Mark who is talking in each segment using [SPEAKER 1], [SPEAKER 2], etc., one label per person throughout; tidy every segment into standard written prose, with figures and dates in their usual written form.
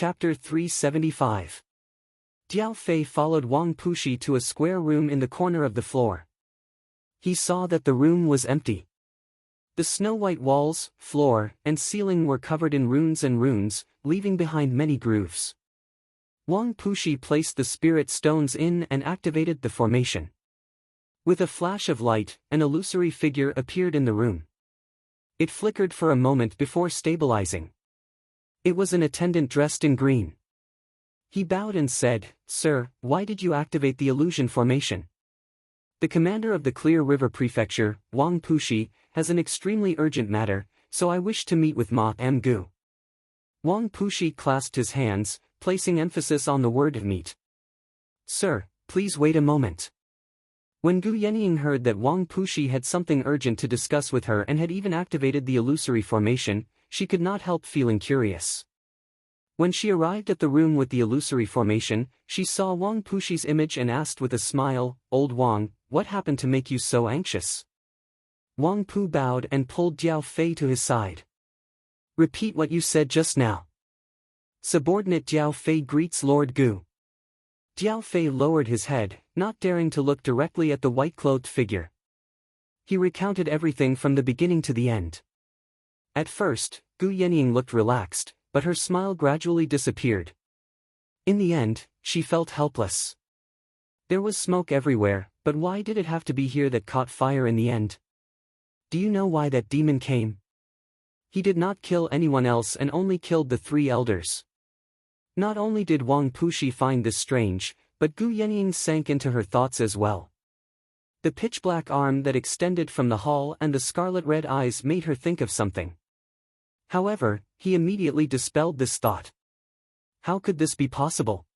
[SPEAKER 1] Chapter 375. Diao Fei followed Wang Pushi to a square room in the corner of the floor. He saw that the room was empty. The snow-white walls, floor, and ceiling were covered in runes and runes, leaving behind many grooves. Wang Pushi placed the spirit stones in and activated the formation. With a flash of light, an illusory figure appeared in the room. It flickered for a moment before stabilizing. It was an attendant dressed in green. He bowed and said, "Sir, why did you activate the illusion formation?" "The commander of the Clear River Prefecture, Wang Pushi, has an extremely urgent matter, so I wish to meet with Ma Gu." Wang Pushi clasped his hands, placing emphasis on the word meet. "Sir, please wait a moment." When Gu Yenying heard that Wang Pushi had something urgent to discuss with her and had even activated the illusory formation, she could not help feeling curious. When she arrived at the room with the illusory formation, she saw Wang Pushi's image and asked with a smile, "Old Wang, what happened to make you so anxious?" Wang Pu bowed and pulled Diao Fei to his side. "Repeat what you said just now." "Subordinate Diao Fei greets Lord Gu." Diao Fei lowered his head, not daring to look directly at the white-clothed figure. He recounted everything from the beginning to the end. At first, Gu Yenying looked relaxed, but her smile gradually disappeared. In the end, she felt helpless. There was smoke everywhere, but why did it have to be here that caught fire in the end? "Do you know why that demon came? He did not kill anyone else and only killed the 3 elders." Not only did Wang Pushi find this strange, but Gu Yenying sank into her thoughts as well. The pitch-black arm that extended from the hall and the scarlet-red eyes made her think of something. However, he immediately dispelled this thought. How could this be possible?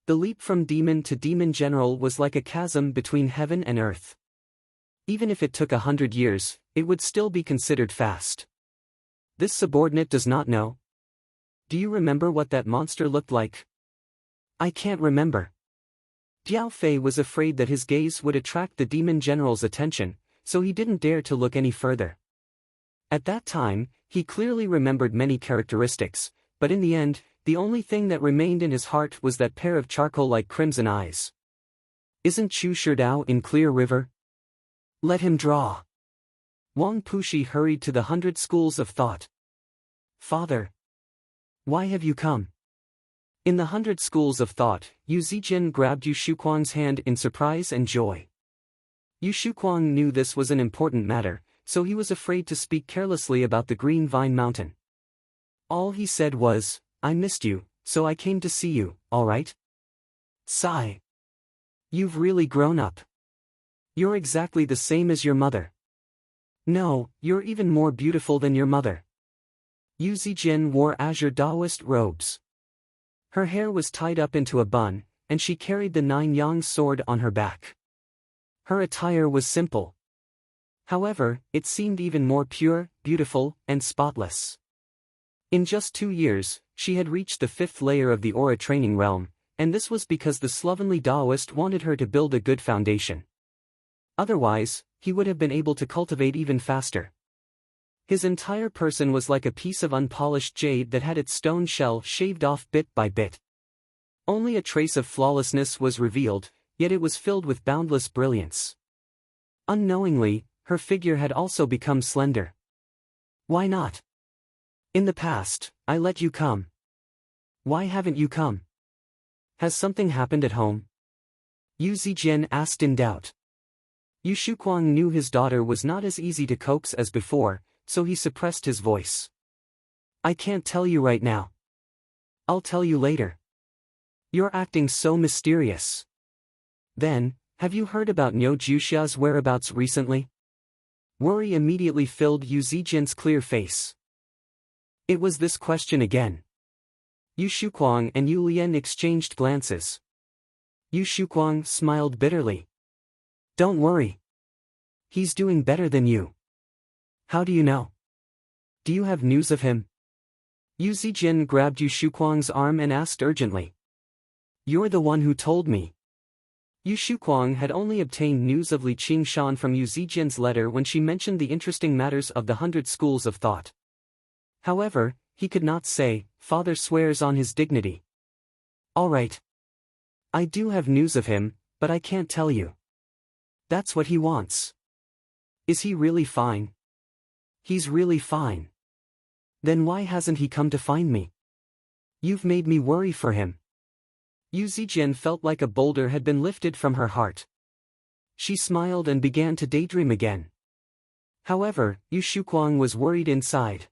[SPEAKER 1] The leap from demon to demon general was like a chasm between heaven and earth. Even if it took 100 years, it would still be considered fast. This subordinate does not know. "Do you remember what that monster looked like?" "I can't remember." Diao Fei was afraid that his gaze would attract the demon general's attention, so he didn't dare to look any further. At that time, he clearly remembered many characteristics, but in the end, the only thing that remained in his heart was that pair of charcoal-like crimson eyes. "Isn't Chu Shidao in Clear River? Let him draw." Wang Pushi hurried to the 100 schools of thought. "Father, why have you come?" In the 100 schools of thought, Yu Zijin grabbed Yu Shuquang's hand in surprise and joy. Yu Shuquang knew this was an important matter, so he was afraid to speak carelessly about the Green Vine Mountain. All he said was, "I missed you, so I came to see you, all right?" Sigh. "You've really grown up. You're exactly the same as your mother. No, you're even more beautiful than your mother." Yu Zijin wore azure Taoist robes. Her hair was tied up into a bun, and she carried the 9-yang sword on her back. Her attire was simple. However, it seemed even more pure, beautiful, and spotless. In just 2 years, she had reached the 5th layer of the aura training realm, and this was because the slovenly Taoist wanted her to build a good foundation. Otherwise, he would have been able to cultivate even faster. His entire person was like a piece of unpolished jade that had its stone shell shaved off bit by bit. Only a trace of flawlessness was revealed, yet it was filled with boundless brilliance. Unknowingly, her figure had also become slender. "Why not? In the past, I let you come. Why haven't you come? Has something happened at home?" Yu Zijin asked in doubt. Yu Shuquang knew his daughter was not as easy to coax as before, so he suppressed his voice. "I can't tell you right now. I'll tell you later. You're acting so mysterious. Then, have you heard about Niu Juxia's whereabouts recently?" Worry immediately filled Yu Zijin's clear face. It was this question again. Yu Shuquang and Yu Lian exchanged glances. Yu Shuquang smiled bitterly. "Don't worry. He's doing better than you." "How do you know? Do you have news of him?" Yu Zijin grabbed Yu Shuquang's arm and asked urgently. "You're the one who told me." Yu Shuquang had only obtained news of Li Qingshan from Yu Zijin's letter when she mentioned the interesting matters of the 100 schools of thought. However, he could not say, father swears on his dignity. Alright. I do have news of him, but I can't tell you. That's what he wants. Is he really fine? He's really fine. Then why hasn't he come to find me? You've made me worry for him. Yu Zijian felt like a boulder had been lifted from her heart. She smiled and began to daydream again. However, Yu Shuquang was worried inside.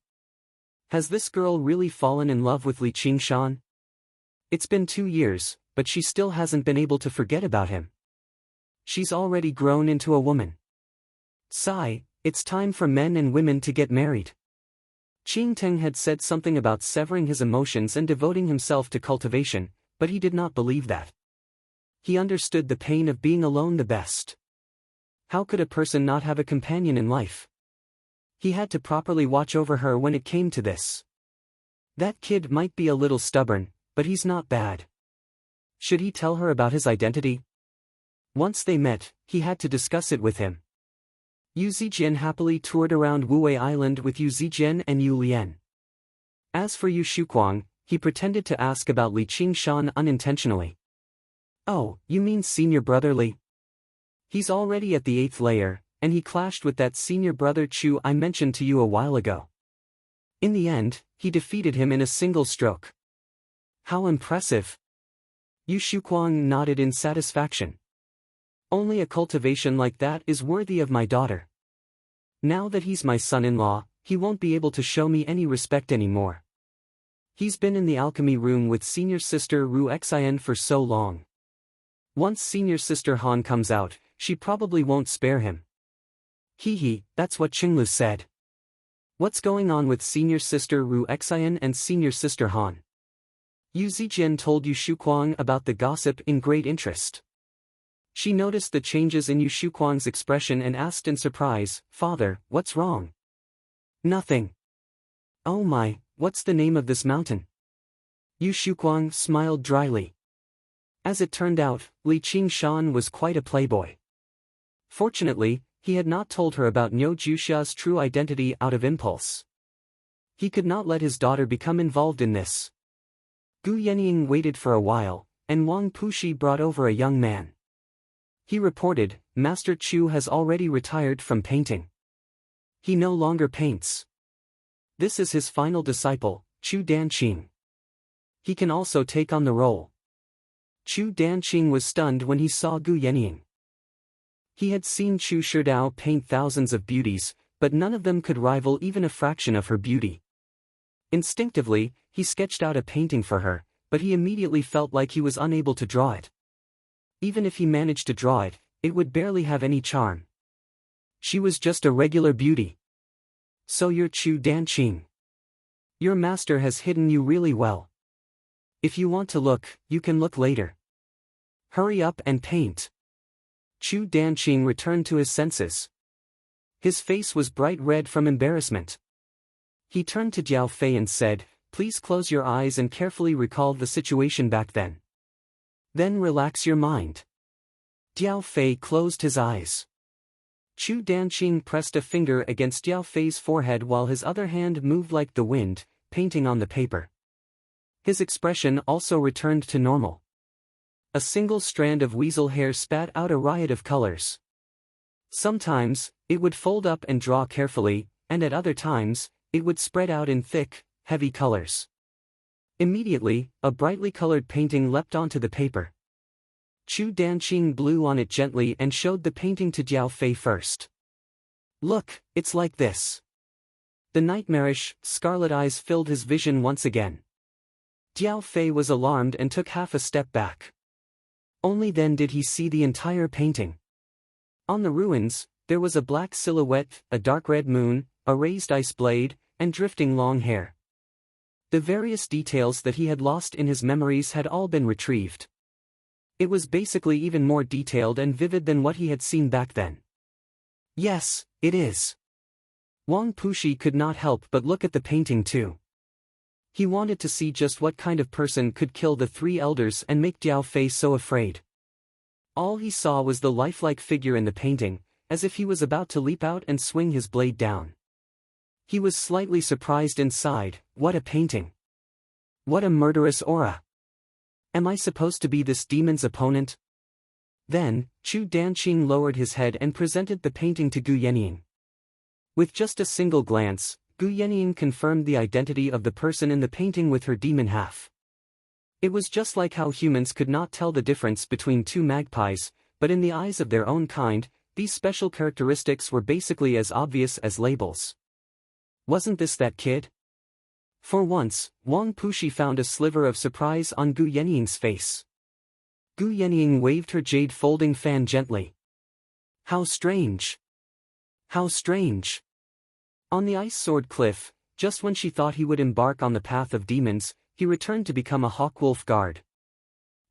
[SPEAKER 1] Has this girl really fallen in love with Li Qingshan? It's been 2 years, but she still hasn't been able to forget about him. She's already grown into a woman. Sigh, it's time for men and women to get married. Qing Teng had said something about severing his emotions and devoting himself to cultivation, but he did not believe that. He understood the pain of being alone the best. How could a person not have a companion in life? He had to properly watch over her when it came to this. That kid might be a little stubborn, but he's not bad. Should he tell her about his identity? Once they met, he had to discuss it with him. Yu Zijian happily toured around Wuwei Island with Yu Zijian and Yu Lian. As for Yu Shuquang, he pretended to ask about Li Qingshan unintentionally. Oh, you mean senior brother Li? He's already at the 8th layer, and he clashed with that senior brother Chu I mentioned to you a while ago. In the end, he defeated him in a single stroke. How impressive! Yu Shuquang nodded in satisfaction. Only a cultivation like that is worthy of my daughter. Now that he's my son-in-law, he won't be able to show me any respect anymore. He's been in the alchemy room with senior sister Ru Xian for so long. Once senior sister Han comes out, she probably won't spare him. Hee, that's what Qinglu said. What's going on with senior sister Ru Xian and senior sister Han? Yu Zijian told Yu Shuquang about the gossip in great interest. She noticed the changes in Yu Shuquang's expression and asked in surprise, "Father, what's wrong?" "Nothing." "Oh my, what's the name of this mountain?" Yu Shuquang smiled dryly. As it turned out, Li Qingshan was quite a playboy. Fortunately, he had not told her about Niu Juxia's true identity out of impulse. He could not let his daughter become involved in this. Gu Yenying waited for a while, and Wang Puxi brought over a young man. He reported, Master Chu has already retired from painting. He no longer paints. This is his final disciple, Chu Danqing. He can also take on the role. Chu Danqing was stunned when he saw Gu Yenying. He had seen Chu Shidao paint thousands of beauties, but none of them could rival even a fraction of her beauty. Instinctively, he sketched out a painting for her, but he immediately felt like he was unable to draw it. Even if he managed to draw it, it would barely have any charm. She was just a regular beauty. So you're Chu Danqing. Your master has hidden you really well. If you want to look, you can look later. Hurry up and paint. Chu Danqing returned to his senses. His face was bright red from embarrassment. He turned to Jiao Fei and said, "Please close your eyes and carefully recall the situation back then. Then relax your mind." Jiao Fei closed his eyes. Chu Danqing pressed a finger against Jiao Fei's forehead while his other hand moved like the wind, painting on the paper. His expression also returned to normal. A single strand of weasel hair spat out a riot of colors. Sometimes, it would fold up and draw carefully, and at other times, it would spread out in thick, heavy colors. Immediately, a brightly colored painting leapt onto the paper. Chu Danqing blew on it gently and showed the painting to Jiao Fei first. "Look, it's like this." The nightmarish, scarlet eyes filled his vision once again. Jiao Fei was alarmed and took half a step back. Only then did he see the entire painting. On the ruins, there was a black silhouette, a dark red moon, a raised ice blade, and drifting long hair. The various details that he had lost in his memories had all been retrieved. It was basically even more detailed and vivid than what he had seen back then. Yes, it is. Wang Puxi could not help but look at the painting too. He wanted to see just what kind of person could kill the 3 elders and make Jiao Fei so afraid. All he saw was the lifelike figure in the painting, as if he was about to leap out and swing his blade down. He was slightly surprised inside. What a painting! What a murderous aura! Am I supposed to be this demon's opponent? Then, Chu Danqing lowered his head and presented the painting to Gu Yenying. With just a single glance, Gu Yenying confirmed the identity of the person in the painting with her demon half. It was just like how humans could not tell the difference between two magpies, but in the eyes of their own kind, these special characteristics were basically as obvious as labels. Wasn't this that kid? For once, Wang Pushi found a sliver of surprise on Gu Yenying's face. Gu Yenying waved her jade folding fan gently. How strange! How strange! On the ice sword cliff, just when she thought he would embark on the path of demons, he returned to become a hawk-wolf guard.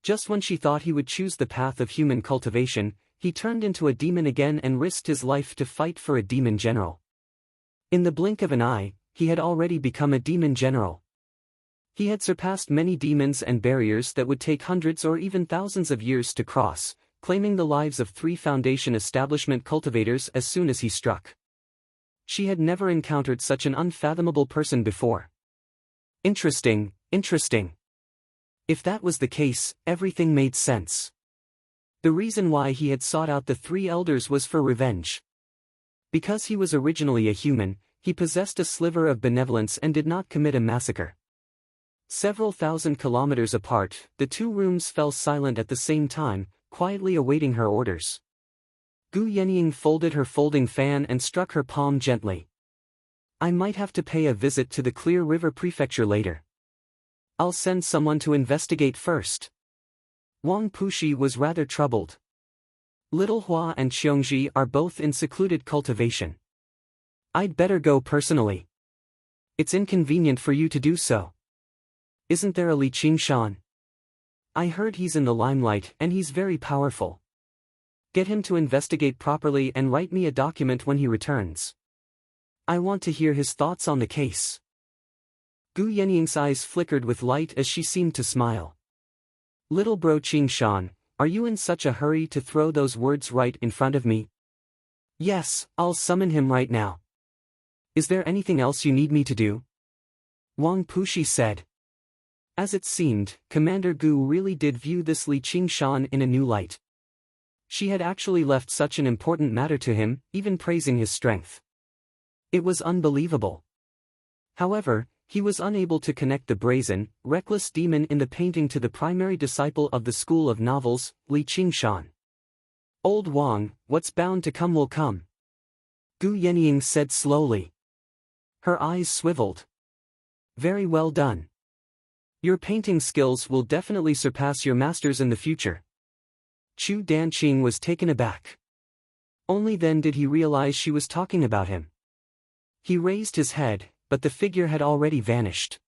[SPEAKER 1] Just when she thought he would choose the path of human cultivation, he turned into a demon again and risked his life to fight for a demon general. In the blink of an eye, he had already become a demon general. He had surpassed many demons and barriers that would take hundreds or even thousands of years to cross, claiming the lives of 3 Foundation establishment cultivators as soon as he struck. She had never encountered such an unfathomable person before. Interesting, interesting. If that was the case, everything made sense. The reason why he had sought out the 3 elders was for revenge. Because he was originally a human, he possessed a sliver of benevolence and did not commit a massacre. Several thousand kilometers apart, the 2 rooms fell silent at the same time, quietly awaiting her orders. Gu Yenying folded her folding fan and struck her palm gently. I might have to pay a visit to the Clear River Prefecture later. I'll send someone to investigate first. Wang Pushi was rather troubled. Little Hua and Xiongji are both in secluded cultivation. I'd better go personally. It's inconvenient for you to do so. Isn't there a Li Qingshan? I heard he's in the limelight and he's very powerful. Get him to investigate properly and write me a document when he returns. I want to hear his thoughts on the case. Gu Yenying's eyes flickered with light as she seemed to smile. Little bro Qingshan, are you in such a hurry to throw those words right in front of me? Yes, I'll summon him right now. Is there anything else you need me to do? Wang Pushi said. As it seemed, Commander Gu really did view this Li Qingshan in a new light. She had actually left such an important matter to him, even praising his strength. It was unbelievable. However, he was unable to connect the brazen, reckless demon in the painting to the primary disciple of the school of novels, Li Qingshan. Old Wang, what's bound to come will come. Gu Yenying said slowly. Her eyes swiveled. Very well done. Your painting skills will definitely surpass your masters in the future. Chu Danqing was taken aback. Only then did he realize she was talking about him. He raised his head, but the figure had already vanished.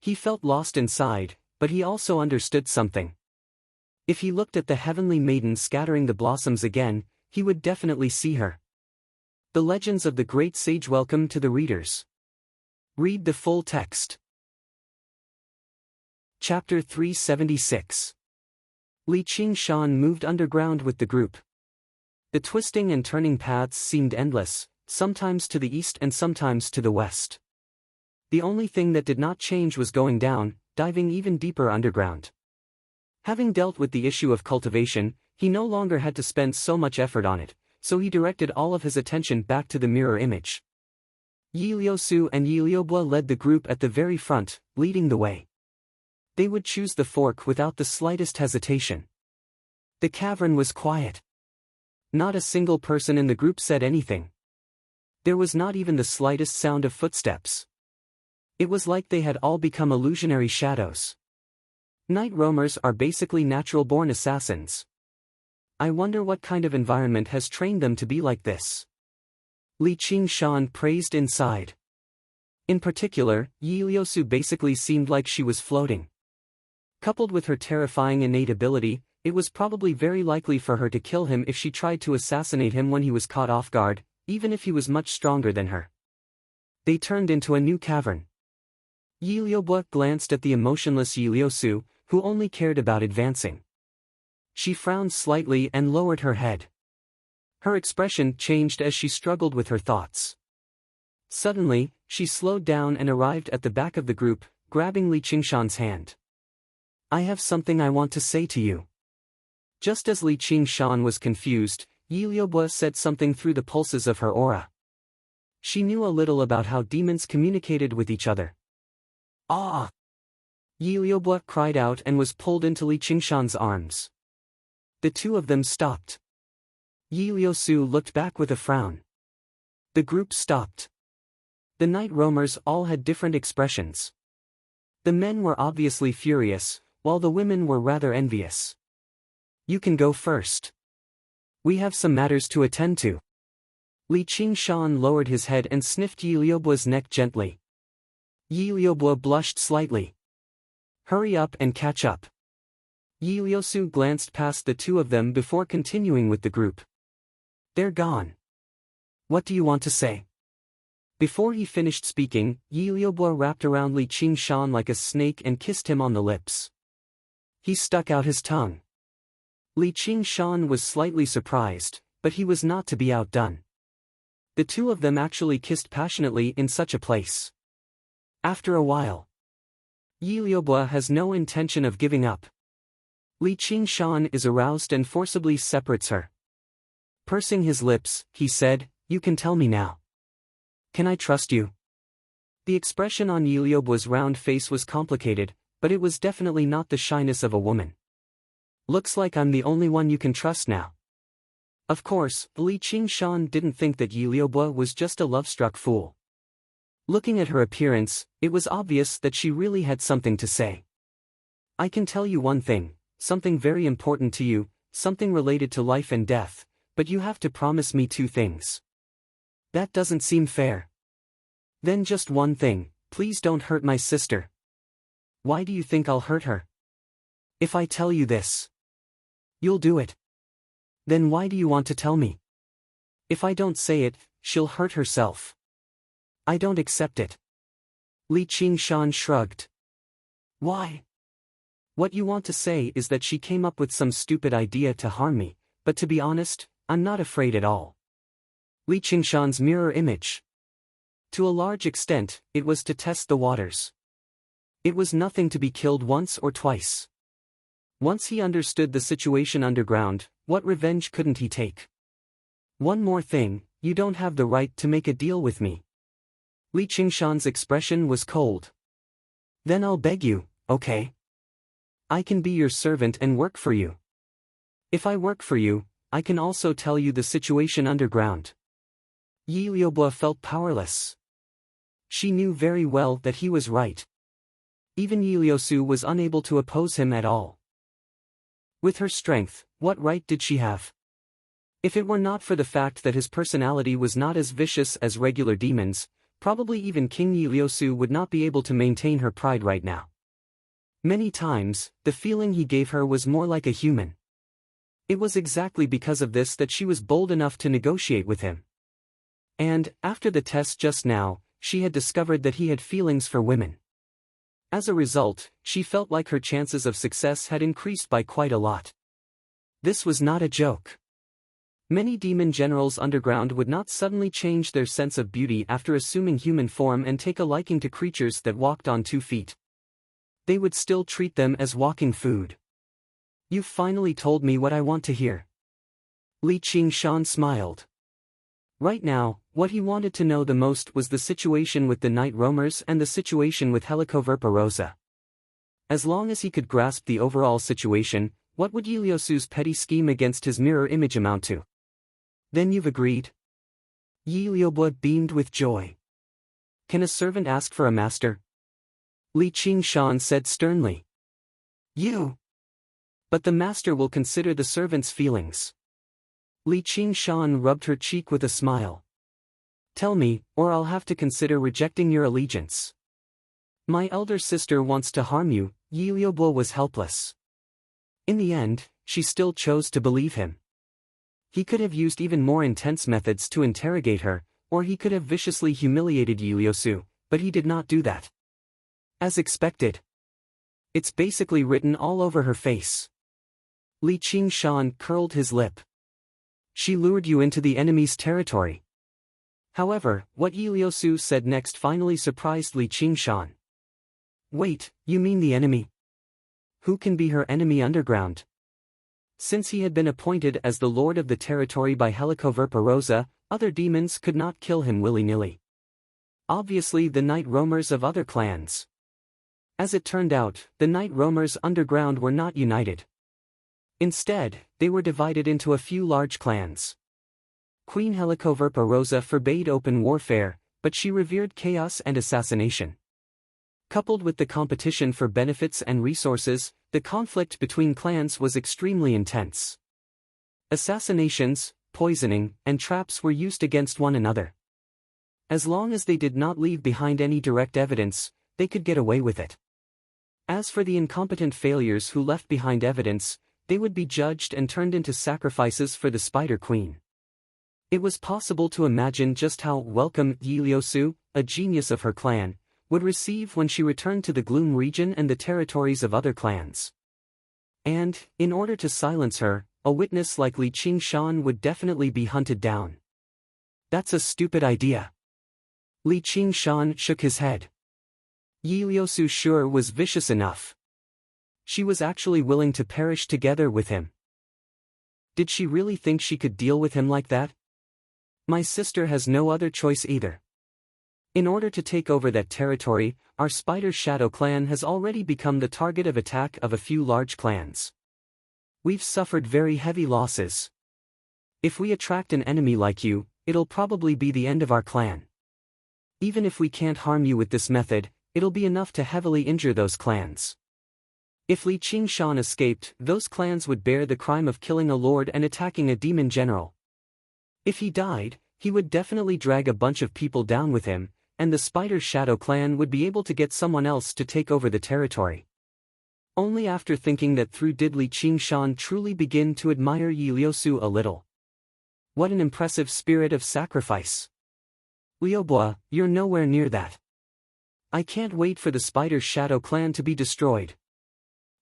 [SPEAKER 1] He felt lost inside, but he also understood something. If he looked at the heavenly maiden scattering the blossoms again, he would definitely see her. The legends of the great sage welcome to the readers. Read the full text. Chapter 376. Li Qingshan moved underground with the group. The twisting and turning paths seemed endless, sometimes to the east and sometimes to the west. The only thing that did not change was going down, diving even deeper underground. Having dealt with the issue of cultivation, he no longer had to spend so much effort on it, so he directed all of his attention back to the mirror image. Yi Liusu and Yi Liubua led the group at the very front, leading the way. They would choose the fork without the slightest hesitation. The cavern was quiet. Not a single person in the group said anything. There was not even the slightest sound of footsteps. It was like they had all become illusionary shadows. Night roamers are basically natural-born assassins. I wonder what kind of environment has trained them to be like this. Li Qingshan praised inside. In particular, Yi Liusu basically seemed like she was floating. Coupled with her terrifying innate ability, it was probably very likely for her to kill him if she tried to assassinate him when he was caught off guard, even if he was much stronger than her. They turned into a new cavern. Yi Liubua glanced at the emotionless Yi Liusu, who only cared about advancing. She frowned slightly and lowered her head. Her expression changed as she struggled with her thoughts. Suddenly, she slowed down and arrived at the back of the group, grabbing Li Qingshan's hand. I have something I want to say to you. Just as Li Qingshan was confused, Yi Liubo said something through the pulses of her aura. She knew a little about how demons communicated with each other. Ah! Yi Liubo cried out and was pulled into Li Qingshan's arms. The two of them stopped. Yi Liusu looked back with a frown. The group stopped. The night roamers all had different expressions. The men were obviously furious, while the women were rather envious. You can go first. We have some matters to attend to. Li Qingshan lowered his head and sniffed Yi Liubo's neck gently. Yi Liubo blushed slightly. Hurry up and catch up. Yi Liusu glanced past the two of them before continuing with the group. They're gone. What do you want to say? Before he finished speaking, Yi Liubo wrapped around Li Qingshan like a snake and kissed him on the lips. He stuck out his tongue. Li Qingshan was slightly surprised, but he was not to be outdone. The two of them actually kissed passionately in such a place. After a while, Yi Liubo has no intention of giving up. Li Qingshan is aroused and forcibly separates her. Pursing his lips, he said, "You can tell me now. Can I trust you?" The expression on Yi Liubo's round face was complicated, but it was definitely not the shyness of a woman. Looks like I'm the only one you can trust now. Of course, Li Qingshan didn't think that Yi Liubo was just a love-struck fool. Looking at her appearance, it was obvious that she really had something to say. I can tell you one thing, something very important to you, something related to life and death, but you have to promise me two things. That doesn't seem fair. Then just one thing, please don't hurt my sister. Why do you think I'll hurt her? If I tell you this, you'll do it. Then why do you want to tell me? If I don't say it, she'll hurt herself. I don't accept it. Li Qingshan shrugged. Why? What you want to say is that she came up with some stupid idea to harm me, but to be honest, I'm not afraid at all. Li Qingshan's mirror image. To a large extent, it was to test the waters. It was nothing to be killed once or twice. Once he understood the situation underground, what revenge couldn't he take? One more thing, you don't have the right to make a deal with me. Li Qingshan's expression was cold. Then I'll beg you, okay? I can be your servant and work for you. If I work for you, I can also tell you the situation underground. Yi Liubo felt powerless. She knew very well that he was right. Even Yi Liusu was unable to oppose him at all. With her strength, what right did she have? If it were not for the fact that his personality was not as vicious as regular demons, probably even King Yi Liusu would not be able to maintain her pride right now. Many times, the feeling he gave her was more like a human. It was exactly because of this that she was bold enough to negotiate with him. And, after the test just now, she had discovered that he had feelings for women. As a result, she felt like her chances of success had increased by quite a lot. This was not a joke. Many demon generals underground would not suddenly change their sense of beauty after assuming human form and take a liking to creatures that walked on 2 feet. They would still treat them as walking food. You've finally told me what I want to hear. Li Qingshan smiled. Right now, what he wanted to know the most was the situation with the night roamers and the situation with Helicoverpa Rosa. As long as he could grasp the overall situation, what would Yi Liusu's petty scheme against his mirror image amount to? Then you've agreed? Yi Liubo beamed with joy. Can a servant ask for a master? Li Qingshan said sternly. You! But the master will consider the servant's feelings. Li Qingshan rubbed her cheek with a smile. Tell me, or I'll have to consider rejecting your allegiance. My elder sister wants to harm you. Yi Liubo was helpless. In the end, she still chose to believe him. He could have used even more intense methods to interrogate her, or he could have viciously humiliated Yi Liusu, but he did not do that. As expected. It's basically written all over her face. Li Qingshan curled his lip. She lured you into the enemy's territory. However, what Yi Liusu said next finally surprised Li Qingshan. Wait, you mean the enemy? Who can be her enemy underground? Since he had been appointed as the lord of the territory by Helicoverpa, other demons could not kill him willy-nilly. Obviously the night roamers of other clans. As it turned out, the night roamers underground were not united. Instead, they were divided into a few large clans. Queen Helicoverpa forbade open warfare, but she revered chaos and assassination. Coupled with the competition for benefits and resources, the conflict between clans was extremely intense. Assassinations, poisoning, and traps were used against one another. As long as they did not leave behind any direct evidence, they could get away with it. As for the incompetent failures who left behind evidence, they would be judged and turned into sacrifices for the Spider Queen. It was possible to imagine just how welcome Yiliosu, a genius of her clan, would receive when she returned to the Gloom region and the territories of other clans. And, in order to silence her, a witness like Li Qingshan would definitely be hunted down. That's a stupid idea. Li Qingshan shook his head. Yiliosu sure was vicious enough. She was actually willing to perish together with him. Did she really think she could deal with him like that? My sister has no other choice either. In order to take over that territory, our Spider Shadow clan has already become the target of attack of a few large clans. We've suffered very heavy losses. If we attract an enemy like you, it'll probably be the end of our clan. Even if we can't harm you with this method, it'll be enough to heavily injure those clans. If Li Qingshan escaped, those clans would bear the crime of killing a lord and attacking a demon general. If he died, he would definitely drag a bunch of people down with him, and the Spider Shadow clan would be able to get someone else to take over the territory. Only after thinking that through did Li Qingshan truly begin to admire Yiliosu a little. What an impressive spirit of sacrifice. Liubo, you're nowhere near that. I can't wait for the Spider Shadow clan to be destroyed.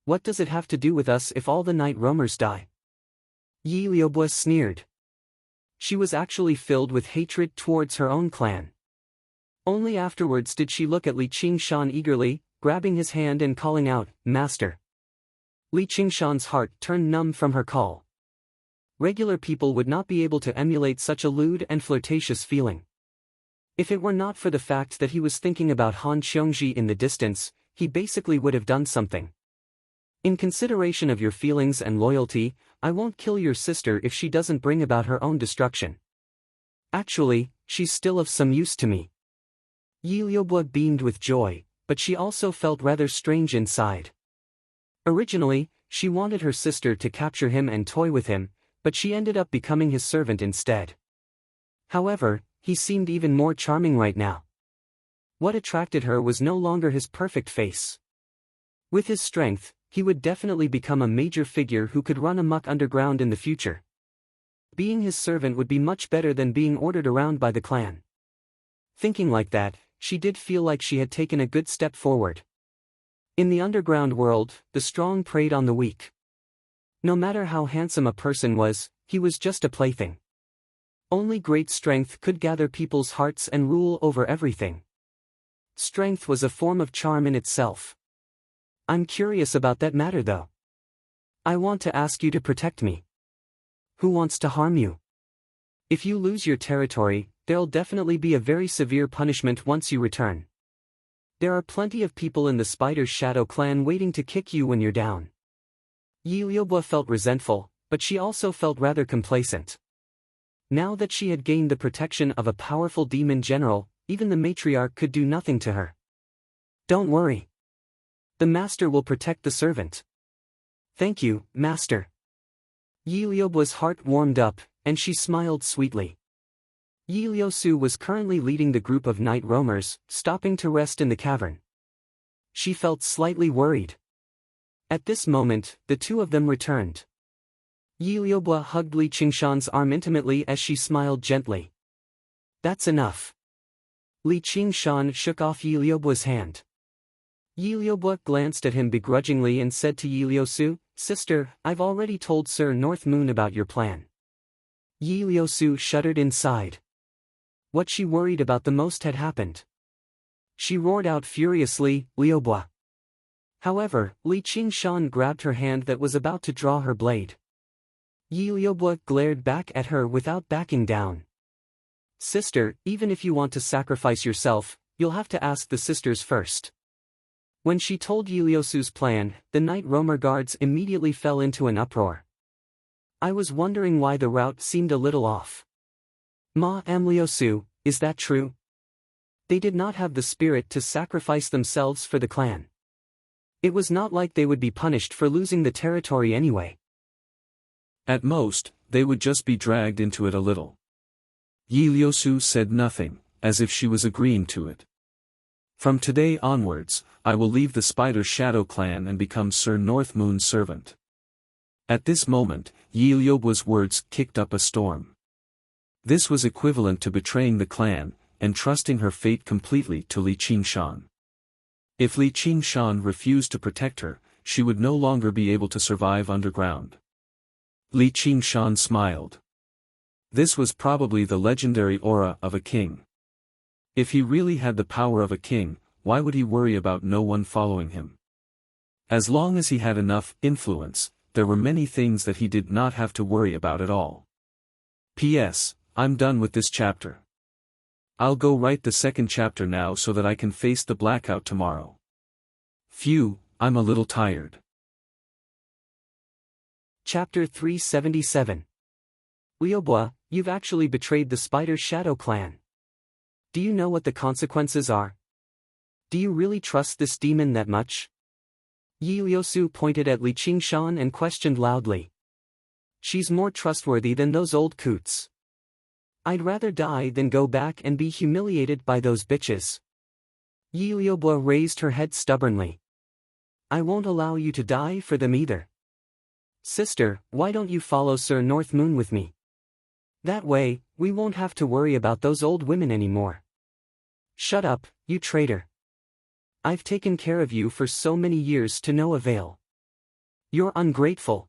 [SPEAKER 1] What does it have to do with us if all the night roamers die? Liubo sneered. She was actually filled with hatred towards her own clan. Only afterwards did she look at Li Qingshan eagerly, grabbing his hand and calling out, "Master." Li Qingshan's heart turned numb from her call. Regular people would not be able to emulate such a lewd and flirtatious feeling. If it were not for the fact that he was thinking about Han Xiongji in the distance, he basically would have done something. In consideration of your feelings and loyalty, I won't kill your sister if she doesn't bring about her own destruction. Actually, she's still of some use to me. Yiliobo beamed with joy, but she also felt rather strange inside. Originally, she wanted her sister to capture him and toy with him, but she ended up becoming his servant instead. However, he seemed even more charming right now. What attracted her was no longer his perfect face. With his strength, he would definitely become a major figure who could run amok underground in the future. Being his servant would be much better than being ordered around by the clan. Thinking like that, she did feel like she had taken a good step forward. In the underground world, the strong preyed on the weak. No matter how handsome a person was, he was just a plaything. Only great strength could gather people's hearts and rule over everything. Strength was a form of charm in itself. I'm curious about that matter though. I want to ask you to protect me. Who wants to harm you? If you lose your territory, there'll definitely be a very severe punishment once you return. There are plenty of people in the Spider Shadow clan waiting to kick you when you're down. Yiliobo felt resentful, but she also felt rather complacent. Now that she had gained the protection of a powerful demon general, even the matriarch could do nothing to her. Don't worry. The master will protect the servant. Thank you, master. Yiliobo's heart warmed up, and she smiled sweetly. Yiliosu was currently leading the group of night roamers, stopping to rest in the cavern. She felt slightly worried. At this moment, the two of them returned. Yiliobo hugged Li Qingshan's arm intimately as she smiled gently. That's enough. Li Qingshan shook off Yiliobo's hand. Yiliobo glanced at him begrudgingly and said to Yiliosu, "Sister, I've already told Sir North Moon about your plan." Yiliosu shuddered inside. What she worried about the most had happened. She roared out furiously, "Liubo! However, Li Qingshan grabbed her hand that was about to draw her blade. Yi Liubo glared back at her without backing down. Sister, even if you want to sacrifice yourself, you'll have to ask the sisters first. When she told Yi Liusu's plan, the Night Roamer guards immediately fell into an uproar. I was wondering why the route seemed a little off. Ma Liusu, is that true? They did not have the spirit to sacrifice themselves for the clan. It was not like they would be punished for losing the territory anyway.
[SPEAKER 2] At most, they would just be dragged into it a little. Yi Liusu said nothing, as if she was agreeing to it. From today onwards, I will leave the Spider Shadow clan and become Sir North Moon's servant. At this moment, Yi Liubo's words kicked up a storm. This was equivalent to betraying the clan, and trusting her fate completely to Li Qingshan. If Li Qingshan refused to protect her, she would no longer be able to survive underground. Li Qingshan smiled. This was probably the legendary aura of a king. If he really had the power of a king, why would he worry about no one following him? As long as he had enough influence, there were many things that he did not have to worry about at all. P.S. I'm done with this chapter. I'll go write the second chapter now so that I can face the blackout tomorrow. Phew, I'm a little tired.
[SPEAKER 1] Chapter 377. Liubo, you've actually betrayed the Spider Shadow clan. Do you know what the consequences are? Do you really trust this demon that much? Yi Liusu pointed at Li Qingshan and questioned loudly. She's more trustworthy than those old coots. I'd rather die than go back and be humiliated by those bitches. Yi Liubo raised her head stubbornly. I won't allow you to die for them either. Sister, why don't you follow Sir North Moon with me? That way, we won't have to worry about those old women anymore. Shut up, you traitor. I've taken care of you for so many years to no avail. You're ungrateful.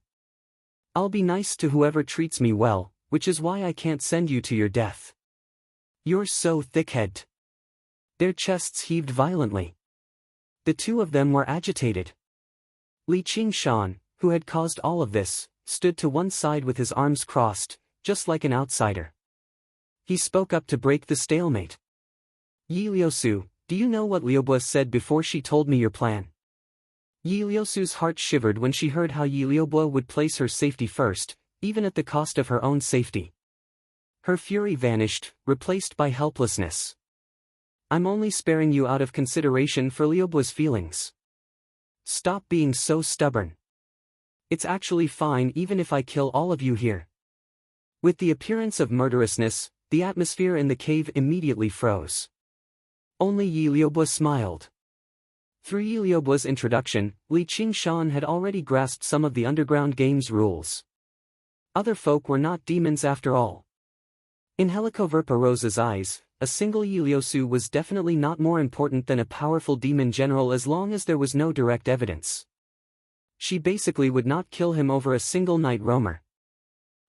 [SPEAKER 1] I'll be nice to whoever treats me well, which is why I can't send you to your death. You're so thick-headed. Their chests heaved violently. The two of them were agitated. Li Qingshan, who had caused all of this, stood to one side with his arms crossed, just like an outsider. He spoke up to break the stalemate. Yi Liusu, do you know what Liubo said before she told me your plan? Yi Liusu's heart shivered when she heard how Yi Liubo would place her safety first, even at the cost of her own safety. Her fury vanished, replaced by helplessness. I'm only sparing you out of consideration for Liubo's feelings. Stop being so stubborn. It's actually fine even if I kill all of you here. With the appearance of murderousness, the atmosphere in the cave immediately froze. Only Yi Liubo smiled. Through Yi Liubo's introduction, Li Qingshan had already grasped some of the underground game's rules. Other folk were not demons after all. In Helicoverpa Rosa's eyes, a single Yi Liusu was definitely not more important than a powerful demon general as long as there was no direct evidence. She basically would not kill him over a single night roamer.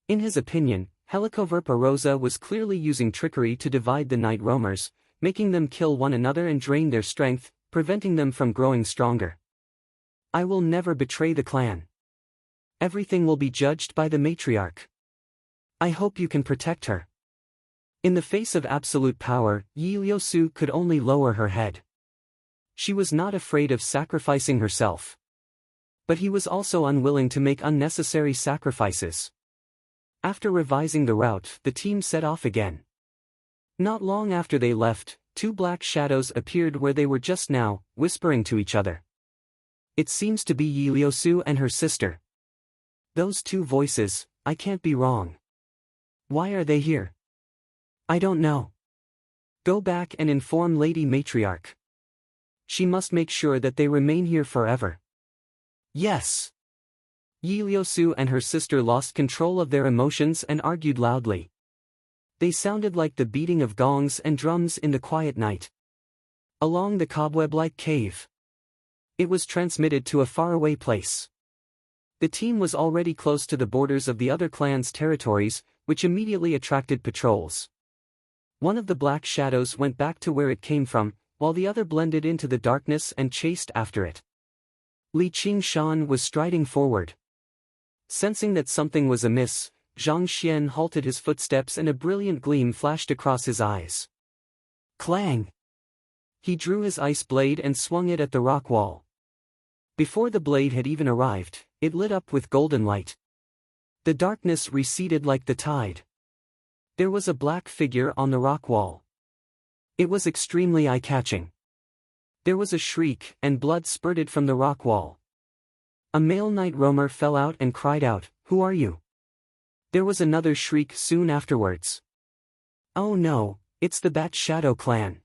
[SPEAKER 1] In his opinion, Helicoverpa Rosa was clearly using trickery to divide the night roamers, making them kill one another and drain their strength, preventing them from growing stronger. I will never betray the clan. Everything will be judged by the matriarch. I hope you can protect her. In the face of absolute power, Yi Liusu could only lower her head. She was not afraid of sacrificing herself. But he was also unwilling to make unnecessary sacrifices. After revising the route, the team set off again. Not long after they left, two black shadows appeared where they were just now, whispering to each other. It seems to be Yi Liusu and her sister. Those two voices, I can't be wrong. Why are they here? I don't know. Go back and inform Lady Matriarch. She must make sure that they remain here forever. Yes. Yi Liusu and her sister lost control of their emotions and argued loudly. They sounded like the beating of gongs and drums in the quiet night. Along the cobweb-like cave. It was transmitted to a faraway place. The team was already close to the borders of the other clan's territories, which immediately attracted patrols. One of the black shadows went back to where it came from, while the other blended into the darkness and chased after it. Li Qingshan was striding forward. Sensing that something was amiss, Zhang Xian halted his footsteps and a brilliant gleam flashed across his eyes. Clang! He drew his ice blade and swung it at the rock wall. Before the blade had even arrived, it lit up with golden light. The darkness receded like the tide. There was a black figure on the rock wall. It was extremely eye-catching. There was a shriek, and blood spurted from the rock wall. A male night roamer fell out and cried out, "Who are you?" There was another shriek soon afterwards. "Oh no, it's the Bat Shadow clan."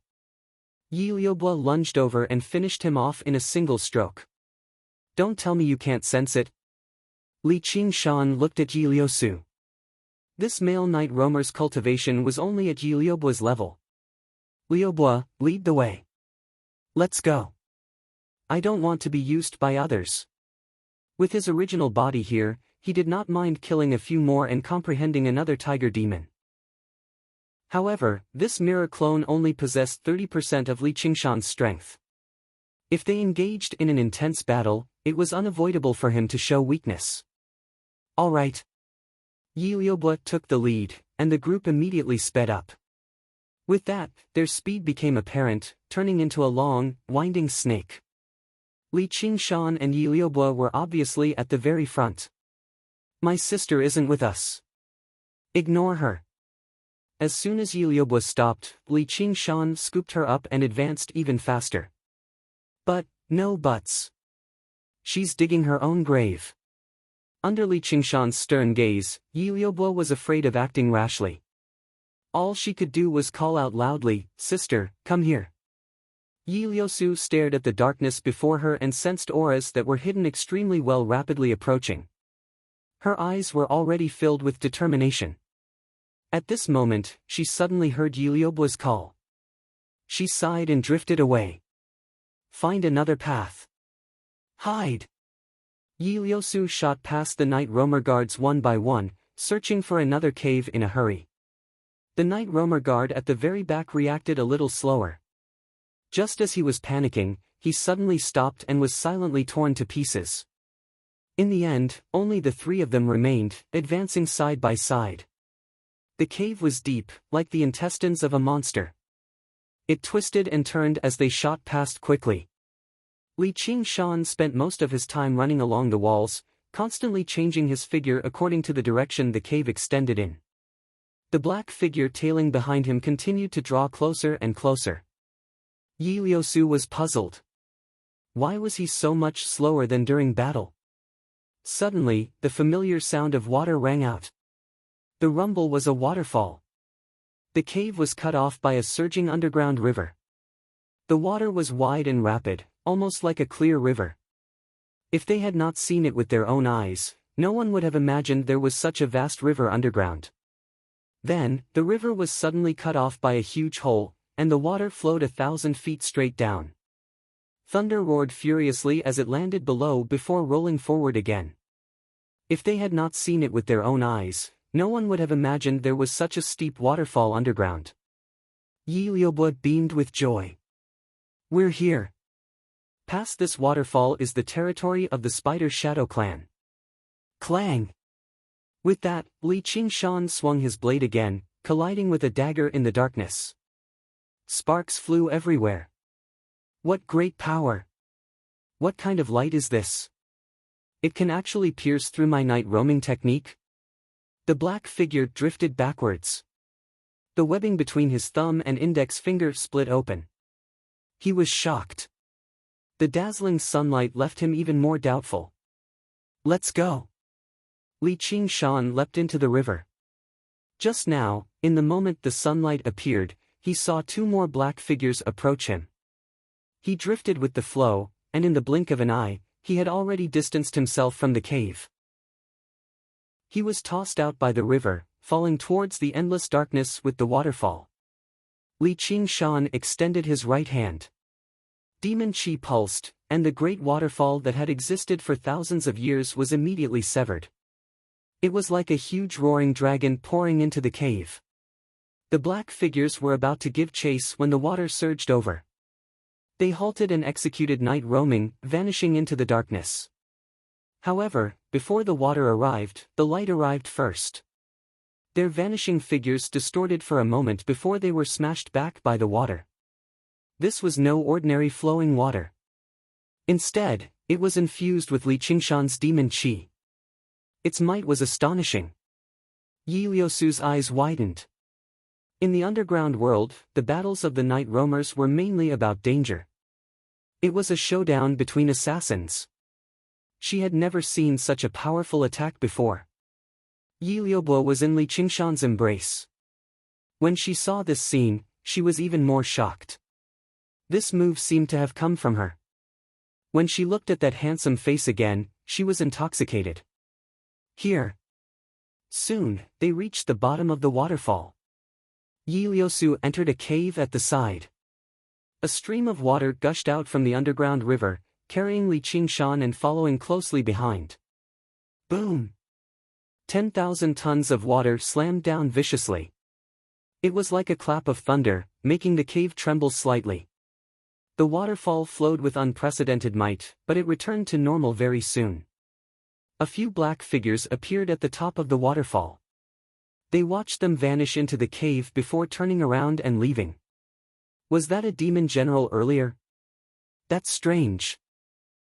[SPEAKER 1] Yi Liubo lunged over and finished him off in a single stroke. "Don't tell me you can't sense it." Li Qingshan looked at Yi Liusu. This male night roamer's cultivation was only at Yi Liubo's level. "Liubo, lead the way. Let's go. I don't want to be used by others." With his original body here, he did not mind killing a few more and comprehending another tiger demon. However, this mirror clone only possessed 30% of Li Qingshan's strength. If they engaged in an intense battle, it was unavoidable for him to show weakness. All right. Yi Liubo took the lead, and the group immediately sped up. With that, their speed became apparent, turning into a long, winding snake. Li Qingshan and Yi Liubo were obviously at the very front. "My sister isn't with us. Ignore her." As soon as Yi Liubo stopped, Li Qingshan scooped her up and advanced even faster. But, no buts. She's digging her own grave. Under Li Qingshan's stern gaze, Yi Liubo was afraid of acting rashly. All she could do was call out loudly, "Sister, come here." Yi Liusu stared at the darkness before her and sensed auras that were hidden extremely well rapidly approaching. Her eyes were already filled with determination. At this moment, she suddenly heard Yi Liubo's call. She sighed and drifted away. "Find another path. Hide." Yi Liusu shot past the night roamer guards one by one, searching for another cave in a hurry. The night roamer guard at the very back reacted a little slower. Just as he was panicking, he suddenly stopped and was silently torn to pieces. In the end, only the three of them remained, advancing side by side. The cave was deep, like the intestines of a monster. It twisted and turned as they shot past quickly. Li Qingshan spent most of his time running along the walls, constantly changing his figure according to the direction the cave extended in. The black figure tailing behind him continued to draw closer and closer. Yi Liusu was puzzled. Why was he so much slower than during battle? Suddenly, the familiar sound of water rang out. The rumble was a waterfall. The cave was cut off by a surging underground river. The water was wide and rapid, almost like a clear river. If they had not seen it with their own eyes, no one would have imagined there was such a vast river underground. Then, the river was suddenly cut off by a huge hole, and the water flowed 1,000 feet straight down. Thunder roared furiously as it landed below before rolling forward again. If they had not seen it with their own eyes, no one would have imagined there was such a steep waterfall underground. Yi Liubo beamed with joy. "We're here. Past this waterfall is the territory of the Spider Shadow clan." Clang! With that, Li Qingshan swung his blade again, colliding with a dagger in the darkness. Sparks flew everywhere. What great power! What kind of light is this? It can actually pierce through my night roaming technique? The black figure drifted backwards. The webbing between his thumb and index finger split open. He was shocked. The dazzling sunlight left him even more doubtful. "Let's go." Li Qingshan leapt into the river. Just now, in the moment the sunlight appeared, he saw two more black figures approach him. He drifted with the flow, and in the blink of an eye, he had already distanced himself from the cave. He was tossed out by the river, falling towards the endless darkness with the waterfall. Li Qingshan extended his right hand. Demon chi pulsed, and the great waterfall that had existed for thousands of years was immediately severed. It was like a huge roaring dragon pouring into the cave. The black figures were about to give chase when the water surged over. They halted and executed night roaming, vanishing into the darkness. However, before the water arrived, the light arrived first. Their vanishing figures distorted for a moment before they were smashed back by the water. This was no ordinary flowing water. Instead, it was infused with Li Qingshan's demon qi. Its might was astonishing. Yi Liusu's eyes widened. In the underground world, the battles of the night roamers were mainly about danger. It was a showdown between assassins. She had never seen such a powerful attack before. Yi Liubo was in Li Qingshan's embrace. When she saw this scene, she was even more shocked. This move seemed to have come from her. When she looked at that handsome face again, she was intoxicated. Here. Soon, they reached the bottom of the waterfall. Yi Liusu entered a cave at the side. A stream of water gushed out from the underground river, carrying Li Qingshan and following closely behind. Boom! 10,000 tons of water slammed down viciously. It was like a clap of thunder, making the cave tremble slightly. The waterfall flowed with unprecedented might, but it returned to normal very soon. A few black figures appeared at the top of the waterfall. They watched them vanish into the cave before turning around and leaving. Was that a demon general earlier? That's strange.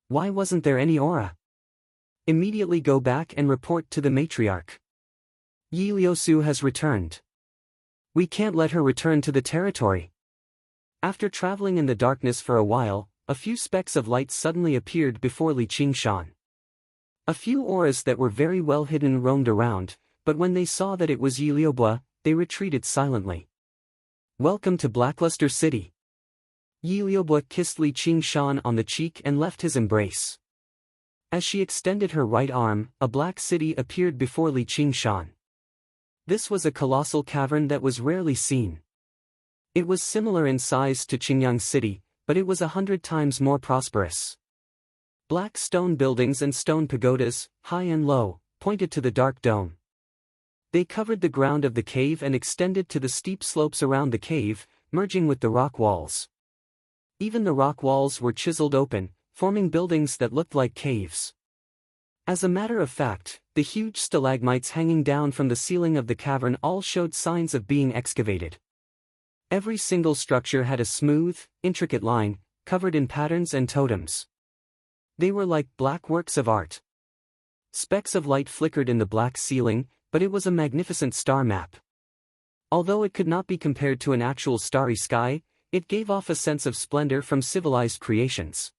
[SPEAKER 1] Why wasn't there any aura? Immediately go back and report to the matriarch. Yi Liusu has returned. We can't let her return to the territory. After traveling in the darkness for a while, a few specks of light suddenly appeared before Li Qingshan. A few auras that were very well hidden roamed around, but when they saw that it was Yi Liubo, they retreated silently. Welcome to Blackluster City. Yi Liubo kissed Li Qingshan on the cheek and left his embrace. As she extended her right arm, a black city appeared before Li Qingshan. This was a colossal cavern that was rarely seen. It was similar in size to Qingyang City, but it was 100 times more prosperous. Black stone buildings and stone pagodas, high and low, pointed to the dark dome. They covered the ground of the cave and extended to the steep slopes around the cave, merging with the rock walls. Even the rock walls were chiseled open, forming buildings that looked like caves. As a matter of fact, the huge stalagmites hanging down from the ceiling of the cavern all showed signs of being excavated. Every single structure had a smooth, intricate line, covered in patterns and totems. They were like black works of art. Specks of light flickered in the black ceiling, but it was a magnificent star map. Although it could not be compared to an actual starry sky, it gave off a sense of splendor from civilized creations.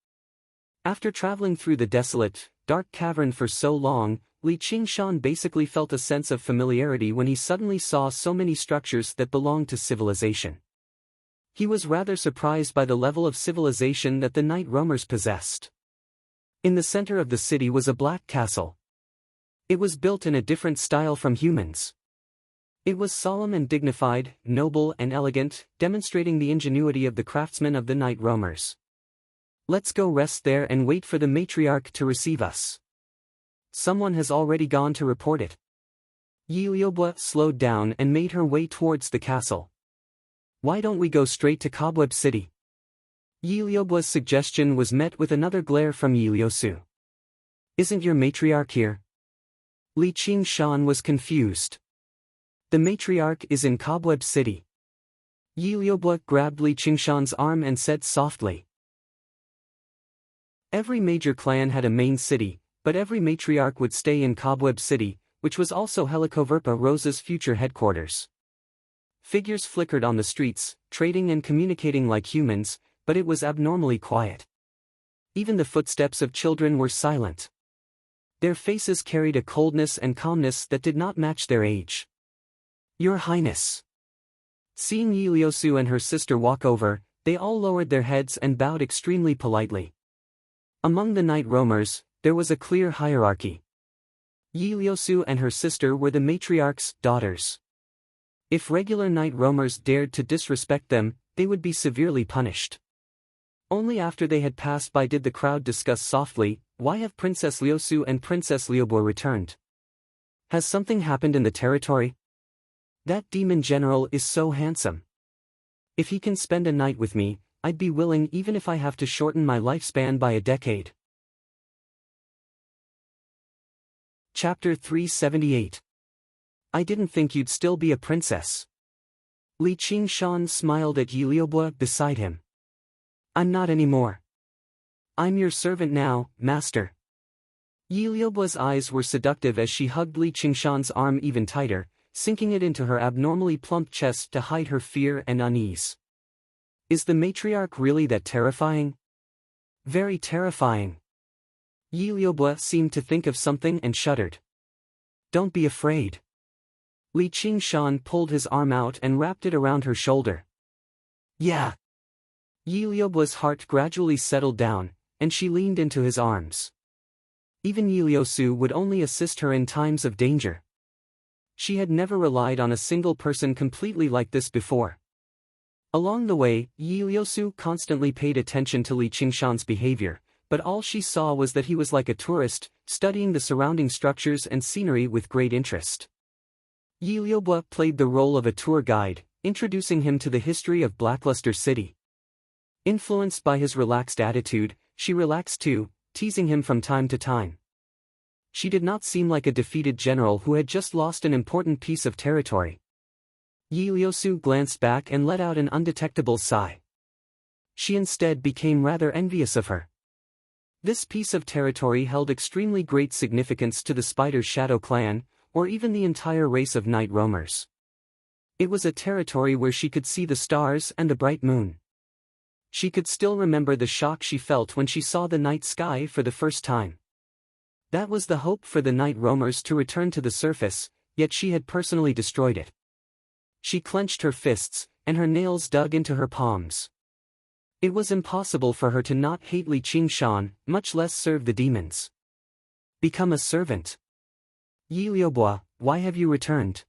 [SPEAKER 1] After traveling through the desolate, dark cavern for so long, Li Qingshan basically felt a sense of familiarity when he suddenly saw so many structures that belonged to civilization. He was rather surprised by the level of civilization that the night roamers possessed. In the center of the city was a black castle. It was built in a different style from humans. It was solemn and dignified, noble and elegant, demonstrating the ingenuity of the craftsmen of the night roamers. Let's go rest there and wait for the matriarch to receive us. Someone has already gone to report it. Yi Liubo slowed down and made her way towards the castle. Why don't we go straight to Cobweb City? Yi Liubo's suggestion was met with another glare from Yi Liusu. Isn't your matriarch here? Li Qingshan was confused. The matriarch is in Cobweb City. Yi Liubo grabbed Li Qingshan's arm and said softly. Every major clan had a main city, but every matriarch would stay in Cobweb City, which was also Helicoverpa Rosa's future headquarters. Figures flickered on the streets, trading and communicating like humans, but it was abnormally quiet. Even the footsteps of children were silent. Their faces carried a coldness and calmness that did not match their age. Your Highness. Seeing Yi Liusu and her sister walk over, they all lowered their heads and bowed extremely politely. Among the night roamers, there was a clear hierarchy. Yi Liusu and her sister were the matriarch's daughters. If regular night roamers dared to disrespect them, they would be severely punished. Only after they had passed by did the crowd discuss softly, why have Princess Liusu and Princess Liubo returned? Has something happened in the territory? That demon general is so handsome. If he can spend a night with me, I'd be willing even if I have to shorten my lifespan by a decade. Chapter 378. I didn't think you'd still be a princess. Li Qingshan smiled at Yiliobua beside him. I'm not anymore. I'm your servant now, master. Yiliobua's eyes were seductive as she hugged Li Qingshan's arm even tighter, sinking it into her abnormally plump chest to hide her fear and unease. Is the matriarch really that terrifying? Very terrifying. Yiliobua seemed to think of something and shuddered. Don't be afraid. Li Qingshan pulled his arm out and wrapped it around her shoulder. Yeah. Yiliobua's heart gradually settled down, and she leaned into his arms. Even Yiliosu would only assist her in times of danger. She had never relied on a single person completely like this before. Along the way, Yiliosu constantly paid attention to Li Qingshan's behavior, but all she saw was that he was like a tourist, studying the surrounding structures and scenery with great interest. Yiliobua played the role of a tour guide, introducing him to the history of Blackluster City. Influenced by his relaxed attitude, she relaxed too, teasing him from time to time. She did not seem like a defeated general who had just lost an important piece of territory. Yiliosu glanced back and let out an undetectable sigh. She instead became rather envious of her. This piece of territory held extremely great significance to the Spider's Shadow clan, or even the entire race of night roamers. It was a territory where she could see the stars and the bright moon. She could still remember the shock she felt when she saw the night sky for the first time. That was the hope for the night roamers to return to the surface, yet she had personally destroyed it. She clenched her fists, and her nails dug into her palms. It was impossible for her to not hate Li Qingshan, much less serve the demons. Become a servant. Yiliobua, why have you returned?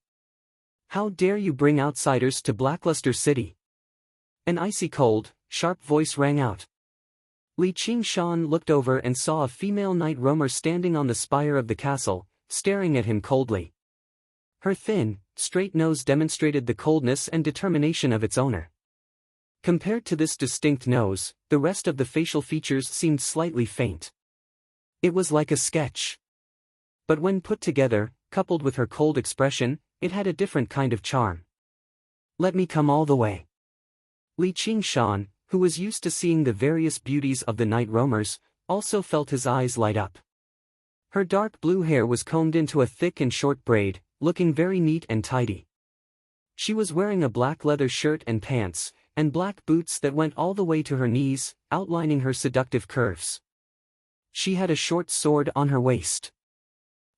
[SPEAKER 1] How dare you bring outsiders to Blackluster City? An icy cold, sharp voice rang out. Li Qingshan looked over and saw a female night roamer standing on the spire of the castle, staring at him coldly. Her thin, straight nose demonstrated the coldness and determination of its owner. Compared to this distinct nose, the rest of the facial features seemed slightly faint. It was like a sketch. But when put together, coupled with her cold expression, it had a different kind of charm. Let me come all the way. Li Qingshan, who was used to seeing the various beauties of the night roamers, also felt his eyes light up. Her dark blue hair was combed into a thick and short braid, looking very neat and tidy. She was wearing a black leather shirt and pants, and black boots that went all the way to her knees, outlining her seductive curves. She had a short sword on her waist.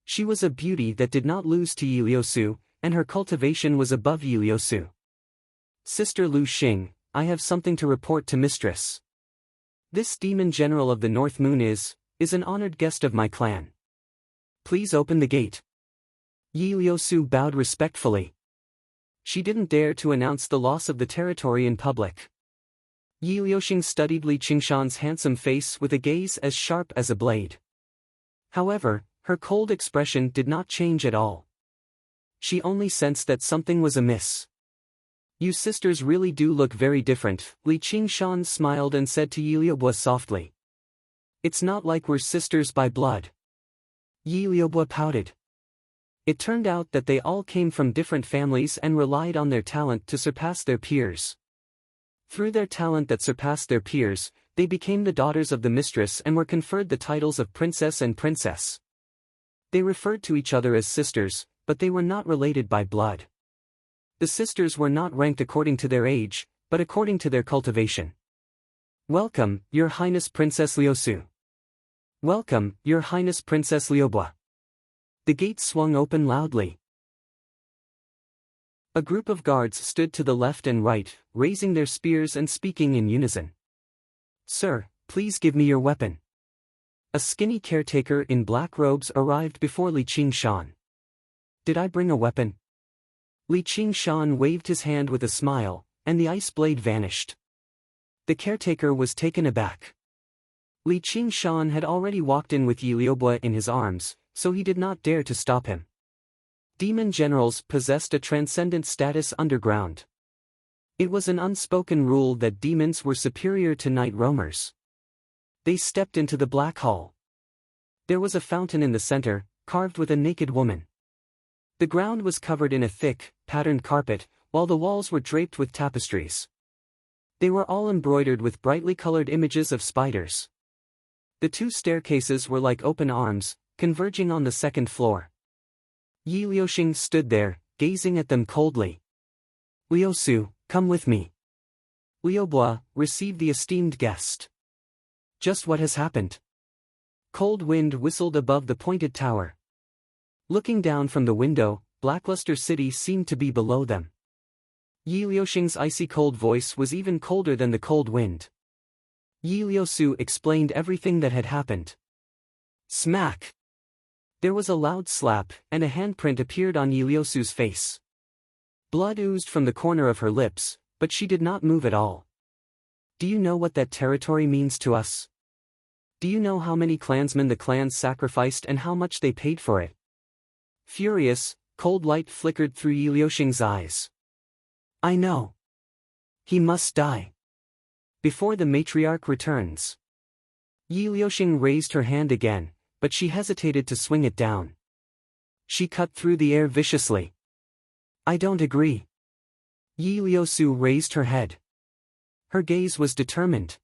[SPEAKER 1] She was a beauty that did not lose to Yiliosu, and her cultivation was above Yiliosu. Sister Lu Xing, I have something to report to Mistress. This demon general of the North Moon is an honored guest of my clan. Please open the gate. Yiliosu bowed respectfully. She didn't dare to announce the loss of the territory in public. Yilioxing studied Li Qingshan's handsome face with a gaze as sharp as a blade. However, her cold expression did not change at all. She only sensed that something was amiss. You sisters really do look very different, Li Qingshan smiled and said to Yiliobua softly. It's not like we're sisters by blood. Yiliobua pouted. It turned out that they all came from different families and relied on their talent to surpass their peers. Through their talent that surpassed their peers, they became the daughters of the mistress and were conferred the titles of princess and princess. They referred to each other as sisters, but they were not related by blood. The sisters were not ranked according to their age, but according to their cultivation. Welcome, Your Highness Princess Liusu. Welcome, Your Highness Princess Liobua. The gate swung open loudly. A group of guards stood to the left and right, raising their spears and speaking in unison. Sir, please give me your weapon. A skinny caretaker in black robes arrived before Li Qingshan. Did I bring a weapon? Li Qingshan waved his hand with a smile, and the ice blade vanished. The caretaker was taken aback. Li Qingshan had already walked in with Yiliobua in his arms, so he did not dare to stop him. Demon generals possessed a transcendent status underground. It was an unspoken rule that demons were superior to night roamers. They stepped into the black hall. There was a fountain in the center, carved with a naked woman. The ground was covered in a thick, patterned carpet, while the walls were draped with tapestries. They were all embroidered with brightly colored images of spiders. The two staircases were like open arms, converging on the second floor. Yi Liuxing stood there, gazing at them coldly. Liusu, come with me. Liubo, receive the esteemed guest. Just what has happened? Cold wind whistled above the pointed tower. Looking down from the window, Blackluster City seemed to be below them. Yi Liuxing's icy cold voice was even colder than the cold wind. Yi Liusu explained everything that had happened. Smack! There was a loud slap, and a handprint appeared on Yi Liusu's face. Blood oozed from the corner of her lips, but she did not move at all. Do you know what that territory means to us? Do you know how many clansmen the clans sacrificed and how much they paid for it? Furious, cold light flickered through Yi Liuxing's eyes. I know. He must die. Before the matriarch returns. Yi Liuxing raised her hand again, but she hesitated to swing it down. She cut through the air viciously. I don't agree. Yi Liusu raised her head. Her gaze was determined.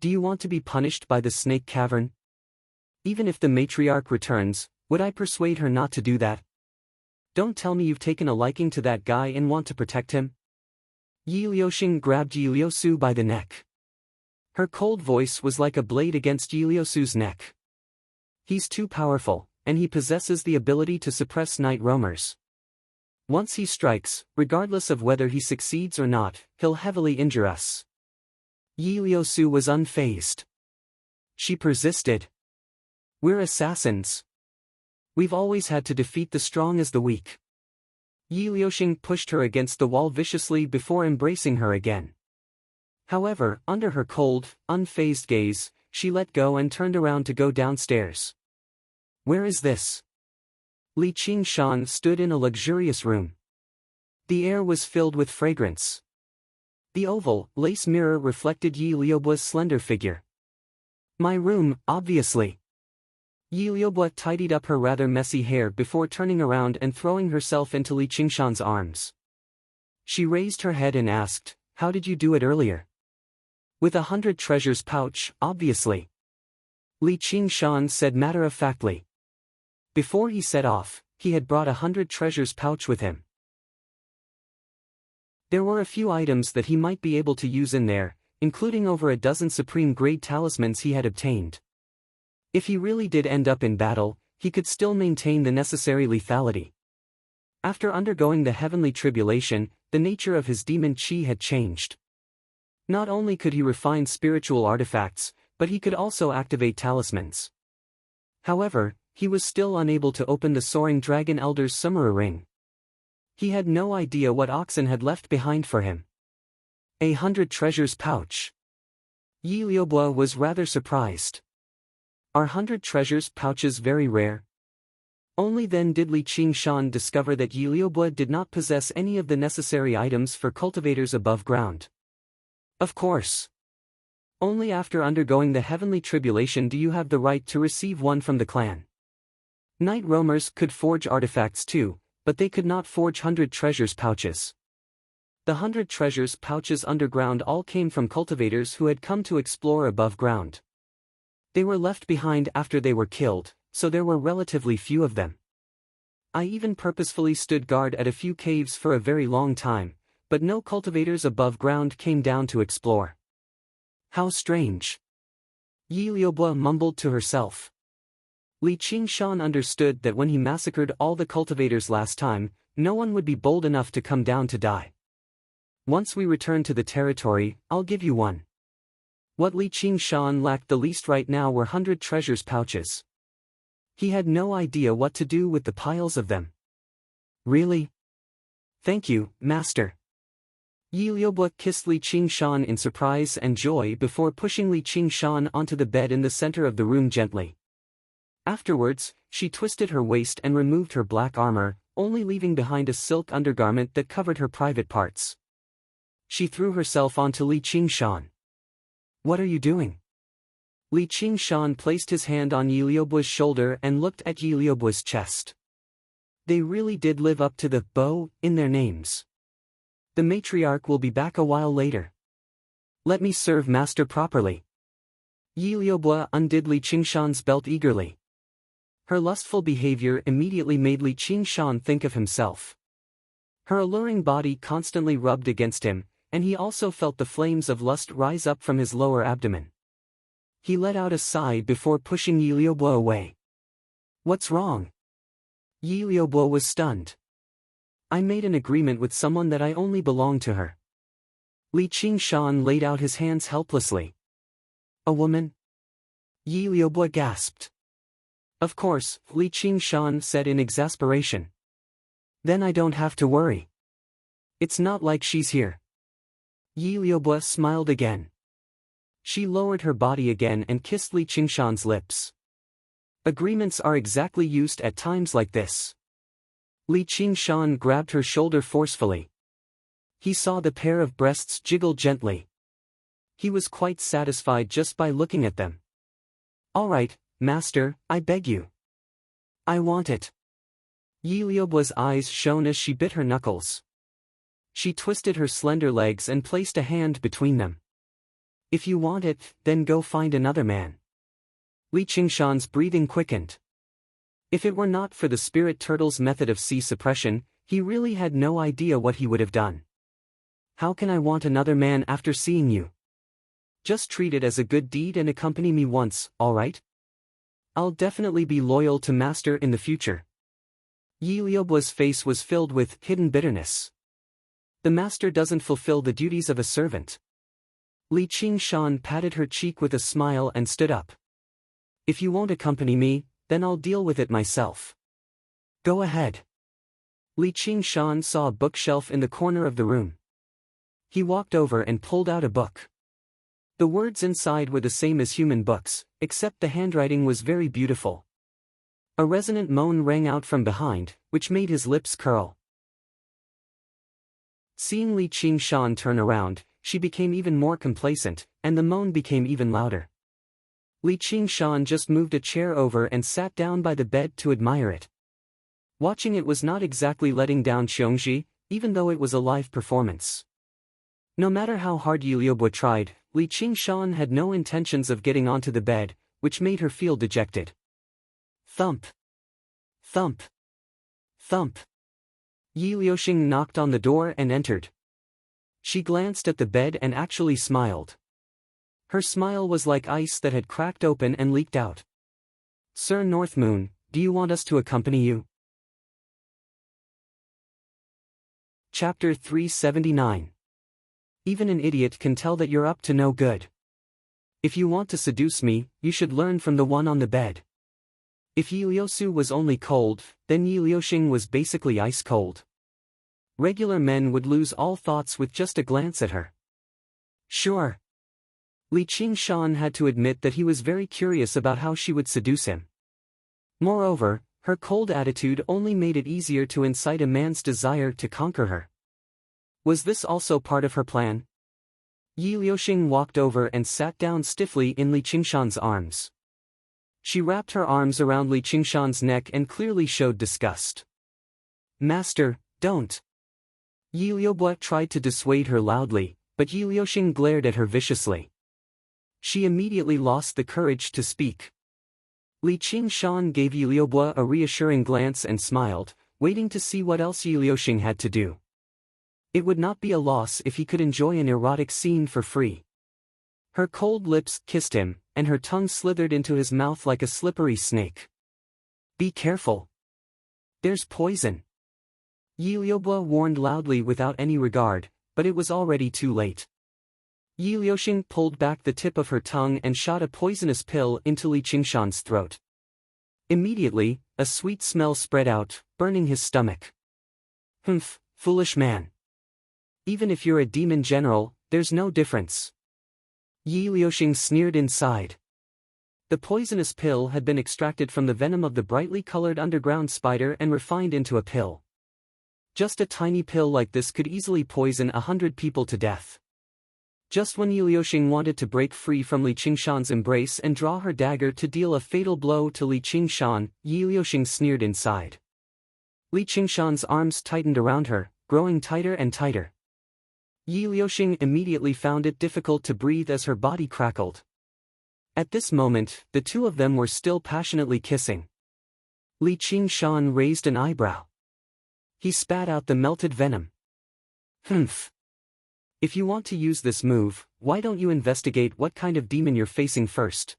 [SPEAKER 1] Do you want to be punished by the snake cavern? Even if the matriarch returns, would I persuade her not to do that? Don't tell me you've taken a liking to that guy and want to protect him? Yi Liuxing grabbed Yi Liusu by the neck. Her cold voice was like a blade against Yi Liusu's neck. He's too powerful, and he possesses the ability to suppress night roamers. Once he strikes, regardless of whether he succeeds or not, he'll heavily injure us. Yi Liusu was unfazed. She persisted. We're assassins. We've always had to defeat the strong as the weak. Yi Liuxing pushed her against the wall viciously before embracing her again. However, under her cold, unfazed gaze, she let go and turned around to go downstairs. Where is this? Li Qingshan stood in a luxurious room. The air was filled with fragrance. The oval, lace mirror reflected Yi Liubo's slender figure. My room, obviously. Yi Liubo tidied up her rather messy hair before turning around and throwing herself into Li Qingshan's arms. She raised her head and asked, how did you do it earlier? With 100 treasures pouch, obviously. Li Qingshan said matter-of-factly. Before he set off, he had brought 100 treasures pouch with him. There were a few items that he might be able to use in there, including over a dozen supreme-grade talismans he had obtained. If he really did end up in battle, he could still maintain the necessary lethality. After undergoing the heavenly tribulation, the nature of his demon chi had changed. Not only could he refine spiritual artifacts, but he could also activate talismans. However, he was still unable to open the Soaring Dragon Elder's Summoner Ring. He had no idea what Oxen had left behind for him. 100 treasures pouch. Yi Liubo was rather surprised. Are 100 treasures pouches very rare? Only then did Li Qingshan discover that Yi Liubo did not possess any of the necessary items for cultivators above ground. Of course. Only after undergoing the heavenly tribulation do you have the right to receive one from the clan. Night roamers could forge artifacts too, but they could not forge 100 treasures pouches. The 100 treasures pouches underground all came from cultivators who had come to explore above ground. They were left behind after they were killed, so there were relatively few of them. I even purposefully stood guard at a few caves for a very long time, but no cultivators above ground came down to explore. How strange. Yi Liubo mumbled to herself. Li Qingshan understood that when he massacred all the cultivators last time, no one would be bold enough to come down to die. Once we return to the territory, I'll give you one. What Li Qingshan lacked the least right now were 100 treasures pouches. He had no idea what to do with the piles of them. Really? Thank you, master. Yi Liubo kissed Li Qingshan in surprise and joy before pushing Li Qingshan onto the bed in the center of the room gently. Afterwards, she twisted her waist and removed her black armor, only leaving behind a silk undergarment that covered her private parts. She threw herself onto Li Qingshan. What are you doing? Li Qingshan placed his hand on Yi Liubu's shoulder and looked at Yi Liubu's chest. They really did live up to the "bo" in their names. The matriarch will be back a while later. Let me serve master properly. Yi Liubu undid Li Qingshan's belt eagerly. Her lustful behavior immediately made Li Qingshan think of himself. Her alluring body constantly rubbed against him, and he also felt the flames of lust rise up from his lower abdomen. He let out a sigh before pushing Yi Liubu away. What's wrong? Yi Liubu was stunned. I made an agreement with someone that I only belong to her. Li Qingshan laid out his hands helplessly. A woman? Yi Liubu gasped. Of course, Li Qingshan said in exasperation. Then I don't have to worry. It's not like she's here. Yi Liubu smiled again. She lowered her body again and kissed Li Qingshan's lips. Agreements are exactly used at times like this. Li Qingshan grabbed her shoulder forcefully. He saw the pair of breasts jiggle gently. He was quite satisfied just by looking at them. All right, master, I beg you. I want it. Yi Liubu's eyes shone as she bit her knuckles. She twisted her slender legs and placed a hand between them. If you want it, then go find another man. Li Qingshan's breathing quickened. If it were not for the spirit turtle's method of sea suppression, he really had no idea what he would have done. How can I want another man after seeing you? Just treat it as a good deed and accompany me once, all right? I'll definitely be loyal to master in the future. Yi Liubu's face was filled with hidden bitterness. The master doesn't fulfill the duties of a servant. Li Qingshan patted her cheek with a smile and stood up. If you won't accompany me, then I'll deal with it myself. Go ahead. Li Qingshan saw a bookshelf in the corner of the room. He walked over and pulled out a book. The words inside were the same as human books, except the handwriting was very beautiful. A resonant moan rang out from behind, which made his lips curl. Seeing Li Qingshan turn around, she became even more complacent, and the moan became even louder. Li Qingshan just moved a chair over and sat down by the bed to admire it. Watching it was not exactly letting down Xiongji, even though it was a live performance. No matter how hard Yi Liubu tried, Li Qingshan had no intentions of getting onto the bed, which made her feel dejected. Thump. Thump. Thump. Yi Liuxing knocked on the door and entered. She glanced at the bed and actually smiled. Her smile was like ice that had cracked open and leaked out. Sir Northmoon, do you want us to accompany you? Chapter 379. Even an idiot can tell that you're up to no good. If you want to seduce me, you should learn from the one on the bed. If Yi Liusu was only cold, then Yi Liuxing was basically ice cold. Regular men would lose all thoughts with just a glance at her. Sure. Li Qingshan had to admit that he was very curious about how she would seduce him. Moreover, her cold attitude only made it easier to incite a man's desire to conquer her. Was this also part of her plan? Yi Liuxing walked over and sat down stiffly in Li Qingshan's arms. She wrapped her arms around Li Qingshan's neck and clearly showed disgust. Master, don't. Yi Liubu tried to dissuade her loudly, but Yi Liuxing glared at her viciously. She immediately lost the courage to speak. Li Qingshan gave Yi Liubu a reassuring glance and smiled, waiting to see what else Yi Liuxing had to do. It would not be a loss if he could enjoy an erotic scene for free. Her cold lips kissed him, and her tongue slithered into his mouth like a slippery snake. Be careful. There's poison. Yi Liubu warned loudly without any regard, but it was already too late. Yi Liuxing pulled back the tip of her tongue and shot a poisonous pill into Li Qingshan's throat. Immediately, a sweet smell spread out, burning his stomach. Humph, foolish man. Even if you're a demon general, there's no difference. Yi Liuxing sneered inside. The poisonous pill had been extracted from the venom of the brightly colored underground spider and refined into a pill. Just a tiny pill like this could easily poison 100 people to death. Just when Yi Liuxing wanted to break free from Li Qingshan's embrace and draw her dagger to deal a fatal blow to Li Qingshan, Yi Liuxing sneered inside. Li Qingshan's arms tightened around her, growing tighter and tighter. Yi Liuxing immediately found it difficult to breathe as her body crackled. At this moment, the two of them were still passionately kissing. Li Qingshan raised an eyebrow. He spat out the melted venom. Humph. If you want to use this move, why don't you investigate what kind of demon you're facing first?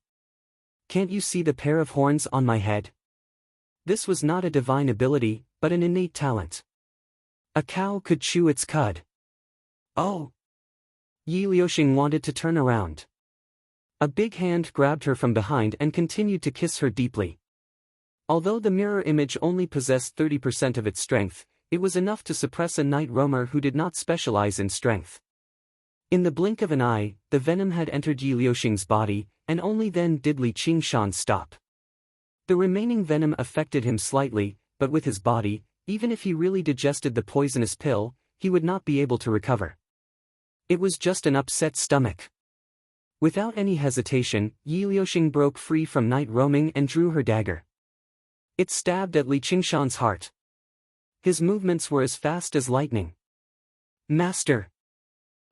[SPEAKER 1] Can't you see the pair of horns on my head? This was not a divine ability, but an innate talent. A cow could chew its cud. Oh! Yi Liuxing wanted to turn around. A big hand grabbed her from behind and continued to kiss her deeply. Although the mirror image only possessed 30% of its strength, it was enough to suppress a night roamer who did not specialize in strength. In the blink of an eye, the venom had entered Yi Liuxing's body, and only then did Li Qingshan stop. The remaining venom affected him slightly, but with his body, even if he really digested the poisonous pill, he would not be able to recover. It was just an upset stomach. Without any hesitation, Yi Liuxing broke free from night roaming and drew her dagger. It stabbed at Li Qingshan's heart. His movements were as fast as lightning. Master!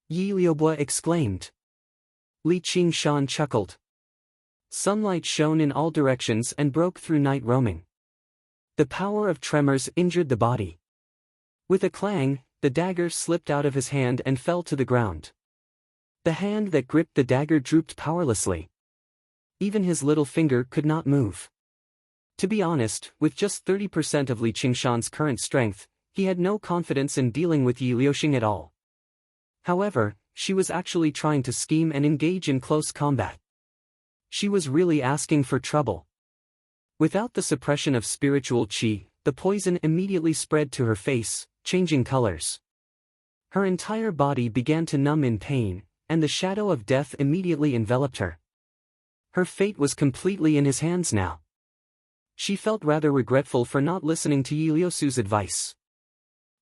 [SPEAKER 1] Yi Liubo exclaimed. Li Qingshan chuckled. Sunlight shone in all directions and broke through night roaming. The power of tremors injured the body. With a clang, the dagger slipped out of his hand and fell to the ground. The hand that gripped the dagger drooped powerlessly. Even his little finger could not move. To be honest, with just 30% of Li Qingshan's current strength, he had no confidence in dealing with Yi Liuxing at all. However, she was actually trying to scheme and engage in close combat. She was really asking for trouble. Without the suppression of spiritual qi, the poison immediately spread to her face, changing colors. Her entire body began to numb in pain, and the shadow of death immediately enveloped her. Her fate was completely in his hands now. She felt rather regretful for not listening to Yi Liusu's advice.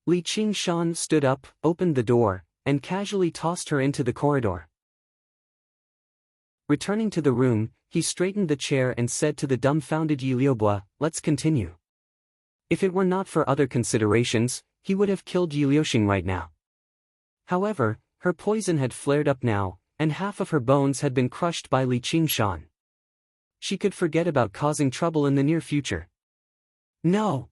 [SPEAKER 1] Li Qingshan stood up, opened the door, and casually tossed her into the corridor. Returning to the room, he straightened the chair and said to the dumbfounded Yi Liubo, "Let's continue." If it were not for other considerations, he would have killed Yi Liuxing right now. However, her poison had flared up now, and half of her bones had been crushed by Li Qingshan. She could forget about causing trouble in the near future. No!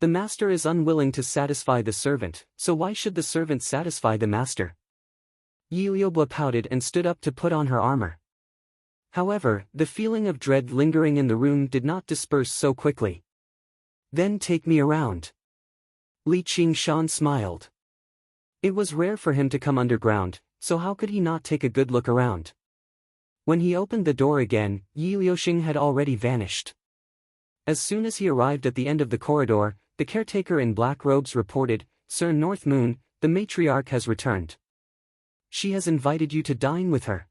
[SPEAKER 1] The master is unwilling to satisfy the servant, so why should the servant satisfy the master? Yi Liubo pouted and stood up to put on her armor. However, the feeling of dread lingering in the room did not disperse so quickly. Then take me around. Li Qingshan smiled. It was rare for him to come underground, so how could he not take a good look around? When he opened the door again, Yi Liuxing had already vanished. As soon as he arrived at the end of the corridor, the caretaker in black robes reported, "Sir North Moon, the matriarch has returned. She has invited you to dine with her."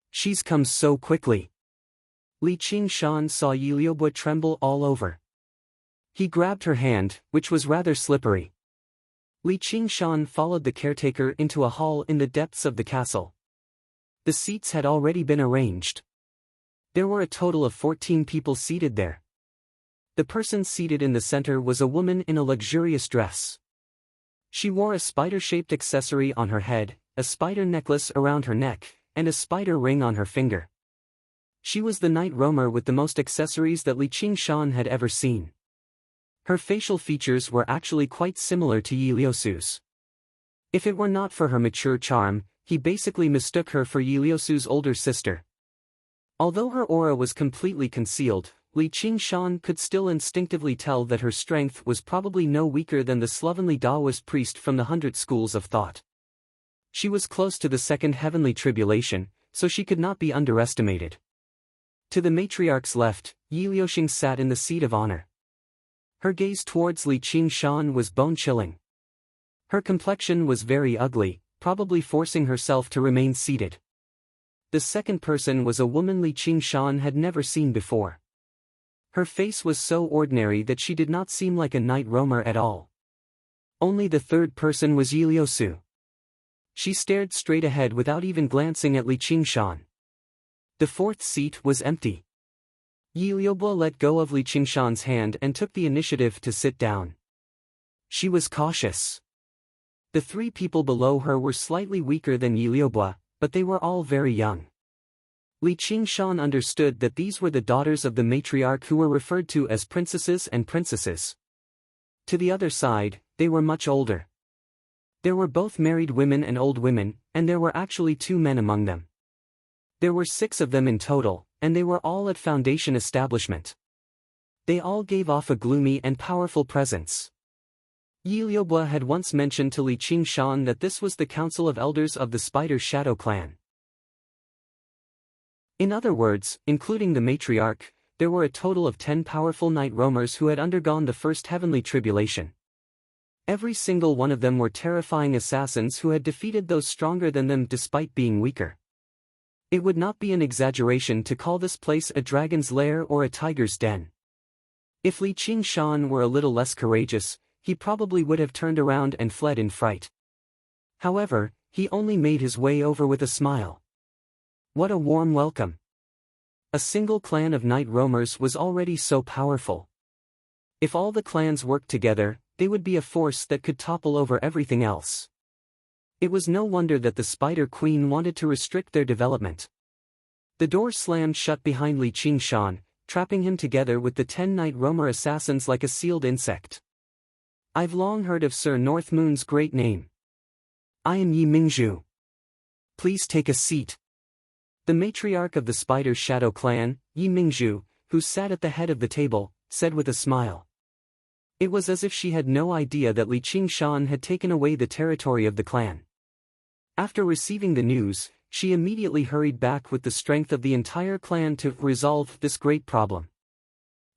[SPEAKER 1] "She's come so quickly." Li Qingshan saw Yi Liubo tremble all over. He grabbed her hand, which was rather slippery. Li Qingshan followed the caretaker into a hall in the depths of the castle. The seats had already been arranged. There were a total of 14 people seated there. The person seated in the center was a woman in a luxurious dress. She wore a spider-shaped accessory on her head, a spider necklace around her neck, and a spider ring on her finger. She was the night roamer with the most accessories that Li Qingshan had ever seen. Her facial features were actually quite similar to Yi Liusu's. If it were not for her mature charm, he basically mistook her for Yi Liusu's older sister. Although her aura was completely concealed, Li Qingshan could still instinctively tell that her strength was probably no weaker than the slovenly Taoist priest from the 100 schools of thought. She was close to the second heavenly tribulation, so she could not be underestimated. To the matriarch's left, Yi Liuxing sat in the seat of honor. Her gaze towards Li Qingshan was bone-chilling. Her complexion was very ugly, probably forcing herself to remain seated. The second person was a woman Li Qingshan had never seen before. Her face was so ordinary that she did not seem like a night roamer at all. Only the third person was Yi Liusu. She stared straight ahead without even glancing at Li Qingshan. The fourth seat was empty. Yi Liubo let go of Li Qingshan's hand and took the initiative to sit down. She was cautious. The three people below her were slightly weaker than Yi Liubo, but they were all very young. Li Qingshan understood that these were the daughters of the matriarch who were referred to as princesses and princesses. To the other side, they were much older. There were both married women and old women, and there were actually 2 men among them. There were 6 of them in total, and they were all at foundation establishment. They all gave off a gloomy and powerful presence. Yi Liubo had once mentioned to Li Qingshan that this was the council of elders of the Spider Shadow clan. In other words, including the matriarch, there were a total of 10 powerful night roamers who had undergone the first heavenly tribulation. Every single one of them were terrifying assassins who had defeated those stronger than them despite being weaker. It would not be an exaggeration to call this place a dragon's lair or a tiger's den. If Li Qingshan were a little less courageous, he probably would have turned around and fled in fright. However, he only made his way over with a smile. What a warm welcome. A single clan of night roamers was already so powerful. If all the clans worked together, they would be a force that could topple over everything else. It was no wonder that the Spider Queen wanted to restrict their development. The door slammed shut behind Li Qingshan, trapping him together with the 10 night roamer assassins like a sealed insect. I've long heard of Sir Northmoon's great name. I am Yi Mingzhu. Please take a seat. The matriarch of the Spider Shadow clan, Yi Mingzhu, who sat at the head of the table, said with a smile. It was as if she had no idea that Li Qingshan had taken away the territory of the clan. After receiving the news, she immediately hurried back with the strength of the entire clan to resolve this great problem.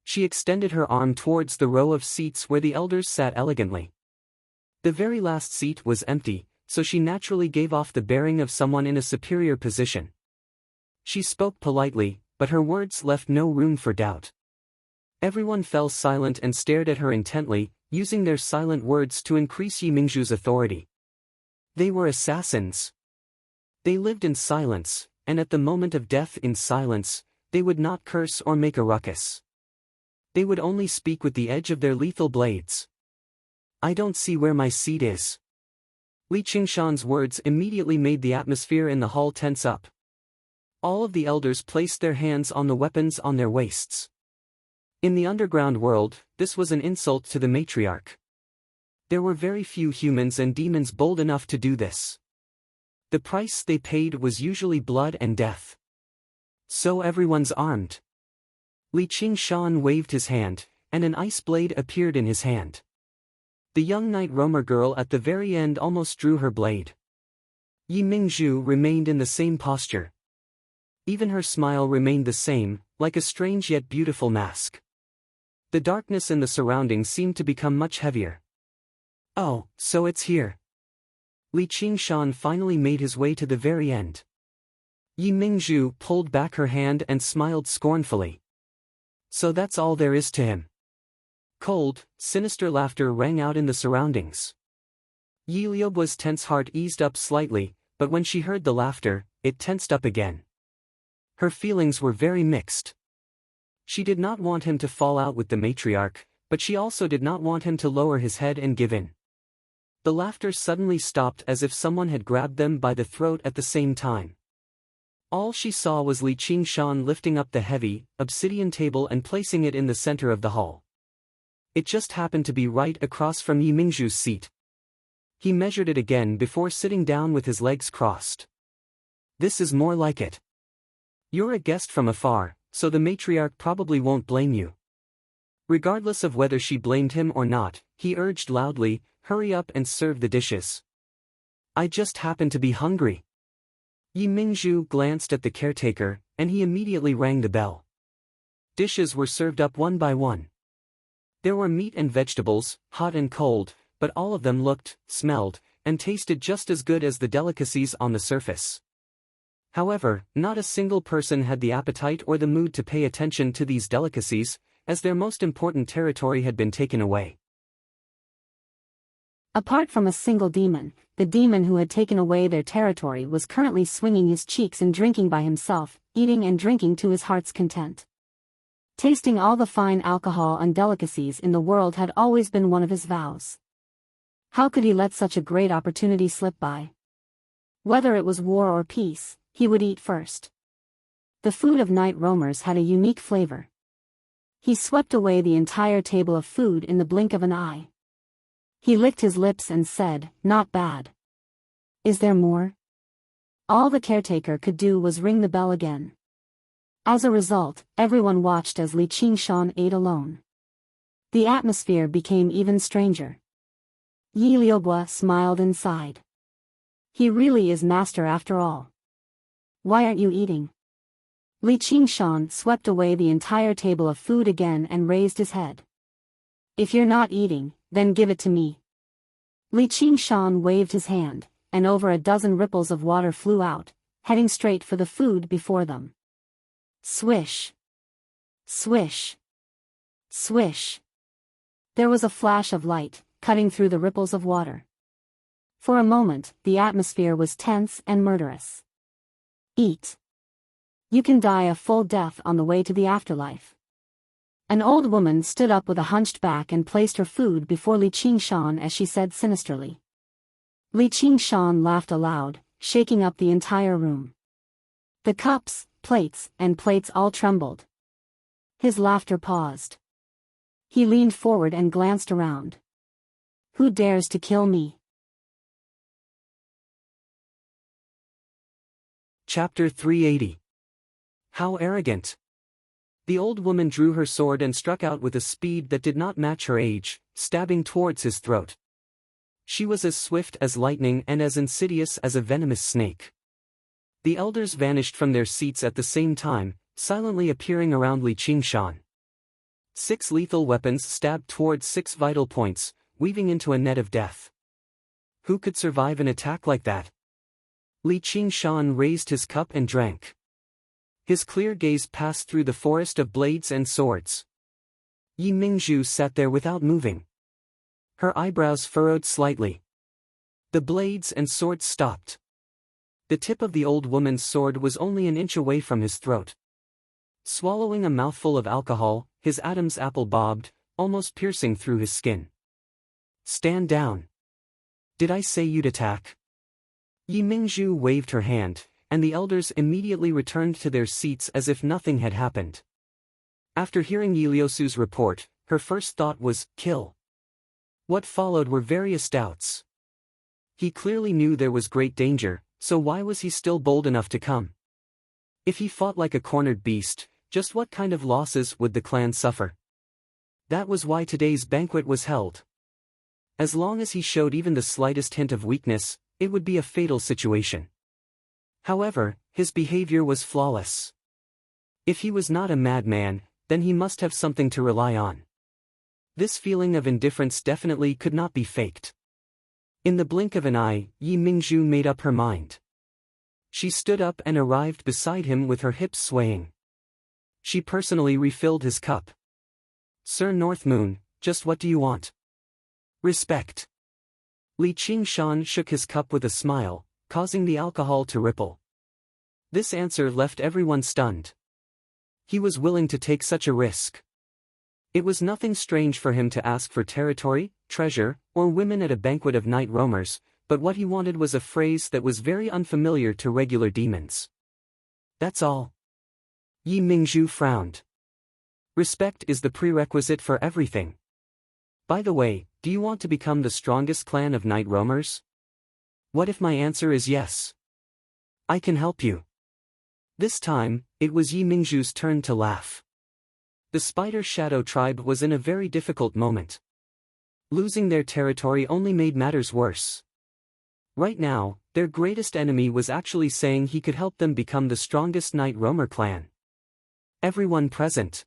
[SPEAKER 1] She extended her arm towards the row of seats where the elders sat elegantly. The very last seat was empty, so she naturally gave off the bearing of someone in a superior position. She spoke politely, but her words left no room for doubt. Everyone fell silent and stared at her intently, using their silent words to increase Yi Mingzhu's authority. They were assassins. They lived in silence, and at the moment of death in silence, they would not curse or make a ruckus. They would only speak with the edge of their lethal blades. I don't see where my seat is. Li Qingshan's words immediately made the atmosphere in the hall tense up. All of the elders placed their hands on the weapons on their waists. In the underground world, this was an insult to the matriarch. There were very few humans and demons bold enough to do this. The price they paid was usually blood and death. So everyone's armed. Li Qingshan waved his hand, and an ice blade appeared in his hand. The young night roamer girl at the very end almost drew her blade. Yi Mingzhu remained in the same posture. Even her smile remained the same, like a strange yet beautiful mask. The darkness in the surroundings seemed to become much heavier. Oh, so it's here. Li Qingshan finally made his way to the very end. Yi Mingzhu pulled back her hand and smiled scornfully. So that's all there is to him. Cold, sinister laughter rang out in the surroundings. Yi Liubo's tense heart eased up slightly, but when she heard the laughter, it tensed up again. Her feelings were very mixed. She did not want him to fall out with the matriarch, but she also did not want him to lower his head and give in. The laughter suddenly stopped as if someone had grabbed them by the throat at the same time. All she saw was Li Qingshan lifting up the heavy, obsidian table and placing it in the center of the hall. It just happened to be right across from Yi Mingzhu's seat. He measured it again before sitting down with his legs crossed. This is more like it. You're a guest from afar, so the matriarch probably won't blame you. Regardless of whether she blamed him or not, he urged loudly, hurry up and serve the dishes. I just happen to be hungry. Yi Mingzhu glanced at the caretaker, and he immediately rang the bell. Dishes were served up one by one. There were meat and vegetables, hot and cold, but all of them looked, smelled, and tasted just as good as the delicacies on the surface. However, not a single person had the appetite or the mood to pay attention to these delicacies, as their most important territory had been taken away.
[SPEAKER 3] Apart from a single demon, the demon who had taken away their territory was currently swinging his cheeks and drinking by himself, eating and drinking to his heart's content. Tasting all the fine alcohol and delicacies in the world had always been one of his vows. How could he let such a great opportunity slip by? Whether it was war or peace, he would eat first. The food of night roamers had a unique flavor. He swept away the entire table of food in the blink of an eye. He licked his lips and said, "Not bad. Is there more?" All the caretaker could do was ring the bell again. As a result, everyone watched as Li Qingshan ate alone. The atmosphere became even stranger. Yi Liuhua smiled and sighed. He really is master after all. Why aren't you eating? Li Qingshan swept away the entire table of food again and raised his head. If you're not eating, then give it to me. Li Qingshan waved his hand, and over a dozen ripples of water flew out, heading straight for the food before them. Swish! Swish! Swish! There was a flash of light, cutting through the ripples of water. For a moment, the atmosphere was tense and murderous. Eat. You can die a full death on the way to the afterlife. An old woman stood up with a hunched back and placed her food before Li Qingshan as she said sinisterly. Li Qingshan laughed aloud, shaking up the entire room. The cups, plates all trembled. His laughter paused. He leaned forward and glanced around. Who dares to kill me?
[SPEAKER 1] Chapter 380. How arrogant! The old woman drew her sword and struck out with a speed that did not match her age, stabbing towards his throat. She was as swift as lightning and as insidious as a venomous snake. The elders vanished from their seats at the same time, silently appearing around Li Qingshan. 6 lethal weapons stabbed towards 6 vital points, weaving into a net of death. Who could survive an attack like that? Li Qingshan raised his cup and drank. His clear gaze passed through the forest of blades and swords. Yi Mingzhu sat there without moving. Her eyebrows furrowed slightly. The blades and swords stopped. The tip of the old woman's sword was only an inch away from his throat. Swallowing a mouthful of alcohol, his Adam's apple bobbed, almost piercing through his skin. Stand down. Did I say you'd attack? Yi Mingzhu waved her hand, and the elders immediately returned to their seats as if nothing had happened. After hearing Yi Liusu's report, her first thought was, kill. What followed were various doubts. He clearly knew there was great danger, so why was he still bold enough to come? If he fought like a cornered beast, just what kind of losses would the clan suffer? That was why today's banquet was held. As long as he showed even the slightest hint of weakness, it would be a fatal situation. However, his behavior was flawless. If he was not a madman, then he must have something to rely on. This feeling of indifference definitely could not be faked. In the blink of an eye, Yi Mingzhu made up her mind. She stood up and arrived beside him with her hips swaying. She personally refilled his cup. Sir North Moon, just what do you want? Respect. Li Qingshan shook his cup with a smile, causing the alcohol to ripple. This answer left everyone stunned. He was willing to take such a risk. It was nothing strange for him to ask for territory, treasure, or women at a banquet of night roamers, but what he wanted was a phrase that was very unfamiliar to regular demons. That's all. Yi Mingzhu frowned. Respect is the prerequisite for everything. By the way, do you want to become the strongest clan of night roamers? What if my answer is yes? I can help you. This time, it was Yi Mingzhu's turn to laugh. The Spider Shadow tribe was in a very difficult moment. Losing their territory only made matters worse. Right now, their greatest enemy was actually saying he could help them become the strongest night roamer clan. Everyone present.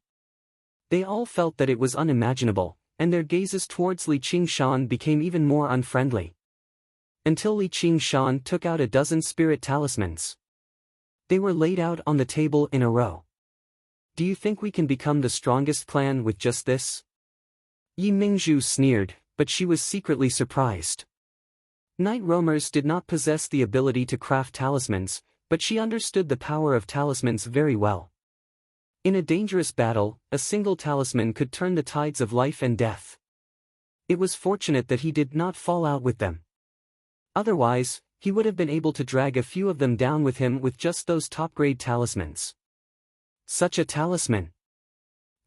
[SPEAKER 1] They all felt that it was unimaginable, and their gazes towards Li Qingshan became even more unfriendly. Until Li Qingshan took out a dozen spirit talismans. They were laid out on the table in a row. Do you think we can become the strongest clan with just this? Yi Mingzhu sneered, but she was secretly surprised. Night roamers did not possess the ability to craft talismans, but she understood the power of talismans very well. In a dangerous battle, a single talisman could turn the tides of life and death. It was fortunate that he did not fall out with them. Otherwise, he would have been able to drag a few of them down with him with just those top-grade talismans. Such a talisman.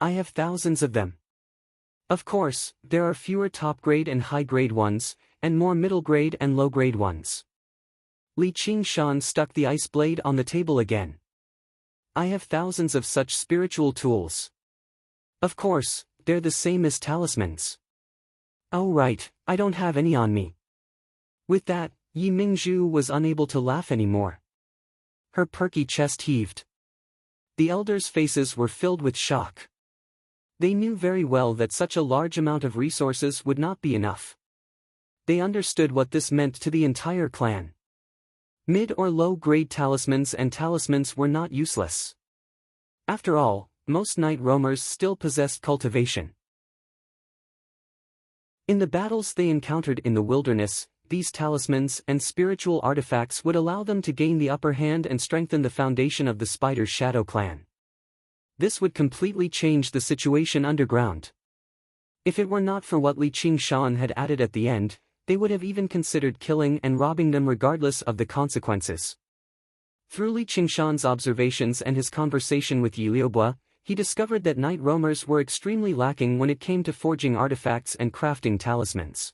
[SPEAKER 1] I have thousands of them. Of course, there are fewer top-grade and high-grade ones, and more middle-grade and low-grade ones. Li Qingshan stuck the ice blade on the table again. I have thousands of such spiritual tools. Of course, they're the same as talismans. Oh right, I don't have any on me. With that, Yi Mingzhu was unable to laugh anymore. Her perky chest heaved. The elders' faces were filled with shock. They knew very well that such a large amount of resources would not be enough. They understood what this meant to the entire clan. Mid or low-grade talismans and talismans were not useless. After all, most night roamers still possessed cultivation. In the battles they encountered in the wilderness, these talismans and spiritual artifacts would allow them to gain the upper hand and strengthen the foundation of the Spider's Shadow clan. This would completely change the situation underground. If it were not for what Li Qingshan had added at the end, they would have even considered killing and robbing them regardless of the consequences. Through Li Qingshan's observations and his conversation with Yi Liubo, he discovered that night roamers were extremely lacking when it came to forging artifacts and crafting talismans.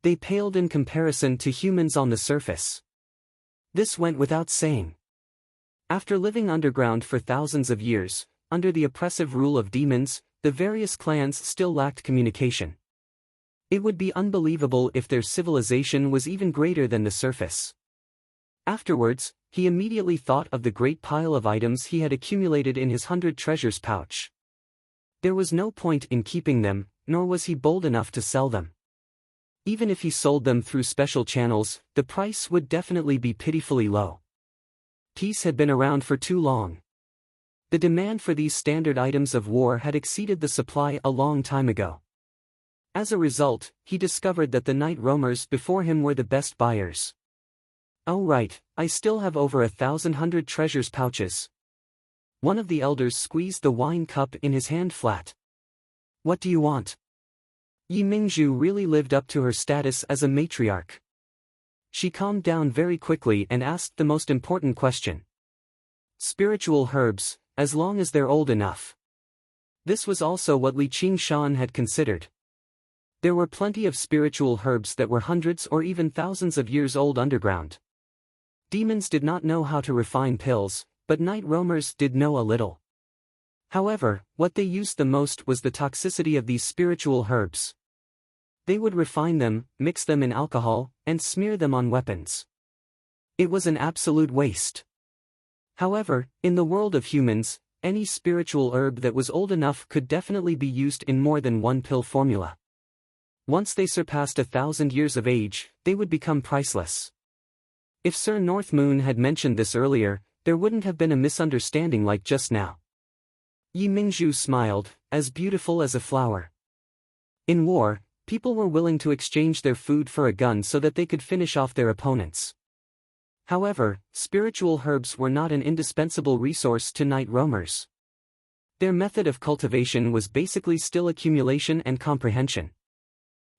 [SPEAKER 1] They paled in comparison to humans on the surface. This went without saying. After living underground for thousands of years, under the oppressive rule of demons, the various clans still lacked communication. It would be unbelievable if their civilization was even greater than the surface. Afterwards, he immediately thought of the great pile of items he had accumulated in his 100 treasures pouch. There was no point in keeping them, nor was he bold enough to sell them. Even if he sold them through special channels, the price would definitely be pitifully low. Peace had been around for too long. The demand for these standard items of war had exceeded the supply a long time ago. As a result, he discovered that the night roamers before him were the best buyers. Oh right, I still have over 1,100 treasures pouches. One of the elders squeezed the wine cup in his hand flat. What do you want? Yi Mingzhu really lived up to her status as a matriarch. She calmed down very quickly and asked the most important question. Spiritual herbs, as long as they're old enough. This was also what Li Qingshan had considered. There were plenty of spiritual herbs that were hundreds or even thousands of years old underground. Demons did not know how to refine pills, but night roamers did know a little. However, what they used the most was the toxicity of these spiritual herbs. They would refine them, mix them in alcohol, and smear them on weapons. It was an absolute waste. However, in the world of humans, any spiritual herb that was old enough could definitely be used in more than one pill formula. Once they surpassed 1,000 years of age, they would become priceless. If Sir North Moon had mentioned this earlier, there wouldn't have been a misunderstanding like just now. Yi Mingzhu smiled, as beautiful as a flower. In war, people were willing to exchange their food for a gun so that they could finish off their opponents. However, spiritual herbs were not an indispensable resource to night roamers. Their method of cultivation was basically still accumulation and comprehension.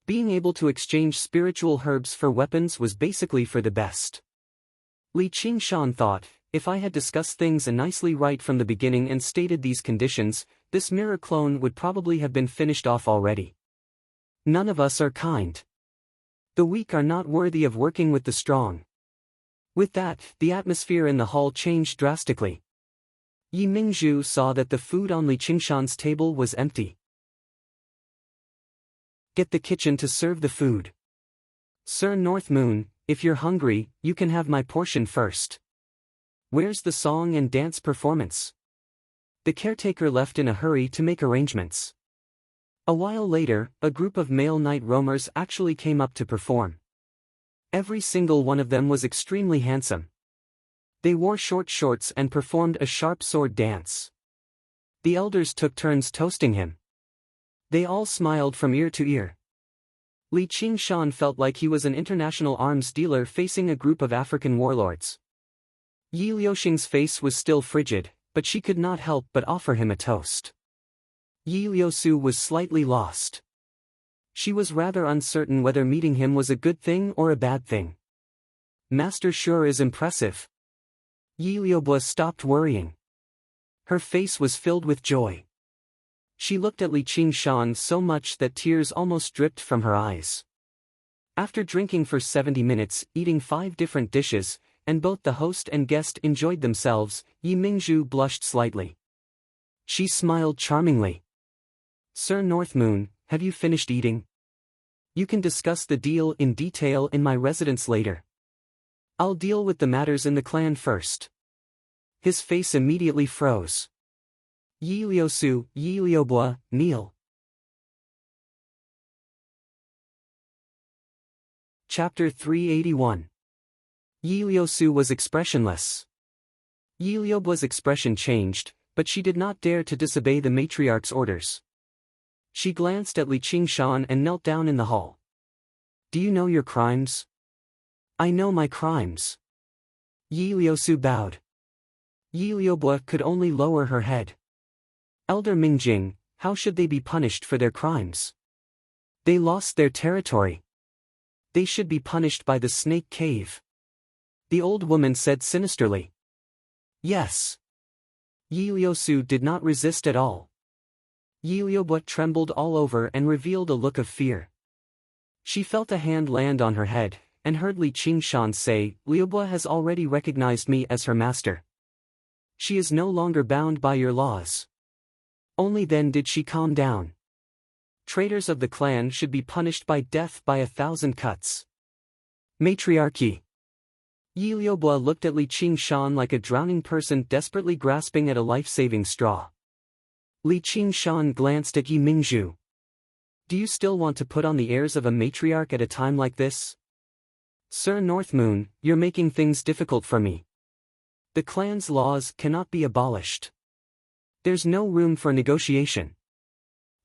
[SPEAKER 1] Being able to exchange spiritual herbs for weapons was basically for the best. Li Qingshan thought, if I had discussed things nicely right from the beginning and stated these conditions, this mirror clone would probably have been finished off already. None of us are kind. The weak are not worthy of working with the strong. With that, the atmosphere in the hall changed drastically. Yi Mingzhu saw that the food on Li Qingshan's table was empty. Get the kitchen to serve the food. Sir North Moon, if you're hungry, you can have my portion first. Where's the song and dance performance? The caretaker left in a hurry to make arrangements. A while later, a group of male night roamers actually came up to perform. Every single one of them was extremely handsome. They wore short shorts and performed a sharp sword dance. The elders took turns toasting him. They all smiled from ear to ear. Li Qingshan felt like he was an international arms dealer facing a group of African warlords. Yi Liuxing's face was still frigid, but she could not help but offer him a toast. Yi Liusu was slightly lost. She was rather uncertain whether meeting him was a good thing or a bad thing. Master sure is impressive. Yi Liubo stopped worrying. Her face was filled with joy. She looked at Li Qingshan so much that tears almost dripped from her eyes. After drinking for 70 minutes, eating 5 different dishes, and both the host and guest enjoyed themselves, Yi Mingzhu blushed slightly. She smiled charmingly. Sir Northmoon, have you finished eating? You can discuss the deal in detail in my residence later. I'll deal with the matters in the clan first. His face immediately froze. Yi Liusu, Yi Liubo, kneel. Chapter 381. Yi Liusu was expressionless. Yi Liubo's expression changed, but she did not dare to disobey the matriarch's orders. She glanced at Li Qingshan and knelt down in the hall. Do you know your crimes? I know my crimes. Yi Liusu bowed. Yi Liubo could only lower her head. Elder Mingjing, how should they be punished for their crimes? They lost their territory. They should be punished by the snake cave. The old woman said sinisterly. Yes. Yi Liusu did not resist at all. Yi Liubo trembled all over and revealed a look of fear. She felt a hand land on her head, and heard Li Qingshan say, Liubo has already recognized me as her master. She is no longer bound by your laws. Only then did she calm down. Traitors of the clan should be punished by death by 1,000 cuts. Matriarchy. Yi Liubo looked at Li Qingshan like a drowning person desperately grasping at a life-saving straw. Li Qingshan glanced at Yi Mingzhu. Do you still want to put on the airs of a matriarch at a time like this? Sir Northmoon, you're making things difficult for me. The clan's laws cannot be abolished. There's no room for negotiation.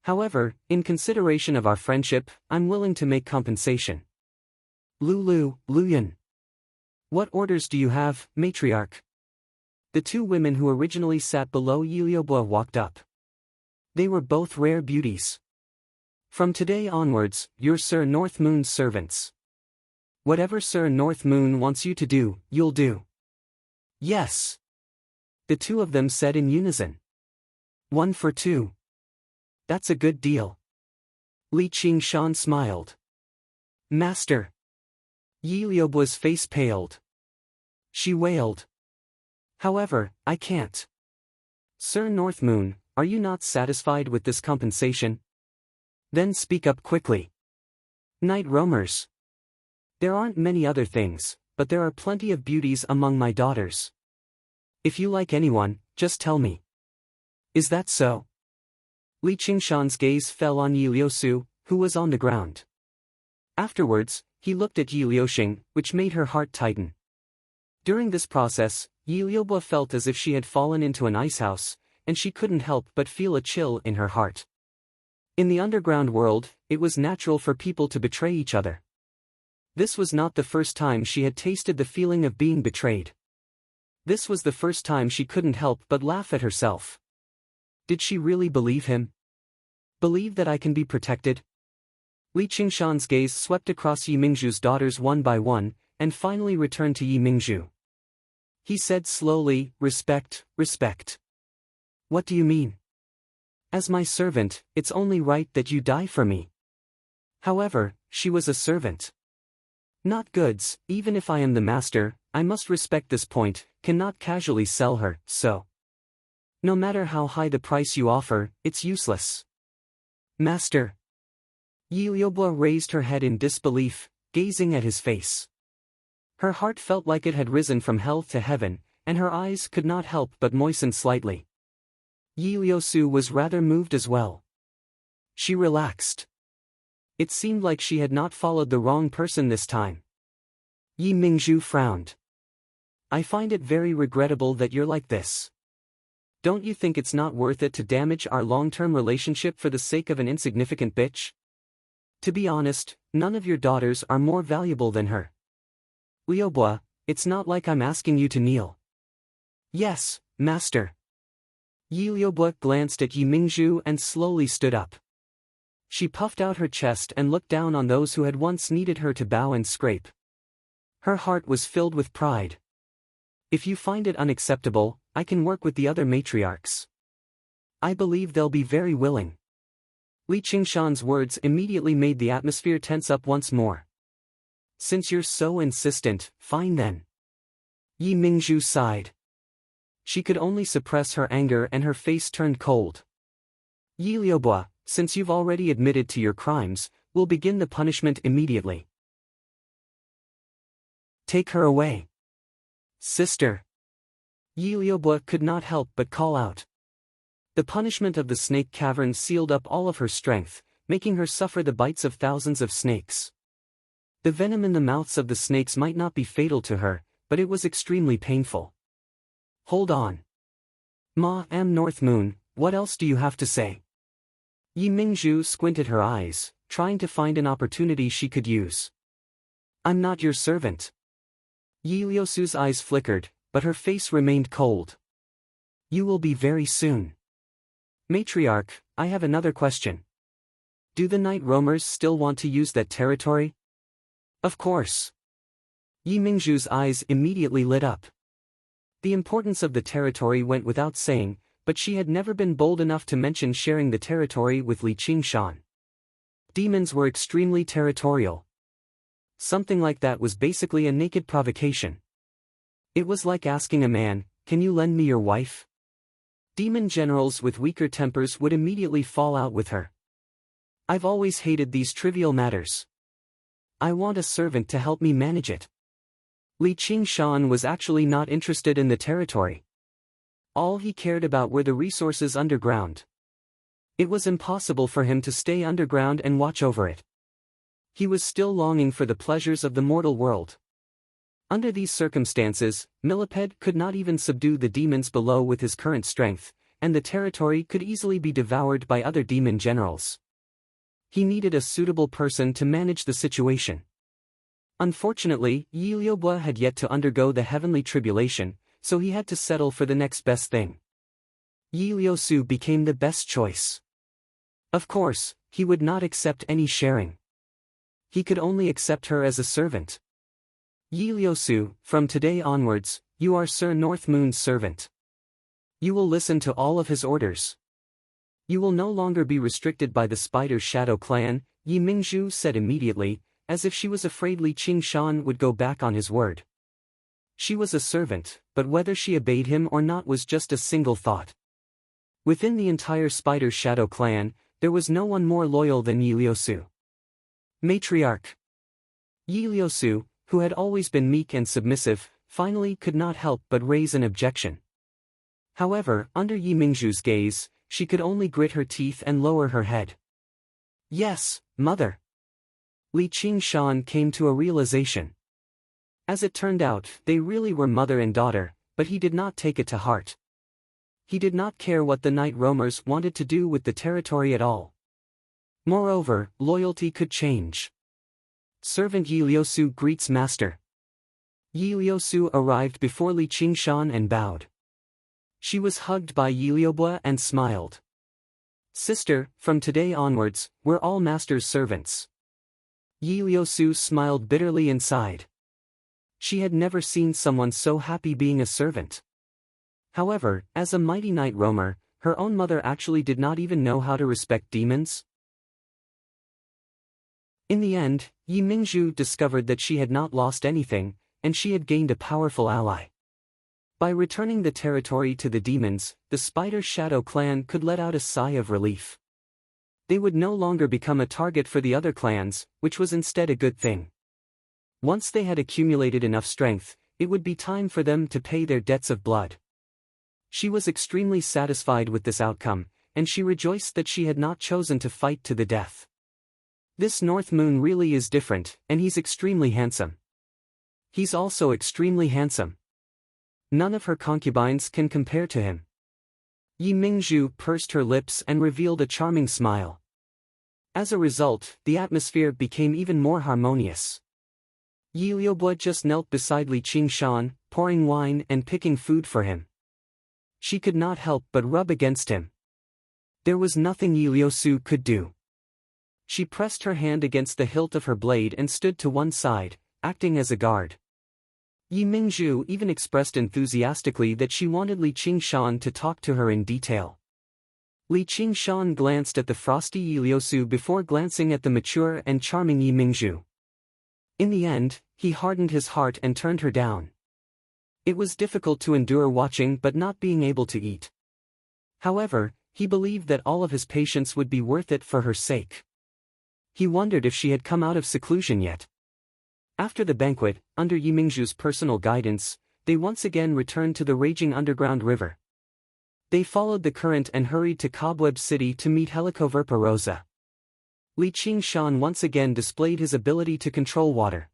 [SPEAKER 1] However, in consideration of our friendship, I'm willing to make compensation. Lulu, Luyan. What orders do you have, matriarch? The 2 women who originally sat below Yi Liubo walked up. They were both rare beauties. From today onwards, you're Sir Northmoon's servants. Whatever Sir Northmoon wants you to do, you'll do. Yes. The 2 of them said in unison. 1 for 2. That's a good deal. Li Qingshan smiled. Master. Yi Liubo's face paled. She wailed. However, I can't. Sir Northmoon, are you not satisfied with this compensation? Then speak up quickly. Night roamers. There aren't many other things, but there are plenty of beauties among my daughters. If you like anyone, just tell me. Is that so? Li Qingshan's gaze fell on Yi Liusu, who was on the ground. Afterwards, he looked at Yi Liuxing, which made her heart tighten. During this process, Yi Liubo felt as if she had fallen into an icehouse, and she couldn't help but feel a chill in her heart. In the underground world, it was natural for people to betray each other. This was not the first time she had tasted the feeling of being betrayed. This was the first time she couldn't help but laugh at herself. Did she really believe him? Believe that I can be protected? Li Qingshan's gaze swept across Yi Mingzhu's daughters one by one, and finally returned to Yi Mingzhu. He said slowly, respect, respect. What do you mean? As my servant, it's only right that you die for me. However, she was a servant. Not goods, even if I am the master, I must respect this point, cannot casually sell her, so. No matter how high the price you offer, it's useless. Master. Yi Liubo raised her head in disbelief, gazing at his face. Her heart felt like it had risen from hell to heaven, and her eyes could not help but moisten slightly. Yi Liusu was rather moved as well. She relaxed. It seemed like she had not followed the wrong person this time. Yi Mingzhu frowned. I find it very regrettable that you're like this. Don't you think it's not worth it to damage our long-term relationship for the sake of an insignificant bitch? To be honest, none of your daughters are more valuable than her. Liubois, it's not like I'm asking you to kneel. Yes, master. Yi Liubois glanced at Yi Mingzhu and slowly stood up. She puffed out her chest and looked down on those who had once needed her to bow and scrape. Her heart was filled with pride. If you find it unacceptable, I can work with the other matriarchs. I believe they'll be very willing. Li Qingshan's words immediately made the atmosphere tense up once more. Since you're so insistent, fine then. Yi Mingzhu sighed. She could only suppress her anger and her face turned cold. Yi Liubois, since you've already admitted to your crimes, we'll begin the punishment immediately. Take her away. Sister. Yi Liubois could not help but call out. The punishment of the snake cavern sealed up all of her strength, making her suffer the bites of thousands of snakes. The venom in the mouths of the snakes might not be fatal to her, but it was extremely painful. Hold on. Ma-am North Moon, what else do you have to say? Yi Mingzhu squinted her eyes, trying to find an opportunity she could use. I'm not your servant. Yi Liusu's eyes flickered, but her face remained cold. You will be very soon. Matriarch, I have another question. Do the night roamers still want to use that territory? Of course. Yi Mingzhu's eyes immediately lit up. The importance of the territory went without saying, but she had never been bold enough to mention sharing the territory with Li Qingshan. Demons were extremely territorial. Something like that was basically a naked provocation. It was like asking a man, can you lend me your wife? Demon generals with weaker tempers would immediately fall out with her. I've always hated these trivial matters. I want a servant to help me manage it. Li Qingshan was actually not interested in the territory. All he cared about were the resources underground. It was impossible for him to stay underground and watch over it. He was still longing for the pleasures of the mortal world. Under these circumstances, Millipede could not even subdue the demons below with his current strength, and the territory could easily be devoured by other demon generals. He needed a suitable person to manage the situation. Unfortunately, Yi Liubois had yet to undergo the heavenly tribulation, so he had to settle for the next best thing. Yi Liusu became the best choice. Of course, he would not accept any sharing. He could only accept her as a servant. Yi Liusu, from today onwards, you are Sir North Moon's servant. You will listen to all of his orders. You will no longer be restricted by the Spider Shadow clan, Yi Mingzhu said immediately, as if she was afraid Li Qingshan would go back on his word. She was a servant, but whether she obeyed him or not was just a single thought. Within the entire Spider Shadow clan, there was no one more loyal than Yi Liusu. Matriarch. Yi Liusu, who had always been meek and submissive, finally could not help but raise an objection. However, under Yi Mingzhu's gaze, she could only grit her teeth and lower her head. Yes, mother. Li Qingshan came to a realization. As it turned out, they really were mother and daughter, but he did not take it to heart. He did not care what the night roamers wanted to do with the territory at all. Moreover, loyalty could change. Servant Yi Liusu greets master. Yi Liusu arrived before Li Qingshan and bowed. She was hugged by Yi Liubois and smiled. Sister, from today onwards, we're all master's servants. Yi Liusu smiled bitterly inside. She had never seen someone so happy being a servant. However, as a mighty night roamer, her own mother actually did not even know how to respect demons. In the end, Yi Mingzhu discovered that she had not lost anything, and she had gained a powerful ally. By returning the territory to the demons, the Spider Shadow clan could let out a sigh of relief. They would no longer become a target for the other clans, which was instead a good thing. Once they had accumulated enough strength, it would be time for them to pay their debts of blood. She was extremely satisfied with this outcome, and she rejoiced that she had not chosen to fight to the death. This North Moon really is different, and he's extremely handsome. He's also extremely handsome. None of her concubines can compare to him. Yi Mingzhu pursed her lips and revealed a charming smile. As a result, the atmosphere became even more harmonious. Yi Liubo just knelt beside Li Qingshan, pouring wine and picking food for him. She could not help but rub against him. There was nothing Yi Liusu could do. She pressed her hand against the hilt of her blade and stood to one side, acting as a guard. Yi Mingzhu even expressed enthusiastically that she wanted Li Qingshan to talk to her in detail. Li Qingshan glanced at the frosty Yi Liusu before glancing at the mature and charming Yi Mingzhu. In the end, he hardened his heart and turned her down. It was difficult to endure watching but not being able to eat. However, he believed that all of his patience would be worth it for her sake. He wondered if she had come out of seclusion yet. After the banquet, under Yi Mingzhu's personal guidance, they once again returned to the raging underground river. They followed the current and hurried to Cobweb City to meet Helicoverpa Rosa. Li Qingshan once again displayed his ability to control water.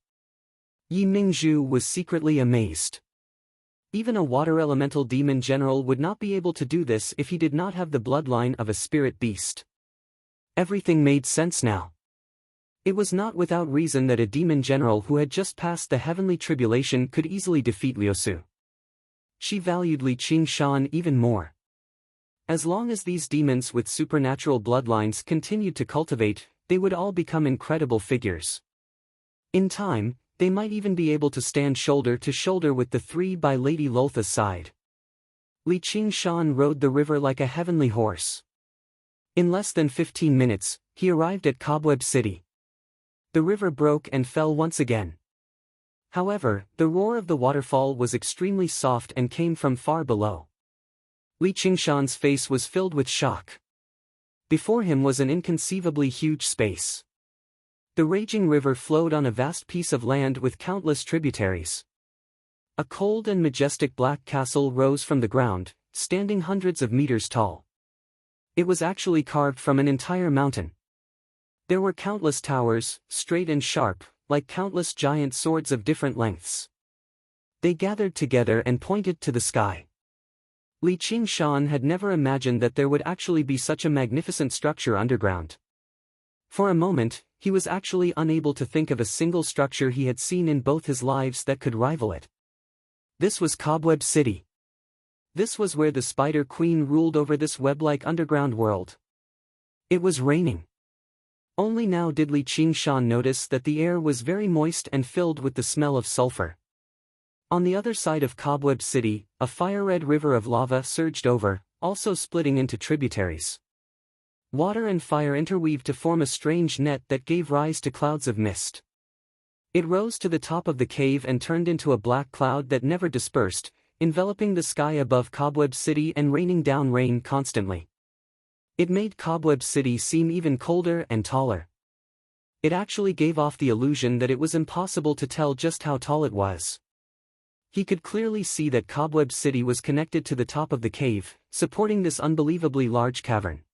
[SPEAKER 1] Yi Mingzhu was secretly amazed. Even a water elemental demon general would not be able to do this if he did not have the bloodline of a spirit beast. Everything made sense now. It was not without reason that a demon general who had just passed the heavenly tribulation could easily defeat Liusu. She valued Li Qingshan even more. As long as these demons with supernatural bloodlines continued to cultivate, they would all become incredible figures. In time, they might even be able to stand shoulder to shoulder with the three by Lady Lotha's side. Li Qingshan rode the river like a heavenly horse. In less than 15 minutes, he arrived at Cobweb City. The river broke and fell once again. However, the roar of the waterfall was extremely soft and came from far below. Li Qingshan's face was filled with shock. Before him was an inconceivably huge space. The raging river flowed on a vast piece of land with countless tributaries. A cold and majestic black castle rose from the ground, standing hundreds of meters tall. It was actually carved from an entire mountain. There were countless towers, straight and sharp, like countless giant swords of different lengths. They gathered together and pointed to the sky. Li Qingshan had never imagined that there would actually be such a magnificent structure underground. For a moment, he was actually unable to think of a single structure he had seen in both his lives that could rival it. This was Cobweb City. This was where the Spider Queen ruled over this web-like underground world. It was raining. Only now did Li Qingshan notice that the air was very moist and filled with the smell of sulfur. On the other side of Cobweb City, a fire-red river of lava surged over, also splitting into tributaries. Water and fire interweaved to form a strange net that gave rise to clouds of mist. It rose to the top of the cave and turned into a black cloud that never dispersed, enveloping the sky above Cobweb City and raining down rain constantly. It made Cobweb City seem even colder and taller. It actually gave off the illusion that it was impossible to tell just how tall it was. He could clearly see that Cobweb City was connected to the top of the cave, supporting this unbelievably large cavern.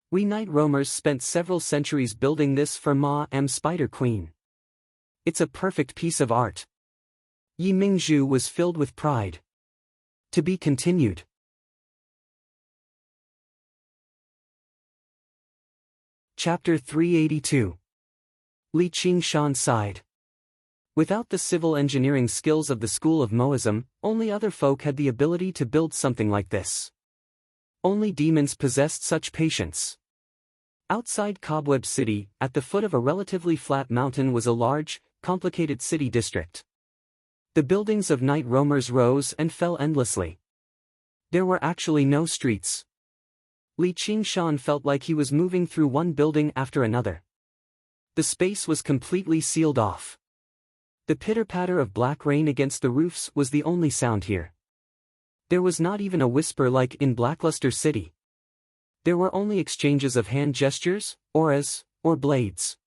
[SPEAKER 1] We night roamers spent several centuries building this for Ma Spider Queen. It's a perfect piece of art. Yi Mingzhu was filled with pride. To be continued. Chapter 382. Li Qingshan sighed. Without the civil engineering skills of the school of Moism, only other folk had the ability to build something like this. Only demons possessed such patience. Outside Cobweb City, at the foot of a relatively flat mountain was a large, complicated city district. The buildings of night roamers rose and fell endlessly. There were actually no streets. Li Qingshan felt like he was moving through one building after another. The space was completely sealed off. The pitter-patter of black rain against the roofs was the only sound here. There was not even a whisper like in Blackluster City. There were only exchanges of hand gestures, auras, or blades.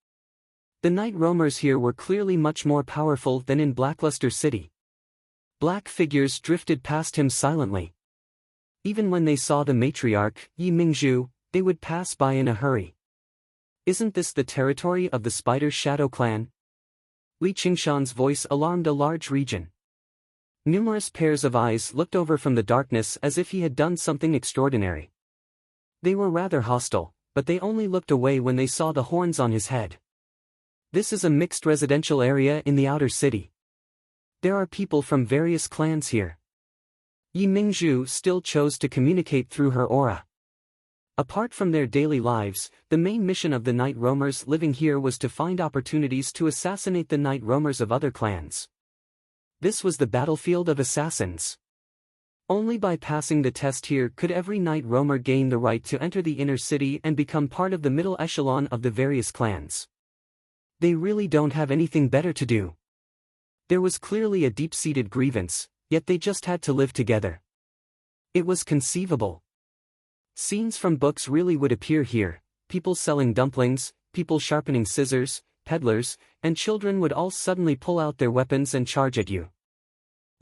[SPEAKER 1] The night roamers here were clearly much more powerful than in Blackluster City. Black figures drifted past him silently. Even when they saw the matriarch, Yi Mingzhu, they would pass by in a hurry. Isn't this the territory of the Spider Shadow clan? Li Qingshan's voice alarmed a large region. Numerous pairs of eyes looked over from the darkness as if he had done something extraordinary. They were rather hostile, but they only looked away when they saw the horns on his head. This is a mixed residential area in the outer city. There are people from various clans here. Yi Mingzhu still chose to communicate through her aura. Apart from their daily lives, the main mission of the night roamers living here was to find opportunities to assassinate the night roamers of other clans. This was the battlefield of assassins. Only by passing the test here could every night roamer gain the right to enter the inner city and become part of the middle echelon of the various clans. They really don't have anything better to do. There was clearly a deep-seated grievance, yet they just had to live together. It was conceivable. Scenes from books really would appear here: people selling dumplings, people sharpening scissors, peddlers, and children would all suddenly pull out their weapons and charge at you.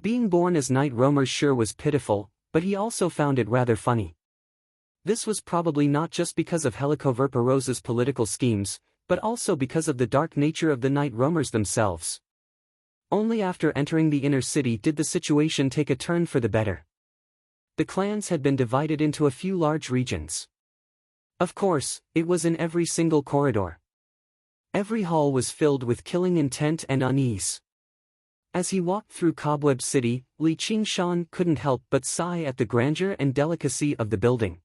[SPEAKER 1] Being born as night roamers sure was pitiful, but he also found it rather funny. This was probably not just because of Helicoverpa-Rosa's political schemes, but also because of the dark nature of the night roamers themselves. Only after entering the inner city did the situation take a turn for the better. The clans had been divided into a few large regions. Of course, it was in every single corridor. Every hall was filled with killing intent and unease. As he walked through Cobweb City, Li Qingshan couldn't help but sigh at the grandeur and delicacy of the building.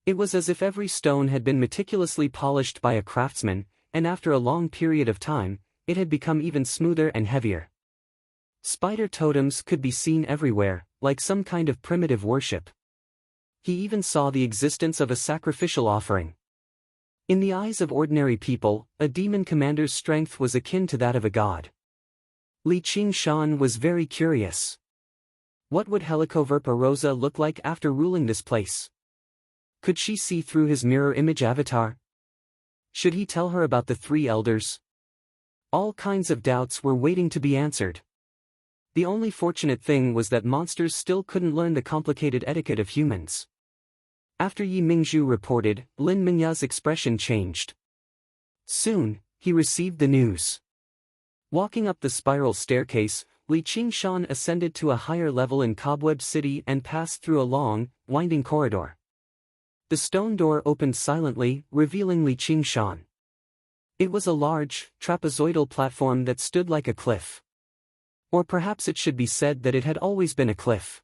[SPEAKER 1] It was as if every stone had been meticulously polished by a craftsman, and after a long period of time, it had become even smoother and heavier. Spider totems could be seen everywhere, like some kind of primitive worship. He even saw the existence of a sacrificial offering. In the eyes of ordinary people, a demon commander's strength was akin to that of a god. Li Qingshan was very curious. What would Helicoverpa-Rosa look like after ruling this place? Could she see through his mirror image avatar? Should he tell her about the three elders? All kinds of doubts were waiting to be answered. The only fortunate thing was that monsters still couldn't learn the complicated etiquette of humans. After Yi Mingzhu reported, Lin Mingya's expression changed. Soon, he received the news. Walking up the spiral staircase, Li Qingshan ascended to a higher level in Cobweb City and passed through a long, winding corridor. The stone door opened silently, revealing Li Qingshan. It was a large, trapezoidal platform that stood like a cliff. Or perhaps it should be said that it had always been a cliff.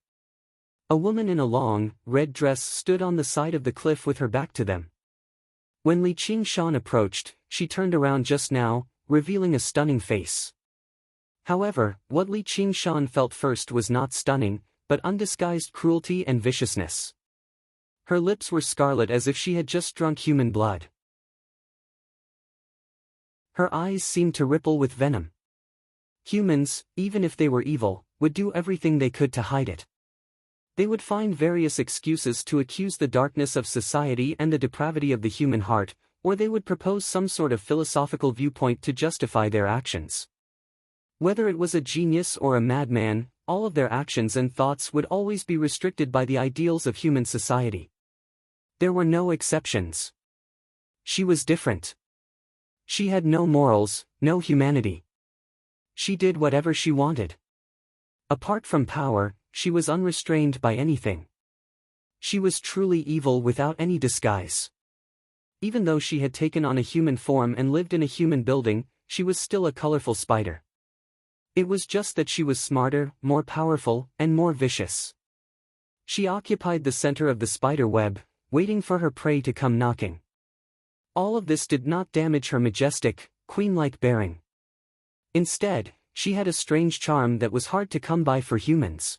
[SPEAKER 1] A woman in a long, red dress stood on the side of the cliff with her back to them. When Li Qingshan approached, she turned around just now, revealing a stunning face. However, what Li Qingshan felt first was not stunning, but undisguised cruelty and viciousness. Her lips were scarlet as if she had just drunk human blood. Her eyes seemed to ripple with venom. Humans, even if they were evil, would do everything they could to hide it. They would find various excuses to accuse the darkness of society and the depravity of the human heart, or they would propose some sort of philosophical viewpoint to justify their actions. Whether it was a genius or a madman, all of their actions and thoughts would always be restricted by the ideals of human society. There were no exceptions. She was different. She had no morals, no humanity. She did whatever she wanted. Apart from power, she was unrestrained by anything. She was truly evil without any disguise. Even though she had taken on a human form and lived in a human building, she was still a colorful spider. It was just that she was smarter, more powerful, and more vicious. She occupied the center of the spider web, waiting for her prey to come knocking. All of this did not damage her majestic, queen-like bearing. Instead, she had a strange charm that was hard to come by for humans.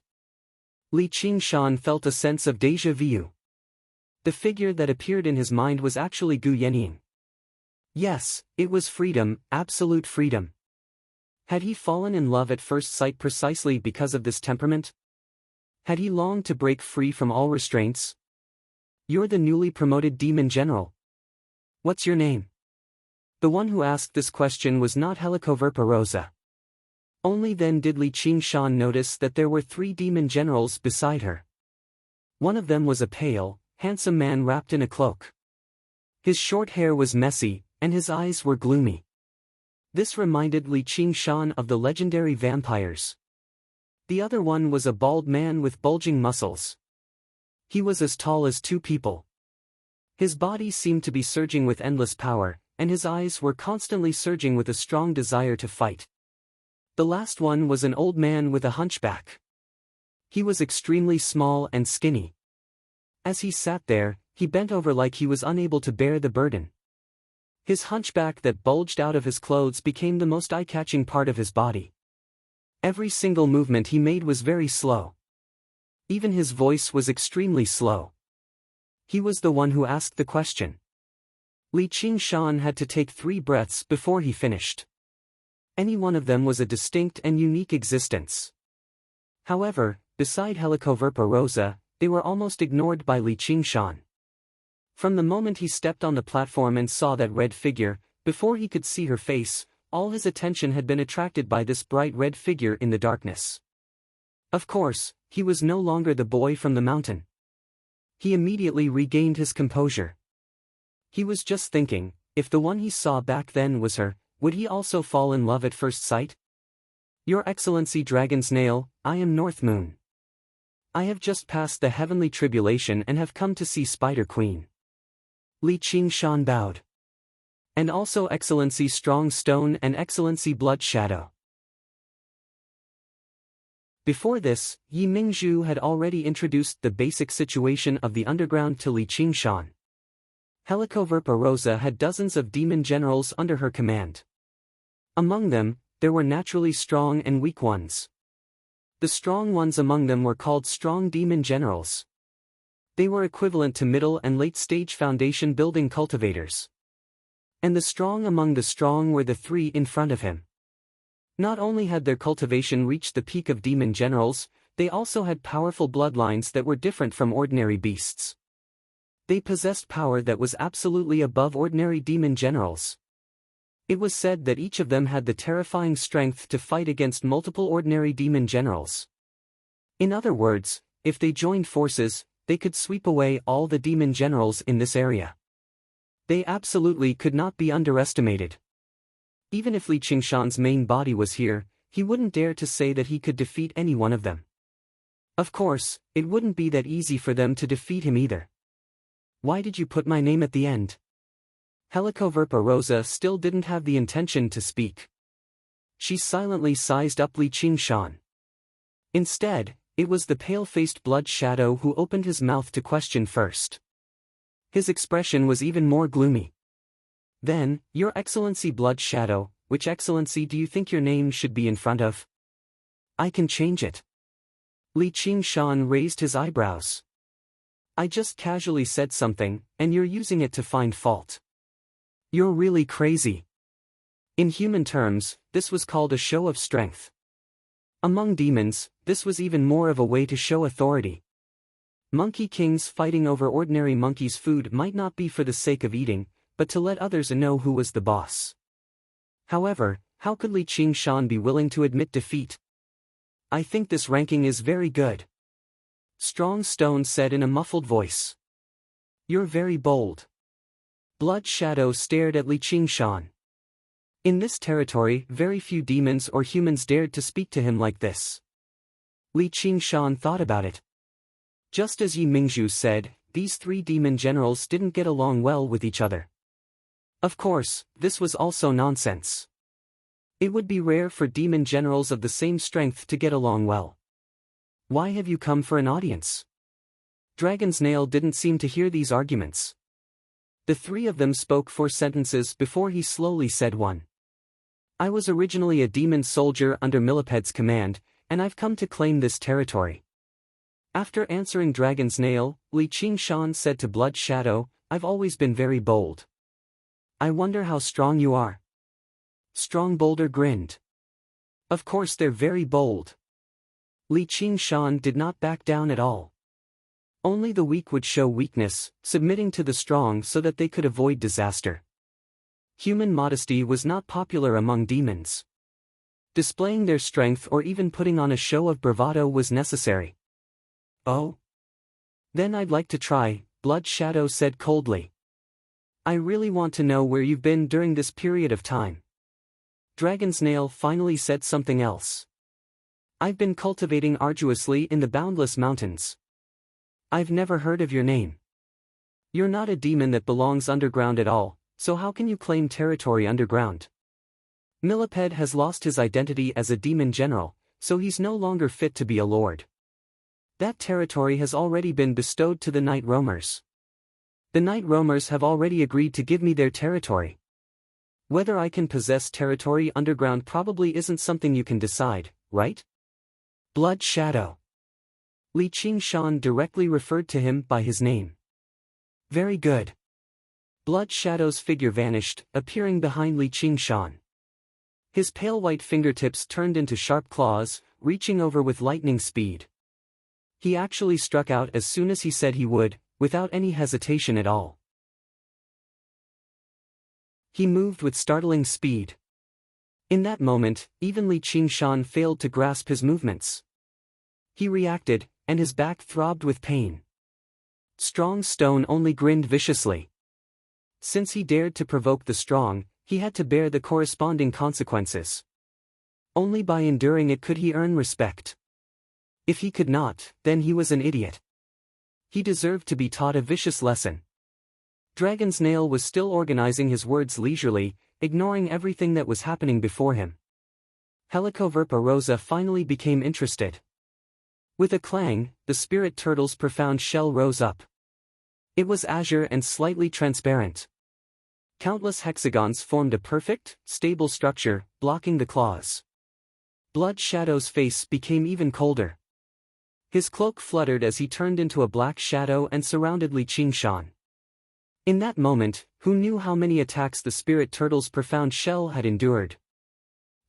[SPEAKER 1] Li Qingshan felt a sense of déjà vu. The figure that appeared in his mind was actually Gu Yanyin. Yes, it was freedom, absolute freedom. Had he fallen in love at first sight precisely because of this temperament? Had he longed to break free from all restraints? You're the newly promoted demon general. What's your name? The one who asked this question was not Helicoverpa-Rosa. Only then did Li Qingshan notice that there were 3 demon generals beside her. One of them was a pale, handsome man wrapped in a cloak. His short hair was messy, and his eyes were gloomy. This reminded Li Qingshan of the legendary vampires. The other one was a bald man with bulging muscles. He was as tall as 2 people. His body seemed to be surging with endless power, and his eyes were constantly surging with a strong desire to fight. The last one was an old man with a hunchback. He was extremely small and skinny. As he sat there, he bent over like he was unable to bear the burden. His hunchback that bulged out of his clothes became the most eye-catching part of his body. Every single movement he made was very slow. Even his voice was extremely slow. He was the one who asked the question. Li Qingshan had to take 3 breaths before he finished. Any one of them was a distinct and unique existence. However, beside Helicoverpa rosa, they were almost ignored by Li Qingshan. From the moment he stepped on the platform and saw that red figure, before he could see her face, all his attention had been attracted by this bright red figure in the darkness. Of course, he was no longer the boy from the mountain. He immediately regained his composure. He was just thinking, if the one he saw back then was her, would he also fall in love at first sight? Your Excellency Dragon's Nail, I am North Moon. I have just passed the heavenly tribulation and have come to see Spider Queen. Li Qingshan bowed. And also Excellency Strong Stone and Excellency Blood Shadow. Before this, Yi Mingzhu had already introduced the basic situation of the underground to Li Qingshan. Helicoverpa rosa had dozens of demon generals under her command. Among them, there were naturally strong and weak ones. The strong ones among them were called strong demon generals. They were equivalent to middle and late-stage foundation building cultivators. And the strong among the strong were the 3 in front of him. Not only had their cultivation reached the peak of demon generals, they also had powerful bloodlines that were different from ordinary beasts. They possessed power that was absolutely above ordinary demon generals. It was said that each of them had the terrifying strength to fight against multiple ordinary demon generals. In other words, if they joined forces, they could sweep away all the demon generals in this area. They absolutely could not be underestimated. Even if Li Qingshan's main body was here, he wouldn't dare to say that he could defeat any one of them. Of course, it wouldn't be that easy for them to defeat him either. Why did you put my name at the end? Helicoverpa rosa still didn't have the intention to speak. She silently sized up Li Qingshan. Instead, it was the pale-faced Blood Shadow who opened his mouth to question first. His expression was even more gloomy. Then, Your Excellency Blood Shadow, which excellency do you think your name should be in front of? I can change it. Li Qingshan raised his eyebrows. I just casually said something, and you're using it to find fault. You're really crazy. In human terms, this was called a show of strength. Among demons, this was even more of a way to show authority. Monkey kings fighting over ordinary monkeys' food might not be for the sake of eating, but to let others know who was the boss. However, how could Li Qingshan be willing to admit defeat? I think this ranking is very good. Strong Stone said in a muffled voice. You're very bold. Blood Shadow stared at Li Qingshan. In this territory, very few demons or humans dared to speak to him like this. Li Qingshan thought about it. Just as Yi Mingzhu said, these 3 demon generals didn't get along well with each other. Of course, this was also nonsense. It would be rare for demon generals of the same strength to get along well. Why have you come for an audience? Dragon's Nail didn't seem to hear these arguments. The 3 of them spoke 4 sentences before he slowly said one. I was originally a demon soldier under Milliped's command, and I've come to claim this territory. After answering Dragon's Nail, Li Qingshan said to Blood Shadow, I've always been very bold. I wonder how strong you are. Strong Boulder grinned. Of course they're very bold. Li Qingshan did not back down at all. Only the weak would show weakness, submitting to the strong so that they could avoid disaster. Human modesty was not popular among demons. Displaying their strength or even putting on a show of bravado was necessary. Oh? Then I'd like to try, Blood Shadow said coldly. I really want to know where you've been during this period of time. Dragon's Nail finally said something else. I've been cultivating arduously in the boundless mountains. I've never heard of your name. You're not a demon that belongs underground at all, so how can you claim territory underground? Millipede has lost his identity as a demon general, so he's no longer fit to be a lord. That territory has already been bestowed to the night roamers. The night roamers have already agreed to give me their territory. Whether I can possess territory underground probably isn't something you can decide, right? Blood Shadow. Li Qingshan directly referred to him by his name. Very good. Blood Shadow's figure vanished, appearing behind Li Qingshan. His pale white fingertips turned into sharp claws, reaching over with lightning speed. He actually struck out as soon as he said he would, without any hesitation at all. He moved with startling speed. In that moment, even Li Qingshan failed to grasp his movements. He reacted, and his back throbbed with pain. Strong Stone only grinned viciously. Since he dared to provoke the strong, he had to bear the corresponding consequences. Only by enduring it could he earn respect. If he could not, then he was an idiot. He deserved to be taught a vicious lesson. Dragon's Nail was still organizing his words leisurely, ignoring everything that was happening before him. Helicoverpa Rosa finally became interested. With a clang, the spirit turtle's profound shell rose up. It was azure and slightly transparent. Countless hexagons formed a perfect, stable structure, blocking the claws. Blood Shadow's face became even colder. His cloak fluttered as he turned into a black shadow and surrounded Li Qingshan. In that moment, who knew how many attacks the spirit turtle's profound shell had endured?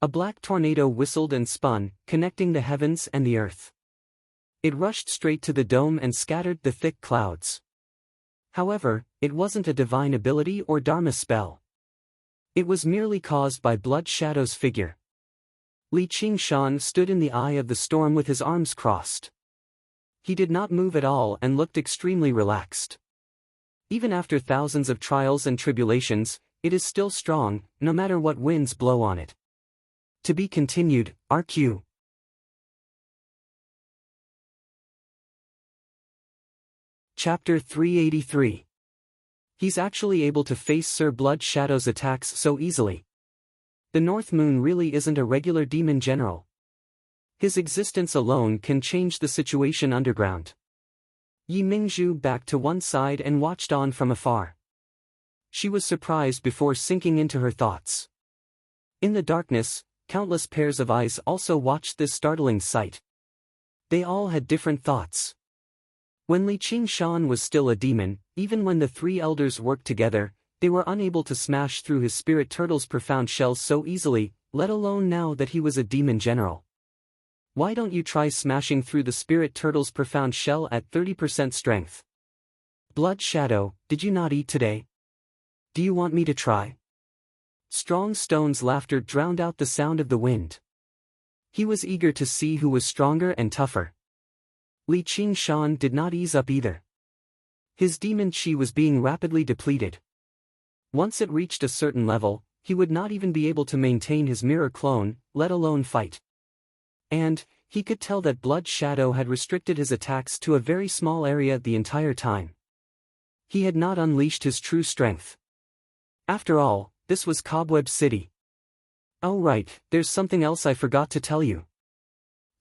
[SPEAKER 1] A black tornado whistled and spun, connecting the heavens and the earth. It rushed straight to the dome and scattered the thick clouds. However, it wasn't a divine ability or Dharma spell. It was merely caused by Blood Shadow's figure. Li Qingshan stood in the eye of the storm with his arms crossed. He did not move at all and looked extremely relaxed. Even after thousands of trials and tribulations, it is still strong, no matter what winds blow on it. To be continued, RQ. Chapter 383. He's actually able to face Sir Blood Shadow's attacks so easily. The North Moon really isn't a regular demon general. His existence alone can change the situation underground. Yi Mingzhu backed to one side and watched on from afar. She was surprised before sinking into her thoughts. In the darkness, countless pairs of eyes also watched this startling sight. They all had different thoughts. When Li Qingshan was still a demon, even when the three elders worked together, they were unable to smash through his spirit turtle's profound shell so easily, let alone now that he was a demon general. Why don't you try smashing through the spirit turtle's profound shell at 30% strength? Blood Shadow, did you not eat today? Do you want me to try? Strong Stone's laughter drowned out the sound of the wind. He was eager to see who was stronger and tougher. Li Qingshan did not ease up either. His demon chi was being rapidly depleted. Once it reached a certain level, he would not even be able to maintain his mirror clone, let alone fight. And, he could tell that Blood Shadow had restricted his attacks to a very small area the entire time. He had not unleashed his true strength. After all, this was Cobweb City. Oh right, there's something else I forgot to tell you.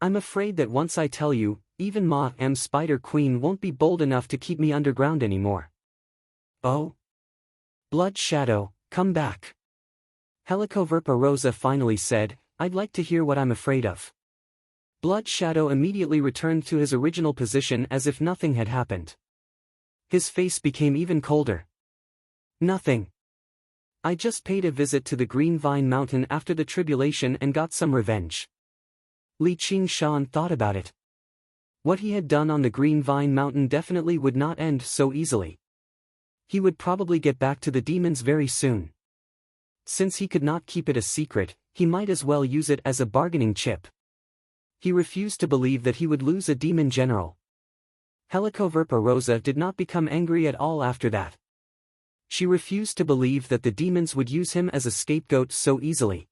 [SPEAKER 1] I'm afraid that once I tell you, even Ma-M Spider Queen won't be bold enough to keep me underground anymore. Oh? Blood Shadow, come back. Helicoverpa Rosa finally said, I'd like to hear what I'm afraid of. Blood Shadow immediately returned to his original position as if nothing had happened. His face became even colder. Nothing. I just paid a visit to the Green Vine Mountain after the tribulation and got some revenge. Li Qingshan thought about it. What he had done on the Green Vine Mountain definitely would not end so easily. He would probably get back to the demons very soon. Since he could not keep it a secret, he might as well use it as a bargaining chip. He refused to believe that he would lose a demon general. Helicoverpa Rosa did not become angry at all after that. She refused to believe that the demons would use him as a scapegoat so easily.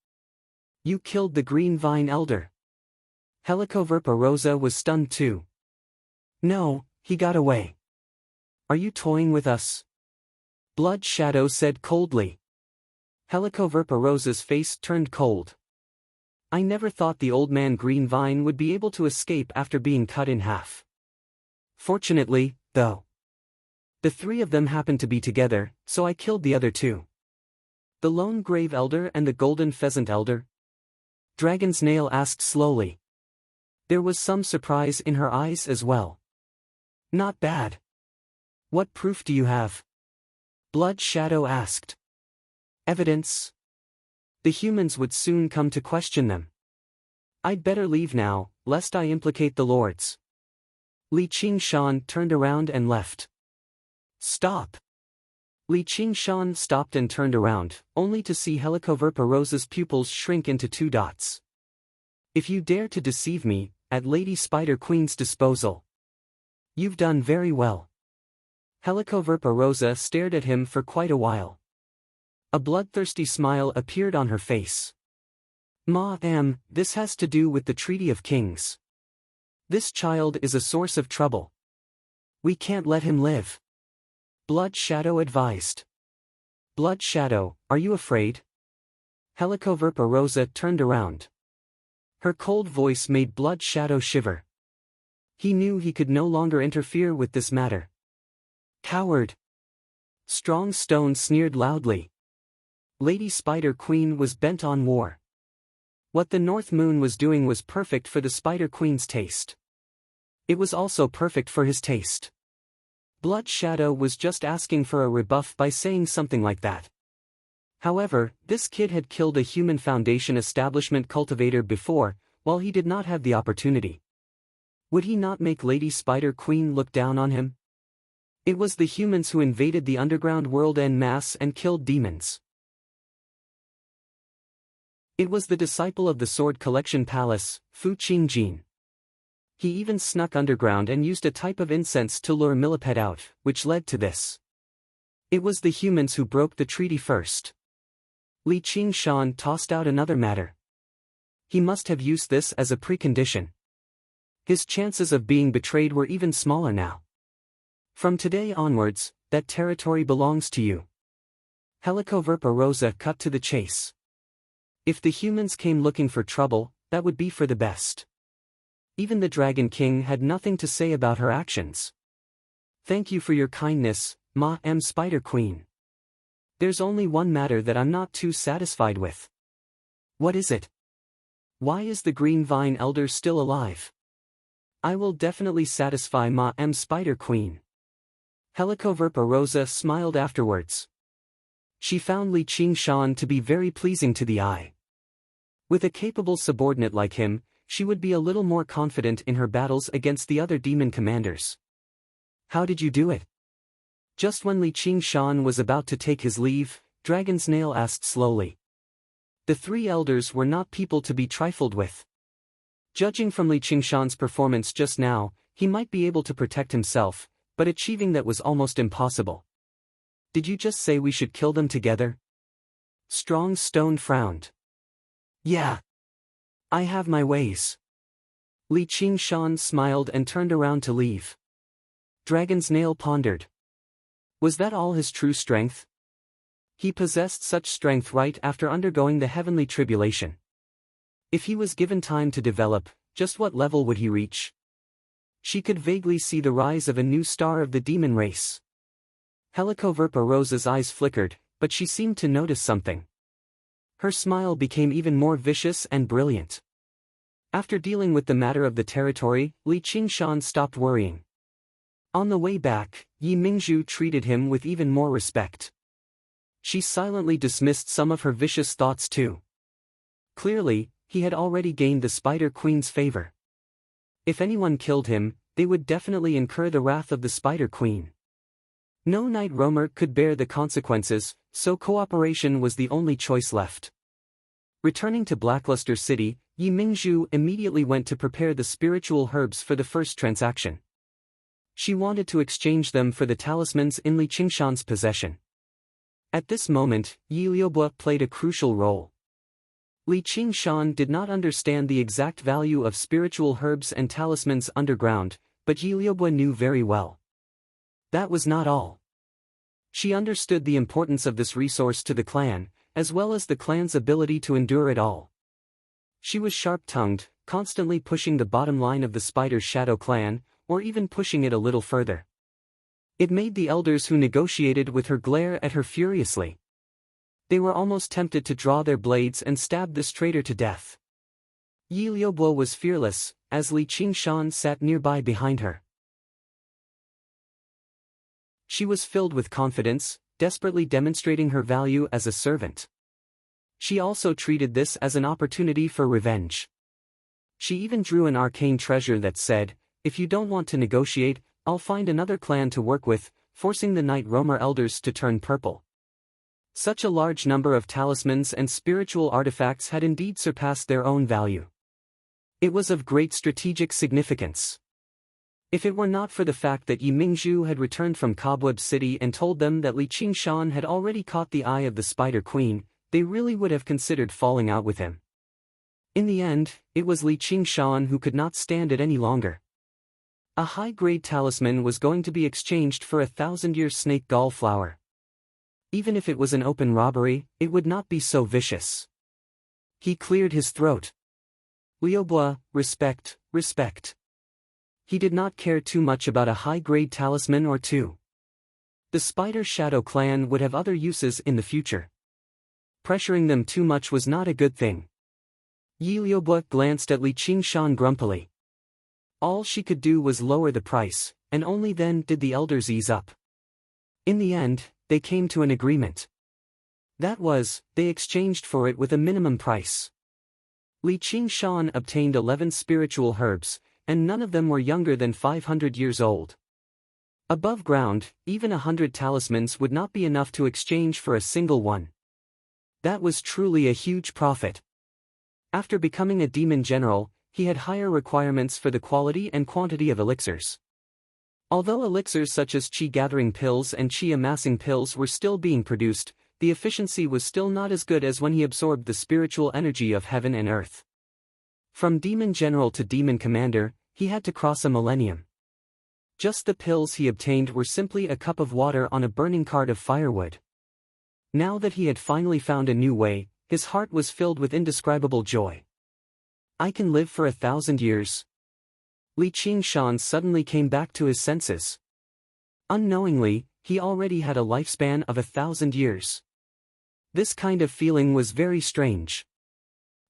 [SPEAKER 1] You killed the Green Vine Elder. Helicoverpa Rosa was stunned too. No, he got away. Are you toying with us? Blood Shadow said coldly. Helicoverpa-Rosa's face turned cold. I never thought the old man Green Vine would be able to escape after being cut in half. Fortunately, though, the three of them happened to be together, so I killed the other two. The Lone Grave Elder and the Golden Pheasant Elder? Dragon's Nail asked slowly. There was some surprise in her eyes as well. Not bad. What proof do you have? Blood Shadow asked. Evidence? The humans would soon come to question them. I'd better leave now, lest I implicate the lords. Li Qingshan turned around and left. Stop! Li Qingshan stopped and turned around, only to see Helicoverpa-Rosa's pupils shrink into 2 dots. If you dare to deceive me, at Lady Spider Queen's disposal. You've done very well. Helicoverpa-Rosa stared at him for quite a while. A bloodthirsty smile appeared on her face. This has to do with the Treaty of Kings. This child is a source of trouble. We can't let him live. Blood Shadow advised. Blood Shadow, are you afraid? Helicoverpa-Rosa turned around. Her cold voice made Blood Shadow shiver. He knew he could no longer interfere with this matter. Coward! Strong Stone sneered loudly. Lady Spider Queen was bent on war. What the North Moon was doing was perfect for the Spider Queen's taste. It was also perfect for his taste. Blood Shadow was just asking for a rebuff by saying something like that. However, this kid had killed a human Foundation establishment cultivator before, while he did not have the opportunity. Would he not make Lady Spider Queen look down on him? It was the humans who invaded the underground world en masse and killed demons. It was the disciple of the Sword Collection Palace, Fu Qingjin. He even snuck underground and used a type of incense to lure Millipede out, which led to this. It was the humans who broke the treaty first. Li Qingshan tossed out another matter. He must have used this as a precondition. His chances of being betrayed were even smaller now. From today onwards, that territory belongs to you. Helicoverpa-Rosa cut to the chase. If the humans came looking for trouble, that would be for the best. Even the Dragon King had nothing to say about her actions. Thank you for your kindness, Spider Queen. There's only one matter that I'm not too satisfied with. What is it? Why is the Green Vine Elder still alive? I will definitely satisfy Spider Queen. Helicoverpa-Rosa smiled afterwards. She found Li Qingshan to be very pleasing to the eye. With a capable subordinate like him, she would be a little more confident in her battles against the other demon commanders. How did you do it? Just when Li Qingshan was about to take his leave, Dragon's Nail asked slowly. The 3 elders were not people to be trifled with. Judging from Li Qingshan's performance just now, he might be able to protect himself, but achieving that was almost impossible. Did you just say we should kill them together? Strong Stone frowned. Yeah. I have my ways. Li Qingshan smiled and turned around to leave. Dragon's Nail pondered. Was that all his true strength? He possessed such strength right after undergoing the heavenly tribulation. If he was given time to develop, just what level would he reach? She could vaguely see the rise of a new star of the demon race. Helicoverpa-Rosa's eyes flickered, but she seemed to notice something. Her smile became even more vicious and brilliant. After dealing with the matter of the territory, Li Qingshan stopped worrying. On the way back, Yi Mingzhu treated him with even more respect. She silently dismissed some of her vicious thoughts too. Clearly, he had already gained the Spider Queen's favor. If anyone killed him, they would definitely incur the wrath of the Spider Queen. No night roamer could bear the consequences, so cooperation was the only choice left. Returning to Blackluster City, Yi Mingzhu immediately went to prepare the spiritual herbs for the first transaction. She wanted to exchange them for the talismans in Li Qingshan's possession. At this moment, Yi Liubo played a crucial role. Li Qingshan did not understand the exact value of spiritual herbs and talismans underground, but Yi Liubo knew very well. That was not all. She understood the importance of this resource to the clan, as well as the clan's ability to endure it all. She was sharp-tongued, constantly pushing the bottom line of the Spider's Shadow clan, or even pushing it a little further. It made the elders who negotiated with her glare at her furiously. They were almost tempted to draw their blades and stab this traitor to death. Yi Liubo was fearless, as Li Qingshan sat nearby behind her. She was filled with confidence, desperately demonstrating her value as a servant. She also treated this as an opportunity for revenge. She even drew an arcane treasure that said, "If you don't want to negotiate, I'll find another clan to work with," forcing the Night Roamer elders to turn purple. Such a large number of talismans and spiritual artifacts had indeed surpassed their own value. It was of great strategic significance. If it were not for the fact that Yi Mingzhu had returned from Cobweb City and told them that Li Qingshan had already caught the eye of the Spider Queen, they really would have considered falling out with him. In the end, it was Li Qingshan who could not stand it any longer. A high-grade talisman was going to be exchanged for a 1,000-year snake gall flower. Even if it was an open robbery, it would not be so vicious. He cleared his throat. Liubo, respect, respect. He did not care too much about a high-grade talisman or two. The Spider Shadow clan would have other uses in the future. Pressuring them too much was not a good thing. Yi Liubo glanced at Li Qingshan grumpily. All she could do was lower the price, and only then did the elders ease up. In the end, they came to an agreement. That was, they exchanged for it with a minimum price. Li Qingshan obtained 11 spiritual herbs, and none of them were younger than 500 years old. Above ground, even 100 talismans would not be enough to exchange for a single one. That was truly a huge profit. After becoming a demon general, he had higher requirements for the quality and quantity of elixirs. Although elixirs such as chi-gathering pills and chi-amassing pills were still being produced, the efficiency was still not as good as when he absorbed the spiritual energy of heaven and earth. From demon general to demon commander, he had to cross a millennium. Just the pills he obtained were simply a cup of water on a burning cart of firewood. Now that he had finally found a new way, his heart was filled with indescribable joy. I can live for 1,000 years. Li Qingshan suddenly came back to his senses. Unknowingly, he already had a lifespan of 1,000 years. This kind of feeling was very strange.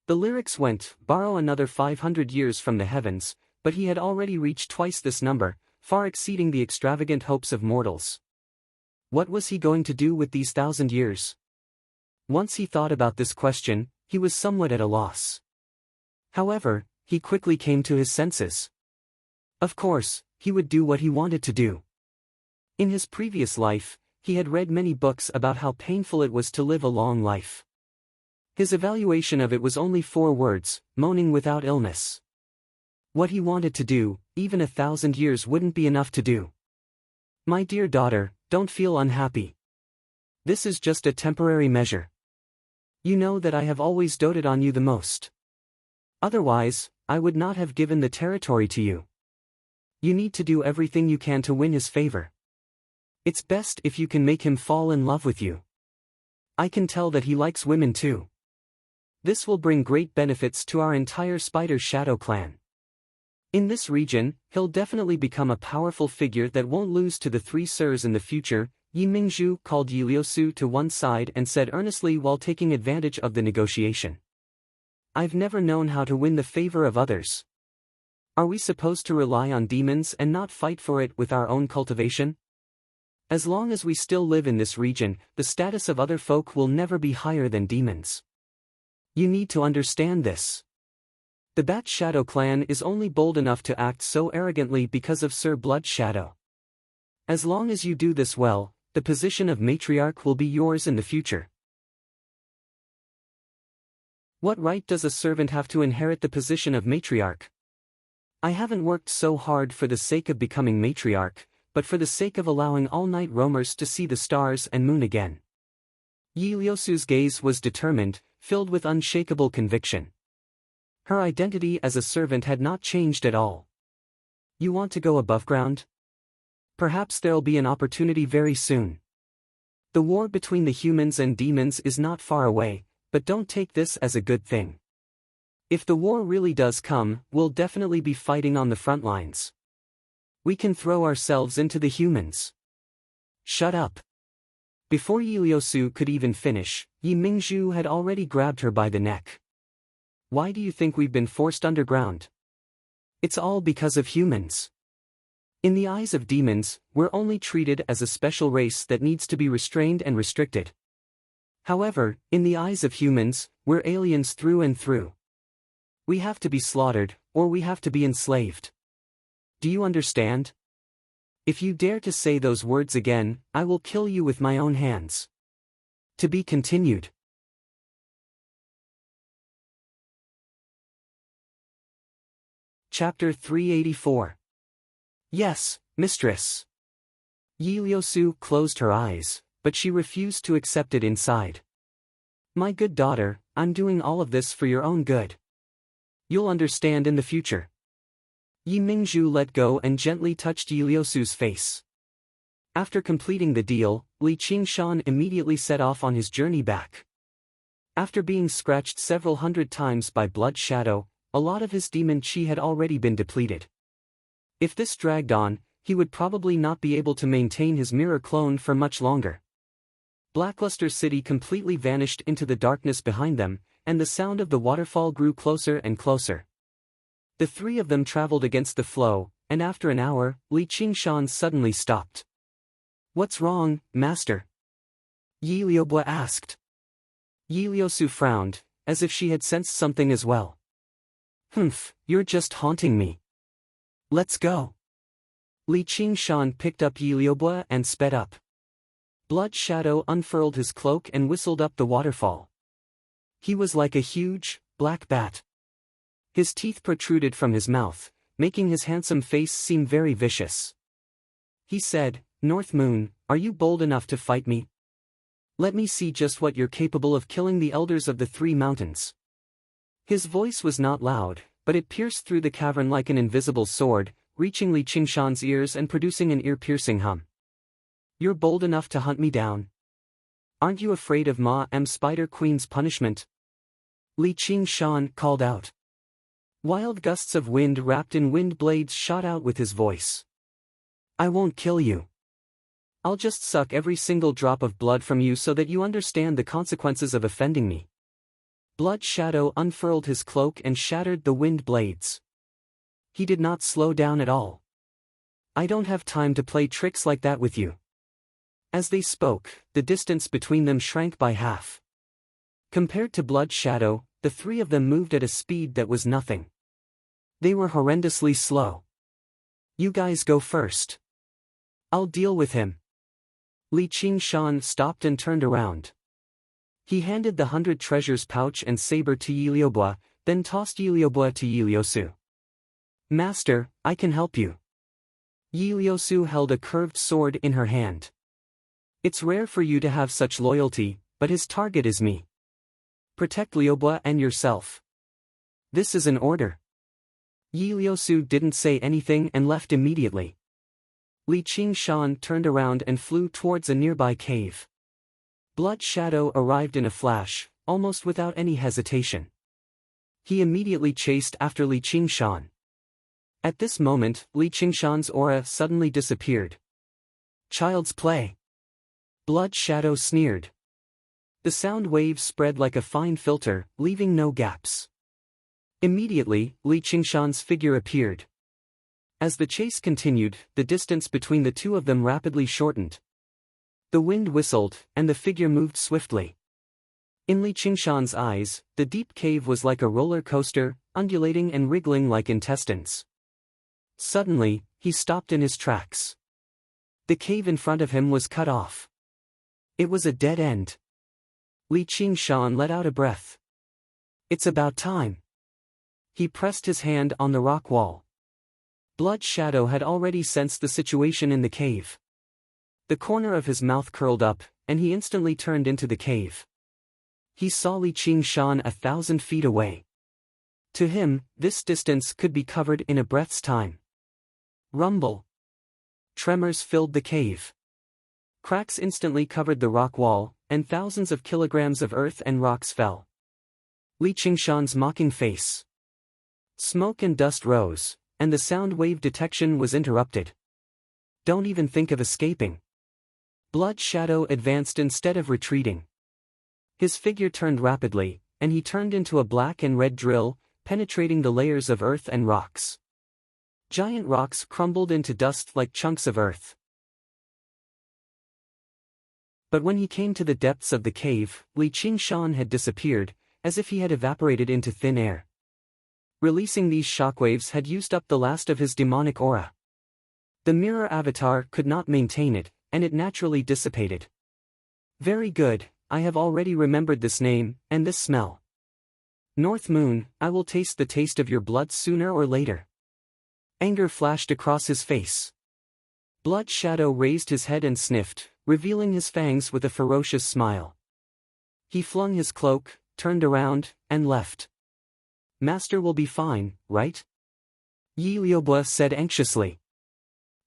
[SPEAKER 1] The lyrics went, borrow another 500 years from the heavens, but he had already reached twice this number, far exceeding the extravagant hopes of mortals. What was he going to do with these 1,000 years? Once he thought about this question, he was somewhat at a loss. However, he quickly came to his senses. Of course, he would do what he wanted to do. In his previous life, he had read many books about how painful it was to live a long life. His evaluation of it was only 4 words, moaning without illness. What he wanted to do, even 1,000 years wouldn't be enough to do. My dear daughter, don't feel unhappy. This is just a temporary measure. You know that I have always doted on you the most. Otherwise, I would not have given the territory to you. You need to do everything you can to win his favor. It's best if you can make him fall in love with you. I can tell that he likes women too. This will bring great benefits to our entire Spider Shadow clan. In this region, he'll definitely become a powerful figure that won't lose to the 3 sirs in the future. Yi Mingzhu called Yi Liusu to one side and said earnestly while taking advantage of the negotiation. I've never known how to win the favor of others. Are we supposed to rely on demons and not fight for it with our own cultivation? As long as we still live in this region, the status of other folk will never be higher than demons. You need to understand this. The Bat Shadow clan is only bold enough to act so arrogantly because of Sir Blood Shadow. As long as you do this well, the position of matriarch will be yours in the future. What right does a servant have to inherit the position of matriarch? I haven't worked so hard for the sake of becoming matriarch, but for the sake of allowing all night roamers to see the stars and moon again. Yi Liusu's gaze was determined, filled with unshakable conviction. Her identity as a servant had not changed at all. You want to go above ground? Perhaps there'll be an opportunity very soon. The war between the humans and demons is not far away, but don't take this as a good thing. If the war really does come, we'll definitely be fighting on the front lines. We can throw ourselves into the humans. Shut up. Before Yi Liusu could even finish, Yi Mingzhu had already grabbed her by the neck. Why do you think we've been forced underground? It's all because of humans. In the eyes of demons, we're only treated as a special race that needs to be restrained and restricted. However, in the eyes of humans, we're aliens through and through. We have to be slaughtered, or we have to be enslaved. Do you understand? If you dare to say those words again, I will kill you with my own hands. To be continued. Chapter 384. Yes, mistress. Yi Liusu closed her eyes, but she refused to accept it inside. My good daughter, I'm doing all of this for your own good. You'll understand in the future. Yi Mingzhu let go and gently touched Yi Liusu's face. After completing the deal, Li Qingshan immediately set off on his journey back. After being scratched several hundred times by Blood Shadow, a lot of his demon chi had already been depleted. If this dragged on, he would probably not be able to maintain his mirror clone for much longer. Blackluster City completely vanished into the darkness behind them, and the sound of the waterfall grew closer and closer. The three of them traveled against the flow, and after an hour, Li Qingshan suddenly stopped. What's wrong, master? Yi Liubo asked. Yi Liusu frowned, as if she had sensed something as well. Humph, you're just haunting me. Let's go. Li Qingshan picked up Yi Liubo and sped up. Blood Shadow unfurled his cloak and whistled up the waterfall. He was like a huge, black bat. His teeth protruded from his mouth, making his handsome face seem very vicious. He said, North Moon, are you bold enough to fight me? Let me see just what you're capable of killing the elders of the three mountains. His voice was not loud, but it pierced through the cavern like an invisible sword, reaching Li Qingshan's ears and producing an ear-piercing hum. You're bold enough to hunt me down? Aren't you afraid of Ma Spider Queen's punishment? Li Qingshan called out. Wild gusts of wind wrapped in wind blades shot out with his voice. I won't kill you. I'll just suck every single drop of blood from you so that you understand the consequences of offending me. Blood Shadow unfurled his cloak and shattered the wind blades. He did not slow down at all. I don't have time to play tricks like that with you. As they spoke, the distance between them shrank by half. Compared to Blood Shadow, the three of them moved at a speed that was nothing. They were horrendously slow. You guys go first. I'll deal with him. Li Qingshan stopped and turned around. He handed the 100 treasures pouch and saber to Yi Liubo, then tossed Yi Liubo to Yi Liusu. Master, I can help you. Yi Liusu held a curved sword in her hand. It's rare for you to have such loyalty, but his target is me. Protect Liubo and yourself. This is an order. Yi Liusu didn't say anything and left immediately. Li Qingshan turned around and flew towards a nearby cave. Blood Shadow arrived in a flash, almost without any hesitation. He immediately chased after Li Qingshan. At this moment, Li Qingshan's aura suddenly disappeared. Child's play. Blood Shadow sneered. The sound waves spread like a fine filter, leaving no gaps. Immediately, Li Qingshan's figure appeared. As the chase continued, the distance between the two of them rapidly shortened. The wind whistled, and the figure moved swiftly. In Li Qingshan's eyes, the deep cave was like a roller coaster, undulating and wriggling like intestines. Suddenly, he stopped in his tracks. The cave in front of him was cut off. It was a dead end. Li Qingshan let out a breath. It's about time. He pressed his hand on the rock wall. Blood Shadow had already sensed the situation in the cave. The corner of his mouth curled up, and he instantly turned into the cave. He saw Li Qingshan 1,000 feet away. To him, this distance could be covered in a breath's time. Rumble. Tremors filled the cave. Cracks instantly covered the rock wall, and thousands of kilograms of earth and rocks fell. Li Qingshan's mocking face. Smoke and dust rose, and the sound wave detection was interrupted. Don't even think of escaping. Blood Shadow advanced instead of retreating. His figure turned rapidly, and he turned into a black and red drill, penetrating the layers of earth and rocks. Giant rocks crumbled into dust like chunks of earth. But when he came to the depths of the cave, Li Qingshan had disappeared, as if he had evaporated into thin air. Releasing these shockwaves had used up the last of his demonic aura. The mirror avatar could not maintain it, and it naturally dissipated. Very good, I have already remembered this name, and this smell. North Moon, I will taste the taste of your blood sooner or later. Anger flashed across his face. Blood Shadow raised his head and sniffed, revealing his fangs with a ferocious smile. He flung his cloak, turned around, and left. Master will be fine, right? Yi Liubo said anxiously.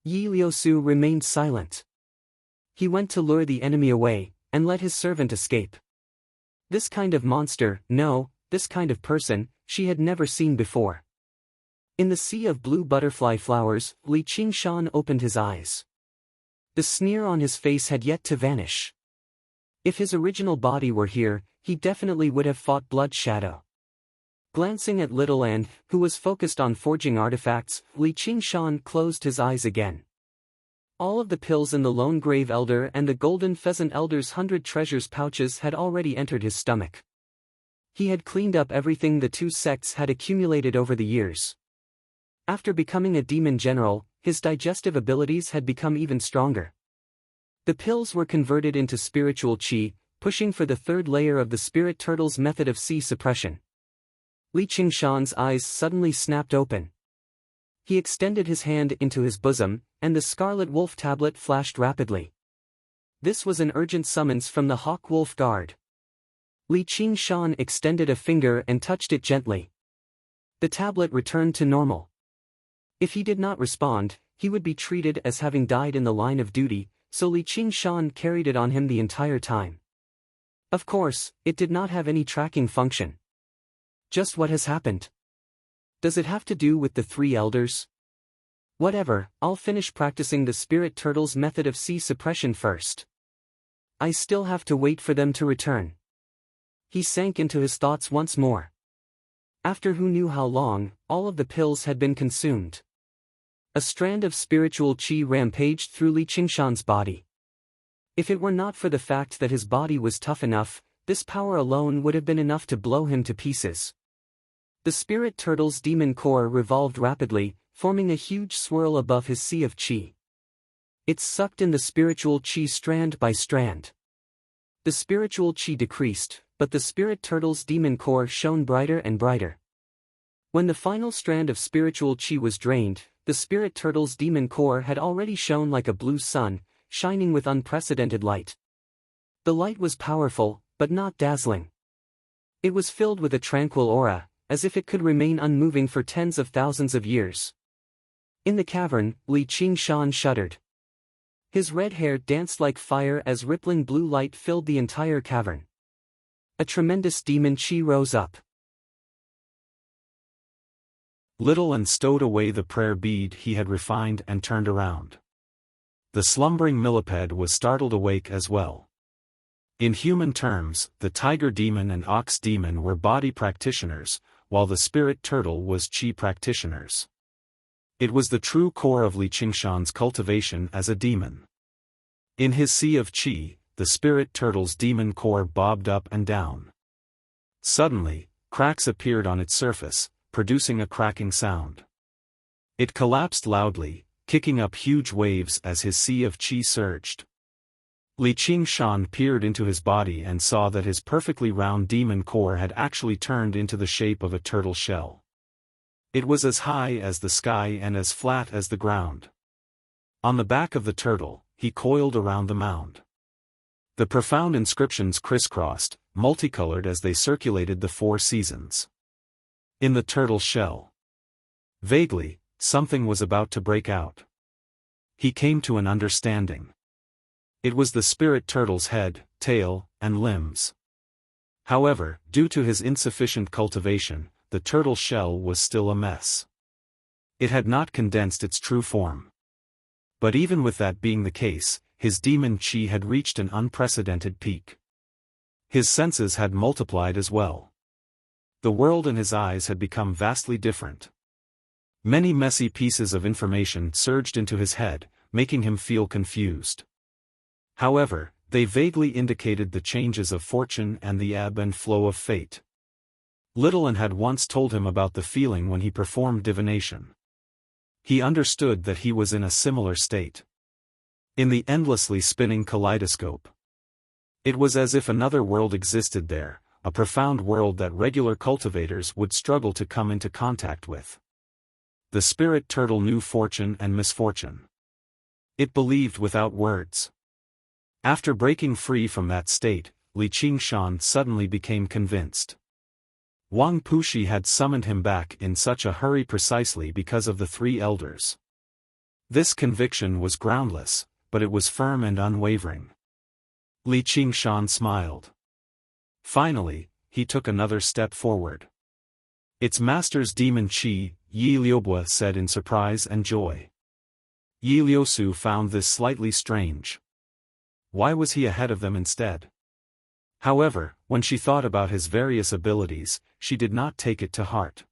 [SPEAKER 1] Yi Liusu remained silent. He went to lure the enemy away, and let his servant escape. This kind of monster, no, this kind of person, she had never seen before. In the sea of blue butterfly flowers, Li Qingshan opened his eyes. The sneer on his face had yet to vanish. If his original body were here, he definitely would have fought Blood Shadow. Glancing at Little An, who was focused on forging artifacts, Li Qingshan closed his eyes again. All of the pills in the Lone Grave Elder and the Golden Pheasant Elder's 100 treasures pouches had already entered his stomach. He had cleaned up everything the two sects had accumulated over the years. After becoming a demon general, his digestive abilities had become even stronger. The pills were converted into spiritual qi, pushing for the third layer of the spirit turtle's method of qi suppression. Li Qingshan's eyes suddenly snapped open. He extended his hand into his bosom, and the Scarlet Wolf tablet flashed rapidly. This was an urgent summons from the Hawk Wolf Guard. Li Qingshan extended a finger and touched it gently. The tablet returned to normal. If he did not respond, he would be treated as having died in the line of duty, so Li Qingshan carried it on him the entire time. Of course, it did not have any tracking function. Just what has happened? Does it have to do with the three elders? Whatever, I'll finish practicing the spirit turtle's method of qi suppression first. I still have to wait for them to return. He sank into his thoughts once more. After who knew how long, all of the pills had been consumed. A strand of spiritual qi rampaged through Li Qingshan's body. If it were not for the fact that his body was tough enough, this power alone would have been enough to blow him to pieces. The spirit turtle's demon core revolved rapidly, forming a huge swirl above his sea of qi. It sucked in the spiritual qi strand by strand. The spiritual qi decreased, but the spirit turtle's demon core shone brighter and brighter. When the final strand of spiritual qi was drained, the spirit turtle's demon core had already shone like a blue sun, shining with unprecedented light. The light was powerful, but not dazzling. It was filled with a tranquil aura, as if it could remain unmoving for tens of thousands of years. In the cavern, Li Qingshan shuddered. His red hair danced like fire as rippling blue light filled the entire cavern. A tremendous demon qi rose up.
[SPEAKER 2] Little An stowed away the prayer bead he had refined and turned around. The slumbering millipede was startled awake as well. In human terms, the tiger demon and ox demon were body practitioners, while the spirit turtle was qi practitioners. It was the true core of Li Qingshan's cultivation as a demon. In his sea of qi, the spirit turtle's demon core bobbed up and down. Suddenly, cracks appeared on its surface, producing a cracking sound. It collapsed loudly, kicking up huge waves as his sea of qi surged. Li Qingshan peered into his body and saw that his perfectly round demon core had actually turned into the shape of a turtle shell. It was as high as the sky and as flat as the ground. On the back of the turtle, he coiled around the mound. The profound inscriptions crisscrossed, multicolored as they circulated the four seasons. In the turtle shell. Vaguely, something was about to break out. He came to an understanding. It was the spirit turtle's head, tail, and limbs. However, due to his insufficient cultivation, the turtle shell was still a mess. It had not condensed its true form. But even with that being the case, his demon chi had reached an unprecedented peak. His senses had multiplied as well. The world in his eyes had become vastly different. Many messy pieces of information surged into his head, making him feel confused. However, they vaguely indicated the changes of fortune and the ebb and flow of fate. Littleton had once told him about the feeling when he performed divination. He understood that he was in a similar state. In the endlessly spinning kaleidoscope. It was as if another world existed there, a profound world that regular cultivators would struggle to come into contact with. The spirit turtle knew fortune and misfortune. It believed without words. After breaking free from that state, Li Qingshan suddenly became convinced. Wang Pushi had summoned him back in such a hurry precisely because of the three elders. This conviction was groundless, but it was firm and unwavering. Li Qingshan smiled. Finally, he took another step forward. Its master's demon chi, Yi Liubo said in surprise and joy. Yi Liusu found this slightly strange. Why was he ahead of them instead? However, when she thought about his various abilities, she did not take it to heart.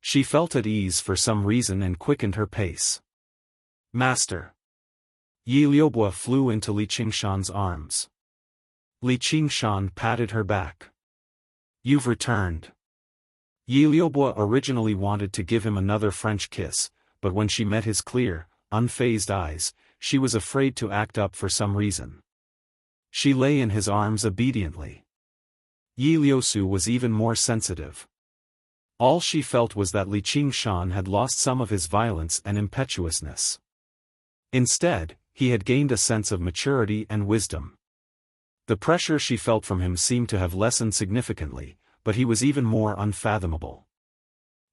[SPEAKER 2] She felt at ease for some reason and quickened her pace. Master! Yi Liubo flew into Li Qingshan's arms. Li Qingshan patted her back. You've returned. Yi Liubo originally wanted to give him another French kiss, but when she met his clear, unfazed eyes, she was afraid to act up for some reason. She lay in his arms obediently. Yi Liusu was even more sensitive. All she felt was that Li Qingshan had lost some of his violence and impetuousness. Instead, he had gained a sense of maturity and wisdom. The pressure she felt from him seemed to have lessened significantly, but he was even more unfathomable.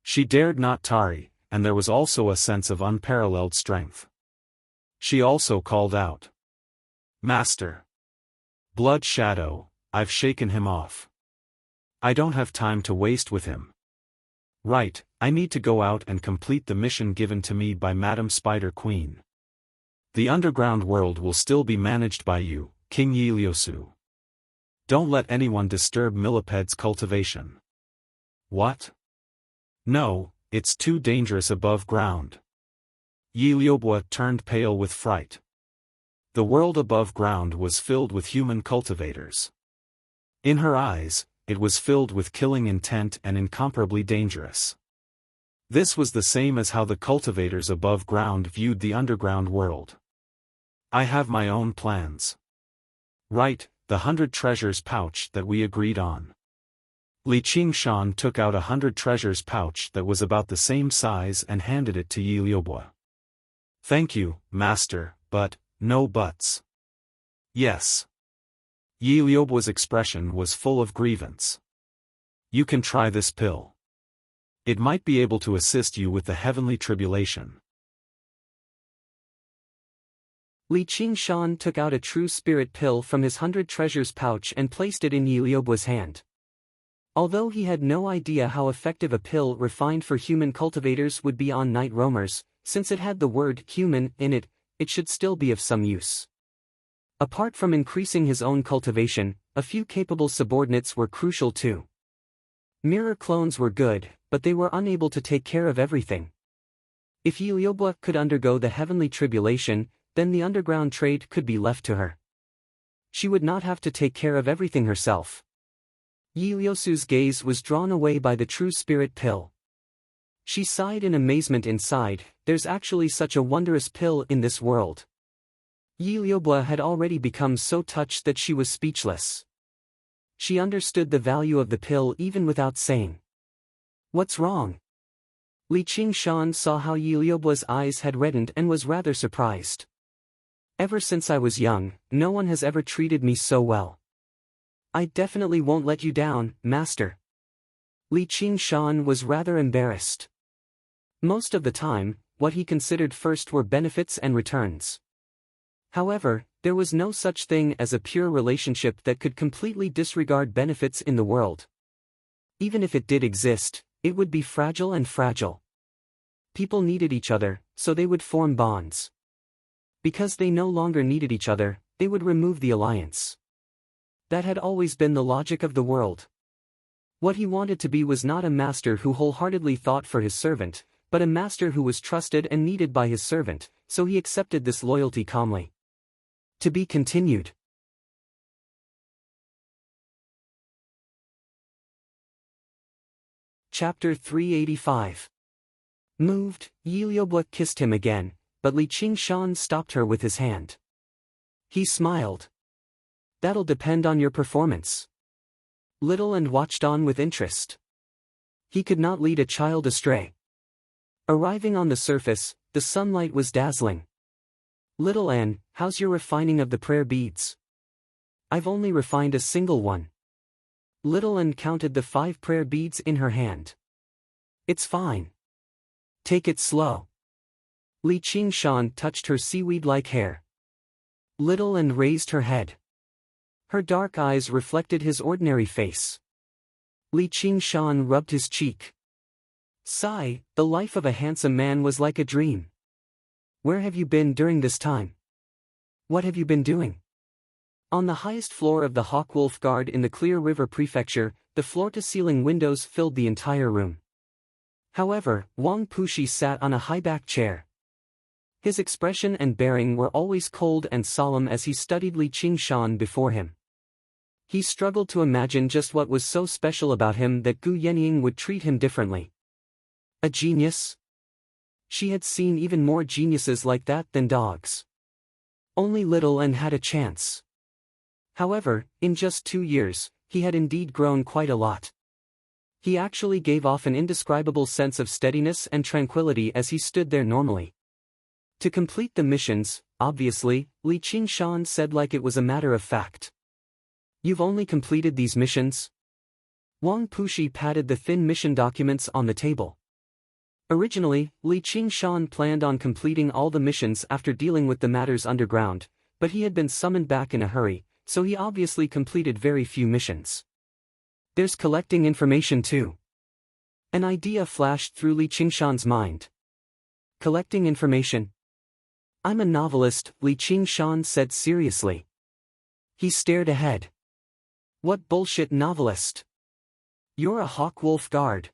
[SPEAKER 2] She dared not tarry, and there was also a sense of unparalleled strength. She also called out. Master! Blood Shadow, I've shaken him off. I don't have time to waste with him. Right, I need to go out and complete the mission given to me by Madam Spider Queen. The underground world will still be managed by you, King Yi Liusu. Don't let anyone disturb Milliped's cultivation. What? No, it's too dangerous above ground. Yi Liubo turned pale with fright. The world above ground was filled with human cultivators. In her eyes, it was filled with killing intent and incomparably dangerous. This was the same as how the cultivators above ground viewed the underground world. I have my own plans. Right, the 100 treasures pouch that we agreed on. Li Qingshan took out 100 treasures pouch that was about the same size and handed it to Yi Liubo. Thank you, master, but, no buts. Yes. Yi Liubo's expression was full of grievance. You can try this pill. It might be able to assist you with the heavenly tribulation.
[SPEAKER 1] Li Qingshan took out a true spirit pill from his 100 treasures pouch and placed it in Yi Liubo's hand. Although he had no idea how effective a pill refined for human cultivators would be on night roamers, since it had the word human in it, it should still be of some use. Apart from increasing his own cultivation, a few capable subordinates were crucial too. Mirror clones were good, but they were unable to take care of everything. If Yi Liubo could undergo the heavenly tribulation, then the underground trade could be left to her. She would not have to take care of everything herself. Yi Liusu's gaze was drawn away by the true spirit pill. She sighed in amazement inside, there's actually such a wondrous pill in this world. Yi Liubo had already become so touched that she was speechless. She understood the value of the pill even without saying. What's wrong? Li Qingshan saw how Yi Liubo's eyes had reddened and was rather surprised. Ever since I was young, no one has ever treated me so well. I definitely won't let you down, master. Li Qingshan was rather embarrassed. Most of the time, what he considered first were benefits and returns. However, there was no such thing as a pure relationship that could completely disregard benefits in the world. Even if it did exist, it would be fragile and fragile. People needed each other, so they would form bonds. Because they no longer needed each other, they would remove the alliance. That had always been the logic of the world. What he wanted to be was not a master who wholeheartedly thought for his servant, but a master who was trusted and needed by his servant, so he accepted this loyalty calmly. To be continued. Chapter 385. Moved, Audiobook kissed him again, but Li Qingshan stopped her with his hand. He smiled. That'll depend on your performance. Little and watched on with interest. He could not lead a child astray. Arriving on the surface, the sunlight was dazzling. Little Anne, how's your refining of the prayer beads? I've only refined a single one. Little Anne counted the 5 prayer beads in her hand. It's fine. Take it slow. Li Qingshan touched her seaweed-like hair. Little Anne raised her head. Her dark eyes reflected his ordinary face. Li Qingshan rubbed his cheek. Sigh, the life of a handsome man was like a dream. Where have you been during this time? What have you been doing? On the highest floor of the Hawkwolf Guard in the Clear River Prefecture, the floor-to-ceiling windows filled the entire room. However, Wang Pushi sat on a high-backed chair. His expression and bearing were always cold and solemn as he studied Li Qingshan before him. He struggled to imagine just what was so special about him that Gu Yenying would treat him differently. A genius? She had seen even more geniuses like that than dogs. Only Little Anne had a chance. However, in just 2 years, he had indeed grown quite a lot. He actually gave off an indescribable sense of steadiness and tranquility as he stood there normally. To complete the missions, obviously, Li Qingshan said like it was a matter of fact. You've only completed these missions? Wang Pushi patted the thin mission documents on the table. Originally, Li Qingshan planned on completing all the missions after dealing with the matters underground, but he had been summoned back in a hurry, so he obviously completed very few missions. There's collecting information too. An idea flashed through Li Qingshan's mind. Collecting information? I'm a novelist, Li Qingshan said seriously. He stared ahead. What bullshit novelist? You're a Hawkwolf Guard.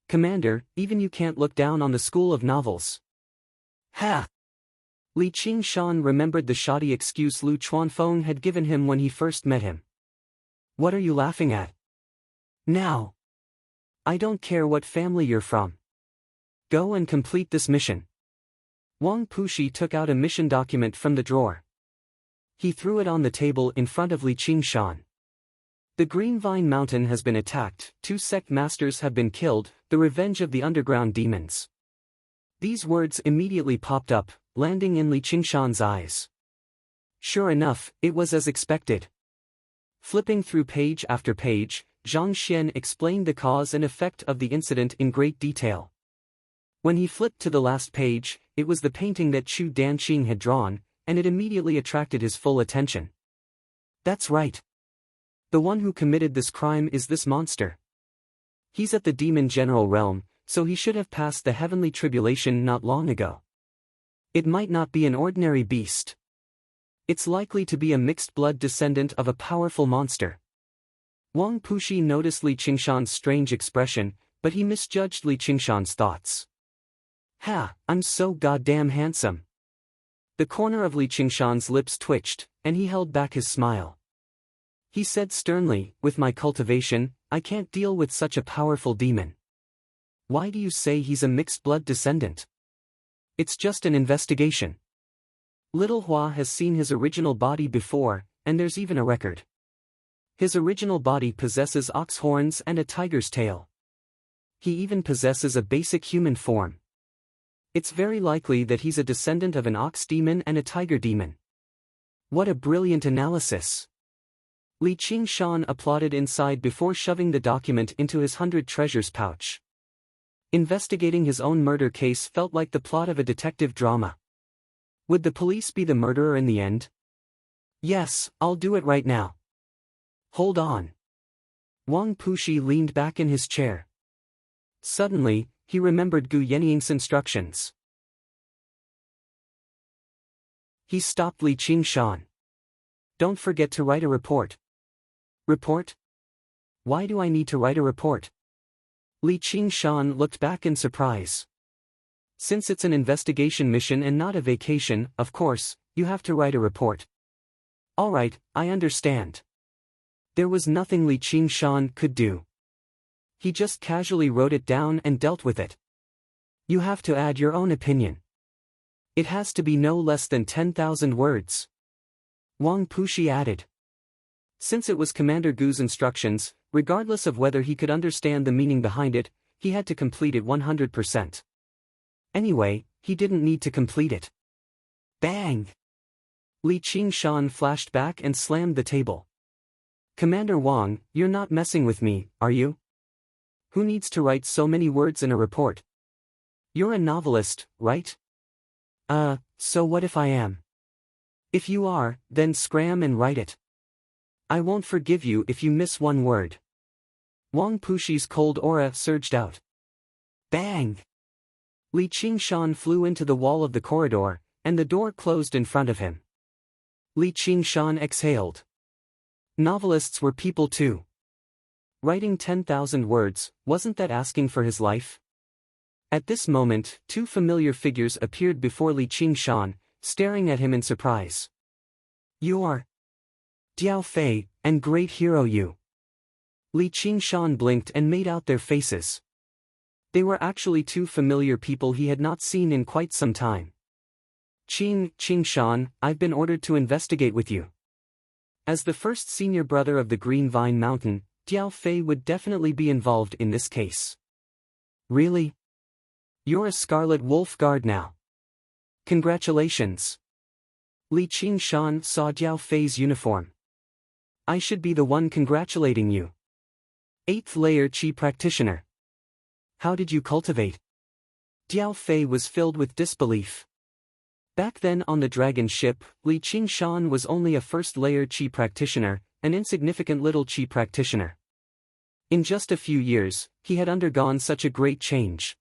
[SPEAKER 1] Commander, even you can't look down on the school of novels. Ha! Li Qingshan remembered the shoddy excuse Lu Chuanfeng had given him when he first met him. What are you laughing at? Now. I don't care what family you're from. Go and complete this mission. Wang Pushi took out a mission document from the drawer. He threw it on the table in front of Li Qingshan. The Green Vine Mountain has been attacked, 2 sect masters have been killed, the revenge of the underground demons. These words immediately popped up, landing in Li Qingshan's eyes. Sure enough, it was as expected. Flipping through page after page, Zhang Xian explained the cause and effect of the incident in great detail. When he flipped to the last page, it was the painting that Chu Danqing had drawn, and it immediately attracted his full attention. That's right. The one who committed this crime is this monster. He's at the demon general realm, so he should have passed the heavenly tribulation not long ago. It might not be an ordinary beast. It's likely to be a mixed-blood descendant of a powerful monster. Wang Pushi noticed Li Qingshan's strange expression, but he misjudged Li Qingshan's thoughts. Ha, I'm so goddamn handsome. The corner of Li Qingshan's lips twitched, and he held back his smile. He said sternly, with my cultivation, I can't deal with such a powerful demon. Why do you say he's a mixed-blood descendant? It's just an investigation. Little Hua has seen his original body before, and there's even a record. His original body possesses ox horns and a tiger's tail. He even possesses a basic human form. It's very likely that he's a descendant of an ox demon and a tiger demon. What a brilliant analysis! Li Qingshan applauded inside before shoving the document into his 100 treasures pouch. Investigating his own murder case felt like the plot of a detective drama. Would the police be the murderer in the end? Yes, I'll do it right now. Hold on. Wang Pushi leaned back in his chair. Suddenly, he remembered Gu Yenying's instructions. He stopped Li Qingshan. Don't forget to write a report. Report? Why do I need to write a report? Li Qingshan looked back in surprise. Since it's an investigation mission and not a vacation, of course, you have to write a report. All right, I understand. There was nothing Li Qingshan could do. He just casually wrote it down and dealt with it. You have to add your own opinion. It has to be no less than 10,000 words. Wang Pushi added. Since it was Commander Gu's instructions, regardless of whether he could understand the meaning behind it, he had to complete it 100%. Anyway, he didn't need to complete it. Bang! Li Qingshan flashed back and slammed the table. Commander Wang, you're not messing with me, are you? Who needs to write so many words in a report? You're a novelist, right? So what if I am? If you are, then scram and write it. I won't forgive you if you miss one word. Wang Pushi's cold aura surged out. Bang! Li Qingshan flew into the wall of the corridor, and the door closed in front of him. Li Qingshan exhaled. Novelists were people too. Writing 10,000 words, wasn't that asking for his life? At this moment, two familiar figures appeared before Li Qingshan, staring at him in surprise. You're Diao Fei, and great hero you. Li Qingshan blinked and made out their faces. They were actually two familiar people he had not seen in quite some time. Qingshan, I've been ordered to investigate with you. As the first senior brother of the Green Vine Mountain, Diao Fei would definitely be involved in this case. Really? You're a Scarlet Wolf Guard now. Congratulations. Li Qingshan saw Diao Fei's uniform. I should be the one congratulating you. 8th layer Qi practitioner. How did you cultivate? Diao Fei was filled with disbelief. Back then on the dragon ship, Li Qingshan was only a 1st layer Qi practitioner, an insignificant little Qi practitioner. In just a few years, he had undergone such a great change.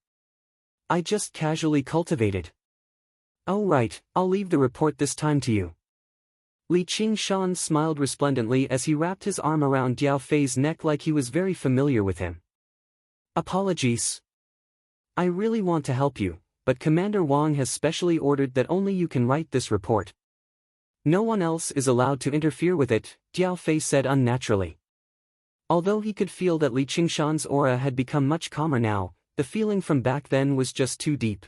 [SPEAKER 1] I just casually cultivated. Oh right, I'll leave the report this time to you. Li Qingshan smiled resplendently as he wrapped his arm around Diao Fei's neck like he was very familiar with him. Apologies. I really want to help you, but Commander Wang has specially ordered that only you can write this report. No one else is allowed to interfere with it, Diao Fei said unnaturally. Although he could feel that Li Qingshan's aura had become much calmer now, the feeling from back then was just too deep.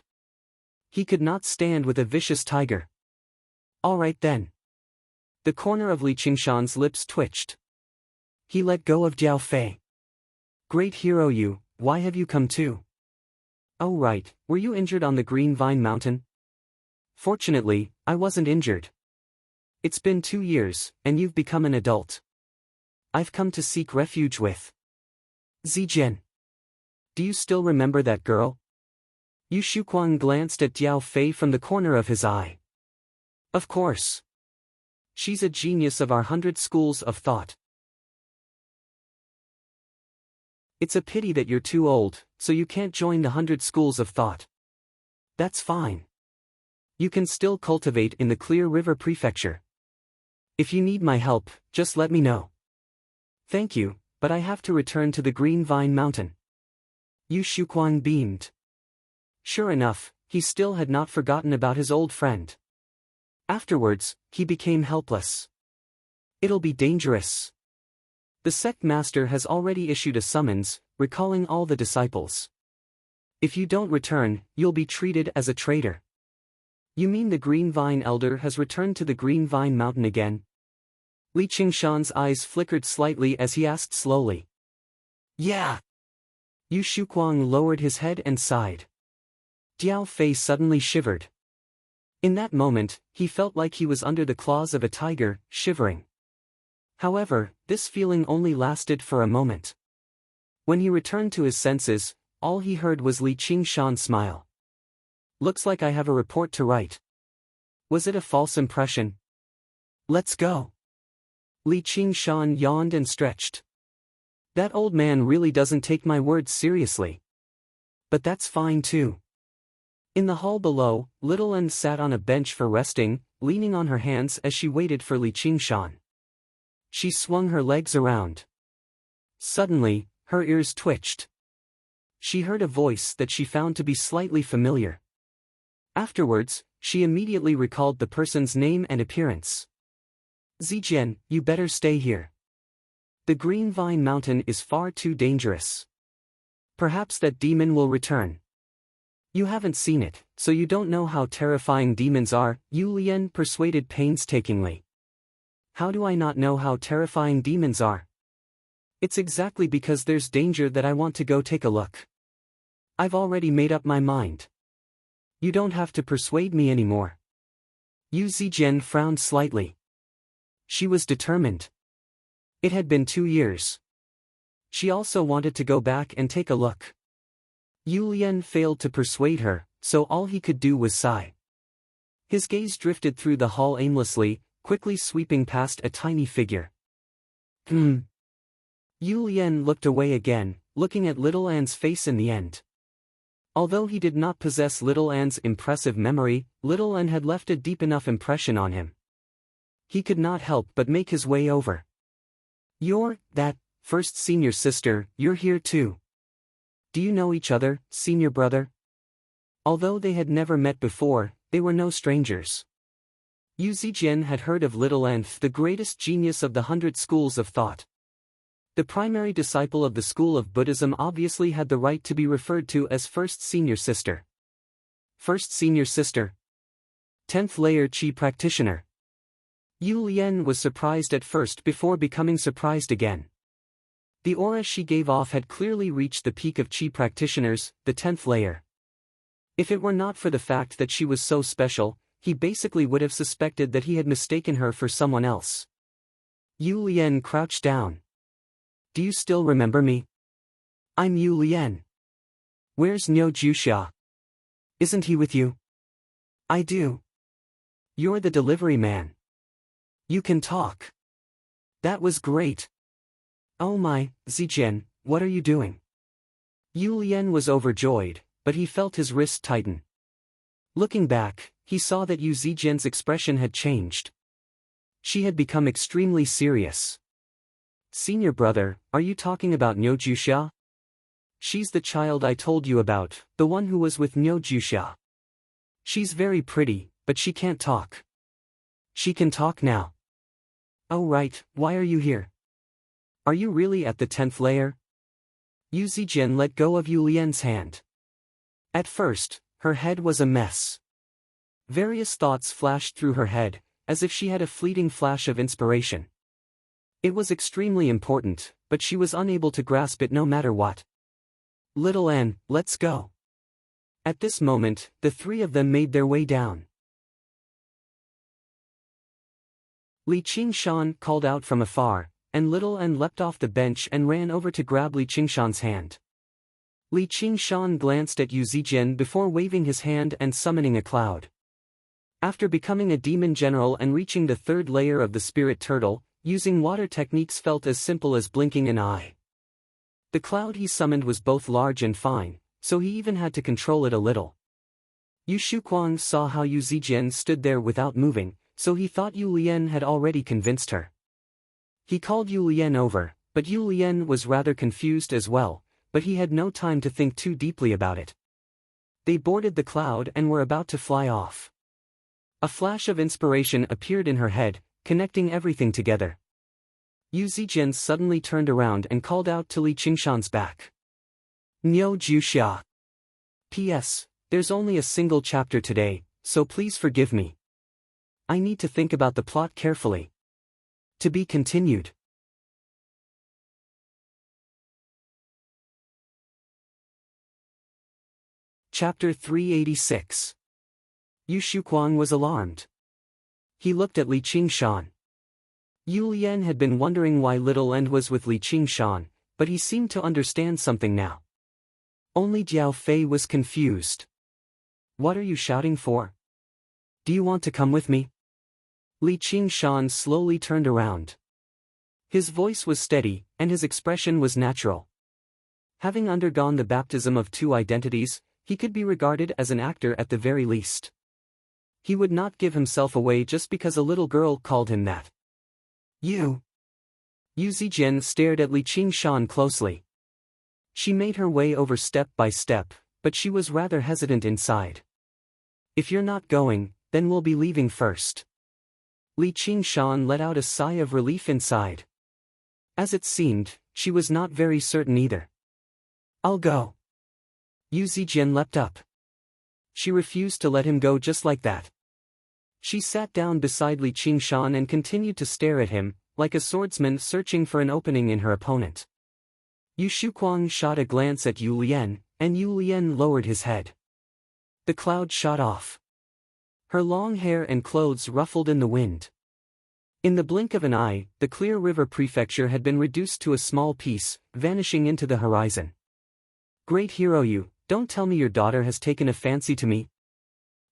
[SPEAKER 1] He could not stand with a vicious tiger. All right then. The corner of Li Qingshan's lips twitched. He let go of Diao Fei. Great hero you, why have you come too? Oh right, were you injured on the Green Vine Mountain? Fortunately, I wasn't injured. It's been 2 years, and you've become an adult. I've come to seek refuge with Zijian. Do you still remember that girl? Yu Shuquang glanced at Diao Fei from the corner of his eye. Of course. She's a genius of our 100 schools of thought. It's a pity that you're too old, so you can't join the 100 schools of thought. That's fine. You can still cultivate in the Clear River Prefecture. If you need my help, just let me know. Thank you, but I have to return to the Green Vine Mountain. Yu Shuquang beamed. Sure enough, he still had not forgotten about his old friend. Afterwards, he became helpless. It'll be dangerous. The sect master has already issued a summons, recalling all the disciples. If you don't return, you'll be treated as a traitor. You mean the Green Vine Elder has returned to the Green Vine Mountain again? Li Qingshan's eyes flickered slightly as he asked slowly. Yeah. Yu Shuquang lowered his head and sighed. Diao Fei suddenly shivered. In that moment, he felt like he was under the claws of a tiger, shivering. However, this feeling only lasted for a moment. When he returned to his senses, all he heard was Li Qingshan smile. Looks like I have a report to write. Was it a false impression? Let's go. Li Qingshan yawned and stretched. That old man really doesn't take my words seriously. But that's fine too. In the hall below, Little An sat on a bench for resting, leaning on her hands as she waited for Li Qingshan. She swung her legs around. Suddenly, her ears twitched. She heard a voice that she found to be slightly familiar. Afterwards, she immediately recalled the person's name and appearance. Zijian, you better stay here. The Green Vine Mountain is far too dangerous. Perhaps that demon will return. You haven't seen it, so you don't know how terrifying demons are, Yu Lian persuaded painstakingly. How do I not know how terrifying demons are? It's exactly because there's danger that I want to go take a look. I've already made up my mind. You don't have to persuade me anymore. Yu Zijian frowned slightly. She was determined. It had been 2 years. She also wanted to go back and take a look. Yu Lian failed to persuade her, so all he could do was sigh. His gaze drifted through the hall aimlessly, quickly sweeping past a tiny figure. Yu Lian looked away again, looking at Little An's face in the end. Although he did not possess Little An's impressive memory, Little An had left a deep enough impression on him. He could not help but make his way over. You're, that, first senior sister, you're here too. Do you know each other, senior brother? Although they had never met before, they were no strangers. Yu Zijian had heard of Little An, the greatest genius of the 100 schools of thought. The primary disciple of the school of Buddhism obviously had the right to be referred to as first senior sister. First senior sister. 10th layer Qi practitioner. Yu Lian was surprised at first before becoming surprised again. The aura she gave off had clearly reached the peak of Qi practitioners, the 10th layer. If it were not for the fact that she was so special, he basically would have suspected that he had mistaken her for someone else. Yu Lian crouched down. Do you still remember me? I'm Yu Lian. Where's Niu Juxia? Isn't he with you? I do. You're the delivery man. You can talk. That was great. Oh my, Zijian, what are you doing? Yu Lian was overjoyed, but he felt his wrist tighten. Looking back, he saw that Yu Zijian's expression had changed. She had become extremely serious. Senior brother, are you talking about Niu Juxia? She's the child I told you about, the one who was with Niu Juxia. She's very pretty, but she can't talk. She can talk now. Oh right, why are you here? Are you really at the 10th layer? Yu Zijian let go of Yu Lian's hand. At first, her head was a mess. Various thoughts flashed through her head, as if she had a fleeting flash of inspiration. It was extremely important, but she was unable to grasp it no matter what. Little An, let's go. At this moment, the three of them made their way down. Li Qingshan called out from afar, and Little An leapt off the bench and ran over to grab Li Qingshan's hand. Li Qingshan glanced at Yu Zijian before waving his hand and summoning a cloud. After becoming a demon general and reaching the 3rd layer of the spirit turtle, using water techniques felt as simple as blinking an eye. The cloud he summoned was both large and fine, so he even had to control it a little. Yu Shuquang saw how Yu Zijian stood there without moving, so he thought Yu Lian had already convinced her. He called Yu Lian over, but Yu Lian was rather confused as well, but he had no time to think too deeply about it. They boarded the cloud and were about to fly off. A flash of inspiration appeared in her head, connecting everything together. Yu Zijian suddenly turned around and called out to Li Qingshan's back. Niu Juxia. P.S. There's only a single chapter today, so please forgive me. I need to think about the plot carefully. To be continued. Chapter 386. Yu Shuquang was alarmed. He looked at Li Qingshan. Yu Lian had been wondering why Little An was with Li Qingshan, but he seemed to understand something now. Only Jiao Fei was confused. What are you shouting for? Do you want to come with me? Li Qingshan slowly turned around. His voice was steady, and his expression was natural. Having undergone the baptism of two identities, he could be regarded as an actor at the very least. He would not give himself away just because a little girl called him that. You. Yu Zijian stared at Li Qingshan closely. She made her way over step by step, but she was rather hesitant inside. If you're not going, then we'll be leaving first. Li Qingshan let out a sigh of relief inside. As it seemed, she was not very certain either. I'll go. Yu Zijian leapt up. She refused to let him go just like that. She sat down beside Li Qingshan and continued to stare at him, like a swordsman searching for an opening in her opponent. Yu Shuquang shot a glance at Yu Lian, and Yu Lian lowered his head. The cloud shot off. Her long hair and clothes ruffled in the wind. In the blink of an eye, the Clear River Prefecture had been reduced to a small piece, vanishing into the horizon. Great hero you, don't tell me your daughter has taken a fancy to me.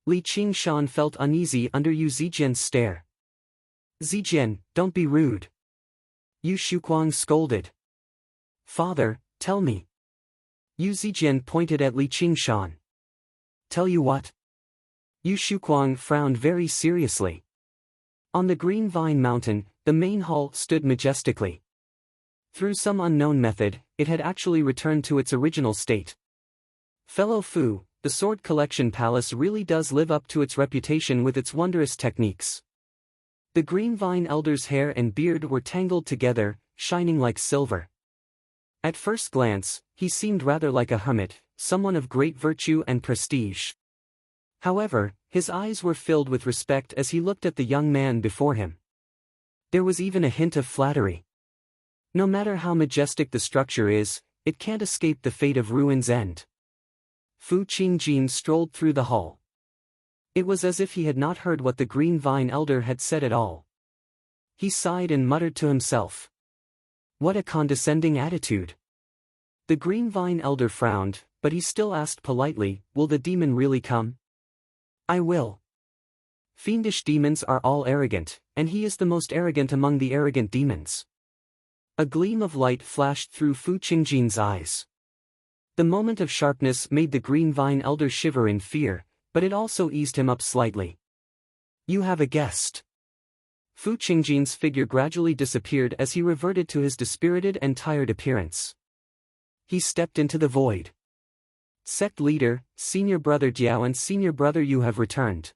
[SPEAKER 1] Li Qingshan felt uneasy under Yu Zijian's stare. Zijian, don't be rude. Yu Shuquang scolded. Father, tell me. Yu Zijian pointed at Li Qingshan. Tell you what? Yu Shuquang frowned very seriously. On the Green Vine Mountain, the main hall stood majestically. Through some unknown method, it had actually returned to its original state. Fellow Fu, the Sword Collection Palace really does live up to its reputation with its wondrous techniques. The Green Vine Elder's hair and beard were tangled together, shining like silver. At first glance, he seemed rather like a hermit, someone of great virtue and prestige. However, his eyes were filled with respect as he looked at the young man before him. There was even a hint of flattery. No matter how majestic the structure is, it can't escape the fate of ruin's end. Fu Qingjin strolled through the hall. It was as if he had not heard what the Green Vine Elder had said at all. He sighed and muttered to himself. What a condescending attitude. The Green Vine Elder frowned, but he still asked politely, will the demon really come? I will. Fiendish demons are all arrogant, and he is the most arrogant among the arrogant demons. A gleam of light flashed through Fu Qingjin's eyes. The moment of sharpness made the Green Vine Elder shiver in fear, but it also eased him up slightly. You have a guest. Fu Qingjin's figure gradually disappeared as he reverted to his dispirited and tired appearance. He stepped into the void. Sect leader, senior brother Jiao and senior brother Yu have returned.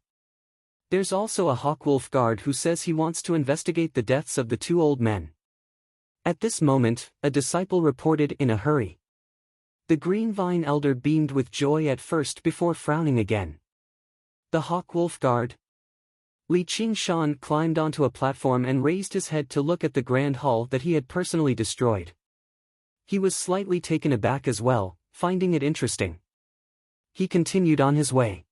[SPEAKER 1] There's also a Hawkwolf guard who says he wants to investigate the deaths of the two old men. At this moment, a disciple reported in a hurry. The Green Vine Elder beamed with joy at first before frowning again. The Hawkwolf guard? Li Qingshan climbed onto a platform and raised his head to look at the grand hall that he had personally destroyed. He was slightly taken aback as well, finding it interesting. He continued on his way.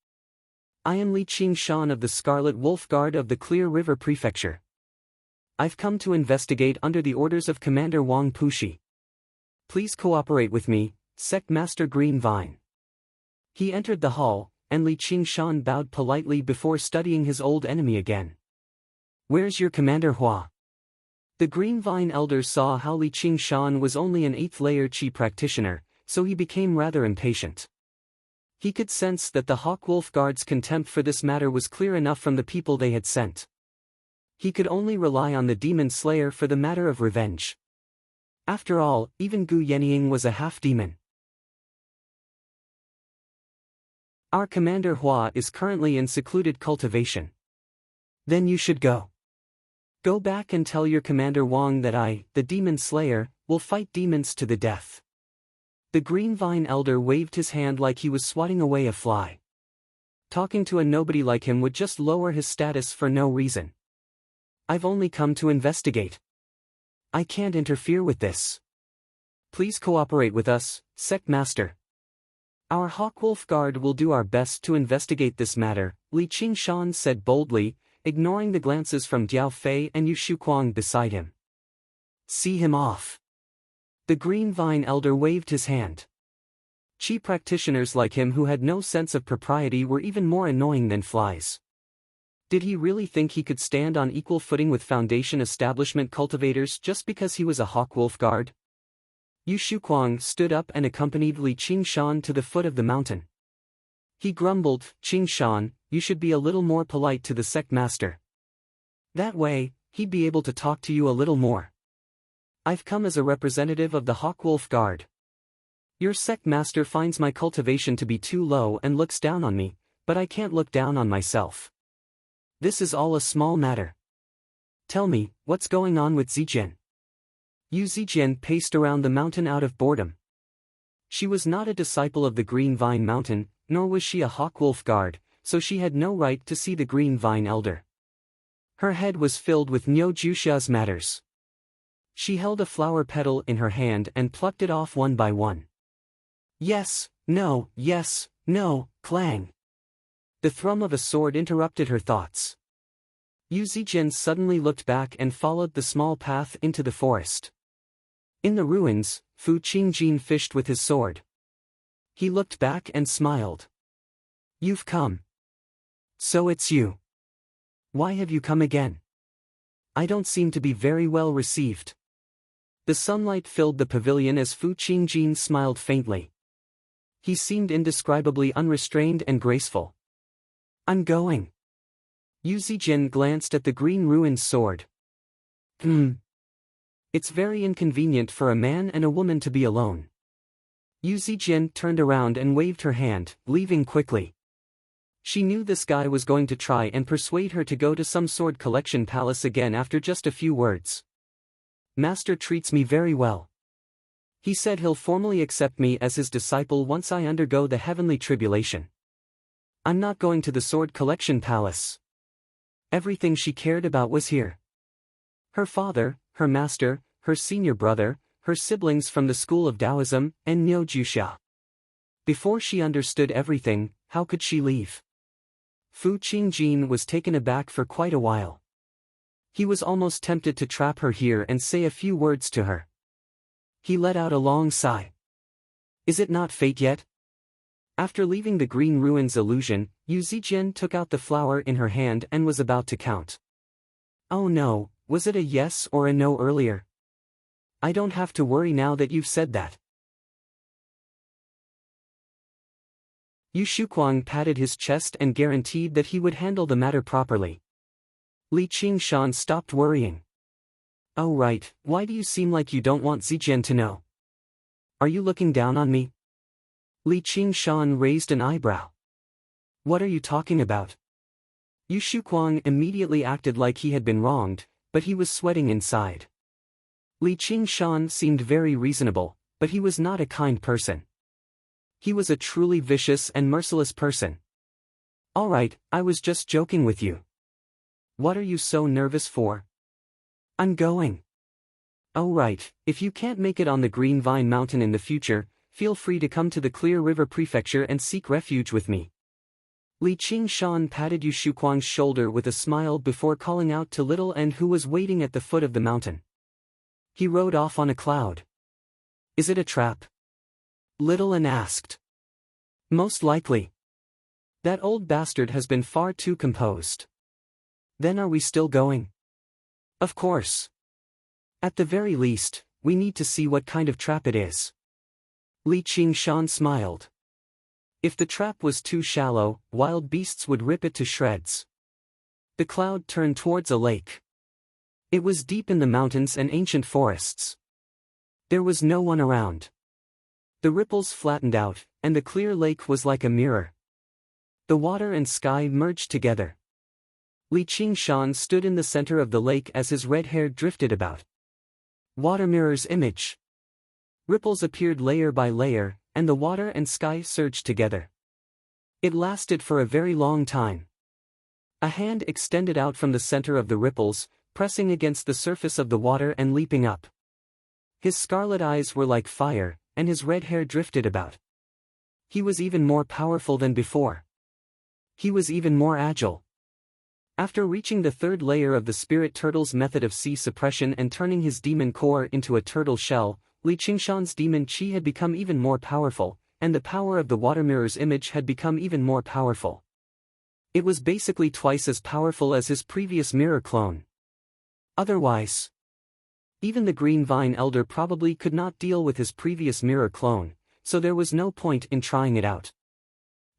[SPEAKER 1] I am Li Qingshan of the Scarlet Wolf Guard of the Clear River Prefecture. I've come to investigate under the orders of Commander Wang Pushi. Please cooperate with me, Sect Master Green Vine. He entered the hall, and Li Qingshan bowed politely before studying his old enemy again. Where's your Commander Hua? The Green Vine Elder saw how Li Qingshan was only an 8th layer Qi practitioner, so he became rather impatient. He could sense that the Hawkwolf Guard's contempt for this matter was clear enough from the people they had sent. He could only rely on the Demon Slayer for the matter of revenge. After all, even Gu Yenying was a half-demon. Our Commander Hua is currently in secluded cultivation. Then you should go. Go back and tell your Commander Wang that I, the Demon Slayer, will fight demons to the death. The Green Vine Elder waved his hand like he was swatting away a fly. Talking to a nobody like him would just lower his status for no reason. I've only come to investigate. I can't interfere with this. Please cooperate with us, Sect Master. Our Hawkwolf Guard will do our best to investigate this matter, Li Qingshan said boldly, ignoring the glances from Jiao Fei and Yu Shuquang beside him. See him off. The Green Vine Elder waved his hand. Qi practitioners like him who had no sense of propriety were even more annoying than flies. Did he really think he could stand on equal footing with Foundation establishment cultivators just because he was a hawk-wolf guard? Yu Shuquang stood up and accompanied Li Qingshan to the foot of the mountain. He grumbled, "Qingshan, you should be a little more polite to the sect master. That way, he'd be able to talk to you a little more. I've come as a representative of the Hawkwolf Guard. Your sect master finds my cultivation to be too low and looks down on me, but I can't look down on myself. This is all a small matter. Tell me, what's going on with Zijin?" Yu Zijin paced around the mountain out of boredom. She was not a disciple of the Green Vine Mountain, nor was she a Hawkwolf Guard, so she had no right to see the Green Vine Elder. Her head was filled with Niu Jushia's matters. She held a flower petal in her hand and plucked it off one by one. Yes, no, clang. The thrum of a sword interrupted her thoughts. Yu Zijin suddenly looked back and followed the small path into the forest. In the ruins, Fu Qingjin fished with his sword. He looked back and smiled. "You've come. So it's you. Why have you come again? I don't seem to be very well received." The sunlight filled the pavilion as Fu Qingjin smiled faintly. He seemed indescribably unrestrained and graceful. "I'm going." Yu Zijin glanced at the green ruined sword. It's very inconvenient for a man and a woman to be alone." Yu Zijin turned around and waved her hand, leaving quickly. She knew this guy was going to try and persuade her to go to some sword collection palace again after just a few words. "Master treats me very well. He said he'll formally accept me as his disciple once I undergo the heavenly tribulation. I'm not going to the sword collection palace." Everything she cared about was here. Her father, her master, her senior brother, her siblings from the school of Taoism, and Niu Juxia. Before she understood everything, how could she leave? Fu Qingjin was taken aback for quite a while. He was almost tempted to trap her here and say a few words to her. He let out a long sigh. Is it not fate yet? After leaving the green ruins illusion, Yu Zijin took out the flower in her hand and was about to count. Oh no, was it a yes or a no earlier? I don't have to worry now that you've said that. Yu Shuquang patted his chest and guaranteed that he would handle the matter properly. Li Qingshan stopped worrying. Oh right, why do you seem like you don't want Zijin to know? Are you looking down on me? Li Qingshan raised an eyebrow. What are you talking about? Yu Shuquang immediately acted like he had been wronged, but he was sweating inside. Li Qingshan seemed very reasonable, but he was not a kind person. He was a truly vicious and merciless person. All right, I was just joking with you. What are you so nervous for? I'm going. Oh right, if you can't make it on the Green Vine Mountain in the future, feel free to come to the Clear River Prefecture and seek refuge with me. Li Qingshan patted Yu Shuquang's shoulder with a smile before calling out to Little N, who was waiting at the foot of the mountain. He rode off on a cloud. Is it a trap? Little N asked. Most likely. That old bastard has been far too composed. Then are we still going? Of course. At the very least, we need to see what kind of trap it is. Li Qingshan smiled. If the trap was too shallow, wild beasts would rip it to shreds. The cloud turned towards a lake. It was deep in the mountains and ancient forests. There was no one around. The ripples flattened out, and the clear lake was like a mirror. The water and sky merged together. Li Qingshan stood in the center of the lake as his red hair drifted about. Water mirrors image. Ripples appeared layer by layer, and the water and sky surged together. It lasted for a very long time. A hand extended out from the center of the ripples, pressing against the surface of the water and leaping up. His scarlet eyes were like fire, and his red hair drifted about. He was even more powerful than before. He was even more agile. After reaching the third layer of the spirit turtle's method of sea suppression and turning his demon core into a turtle shell, Li Qingshan's demon chi had become even more powerful, and the power of the water mirror's image had become even more powerful. It was basically twice as powerful as his previous mirror clone. Otherwise, even the Green Vine Elder probably could not deal with his previous mirror clone, so there was no point in trying it out.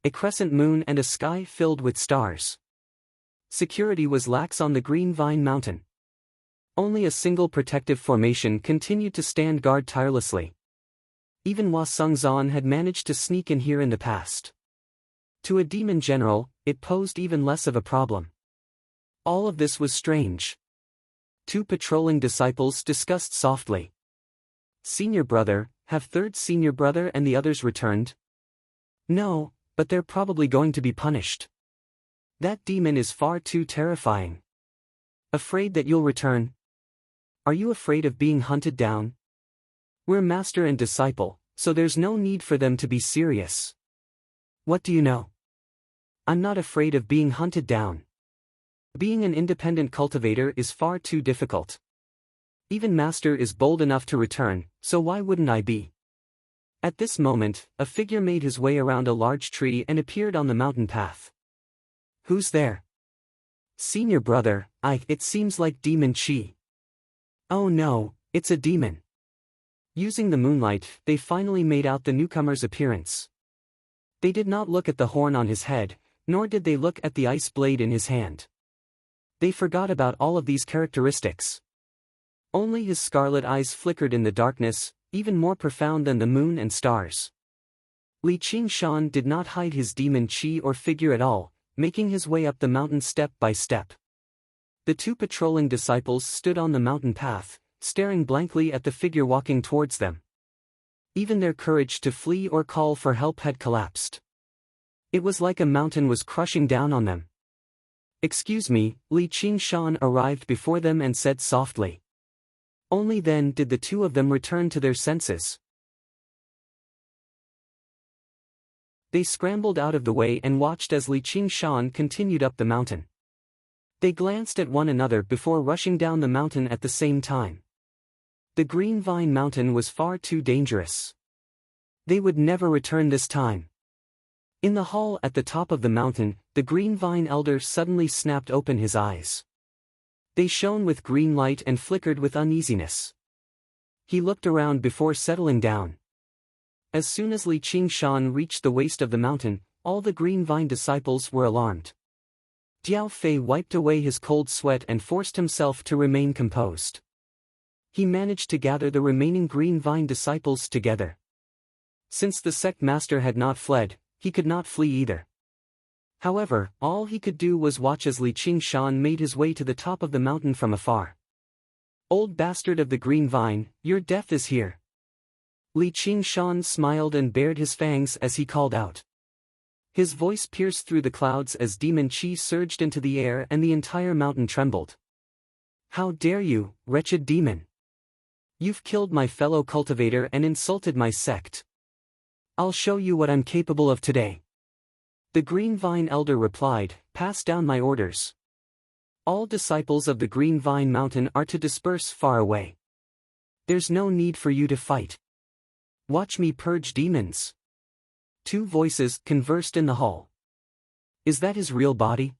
[SPEAKER 1] A crescent moon and a sky filled with stars. Security was lax on the Green Vine Mountain. Only a single protective formation continued to stand guard tirelessly. Even Hua Sungzan had managed to sneak in here in the past. To a demon general, it posed even less of a problem. All of this was strange. Two patrolling disciples discussed softly. Senior brother, have third senior brother and the others returned? No, but they're probably going to be punished. That demon is far too terrifying. Afraid that you'll return? Are you afraid of being hunted down? We're master and disciple, so there's no need for them to be serious. What do you know? I'm not afraid of being hunted down. Being an independent cultivator is far too difficult. Even Master is bold enough to return, so why wouldn't I be? At this moment, a figure made his way around a large tree and appeared on the mountain path. Who's there? Senior brother, it seems like Demon Chi. Oh no, it's a demon. Using the moonlight, they finally made out the newcomer's appearance. They did not look at the horn on his head, nor did they look at the ice blade in his hand. They forgot about all of these characteristics. Only his scarlet eyes flickered in the darkness, even more profound than the moon and stars. Li Qingshan did not hide his demon chi or figure at all, making his way up the mountain step by step. The two patrolling disciples stood on the mountain path, staring blankly at the figure walking towards them. Even their courage to flee or call for help had collapsed. It was like a mountain was crushing down on them. Excuse me, Li Qingshan arrived before them and said softly. Only then did the two of them return to their senses. They scrambled out of the way and watched as Li Qingshan continued up the mountain. They glanced at one another before rushing down the mountain at the same time. The Green Vine Mountain was far too dangerous. They would never return this time. In the hall at the top of the mountain, the Green Vine Elder suddenly snapped open his eyes. They shone with green light and flickered with uneasiness. He looked around before settling down. As soon as Li Qingshan reached the waist of the mountain, all the Green Vine disciples were alarmed. Diao Fei wiped away his cold sweat and forced himself to remain composed. He managed to gather the remaining Green Vine disciples together. Since the sect master had not fled, he could not flee either. However, all he could do was watch as Li Qingshan made his way to the top of the mountain from afar. Old bastard of the Green Vine, your death is here. Li Qingshan smiled and bared his fangs as he called out. His voice pierced through the clouds as demon chi surged into the air and the entire mountain trembled. How dare you, wretched demon! You've killed my fellow cultivator and insulted my sect. I'll show you what I'm capable of today. The Green Vine Elder replied, pass down my orders. All disciples of the Green Vine Mountain are to disperse far away. There's no need for you to fight. Watch me purge demons. Two voices conversed in the hall. Is that his real body?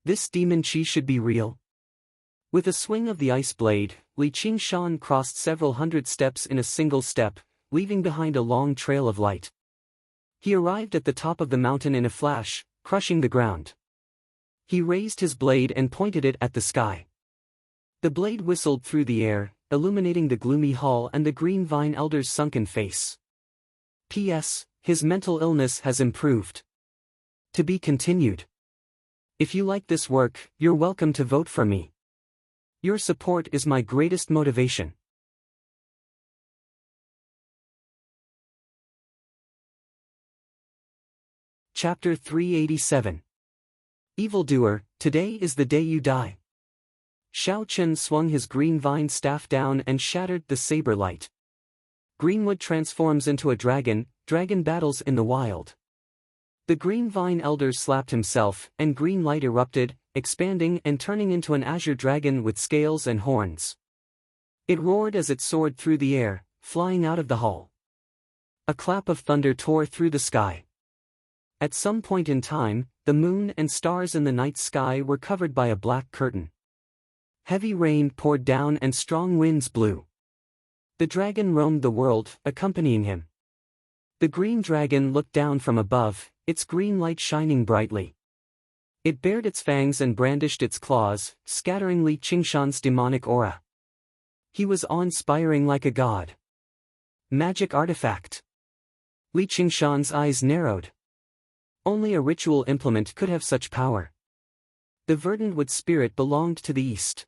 [SPEAKER 1] This demon chi should be real. With a swing of the ice blade, Li Qingshan crossed several hundred steps in a single step, leaving behind a long trail of light. He arrived at the top of the mountain in a flash, crushing the ground. He raised his blade and pointed it at the sky. The blade whistled through the air, illuminating the gloomy hall and the Green Vine Elder's sunken face. P.S. His mental illness has improved. To be continued. If you like this work, you're welcome to vote for me. Your support is my greatest motivation. Chapter 387. Evildoer, today is the day you die. Xiao Chen swung his green vine staff down and shattered the saber light. Greenwood transforms into a dragon, dragon battles in the wild. The Green Vine Elder slapped himself, and green light erupted, expanding and turning into an azure dragon with scales and horns. It roared as it soared through the air, flying out of the hall. A clap of thunder tore through the sky. At some point in time, the moon and stars in the night sky were covered by a black curtain. Heavy rain poured down and strong winds blew. The dragon roamed the world, accompanying him. The green dragon looked down from above, its green light shining brightly. It bared its fangs and brandished its claws, scattering Li Qingshan's demonic aura. He was awe-inspiring like a god. Magic artifact. Li Qingshan's eyes narrowed. Only a ritual implement could have such power. The verdant wood spirit belonged to the east.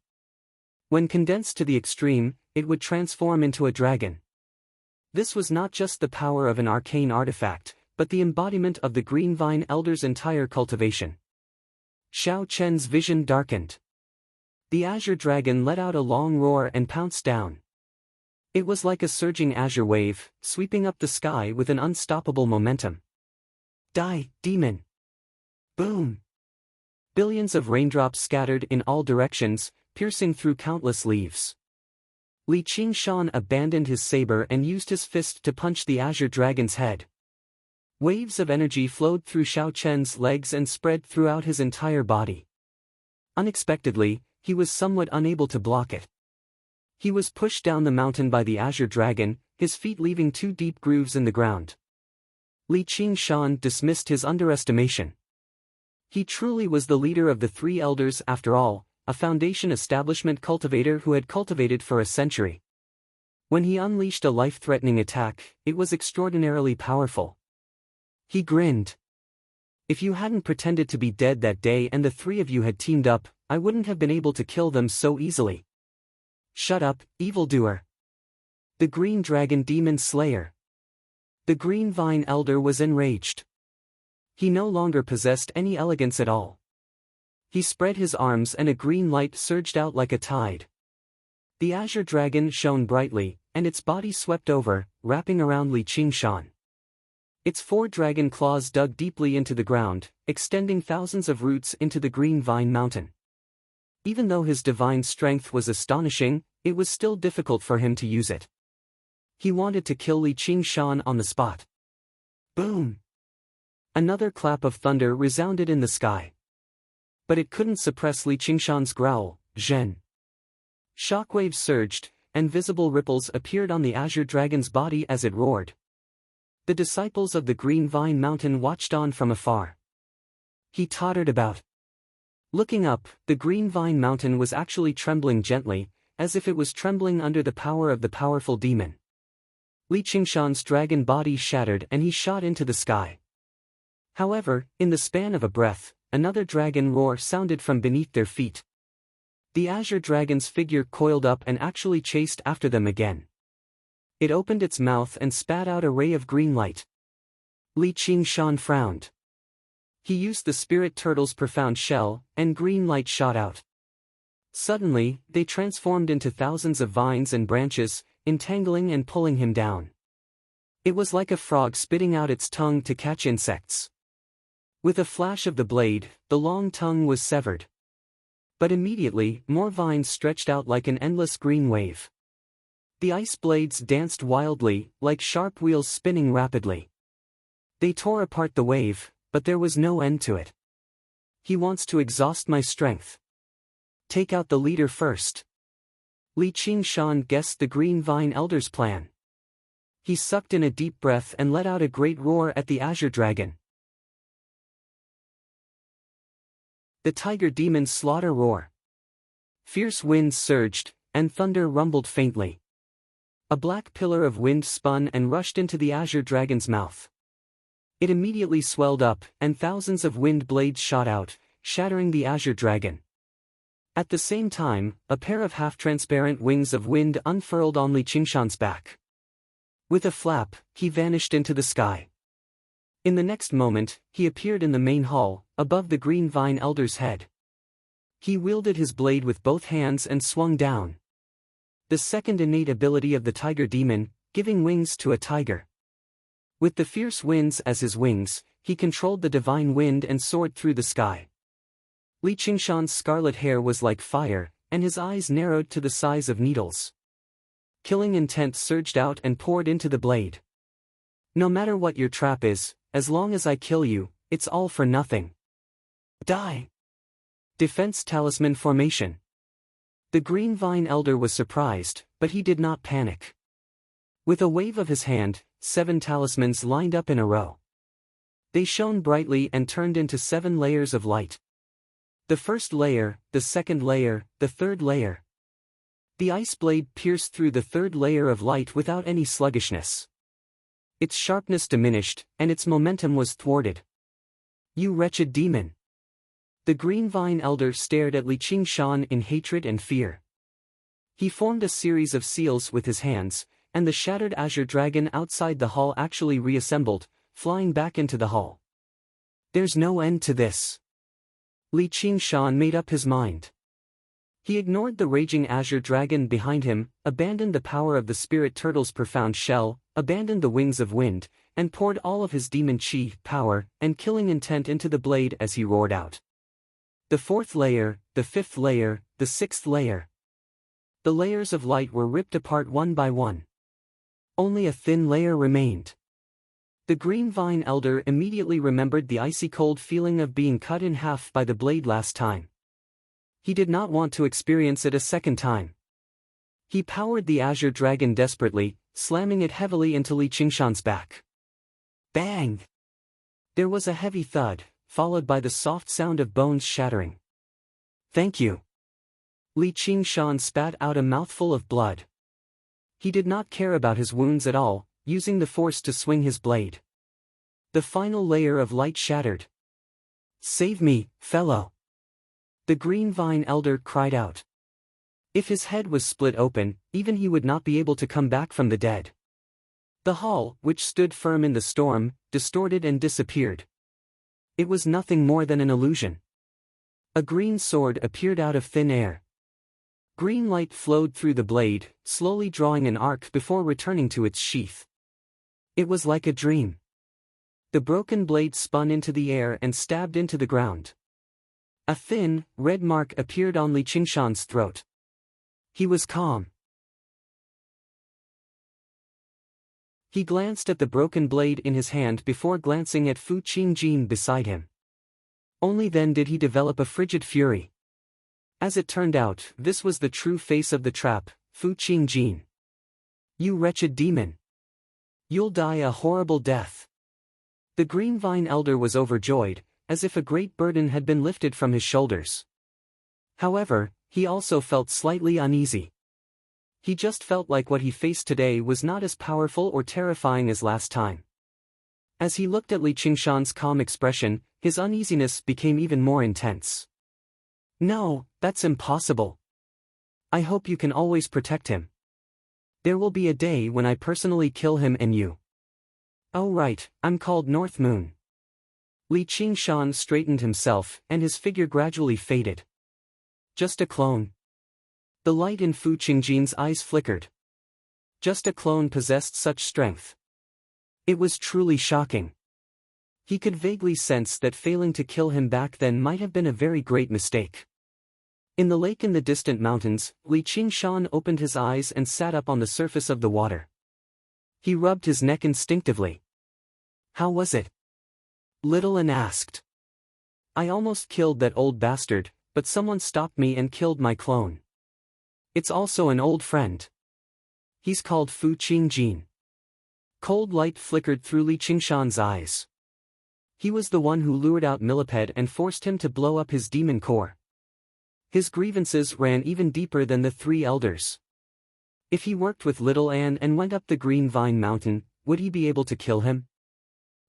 [SPEAKER 1] When condensed to the extreme, it would transform into a dragon. This was not just the power of an arcane artifact, but the embodiment of the Green Vine Elder's entire cultivation. Xiao Chen's vision darkened. The azure dragon let out a long roar and pounced down. It was like a surging azure wave, sweeping up the sky with an unstoppable momentum. Die, demon! Boom! Billions of raindrops scattered in all directions, piercing through countless leaves. Li Qingshan abandoned his saber and used his fist to punch the azure dragon's head. Waves of energy flowed through Xiao Chen's legs and spread throughout his entire body. Unexpectedly, he was somewhat unable to block it. He was pushed down the mountain by the azure dragon, his feet leaving 2 deep grooves in the ground. Li Qingshan dismissed his underestimation. He truly was the leader of the 3 elders after all, a foundation establishment cultivator who had cultivated for a century. When he unleashed a life-threatening attack, it was extraordinarily powerful. He grinned. If you hadn't pretended to be dead that day and the 3 of you had teamed up, I wouldn't have been able to kill them so easily. Shut up, evildoer. The Green Dragon Demon Slayer. The Green Vine Elder was enraged. He no longer possessed any elegance at all. He spread his arms and a green light surged out like a tide. The azure dragon shone brightly, and its body swept over, wrapping around Li Qingshan. Its 4 dragon claws dug deeply into the ground, extending thousands of roots into the green vine mountain. Even though his divine strength was astonishing, it was still difficult for him to use it. He wanted to kill Li Qingshan on the spot. Boom! Another clap of thunder resounded in the sky. But it couldn't suppress Li Qingshan's growl, Zhen. Shockwaves surged, and visible ripples appeared on the azure dragon's body as it roared. The disciples of the Green Vine Mountain watched on from afar. He tottered about. Looking up, the Green Vine Mountain was actually trembling gently, as if it was trembling under the power of the powerful demon. Li Qingshan's dragon body shattered and he shot into the sky. However, in the span of a breath, another dragon roar sounded from beneath their feet. The azure dragon's figure coiled up and actually chased after them again. It opened its mouth and spat out a ray of green light. Li Qingshan frowned. He used the spirit turtle's profound shell, and green light shot out. Suddenly, they transformed into thousands of vines and branches, entangling and pulling him down. It was like a frog spitting out its tongue to catch insects. With a flash of the blade, the long tongue was severed. But immediately, more vines stretched out like an endless green wave. The ice blades danced wildly, like sharp wheels spinning rapidly. They tore apart the wave, but there was no end to it. He wants to exhaust my strength. Take out the leader first. Li Qingshan guessed the Green Vine Elder's plan. He sucked in a deep breath and let out a great roar at the azure dragon. The tiger demon's slaughter roar. Fierce winds surged, and thunder rumbled faintly. A black pillar of wind spun and rushed into the azure dragon's mouth. It immediately swelled up, and thousands of wind blades shot out, shattering the azure dragon. At the same time, a pair of half-transparent wings of wind unfurled on Li Qingshan's back. With a flap, he vanished into the sky. In the next moment, he appeared in the main hall, above the Green Vine Elder's head. He wielded his blade with both hands and swung down. The second innate ability of the tiger demon, giving wings to a tiger. With the fierce winds as his wings, he controlled the divine wind and soared through the sky. Li Qingshan's scarlet hair was like fire, and his eyes narrowed to the size of needles. Killing intent surged out and poured into the blade. No matter what your trap is, as long as I kill you, it's all for nothing. Die. Defense Talisman Formation. The Green Vine Elder was surprised, but he did not panic. With a wave of his hand, 7 talismans lined up in a row. They shone brightly and turned into 7 layers of light. The first layer, the second layer, the third layer. The ice blade pierced through the third layer of light without any sluggishness. Its sharpness diminished, and its momentum was thwarted. You wretched demon! The Green Vine Elder stared at Li Qingshan in hatred and fear. He formed a series of seals with his hands, and the shattered azure dragon outside the hall actually reassembled, flying back into the hall. There's no end to this. Li Qingshan made up his mind. He ignored the raging azure dragon behind him, abandoned the power of the spirit turtle's profound shell, abandoned the wings of wind, and poured all of his demon chi, power, and killing intent into the blade as he roared out. The 4th layer, the 5th layer, the 6th layer. The layers of light were ripped apart one by one. Only a thin layer remained. The Green Vine Elder immediately remembered the icy cold feeling of being cut in half by the blade last time. He did not want to experience it a second time. He powered the azure dragon desperately, slamming it heavily into Li Qingshan's back. Bang! There was a heavy thud, followed by the soft sound of bones shattering. Thank you. Li Qingshan spat out a mouthful of blood. He did not care about his wounds at all, using the force to swing his blade. The final layer of light shattered. Save me, fellow! The Green Vine Elder cried out. If his head was split open, even he would not be able to come back from the dead. The hall, which stood firm in the storm, distorted and disappeared. It was nothing more than an illusion. A green sword appeared out of thin air. Green light flowed through the blade, slowly drawing an arc before returning to its sheath. It was like a dream. The broken blade spun into the air and stabbed into the ground. A thin, red mark appeared on Li Qingshan's throat. He was calm. He glanced at the broken blade in his hand before glancing at Fu Qingjin beside him. Only then did he develop a frigid fury. As it turned out, this was the true face of the trap, Fu Qingjin. You wretched demon! You'll die a horrible death. The Green Vine Elder was overjoyed, as if a great burden had been lifted from his shoulders. However, he also felt slightly uneasy. He just felt like what he faced today was not as powerful or terrifying as last time. As he looked at Li Qingshan's calm expression, his uneasiness became even more intense. No, that's impossible. I hope you can always protect him. There will be a day when I personally kill him and you. Oh right, I'm called North Moon. Li Qingshan straightened himself, and his figure gradually faded. Just a clone. The light in Fu Qingjin's eyes flickered. Just a clone possessed such strength. It was truly shocking. He could vaguely sense that failing to kill him back then might have been a very great mistake. In the lake in the distant mountains, Li Qingshan opened his eyes and sat up on the surface of the water. He rubbed his neck instinctively. How was it? Little An asked. I almost killed that old bastard, but someone stopped me and killed my clone. It's also an old friend. He's called Fu Qingjin. Cold light flickered through Li Qingshan's eyes. He was the one who lured out Millipede and forced him to blow up his demon core. His grievances ran even deeper than the 3 elders. If he worked with Little An and went up the Green Vine Mountain, would he be able to kill him?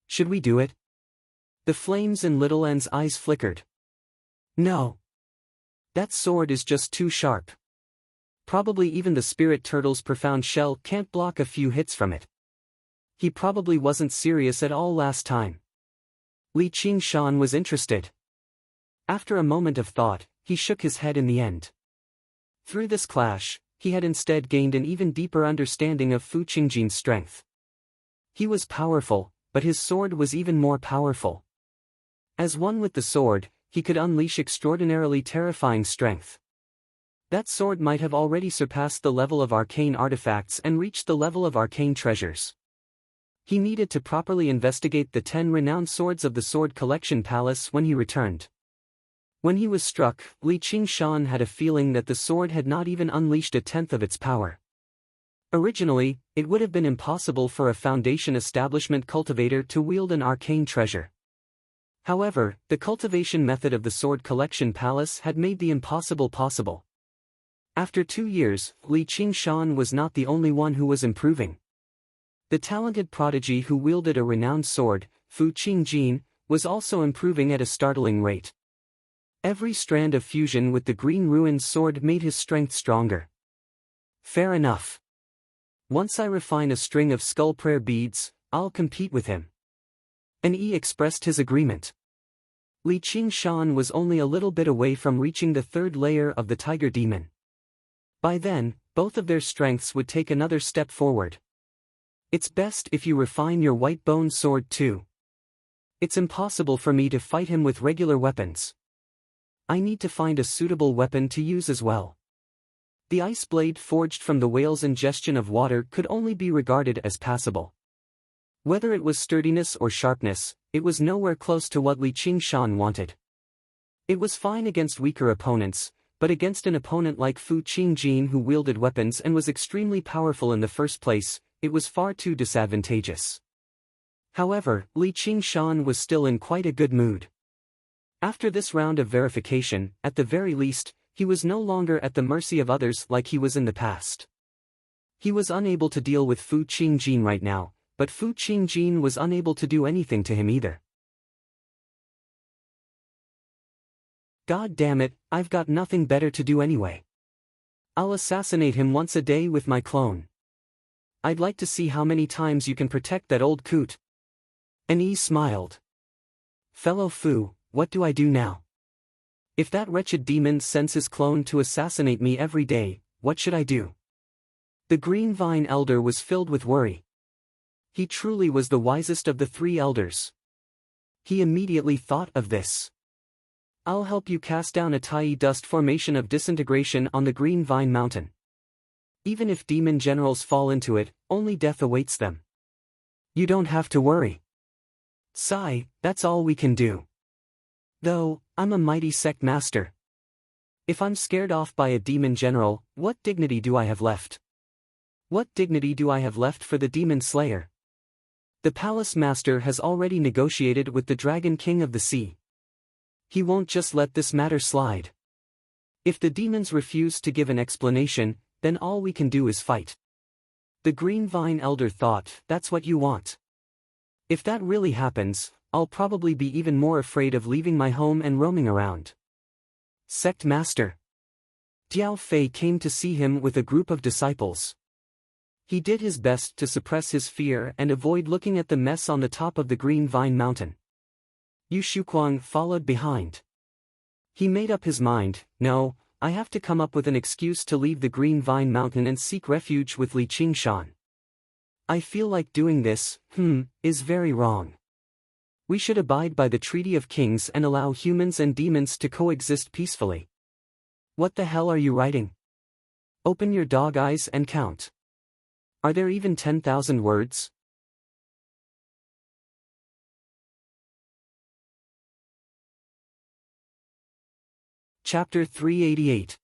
[SPEAKER 1] Should we do it? The flames in Little An's eyes flickered. No. That sword is just too sharp. Probably even the spirit turtle's profound shell can't block a few hits from it. He probably wasn't serious at all last time. Li Qingshan was interested. After a moment of thought, he shook his head in the end. Through this clash, he had instead gained an even deeper understanding of Fu Qingjin's strength. He was powerful, but his sword was even more powerful. As one with the sword, he could unleash extraordinarily terrifying strength. That sword might have already surpassed the level of arcane artifacts and reached the level of arcane treasures. He needed to properly investigate the 10 renowned swords of the Sword Collection Palace when he returned. When he was struck, Li Qingshan had a feeling that the sword had not even unleashed a tenth of its power. Originally, it would have been impossible for a Foundation establishment cultivator to wield an arcane treasure. However, the cultivation method of the Sword Collection Palace had made the impossible possible. After 2 years, Li Qingshan was not the only one who was improving. The talented prodigy who wielded a renowned sword, Fu Qingjin, was also improving at a startling rate. Every strand of fusion with the Green Ruined sword made his strength stronger. Fair enough. Once I refine a string of skull prayer beads, I'll compete with him. An expressed his agreement. Li Qingshan was only a little bit away from reaching the 3rd layer of the Tiger Demon. By then, both of their strengths would take another step forward. It's best if you refine your white bone sword too. It's impossible for me to fight him with regular weapons. I need to find a suitable weapon to use as well. The ice blade forged from the whale's ingestion of water could only be regarded as passable. Whether it was sturdiness or sharpness, it was nowhere close to what Li Qingshan wanted. It was fine against weaker opponents, but against an opponent like Fu Qingjin who wielded weapons and was extremely powerful in the first place, it was far too disadvantageous. However, Li Qingshan was still in quite a good mood. After this round of verification, at the very least, he was no longer at the mercy of others like he was in the past. He was unable to deal with Fu Qingjin right now, but Fu Qingjin was unable to do anything to him either. God damn it, I've got nothing better to do anyway. I'll assassinate him once a day with my clone. I'd like to see how many times you can protect that old coot. An smiled. Fellow Fu, what do I do now? If that wretched demon sends his clone to assassinate me every day, what should I do? The Green Vine Elder was filled with worry. He truly was the wisest of the 3 elders. He immediately thought of this. I'll help you cast down a Tai dust formation of disintegration on the Green Vine Mountain. Even if demon generals fall into it, only death awaits them. You don't have to worry. Sigh, that's all we can do. Though, I'm a mighty sect master. If I'm scared off by a demon general, what dignity do I have left? What dignity do I have left for the demon slayer? The palace master has already negotiated with the Dragon King of the Sea. He won't just let this matter slide. If the demons refuse to give an explanation, then all we can do is fight. The Green Vine Elder thought, that's what you want. If that really happens, I'll probably be even more afraid of leaving my home and roaming around. Sect Master. Diao Fei came to see him with a group of disciples. He did his best to suppress his fear and avoid looking at the mess on the top of the Green Vine Mountain. Yu Shuquang followed behind. He made up his mind, no, I have to come up with an excuse to leave the Green Vine Mountain and seek refuge with Li Qingshan. I feel like doing this, is very wrong. We should abide by the Treaty of Kings and allow humans and demons to coexist peacefully. What the hell are you writing? Open your dog eyes and count. Are there even 10,000 words? Chapter 388.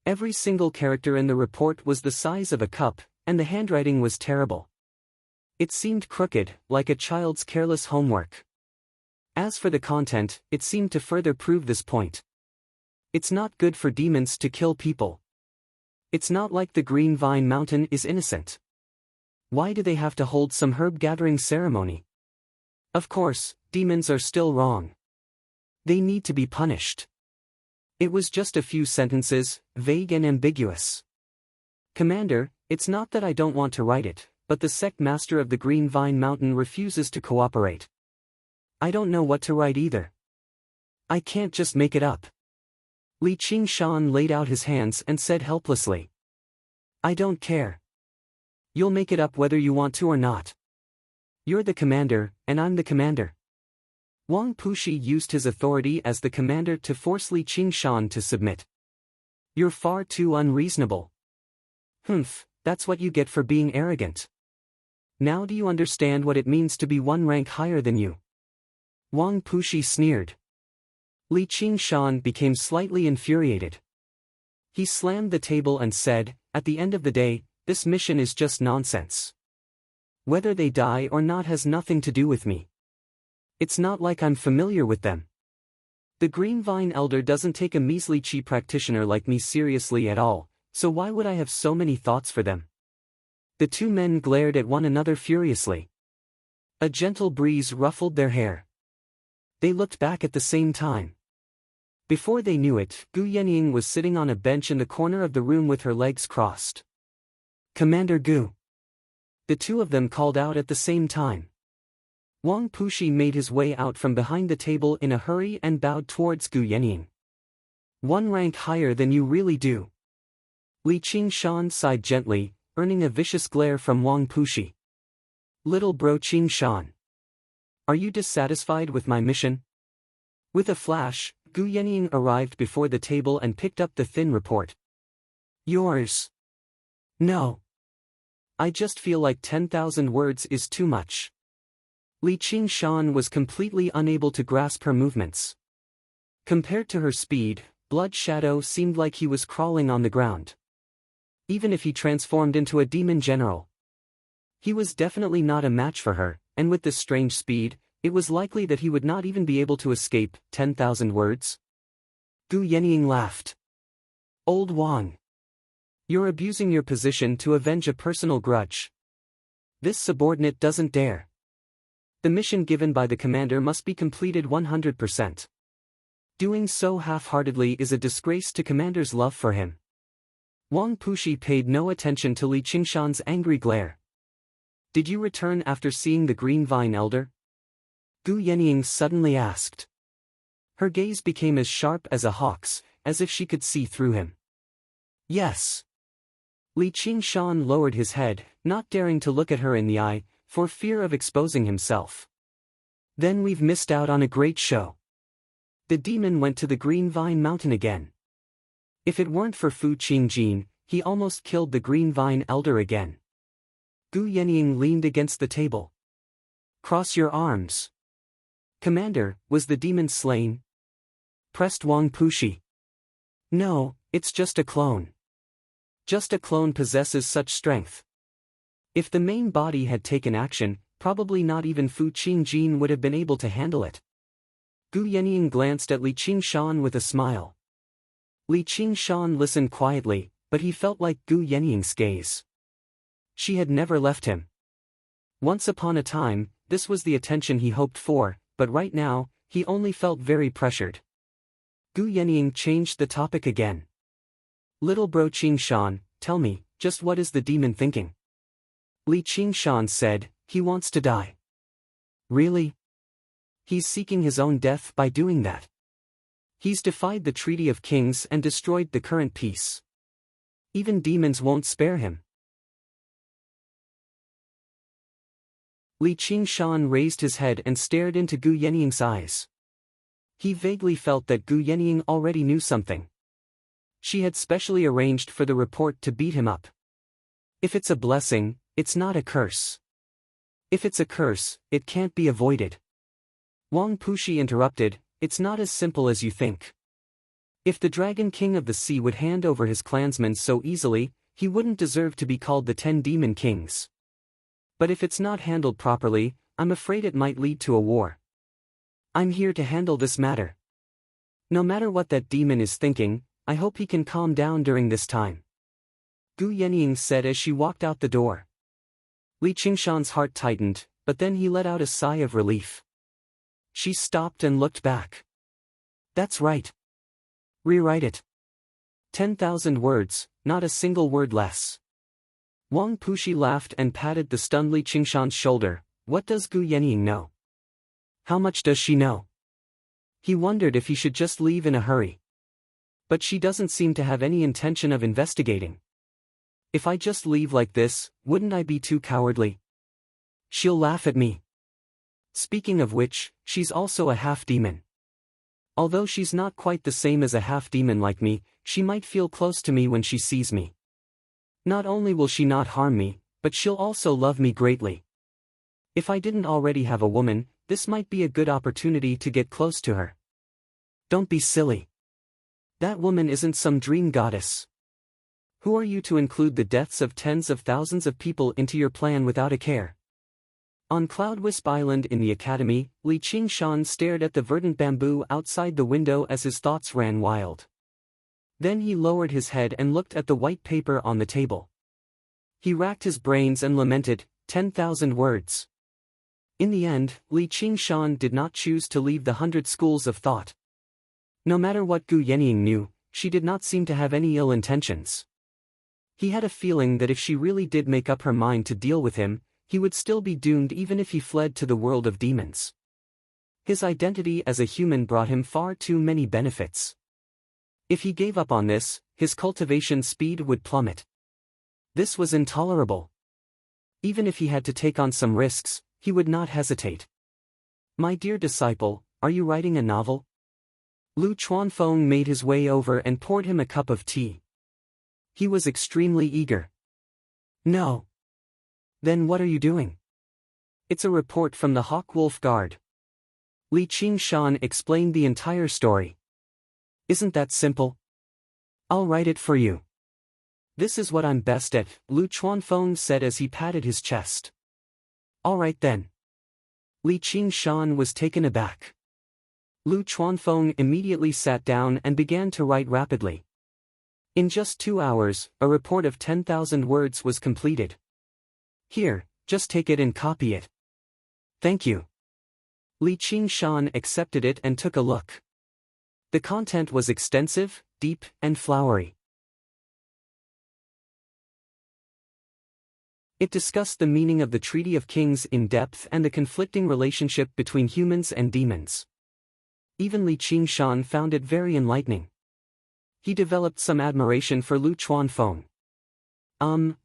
[SPEAKER 1] Every single character in the report was the size of a cup, and the handwriting was terrible. It seemed crooked, like a child's careless homework. As for the content, it seemed to further prove this point. It's not good for demons to kill people. It's not like the Green Vine Mountain is innocent. Why do they have to hold some herb-gathering ceremony? Of course, demons are still wrong. They need to be punished. It was just a few sentences, vague and ambiguous. Commander, it's not that I don't want to write it, but the sect master of the Green Vine Mountain refuses to cooperate. I don't know what to write either. I can't just make it up. Li Qingshan laid out his hands and said helplessly. I don't care. You'll make it up whether you want to or not. You're the commander, and I'm the commander. Wang Pushi used his authority as the commander to force Li Qingshan to submit. You're far too unreasonable. That's what you get for being arrogant. Now do you understand what it means to be one rank higher than you? Wang Pushi sneered. Li Qingshan became slightly infuriated. He slammed the table and said, "At the end of the day, this mission is just nonsense. Whether they die or not has nothing to do with me. It's not like I'm familiar with them. The Green Vine Elder doesn't take a measly chi practitioner like me seriously at all, so why would I have so many thoughts for them?" The two men glared at one another furiously. A gentle breeze ruffled their hair. They looked back at the same time. Before they knew it, Gu Yenying was sitting on a bench in the corner of the room with her legs crossed. "Commander Gu." The two of them called out at the same time. Wang Pushi made his way out from behind the table in a hurry and bowed towards Gu Yenying. "One rank higher than you really do." Li Qingshan sighed gently, earning a vicious glare from Wang Pushi. "Little bro Qingshan. Are you dissatisfied with my mission?" With a flash, Gu Yenying arrived before the table and picked up the thin report. "Yours?" "No. I just feel like 10,000 words is too much." Li Qingshan was completely unable to grasp her movements. Compared to her speed, Blood Shadow seemed like he was crawling on the ground. Even if he transformed into a demon general, he was definitely not a match for her, and with this strange speed, it was likely that he would not even be able to escape 10,000 words. Gu Yenying laughed. "Old Wang. You're abusing your position to avenge a personal grudge. This subordinate doesn't dare. The mission given by the commander must be completed 100%. Doing so half-heartedly is a disgrace to commander's love for him." Wang Pushi paid no attention to Li Qingshan's angry glare. "Did you return after seeing the Green Vine Elder?" Gu Yenying suddenly asked. Her gaze became as sharp as a hawk's, as if she could see through him. "Yes." Li Qingshan lowered his head, not daring to look at her in the eye, for fear of exposing himself. "Then we've missed out on a great show." The demon went to the Green Vine Mountain again. If it weren't for Fu Qingjin, he almost killed the Green Vine Elder again. Gu Yenying leaned against the table. "Cross your arms." "Commander, was the demon slain?" pressed Wang Pushi. "No, it's just a clone. Just a clone possesses such strength. If the main body had taken action, probably not even Fu Qingjin would have been able to handle it." Gu Yenying glanced at Li Qingshan with a smile. Li Qingshan listened quietly, but he felt like Gu Yenying's gaze. She had never left him. Once upon a time, this was the attention he hoped for, but right now, he only felt very pressured. Gu Yenying changed the topic again. "Little bro Qingshan, tell me, just what is the demon thinking?" Li Qingshan said, "He wants to die." "Really? He's seeking his own death by doing that. He's defied the Treaty of Kings and destroyed the current peace. Even demons won't spare him." Li Qingshan raised his head and stared into Gu Yenying's eyes. He vaguely felt that Gu Yenying already knew something. She had specially arranged for the report to beat him up. If it's a blessing, it's not a curse. If it's a curse, it can't be avoided. Wang Pushi interrupted, "It's not as simple as you think. If the Dragon King of the Sea would hand over his clansmen so easily, he wouldn't deserve to be called the 10 Demon Kings. But if it's not handled properly, I'm afraid it might lead to a war. I'm here to handle this matter. No matter what that demon is thinking, I hope he can calm down during this time." Gu Yenying said as she walked out the door. Li Qingshan's heart tightened, but then he let out a sigh of relief. She stopped and looked back. "That's right. Rewrite it. 10,000 words, not a single word less." Wang Pushi laughed and patted the stunned Li Qingshan's shoulder. "What does Gu Yenying know? How much does she know?" He wondered if he should just leave in a hurry. But she doesn't seem to have any intention of investigating. If I just leave like this, wouldn't I be too cowardly? She'll laugh at me. Speaking of which, she's also a half-demon. Although she's not quite the same as a half-demon like me, she might feel close to me when she sees me. Not only will she not harm me, but she'll also love me greatly. If I didn't already have a woman, this might be a good opportunity to get close to her. Don't be silly. That woman isn't some dream goddess. Who are you to include the deaths of tens of thousands of people into your plan without a care? On Cloudwisp Island in the academy, Li Qingshan stared at the verdant bamboo outside the window as his thoughts ran wild. Then he lowered his head and looked at the white paper on the table. He racked his brains and lamented, 10,000 words. In the end, Li Qingshan did not choose to leave the 100 schools of thought. No matter what Gu Yenying knew, she did not seem to have any ill intentions. He had a feeling that if she really did make up her mind to deal with him, he would still be doomed even if he fled to the world of demons. His identity as a human brought him far too many benefits. If he gave up on this, his cultivation speed would plummet. This was intolerable. Even if he had to take on some risks, he would not hesitate. My dear disciple, are you writing a novel? Lu Chuanfeng made his way over and poured him a cup of tea. He was extremely eager. No. Then what are you doing? It's a report from the Hawk Wolf Guard. Li Qingshan explained the entire story. Isn't that simple? I'll write it for you. This is what I'm best at, Lu Chuanfeng said as he patted his chest. All right then. Li Qingshan was taken aback. Lu Chuanfeng immediately sat down and began to write rapidly. In just 2 hours, a report of 10,000 words was completed. Here, just take it and copy it. Thank you. Li Qingshan accepted it and took a look. The content was extensive, deep, and flowery. It discussed the meaning of the Treaty of Kings in depth and the conflicting relationship between humans and demons. Even Li Qingshan found it very enlightening. He developed some admiration for Lu Chuanfeng.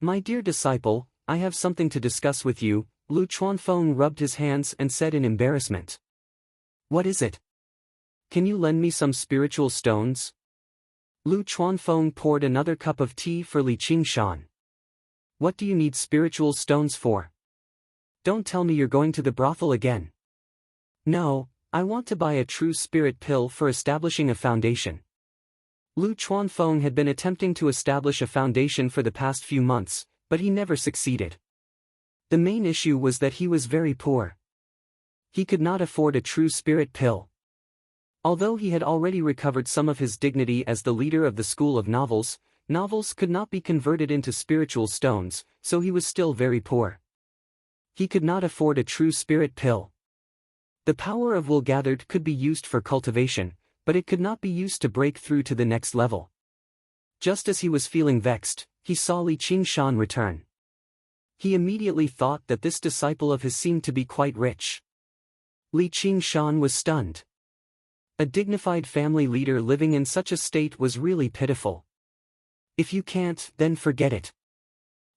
[SPEAKER 1] My dear disciple, I have something to discuss with you, Lu Chuanfeng rubbed his hands and said in embarrassment. What is it? Can you lend me some spiritual stones? Lu Chuanfeng poured another cup of tea for Li Qingshan. What do you need spiritual stones for? Don't tell me you're going to the brothel again. No, I want to buy a true spirit pill for establishing a foundation. Lu Chuanfeng had been attempting to establish a foundation for the past few months, but he never succeeded. The main issue was that he was very poor. He could not afford a true spirit pill. Although he had already recovered some of his dignity as the leader of the school of novels, novels could not be converted into spiritual stones, so he was still very poor. He could not afford a true spirit pill. The power of will gathered could be used for cultivation, but it could not be used to break through to the next level. Just as he was feeling vexed, he saw Li Qingshan return. He immediately thought that this disciple of his seemed to be quite rich. Li Qingshan was stunned. A dignified family leader living in such a state was really pitiful. If you can't, then forget it.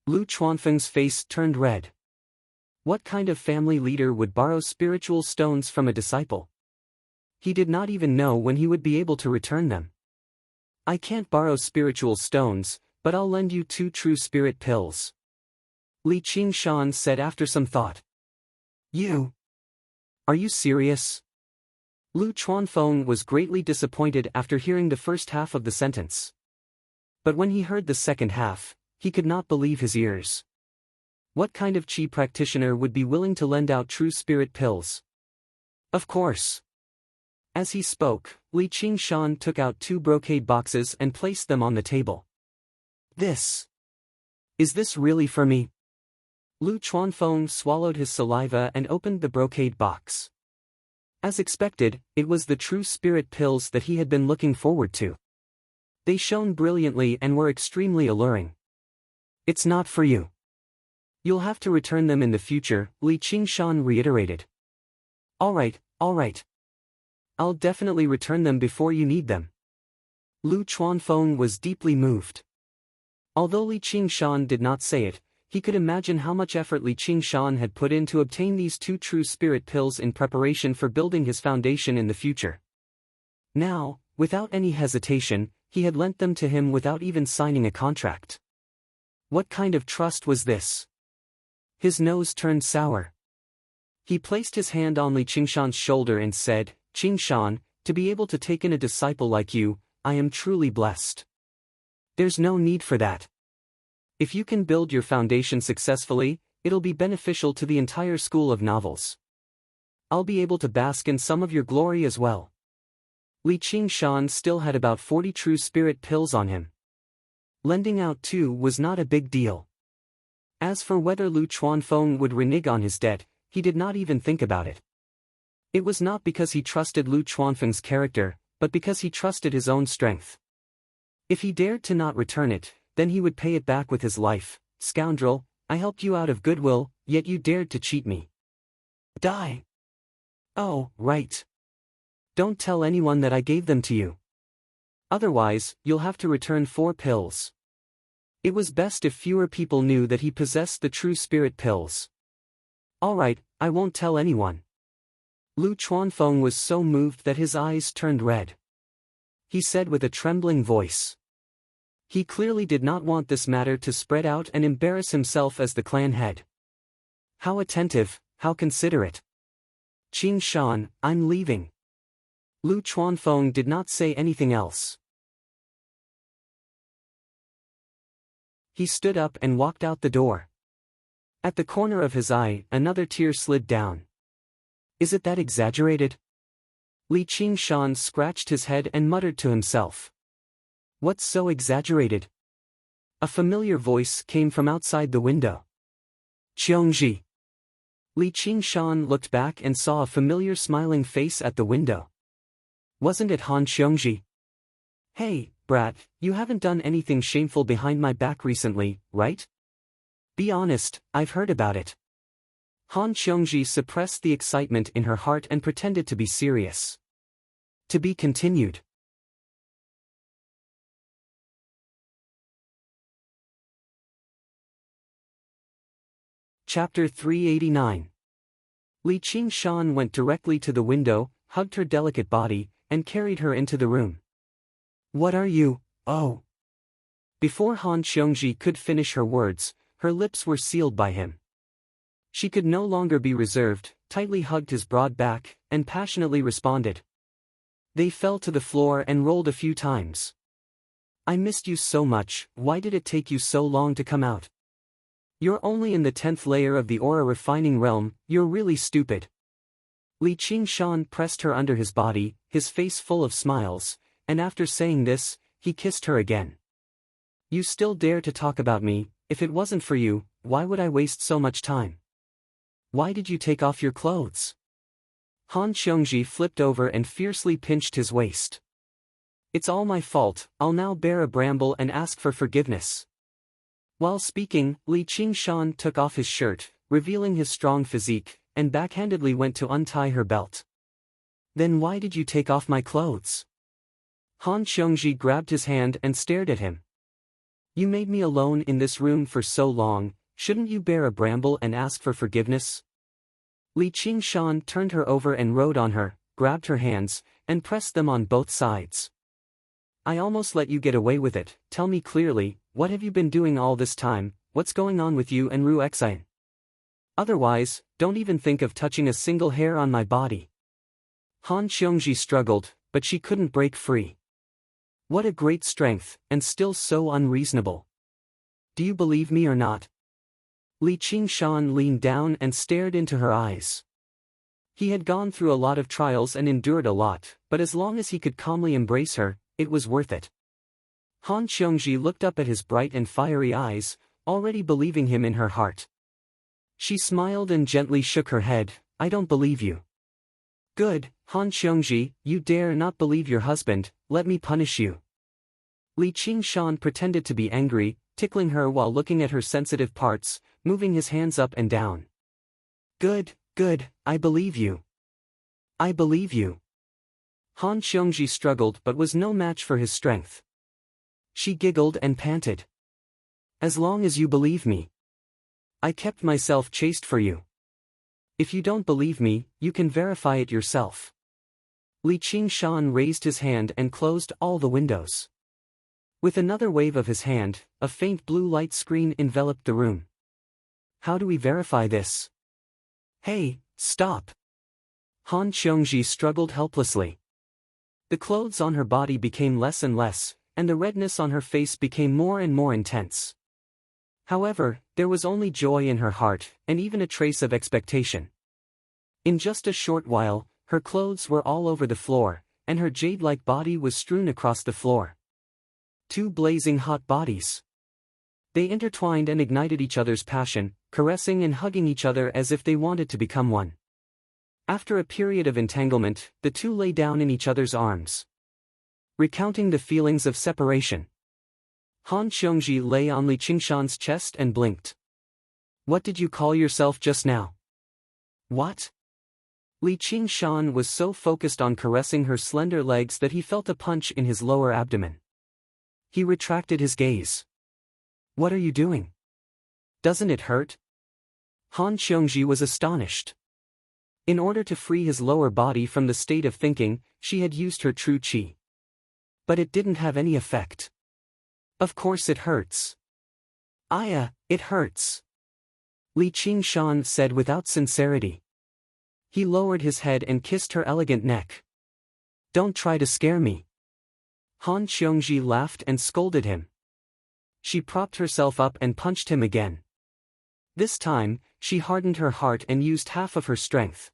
[SPEAKER 1] Lu Chuanfeng's face turned red. What kind of family leader would borrow spiritual stones from a disciple? He did not even know when he would be able to return them. I can't borrow spiritual stones, but I'll lend you 2 true spirit pills. Li Qingshan said after some thought. You? Are you serious? Lu Chuanfeng was greatly disappointed after hearing the first half of the sentence. But when he heard the second half, he could not believe his ears. What kind of chi practitioner would be willing to lend out true spirit pills? Of course. As he spoke, Li Qingshan took out 2 brocade boxes and placed them on the table. Is this really for me? Lu Chuanfeng swallowed his saliva and opened the brocade box. As expected, it was the true spirit pills that he had been looking forward to. They shone brilliantly and were extremely alluring. It's not for you. You'll have to return them in the future, Li Qingshan reiterated. All right. I'll definitely return them before you need them. Lu Chuanfeng was deeply moved. Although Li Qingshan did not say it, he could imagine how much effort Li Qingshan had put in to obtain these 2 true spirit pills in preparation for building his foundation in the future. Now, without any hesitation, he had lent them to him without even signing a contract. What kind of trust was this? His nose turned sour. He placed his hand on Li Qingshan's shoulder and said, "Qingshan, to be able to take in a disciple like you, I am truly blessed. There's no need for that. If you can build your foundation successfully, it'll be beneficial to the entire school of novels. I'll be able to bask in some of your glory as well." Li Qingshan still had about 40 true spirit pills on him. Lending out 2 was not a big deal. As for whether Lu Chuanfeng would renege on his debt, he did not even think about it. It was not because he trusted Lu Chuanfeng's character, but because he trusted his own strength. If he dared to not return it, then he would pay it back with his life. "Scoundrel, I helped you out of goodwill, yet you dared to cheat me. Die." "Oh, right. Don't tell anyone that I gave them to you. Otherwise, you'll have to return 4 pills." It was best if fewer people knew that he possessed the true spirit pills. "All right, I won't tell anyone." Lu Chuanfeng was so moved that his eyes turned red. He said with a trembling voice. He clearly did not want this matter to spread out and embarrass himself as the clan head. How attentive, how considerate. "Qingshan, I'm leaving." Lu Chuanfeng did not say anything else. He stood up and walked out the door. At the corner of his eye, another tear slid down. Is it that exaggerated? Li Qingshan scratched his head and muttered to himself. What's so exaggerated? A familiar voice came from outside the window. "Qiongji." Li Qingshan looked back and saw a familiar smiling face at the window. Wasn't it Han Qiongji? "Hey, brat, you haven't done anything shameful behind my back recently, right? Be honest, I've heard about it." Han Qiongji suppressed the excitement in her heart and pretended to be serious. To be continued. Chapter 389. Li Qingshan went directly to the window, hugged her delicate body, and carried her into the room. "What are you, oh?" Before Han Qiongji could finish her words, her lips were sealed by him. She could no longer be reserved, tightly hugged his broad back, and passionately responded. They fell to the floor and rolled a few times. "I missed you so much, why did it take you so long to come out? You're only in the 10th layer of the aura refining realm, you're really stupid." Li Qingshan pressed her under his body, his face full of smiles, and after saying this, he kissed her again. "You still dare to talk about me, if it wasn't for you, why would I waste so much time? Why did you take off your clothes?" Han Qiongji flipped over and fiercely pinched his waist. "It's all my fault, I'll now bear a bramble and ask for forgiveness." While speaking, Li Qingshan took off his shirt, revealing his strong physique, and backhandedly went to untie her belt. "Then why did you take off my clothes?" Han Qiongji grabbed his hand and stared at him. "You made me alone in this room for so long, shouldn't you bear a bramble and ask for forgiveness?" Li Qingshan turned her over and rode on her, grabbed her hands, and pressed them on both sides. "I almost let you get away with it, tell me clearly, what have you been doing all this time, what's going on with you and Ru Exine? Otherwise, don't even think of touching a single hair on my body." Han Qiongji struggled, but she couldn't break free. What a great strength, and still so unreasonable. "Do you believe me or not?" Li Qingshan leaned down and stared into her eyes. He had gone through a lot of trials and endured a lot, but as long as he could calmly embrace her, it was worth it. Han Qiongji looked up at his bright and fiery eyes, already believing him in her heart. She smiled and gently shook her head. "I don't believe you." "Good, Han Qiongji, you dare not believe your husband, let me punish you." Li Qingshan pretended to be angry, tickling her while looking at her sensitive parts, moving his hands up and down. Good, I believe you. I believe you." Han Qiongji struggled but was no match for his strength. She giggled and panted. "As long as you believe me. I kept myself chaste for you. If you don't believe me, you can verify it yourself." Li Qingshan raised his hand and closed all the windows. With another wave of his hand, a faint blue light screen enveloped the room. How do we verify this? Hey, stop! Han Xiongji struggled helplessly. The clothes on her body became less and less, and the redness on her face became more and more intense. However, there was only joy in her heart, and even a trace of expectation. In just a short while, her clothes were all over the floor, and her jade-like body was strewn across the floor. Two blazing hot bodies. They intertwined and ignited each other's passion, caressing and hugging each other as if they wanted to become one. After a period of entanglement, the two lay down in each other's arms. Recounting the feelings of separation. Han Xiongji lay on Li Qingshan's chest and blinked. What did you call yourself just now? What? Li Qingshan was so focused on caressing her slender legs that he felt a punch in his lower abdomen. He retracted his gaze. What are you doing? Doesn't it hurt? Han Xiongji was astonished. In order to free his lower body from the state of thinking, she had used her true qi. But it didn't have any effect. Of course it hurts. It hurts. Li Qingshan said without sincerity. He lowered his head and kissed her elegant neck. Don't try to scare me. Han Xiongji laughed and scolded him. She propped herself up and punched him again. This time, she hardened her heart and used half of her strength.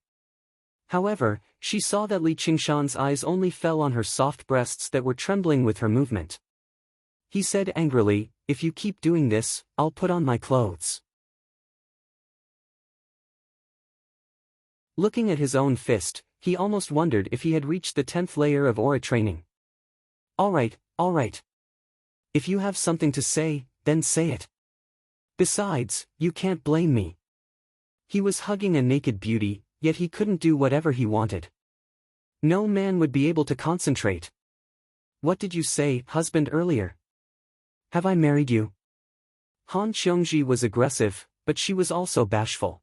[SPEAKER 1] However, she saw that Li Qingshan's eyes only fell on her soft breasts that were trembling with her movement. He said angrily, if you keep doing this, I'll put on my clothes. Looking at his own fist, he almost wondered if he had reached the 10th layer of aura training. All right. If you have something to say, then say it. Besides, you can't blame me. He was hugging a naked beauty, yet he couldn't do whatever he wanted. No man would be able to concentrate. What did you say, husband, earlier? Have I married you? Han Xiongji was aggressive, but she was also bashful.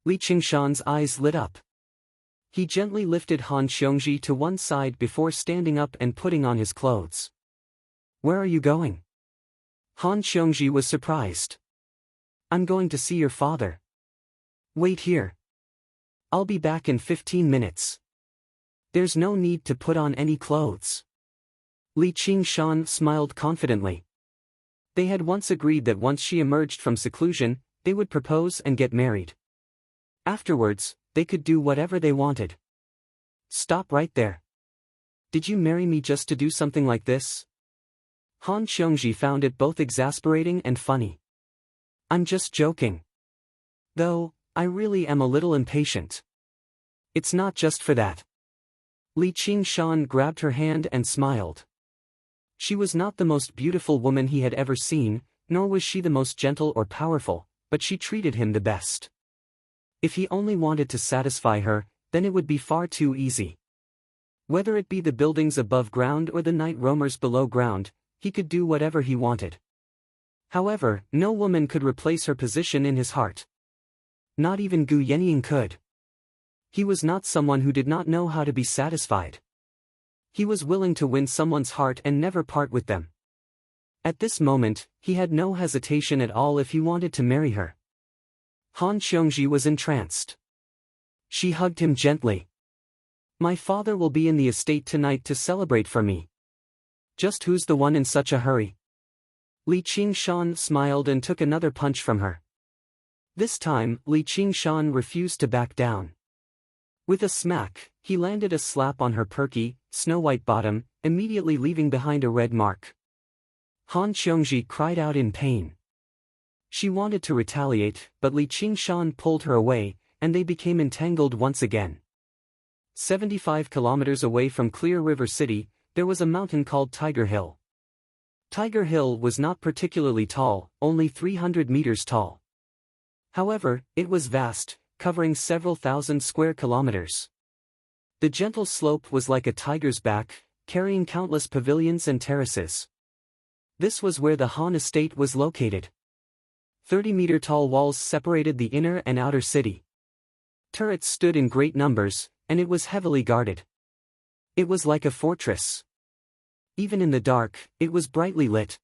[SPEAKER 1] Li Qingshan's eyes lit up. He gently lifted Han Xiongji to one side before standing up and putting on his clothes. Where are you going? Han Xiongji was surprised. I'm going to see your father. Wait here. I'll be back in 15 minutes. There's no need to put on any clothes. Li Qingshan smiled confidently. They had once agreed that once she emerged from seclusion, they would propose and get married. Afterwards, they could do whatever they wanted. Stop right there. Did you marry me just to do something like this? Han Xiongji found it both exasperating and funny. I'm just joking. Though, I really am a little impatient. It's not just for that. Li Qingshan grabbed her hand and smiled. She was not the most beautiful woman he had ever seen, nor was she the most gentle or powerful, but she treated him the best. If he only wanted to satisfy her, then it would be far too easy. Whether it be the buildings above ground or the night roamers below ground, he could do whatever he wanted. However, no woman could replace her position in his heart. Not even Gu Yenying could. He was not someone who did not know how to be satisfied. He was willing to win someone's heart and never part with them. At this moment, he had no hesitation at all if he wanted to marry her. Han Xiongji was entranced. She hugged him gently. My father will be in the estate tonight to celebrate for me. Just who's the one in such a hurry? Li Qingshan smiled and took another punch from her. This time, Li Qingshan refused to back down. With a smack, he landed a slap on her perky, snow-white bottom, immediately leaving behind a red mark. Han Xiongji cried out in pain. She wanted to retaliate, but Li Qingshan pulled her away, and they became entangled once again. 75 kilometers away from Clear River City, there was a mountain called Tiger Hill. Tiger Hill was not particularly tall, only 300 meters tall. However, it was vast, covering several thousand square kilometers. The gentle slope was like a tiger's back, carrying countless pavilions and terraces. This was where the Han estate was located. 30-meter-tall walls separated the inner and outer city. Turrets stood in great numbers, and it was heavily guarded. It was like a fortress. Even in the dark, it was brightly lit.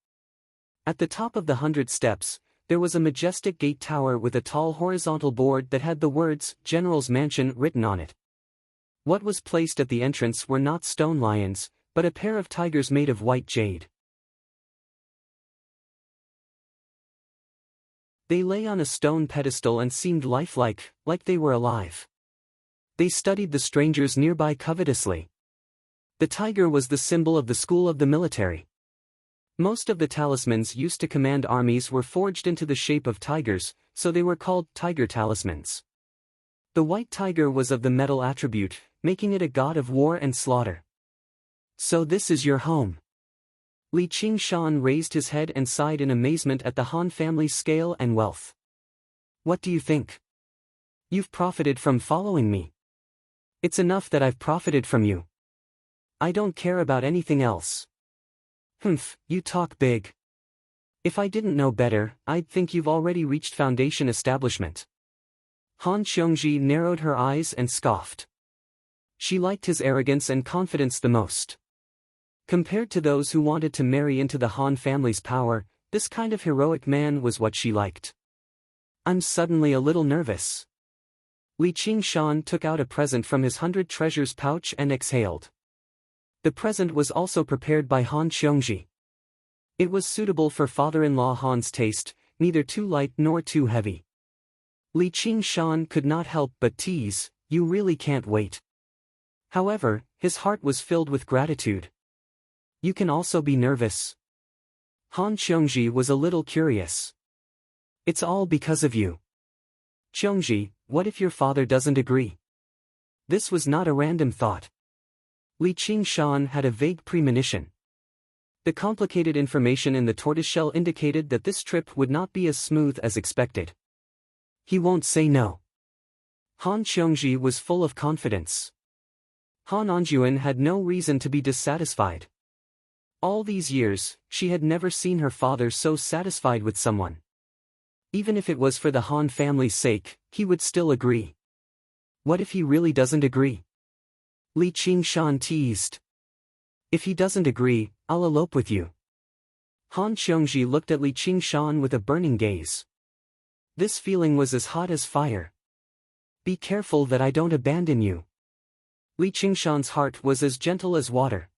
[SPEAKER 1] At the top of the 100 steps, there was a majestic gate tower with a tall horizontal board that had the words, General's Mansion, written on it. What was placed at the entrance were not stone lions, but a pair of tigers made of white jade. They lay on a stone pedestal and seemed lifelike, like they were alive. They studied the strangers nearby covetously. The tiger was the symbol of the school of the military. Most of the talismans used to command armies were forged into the shape of tigers, so they were called tiger talismans. The white tiger was of the metal attribute, making it a god of war and slaughter. So this is your home. Li Qingshan raised his head and sighed in amazement at the Han family's scale and wealth. What do you think? You've profited from following me. It's enough that I've profited from you. I don't care about anything else. Humph, you talk big. If I didn't know better, I'd think you've already reached foundation establishment. Han Xiongji narrowed her eyes and scoffed. She liked his arrogance and confidence the most. Compared to those who wanted to marry into the Han family's power, this kind of heroic man was what she liked. I'm suddenly a little nervous. Li Qingshan took out a present from his 100 treasures pouch and exhaled. The present was also prepared by Han Xiongji. It was suitable for father-in-law Han's taste, neither too light nor too heavy. Li Qingshan could not help but tease, you really can't wait. However, his heart was filled with gratitude. You can also be nervous. Han Xiongji was a little curious. It's all because of you. Xiongji, what if your father doesn't agree? This was not a random thought. Li Qingshan had a vague premonition. The complicated information in the tortoiseshell indicated that this trip would not be as smooth as expected. He won't say no. Han Xiongji was full of confidence. Han Anjuan had no reason to be dissatisfied. All these years, she had never seen her father so satisfied with someone. Even if it was for the Han family's sake, he would still agree. What if he really doesn't agree? Li Qingshan teased. If he doesn't agree, I'll elope with you. Han Xiongji looked at Li Qingshan with a burning gaze. This feeling was as hot as fire. Be careful that I don't abandon you. Li Qingshan's heart was as gentle as water.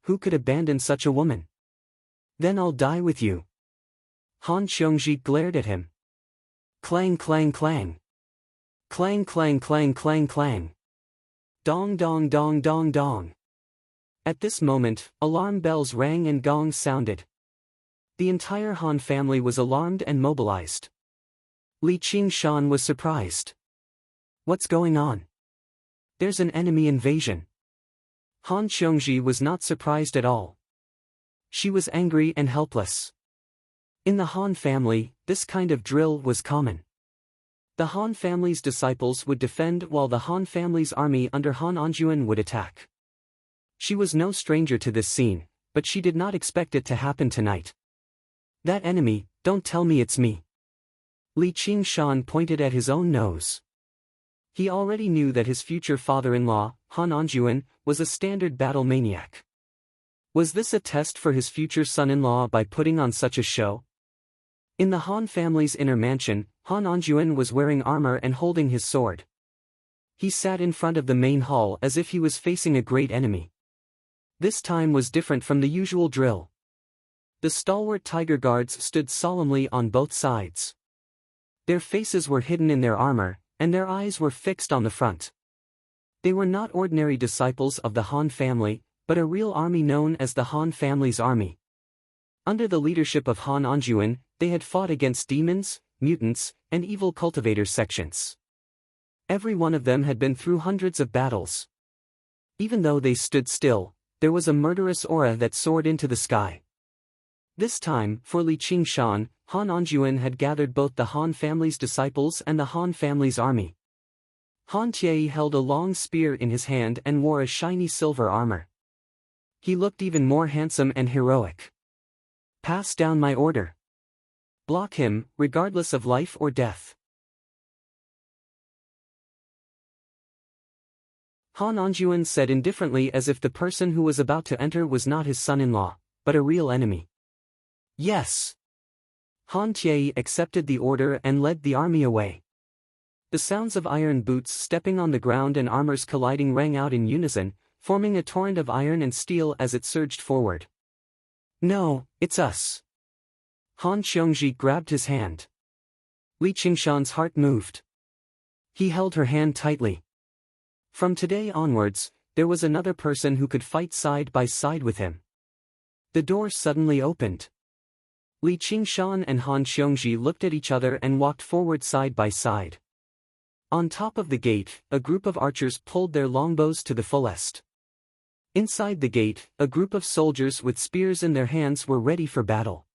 [SPEAKER 1] Who could abandon such a woman? Then I'll die with you. Han Xiongji glared at him. Clang clang clang. Clang clang clang clang clang. Dong dong dong dong dong. At this moment, alarm bells rang and gongs sounded. The entire Han family was alarmed and mobilized. Li Qingshan was surprised. What's going on? There's an enemy invasion. Han Xiongji was not surprised at all. She was angry and helpless. In the Han family, this kind of drill was common. The Han family's disciples would defend while the Han family's army under Han Anjuan would attack. She was no stranger to this scene, but she did not expect it to happen tonight. That enemy, don't tell me it's me. Li Qingshan pointed at his own nose. He already knew that his future father-in-law, Han Anjuan, was a standard battle maniac. Was this a test for his future son-in-law by putting on such a show? In the Han family's inner mansion, Han Anjuan was wearing armor and holding his sword. He sat in front of the main hall as if he was facing a great enemy. This time was different from the usual drill. The stalwart tiger guards stood solemnly on both sides. Their faces were hidden in their armor, and their eyes were fixed on the front. They were not ordinary disciples of the Han family, but a real army known as the Han family's army. Under the leadership of Han Anjuan, they had fought against demons, mutants, and evil cultivator sections. Every one of them had been through hundreds of battles. Even though they stood still, there was a murderous aura that soared into the sky. This time, for Li Qingshan, Han Anjuan had gathered both the Han family's disciples and the Han family's army. Han Tie held a long spear in his hand and wore a shiny silver armor. He looked even more handsome and heroic. Pass down my order. Block him, regardless of life or death. Han Anjuan said indifferently as if the person who was about to enter was not his son-in-law, but a real enemy. Yes. Han Tie accepted the order and led the army away. The sounds of iron boots stepping on the ground and armors colliding rang out in unison, forming a torrent of iron and steel as it surged forward. "No, it's us." Han Xiongji grabbed his hand. Li Qingshan's heart moved. He held her hand tightly. From today onwards, there was another person who could fight side by side with him. The door suddenly opened. Li Qingshan and Han Xiongji looked at each other and walked forward side by side. On top of the gate, a group of archers pulled their longbows to the fullest. Inside the gate, a group of soldiers with spears in their hands were ready for battle.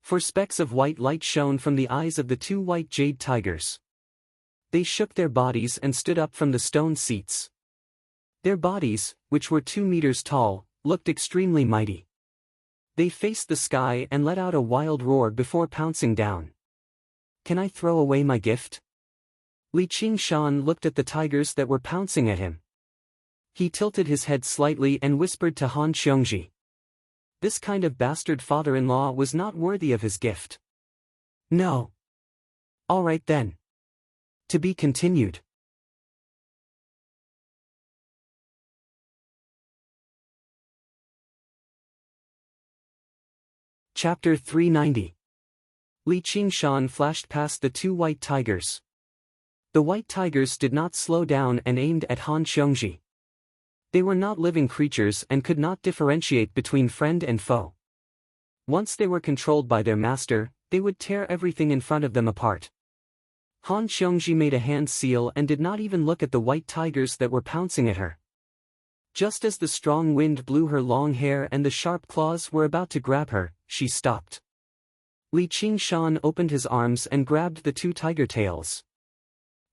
[SPEAKER 1] For specks of white light shone from the eyes of the two white jade tigers. They shook their bodies and stood up from the stone seats. Their bodies, which were 2 meters tall, looked extremely mighty. They faced the sky and let out a wild roar before pouncing down. "Can I throw away my gift?" Li Qingshan looked at the tigers that were pouncing at him. He tilted his head slightly and whispered to Han Xiongji. This kind of bastard father-in-law was not worthy of his gift. "No." "All right then. To be continued." Chapter 390. Li Qingshan flashed past the two white tigers. The white tigers did not slow down and aimed at Han Xiongji. They were not living creatures and could not differentiate between friend and foe. Once they were controlled by their master, they would tear everything in front of them apart. Han Xiongji made a hand seal and did not even look at the white tigers that were pouncing at her. Just as the strong wind blew her long hair and the sharp claws were about to grab her, she stopped. Li Qingshan opened his arms and grabbed the two tiger tails.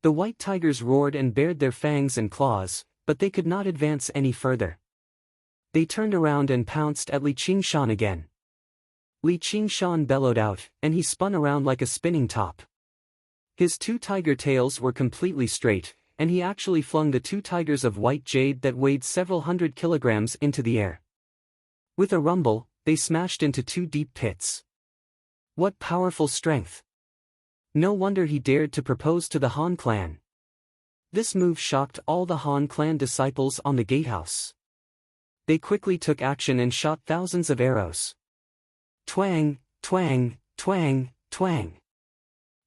[SPEAKER 1] The white tigers roared and bared their fangs and claws, but they could not advance any further. They turned around and pounced at Li Qingshan again. Li Qingshan bellowed out, and he spun around like a spinning top. His two tiger tails were completely straight, and he actually flung the two tigers of white jade that weighed several hundred kilograms into the air. With a rumble, they smashed into two deep pits. What powerful strength! No wonder he dared to propose to the Han clan. This move shocked all the Han clan disciples on the gatehouse. They quickly took action and shot thousands of arrows. Twang, twang, twang, twang.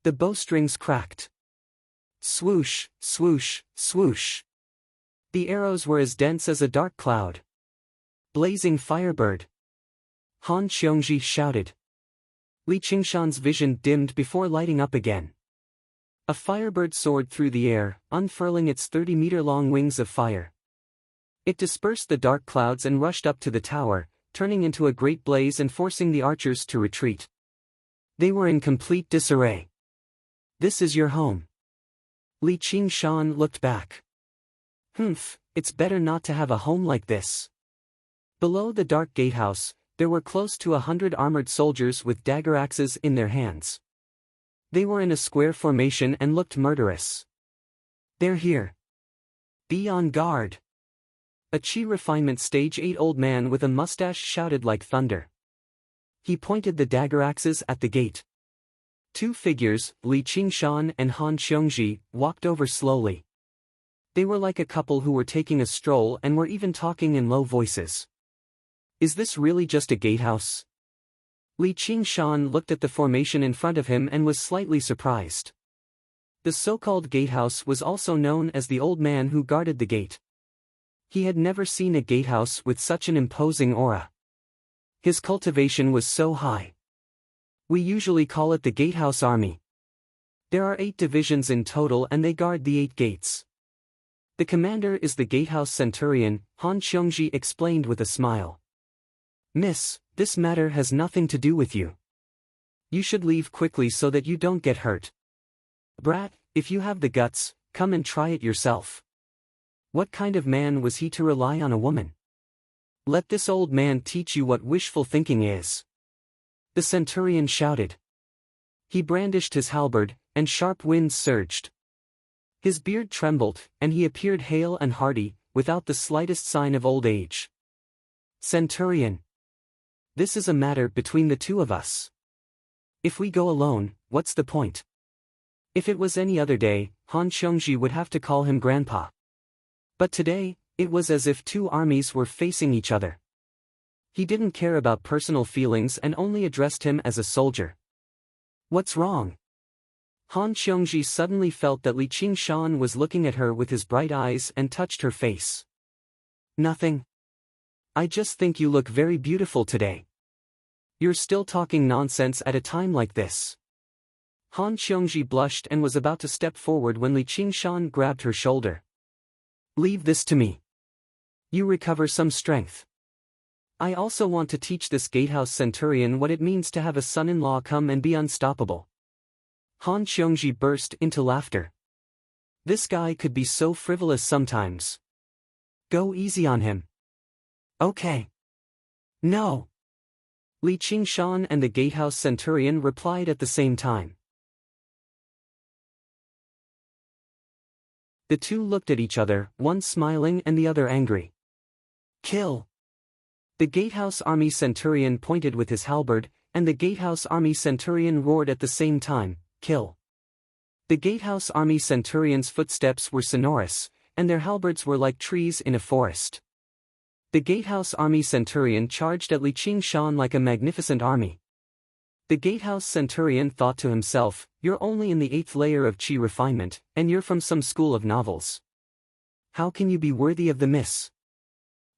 [SPEAKER 1] The bowstrings cracked. Swoosh, swoosh, swoosh. The arrows were as dense as a dark cloud. Blazing firebird. Han Xiongji shouted. Li Qingshan's vision dimmed before lighting up again. A firebird soared through the air, unfurling its 30-meter-long wings of fire. It dispersed the dark clouds and rushed up to the tower, turning into a great blaze and forcing the archers to retreat. They were in complete disarray. "This is your home." Li Qingshan looked back. It's better not to have a home like this." Below the dark gatehouse, there were close to 100 armored soldiers with dagger axes in their hands. They were in a square formation and looked murderous. "They're here. Be on guard." A Chi refinement stage 8 old man with a mustache shouted like thunder. He pointed the dagger axes at the gate. Two figures, Li Qingshan and Han Xiongji, walked over slowly. They were like a couple who were taking a stroll and were even talking in low voices. "Is this really just a gatehouse?" Li Qingshan looked at the formation in front of him and was slightly surprised. The so-called gatehouse was also known as the old man who guarded the gate. He had never seen a gatehouse with such an imposing aura. His cultivation was so high. "We usually call it the Gatehouse Army. There are 8 divisions in total and they guard the 8 gates. The commander is the Gatehouse Centurion," Han Xiongji explained with a smile. "Miss, this matter has nothing to do with you. You should leave quickly so that you don't get hurt. Brat, if you have the guts, come and try it yourself." What kind of man was he to rely on a woman? "Let this old man teach you what wishful thinking is," the centurion shouted. He brandished his halberd, and sharp winds surged. His beard trembled, and he appeared hale and hearty, without the slightest sign of old age. "Centurion, this is a matter between the two of us. If we go alone, what's the point? If it was any other day, Han Xiongji would have to call him grandpa. But today, it was as if two armies were facing each other. He didn't care about personal feelings and only addressed him as a soldier. What's wrong? Han Xiongji suddenly felt that Li Qingshan was looking at her with his bright eyes and touched her face. Nothing. I just think you look very beautiful today. You're still talking nonsense at a time like this. Han Xiongji blushed and was about to step forward when Li Qingshan grabbed her shoulder. Leave this to me. You recover some strength. I also want to teach this gatehouse centurion what it means to have a son-in-law come and be unstoppable. Han Xiongji burst into laughter. This guy could be so frivolous sometimes. Go easy on him. Okay. No. Li Qingshan and the gatehouse centurion replied at the same time. The two looked at each other, one smiling and the other angry. Kill. The gatehouse army centurion pointed with his halberd, and the gatehouse army centurion roared at the same time, kill. The gatehouse army centurion's footsteps were sonorous, and their halberds were like trees in a forest. The gatehouse army centurion charged at Li Qingshan like a magnificent army. The gatehouse centurion thought to himself, you're only in the 8th layer of chi refinement, and you're from some school of novels. How can you be worthy of the miss?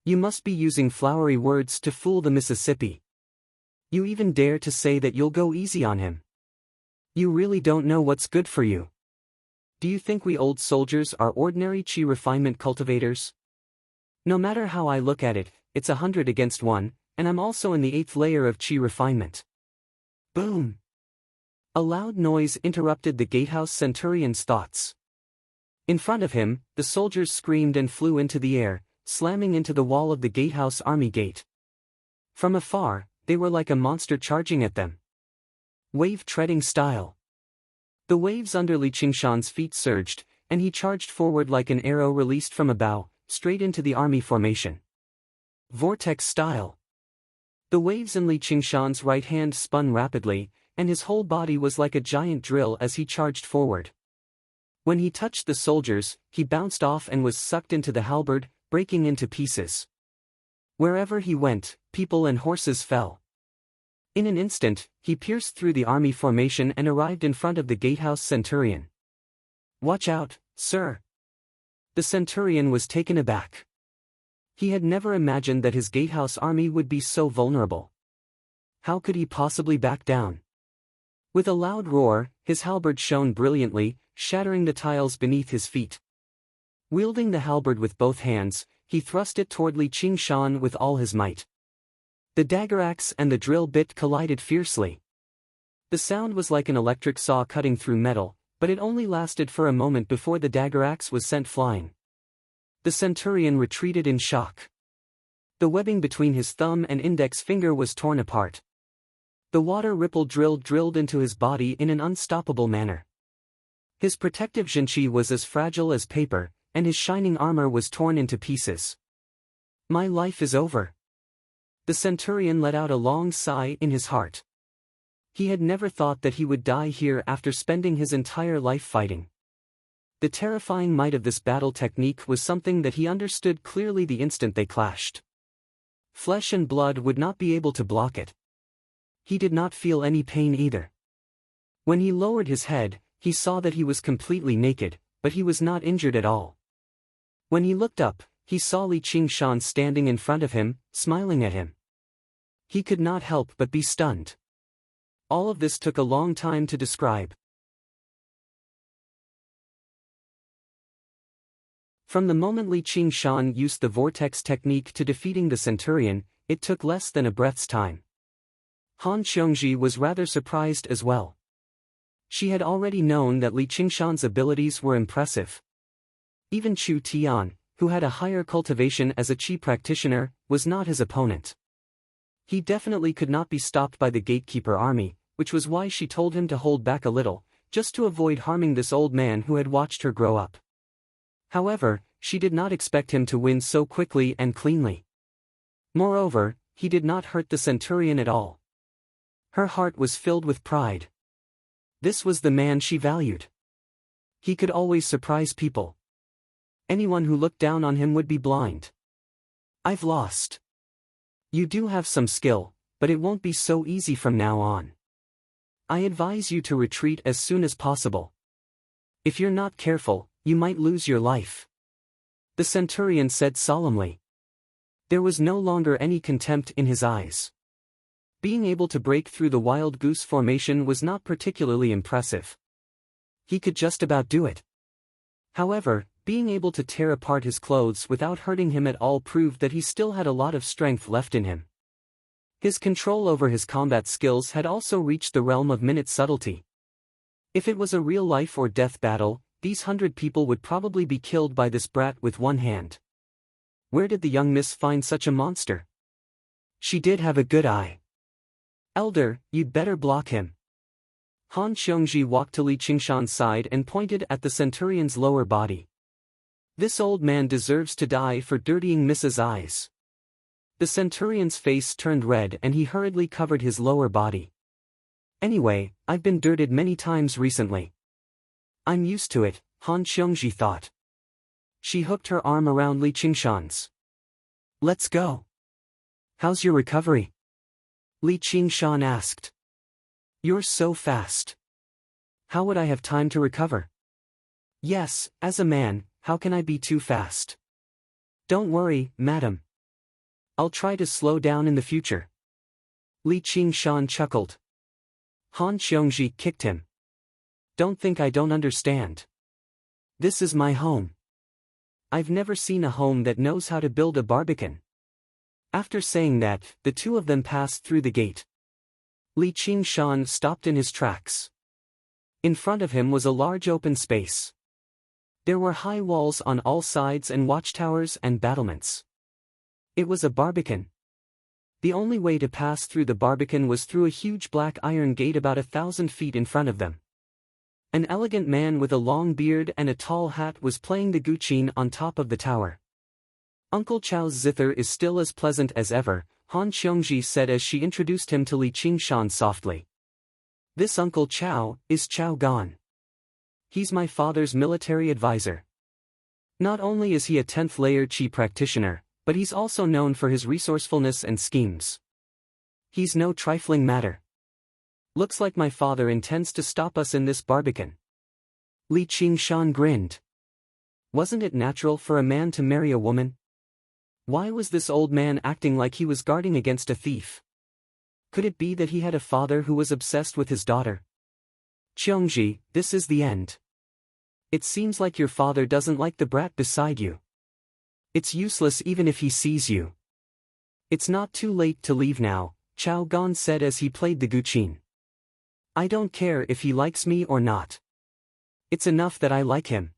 [SPEAKER 1] You must be using flowery words to fool the Mississippi. You even dare to say that you'll go easy on him. You really don't know what's good for you. Do you think we old soldiers are ordinary chi refinement cultivators? No matter how I look at it, it's 100 against 1, and I'm also in the 8th layer of chi refinement. Boom! A loud noise interrupted the gatehouse centurion's thoughts. In front of him, the soldiers screamed and flew into the air, slamming into the wall of the gatehouse army gate. From afar, they were like a monster charging at them. Wave-treading style. The waves under Li Qingshan's feet surged, and he charged forward like an arrow released from a bow, straight into the army formation. Vortex style. The waves in Li Qingshan's right hand spun rapidly, and his whole body was like a giant drill as he charged forward. When he touched the soldiers, he bounced off and was sucked into the halberd, breaking into pieces. Wherever he went, people and horses fell. In an instant, he pierced through the army formation and arrived in front of the gatehouse centurion. Watch out, sir. The centurion was taken aback. He had never imagined that his gatehouse army would be so vulnerable. How could he possibly back down? With a loud roar, his halberd shone brilliantly, shattering the tiles beneath his feet. Wielding the halberd with both hands, he thrust it toward Li Qingshan with all his might. The dagger axe and the drill bit collided fiercely. The sound was like an electric saw cutting through metal, but it only lasted for a moment before the dagger axe was sent flying. The centurion retreated in shock. The webbing between his thumb and index finger was torn apart. The water ripple drill drilled into his body in an unstoppable manner. His protective jinchi was as fragile as paper, and his shining armor was torn into pieces. My life is over. The centurion let out a long sigh in his heart. He had never thought that he would die here after spending his entire life fighting. The terrifying might of this battle technique was something that he understood clearly the instant they clashed. Flesh and blood would not be able to block it. He did not feel any pain either. When he lowered his head, he saw that he was completely naked, but he was not injured at all. When he looked up, he saw Li Qingshan standing in front of him, smiling at him. He could not help but be stunned. All of this took a long time to describe. From the moment Li Qingshan used the vortex technique to defeating the centurion, it took less than a breath's time. Han Xiongji was rather surprised as well. She had already known that Li Qingshan's abilities were impressive. Even Chu Tian, who had a higher cultivation as a chi practitioner, was not his opponent. He definitely could not be stopped by the gatekeeper army, which was why she told him to hold back a little, just to avoid harming this old man who had watched her grow up. However, she did not expect him to win so quickly and cleanly. Moreover, he did not hurt the centurion at all. Her heart was filled with pride. This was the man she valued. He could always surprise people. Anyone who looked down on him would be blind. I've lost. You do have some skill, but it won't be so easy from now on. I advise you to retreat as soon as possible. If you're not careful, you might lose your life. The centurion said solemnly. There was no longer any contempt in his eyes. Being able to break through the wild goose formation was not particularly impressive. He could just about do it. However, being able to tear apart his clothes without hurting him at all proved that he still had a lot of strength left in him. His control over his combat skills had also reached the realm of minute subtlety. If it was a real life or death battle, these 100 people would probably be killed by this brat with one hand. Where did the young miss find such a monster? She did have a good eye. Elder, you'd better block him. Han Xiongji walked to Li Qingshan's side and pointed at the centurion's lower body. This old man deserves to die for dirtying Mrs. eyes. The centurion's face turned red and he hurriedly covered his lower body. Anyway, I've been dirted many times recently. I'm used to it, Han Xiongji thought. She hooked her arm around Li Qingshan's. Let's go. How's your recovery? Li Qingshan asked. You're so fast. How would I have time to recover? Yes, as a man, how can I be too fast? Don't worry, madam. I'll try to slow down in the future. Li Qingshan chuckled. Han Xiongji kicked him. Don't think I don't understand. This is my home. I've never seen a home that knows how to build a barbican. After saying that, the two of them passed through the gate. Li Qingshan stopped in his tracks. In front of him was a large open space. There were high walls on all sides and watchtowers and battlements. It was a barbican. The only way to pass through the barbican was through a huge black iron gate about 1,000 feet in front of them. An elegant man with a long beard and a tall hat was playing the guqin on top of the tower. Uncle Chao's zither is still as pleasant as ever, Han Xiongji said as she introduced him to Li Qingshan softly. This Uncle Chao is Chao Gan. He's my father's military advisor. Not only is he a 10th layer Qi practitioner, but he's also known for his resourcefulness and schemes. He's no trifling matter. Looks like my father intends to stop us in this barbican. Li Qingshan grinned. Wasn't it natural for a man to marry a woman? Why was this old man acting like he was guarding against a thief? Could it be that he had a father who was obsessed with his daughter? Qiongji, this is the end. It seems like your father doesn't like the brat beside you. It's useless even if he sees you. It's not too late to leave now, Chao Gan said as he played the guqin. I don't care if he likes me or not. It's enough that I like him.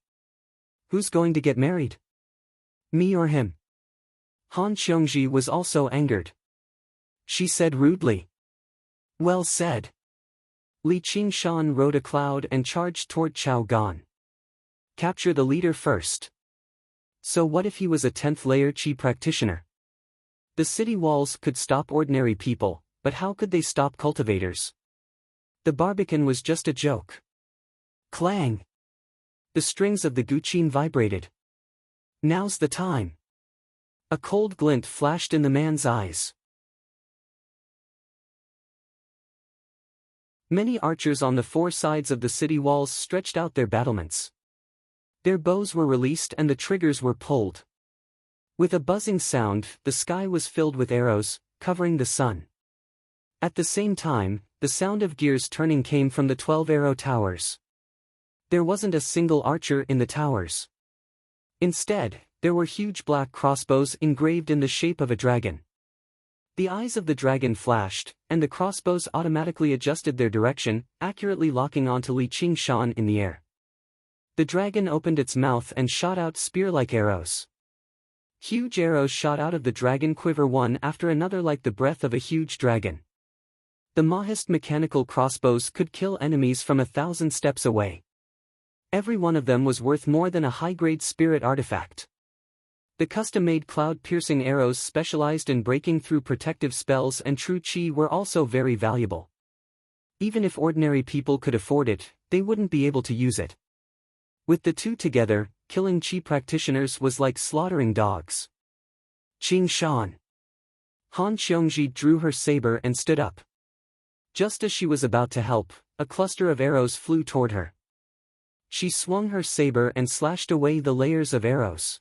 [SPEAKER 1] Who's going to get married? Me or him? Han Xiongji was also angered. She said rudely. Well said. Li Qingshan rode a cloud and charged toward Chao Gan. Capture the leader first. So what if he was a 10th layer Qi practitioner? The city walls could stop ordinary people, but how could they stop cultivators? The barbican was just a joke. Clang! The strings of the guqin vibrated. Now's the time. A cold glint flashed in the man's eyes. Many archers on the four sides of the city walls stretched out their battlements. Their bows were released and the triggers were pulled. With a buzzing sound, the sky was filled with arrows, covering the sun. At the same time, the sound of gears turning came from the 12 arrow towers. There wasn't a single archer in the towers. Instead, there were huge black crossbows engraved in the shape of a dragon. The eyes of the dragon flashed, and the crossbows automatically adjusted their direction, accurately locking onto Li Qingshan in the air. The dragon opened its mouth and shot out spear-like arrows. Huge arrows shot out of the dragon quiver one after another like the breath of a huge dragon. The Mahist mechanical crossbows could kill enemies from 1,000 steps away. Every one of them was worth more than a high-grade spirit artifact. The custom-made cloud-piercing arrows specialized in breaking through protective spells and true Qi were also very valuable. Even if ordinary people could afford it, they wouldn't be able to use it. With the two together, killing Qi practitioners was like slaughtering dogs. Qing Shan. Han Xiongji drew her saber and stood up. Just as she was about to help, a cluster of arrows flew toward her. She swung her saber and slashed away the layers of arrows.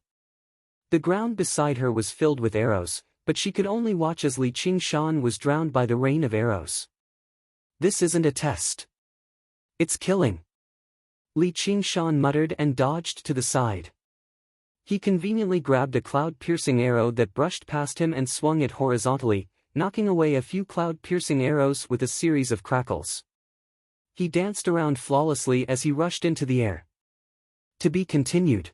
[SPEAKER 1] The ground beside her was filled with arrows, but she could only watch as Li Qingshan was drowned by the rain of arrows. This isn't a test. It's killing. Li Qingshan muttered and dodged to the side. He conveniently grabbed a cloud-piercing arrow that brushed past him and swung it horizontally, knocking away a few cloud-piercing arrows with a series of crackles. He danced around flawlessly as he rushed into the air. To be continued.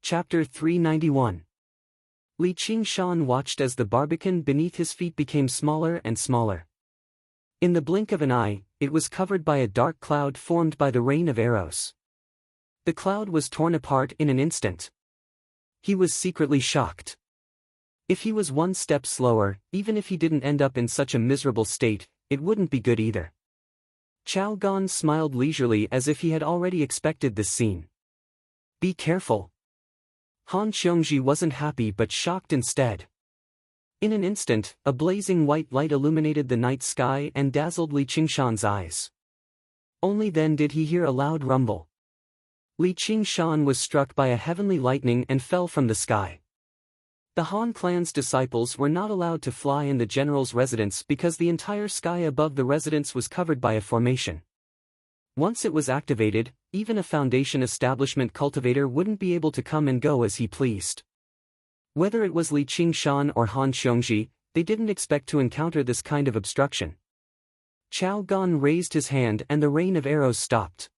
[SPEAKER 1] Chapter 391. Li Qingshan watched as the barbican beneath his feet became smaller and smaller. In the blink of an eye, it was covered by a dark cloud formed by the rain of arrows. The cloud was torn apart in an instant. He was secretly shocked. If he was one step slower, even if he didn't end up in such a miserable state, it wouldn't be good either. Chao Gan smiled leisurely as if he had already expected this scene. Be careful. Han Xiongji wasn't happy but shocked instead. In an instant, a blazing white light illuminated the night sky and dazzled Li Qingshan's eyes. Only then did he hear a loud rumble. Li Qingshan was struck by a heavenly lightning and fell from the sky. The Han clan's disciples were not allowed to fly in the general's residence because the entire sky above the residence was covered by a formation. Once it was activated, even a foundation establishment cultivator wouldn't be able to come and go as he pleased. Whether it was Li Qingshan or Han Xiongji, they didn't expect to encounter this kind of obstruction. Chao Gan raised his hand and the rain of arrows stopped.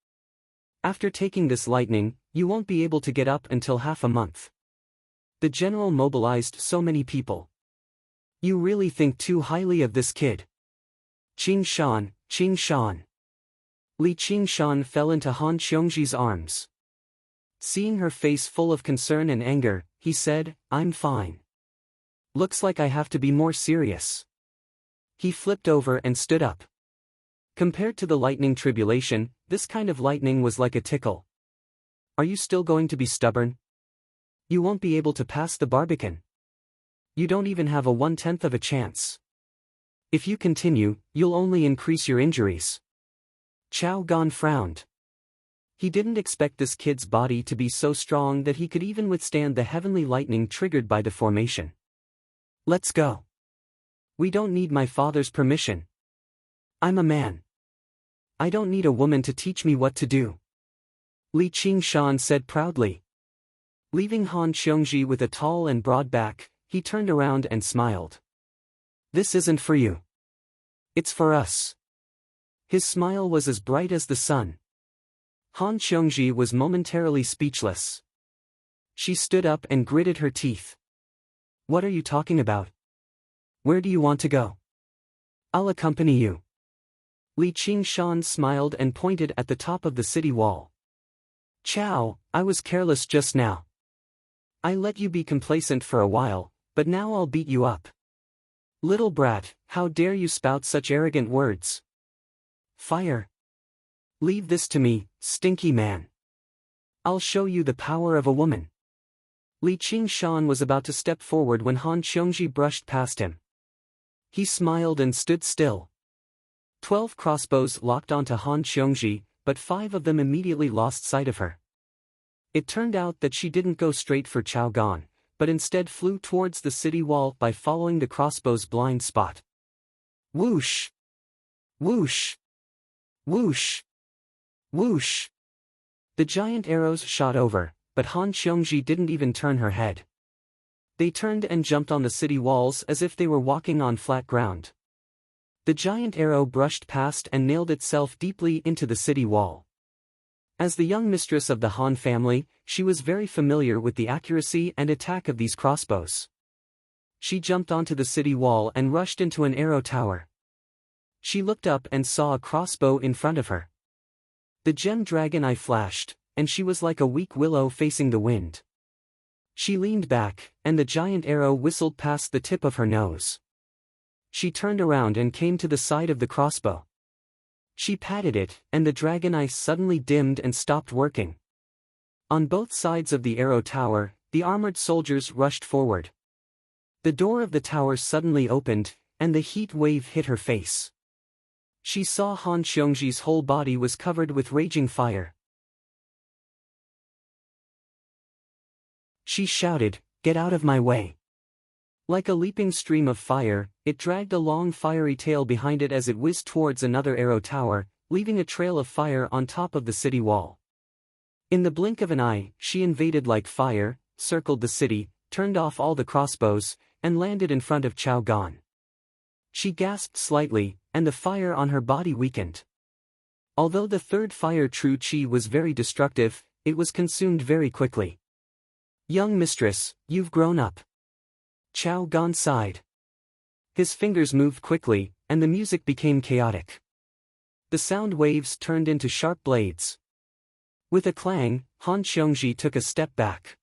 [SPEAKER 1] After taking this lightning, you won't be able to get up until half a month. The general mobilized so many people. You really think too highly of this kid. Qingshan, Qingshan. Li Qingshan fell into Han Xiongji's arms. Seeing her face full of concern and anger, he said, I'm fine. Looks like I have to be more serious. He flipped over and stood up. Compared to the lightning tribulation, this kind of lightning was like a tickle. Are you still going to be stubborn? You won't be able to pass the barbican. You don't even have a 1/10 of a chance. If you continue, you'll only increase your injuries. Chao Gan frowned. He didn't expect this kid's body to be so strong that he could even withstand the heavenly lightning triggered by the formation. Let's go. We don't need my father's permission. I'm a man. I don't need a woman to teach me what to do. Li Qingshan said proudly. Leaving Han Xiongji with a tall and broad back, he turned around and smiled. This isn't for you. It's for us. His smile was as bright as the sun. Han Xiongji was momentarily speechless. She stood up and gritted her teeth. What are you talking about? Where do you want to go? I'll accompany you. Li Qingshan smiled and pointed at the top of the city wall. Chow, I was careless just now. I let you be complacent for a while, but now I'll beat you up. Little brat, how dare you spout such arrogant words? Fire. Leave this to me, stinky man. I'll show you the power of a woman. Li Qingshan was about to step forward when Han Xiongji brushed past him. He smiled and stood still. 12 crossbows locked onto Han Xiongji, but 5 of them immediately lost sight of her. It turned out that she didn't go straight for Chao Gan, but instead flew towards the city wall by following the crossbow's blind spot. Whoosh! Whoosh! Whoosh! Whoosh! The giant arrows shot over, but Han Xiongji didn't even turn her head. They turned and jumped on the city walls as if they were walking on flat ground. The giant arrow brushed past and nailed itself deeply into the city wall. As the young mistress of the Han family, she was very familiar with the accuracy and attack of these crossbows. She jumped onto the city wall and rushed into an arrow tower. She looked up and saw a crossbow in front of her. The gem dragon eye flashed, and she was like a weak willow facing the wind. She leaned back, and the giant arrow whistled past the tip of her nose. She turned around and came to the side of the crossbow. She patted it, and the dragon eyes suddenly dimmed and stopped working. On both sides of the arrow tower, the armored soldiers rushed forward. The door of the tower suddenly opened, and the heat wave hit her face. She saw Han Xiongji's whole body was covered with raging fire. She shouted, "Get out of my way!" Like a leaping stream of fire, it dragged a long fiery tail behind it as it whizzed towards another arrow tower, leaving a trail of fire on top of the city wall. In the blink of an eye, she invaded like fire, circled the city, turned off all the crossbows, and landed in front of Chao Gan. She gasped slightly, and the fire on her body weakened. Although the third fire True Qi was very destructive, it was consumed very quickly. "Young mistress, you've grown up." Chao Gan sighed. His fingers moved quickly, and the music became chaotic. The sound waves turned into sharp blades. With a clang, Han Xiongji took a step back.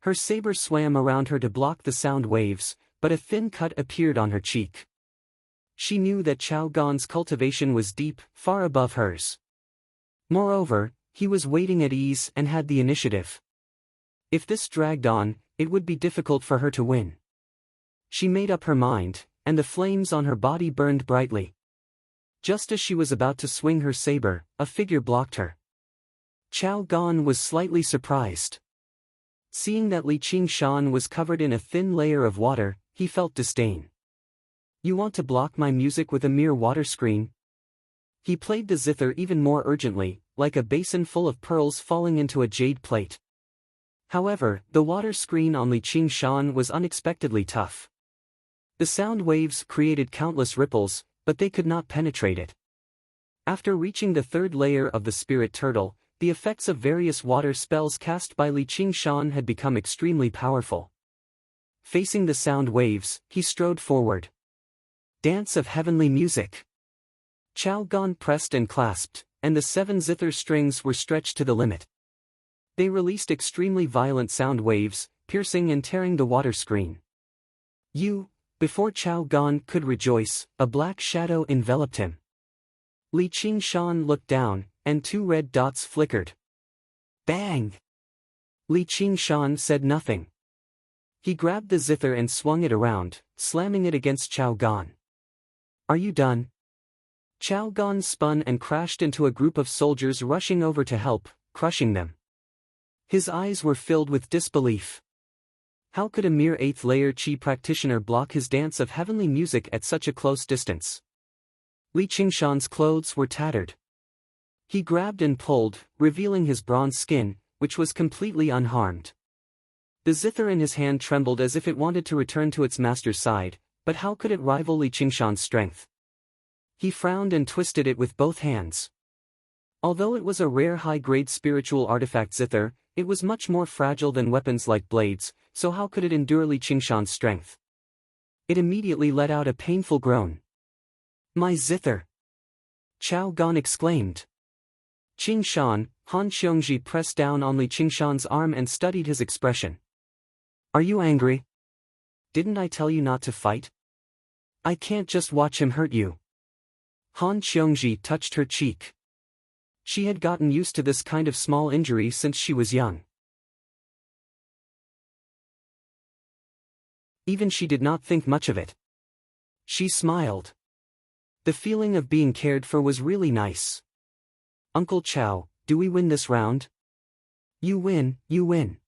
[SPEAKER 1] Her saber swam around her to block the sound waves, but a thin cut appeared on her cheek. She knew that Chao Gan's cultivation was deep, far above hers. Moreover, he was waiting at ease and had the initiative. If this dragged on, it would be difficult for her to win. She made up her mind, and the flames on her body burned brightly. Just as she was about to swing her saber, a figure blocked her. Chao Gan was slightly surprised. Seeing that Li Qingshan was covered in a thin layer of water, he felt disdain. "You want to block my music with a mere water screen?" He played the zither even more urgently, like a basin full of pearls falling into a jade plate. However, the water screen on Li Qingshan was unexpectedly tough. The sound waves created countless ripples, but they could not penetrate it. After reaching the third layer of the spirit turtle, the effects of various water spells cast by Li Qingshan had become extremely powerful. Facing the sound waves, he strode forward. Dance of heavenly music. Chao Gan pressed and clasped, and the 7 zither strings were stretched to the limit. They released extremely violent sound waves, piercing and tearing the water screen. Before Chao Gan could rejoice, a black shadow enveloped him. Li Qingshan looked down, and 2 red dots flickered. Bang! Li Qingshan said nothing. He grabbed the zither and swung it around, slamming it against Chao Gan. "Are you done?" Chao Gan spun and crashed into a group of soldiers rushing over to help, crushing them. His eyes were filled with disbelief. How could a mere 8th-layer Qi practitioner block his dance of heavenly music at such a close distance? Li Qingshan's clothes were tattered. He grabbed and pulled, revealing his bronze skin, which was completely unharmed. The zither in his hand trembled as if it wanted to return to its master's side, but how could it rival Li Qingshan's strength? He frowned and twisted it with both hands. Although it was a rare high-grade spiritual artifact zither, it was much more fragile than weapons like blades, so how could it endure Li Qingshan's strength? It immediately let out a painful groan. "My zither!" Chao Gan exclaimed. Qingshan, Han Xiongji pressed down on Li Qingshan's arm and studied his expression. "Are you angry? Didn't I tell you not to fight? I can't just watch him hurt you." Han Xiongji touched her cheek. She had gotten used to this kind of small injury since she was young. Even she did not think much of it. She smiled. The feeling of being cared for was really nice. "Uncle Chao, do we win this round?" You win, you win.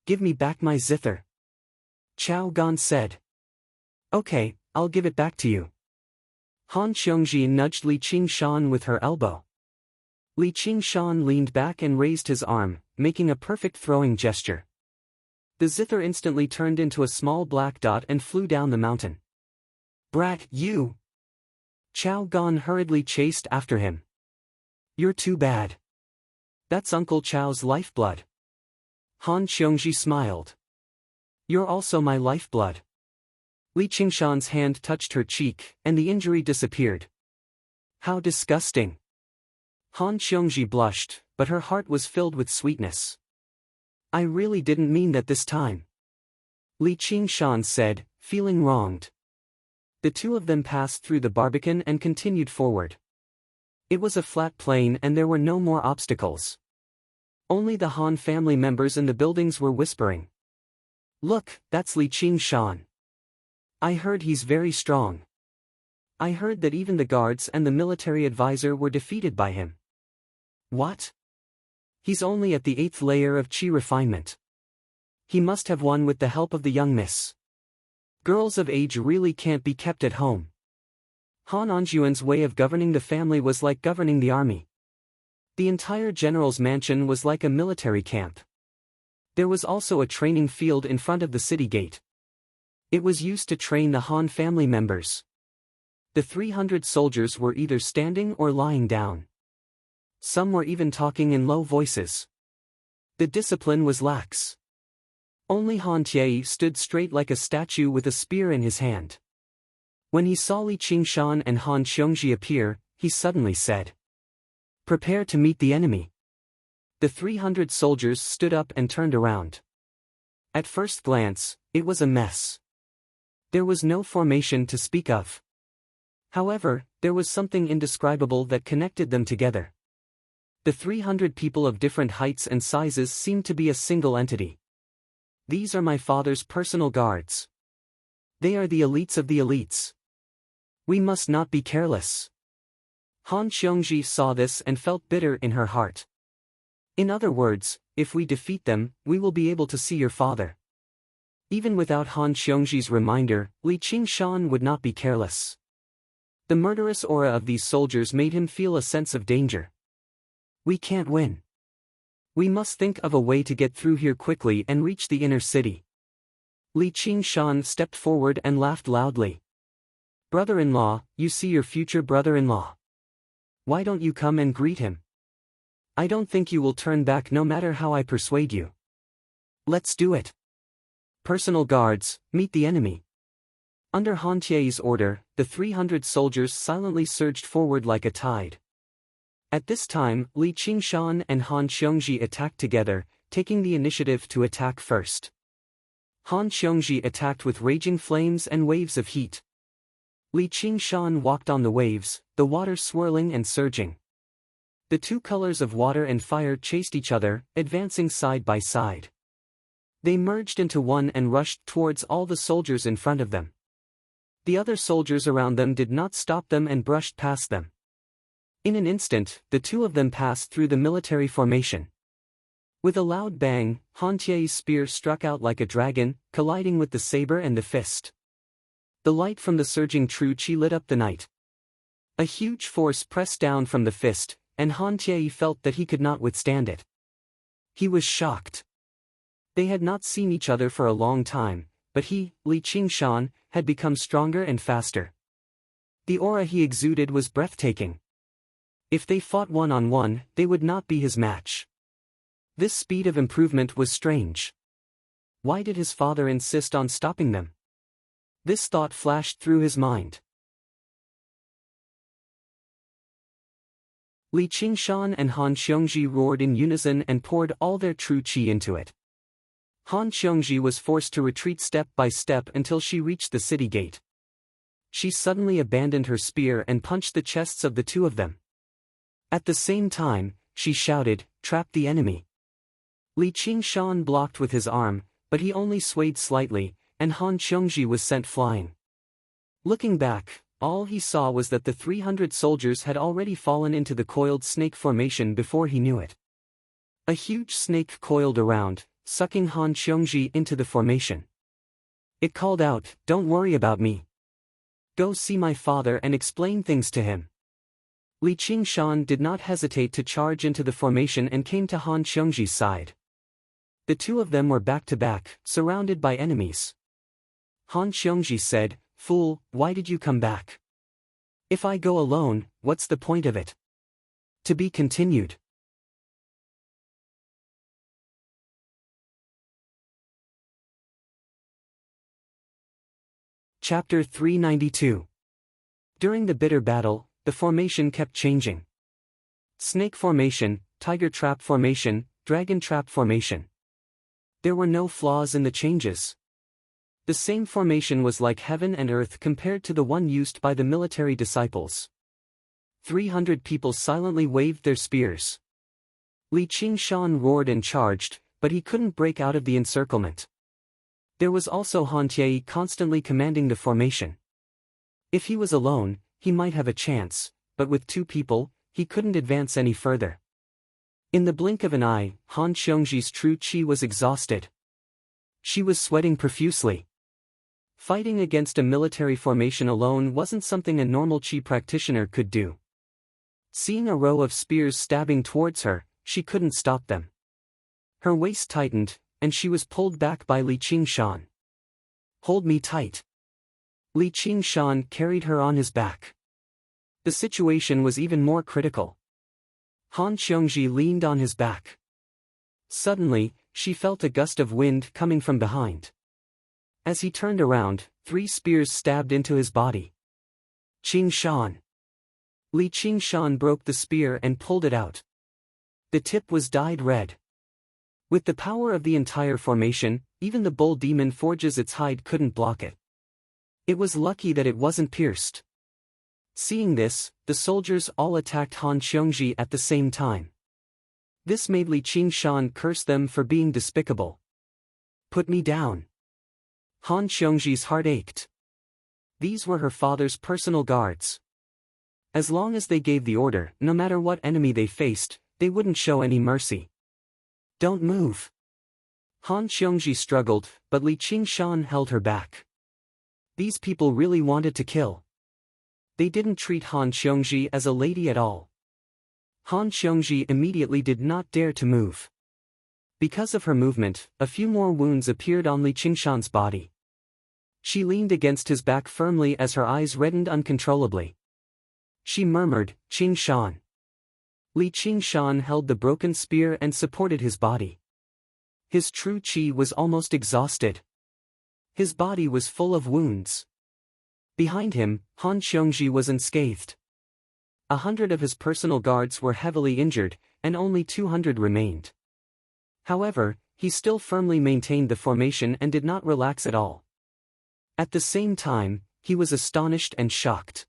[SPEAKER 1] Give me back my zither." Chao Gan said. "Okay, I'll give it back to you." Han Xiongji nudged Li Qingshan with her elbow. Li Qingshan leaned back and raised his arm, making a perfect throwing gesture. The zither instantly turned into a small black dot and flew down the mountain. "Brat, you!" Chao Gan hurriedly chased after him. "You're too bad. That's Uncle Chao's lifeblood." Han Xiongji smiled. "You're also my lifeblood." Li Qingshan's hand touched her cheek, and the injury disappeared. "How disgusting." Han Xiongji blushed, but her heart was filled with sweetness. I really didn't mean that this time. Li Qingshan said, feeling wronged. The two of them passed through the barbican and continued forward. It was a flat plain and there were no more obstacles. Only the Han family members in the buildings were whispering. Look, that's Li Qingshan. I heard he's very strong. I heard that even the guards and the military advisor were defeated by him. What? He's only at the 8th layer of Qi refinement. He must have won with the help of the young miss. Girls of age really can't be kept at home. Han Anjuan's way of governing the family was like governing the army. The entire general's mansion was like a military camp. There was also a training field in front of the city gate. It was used to train the Han family members. The 300 soldiers were either standing or lying down. Some were even talking in low voices. The discipline was lax. Only Han Tie stood straight like a statue with a spear in his hand. When he saw Li Qingshan and Han Xiongji appear, he suddenly said, "Prepare to meet the enemy." The 300 soldiers stood up and turned around. At first glance, it was a mess. There was no formation to speak of. However, there was something indescribable that connected them together. The 300 people of different heights and sizes seemed to be a single entity. These are my father's personal guards. They are the elites of the elites. We must not be careless. Han Xiongji saw this and felt bitter in her heart. In other words, if we defeat them, we will be able to see your father. Even without Han Xiongji's reminder, Li Qingshan would not be careless. The murderous aura of these soldiers made him feel a sense of danger. We can't win. We must think of a way to get through here quickly and reach the inner city. Li Qingshan stepped forward and laughed loudly. Brother-in-law, you see your future brother-in-law. Why don't you come and greet him? I don't think you will turn back no matter how I persuade you. Let's do it. Personal guards, meet the enemy. Under Han Tie's order, the 300 soldiers silently surged forward like a tide. At this time, Li Qingshan and Han Xiongji attacked together, taking the initiative to attack first. Han Xiongji attacked with raging flames and waves of heat. Li Qingshan walked on the waves, the water swirling and surging. The two colors of water and fire chased each other, advancing side by side. They merged into one and rushed towards all the soldiers in front of them. The other soldiers around them did not stop them and brushed past them. In an instant, the two of them passed through the military formation. With a loud bang, Han Tie's spear struck out like a dragon, colliding with the saber and the fist. The light from the surging true Qi lit up the night. A huge force pressed down from the fist, and Han Tie felt that he could not withstand it. He was shocked. They had not seen each other for a long time, but he, Li Qingshan, had become stronger and faster. The aura he exuded was breathtaking. If they fought one-on-one, they would not be his match. This speed of improvement was strange. Why did his father insist on stopping them? This thought flashed through his mind. Li Qingshan and Han Xiongji roared in unison and poured all their true qi into it. Han Xiongji was forced to retreat step by step until she reached the city gate. She suddenly abandoned her spear and punched the chests of the two of them. At the same time, she shouted, "Trap the enemy." Li Qingshan blocked with his arm, but he only swayed slightly, and Han Xiongji was sent flying. Looking back, all he saw was that the 300 soldiers had already fallen into the coiled snake formation before he knew it. A huge snake coiled around, sucking Han Xiongji into the formation. It called out, "Don't worry about me. Go see my father and explain things to him." Li Qingshan did not hesitate to charge into the formation and came to Han Xiongji's side. The two of them were back to back, surrounded by enemies. Han Xiongji said, "Fool, why did you come back? If I go alone, what's the point of it?" To be continued. Chapter 392. During the bitter battle, the formation kept changing. Snake formation, tiger trap formation, dragon trap formation. There were no flaws in the changes. The same formation was like heaven and earth compared to the one used by the military disciples. 300 people silently waved their spears. Li Qingshan roared and charged, but he couldn't break out of the encirclement. There was also Han Tie constantly commanding the formation. If he was alone, he might have a chance, but with 2 people, he couldn't advance any further. In the blink of an eye, Han Xiongji's true qi was exhausted. She was sweating profusely. Fighting against a military formation alone wasn't something a normal qi practitioner could do. Seeing a row of spears stabbing towards her, she couldn't stop them. Her waist tightened, and she was pulled back by Li Qingshan. "Hold me tight." Li Qingshan carried her on his back. The situation was even more critical. Han Xiongji leaned on his back. Suddenly, she felt a gust of wind coming from behind. As he turned around, 3 spears stabbed into his body. "Qingshan." Li Qingshan broke the spear and pulled it out. The tip was dyed red. With the power of the entire formation, even the bull demon forges its hide couldn't block it. It was lucky that it wasn't pierced. Seeing this, the soldiers all attacked Han Xiongji at the same time. This made Li Qingshan curse them for being despicable. "Put me down." Han Xiongji's heart ached. These were her father's personal guards. As long as they gave the order, no matter what enemy they faced, they wouldn't show any mercy. "Don't move." Han Xiongji struggled, but Li Qingshan held her back. These people really wanted to kill. They didn't treat Han Xiongji as a lady at all. Han Xiongji immediately did not dare to move. Because of her movement, a few more wounds appeared on Li Qingshan's body. She leaned against his back firmly as her eyes reddened uncontrollably. She murmured, "Qingshan." Li Qingshan held the broken spear and supported his body. His true qi was almost exhausted. His body was full of wounds. Behind him, Han Xiongji was unscathed. 100 of his personal guards were heavily injured, and only 200 remained. However, he still firmly maintained the formation and did not relax at all. At the same time, he was astonished and shocked.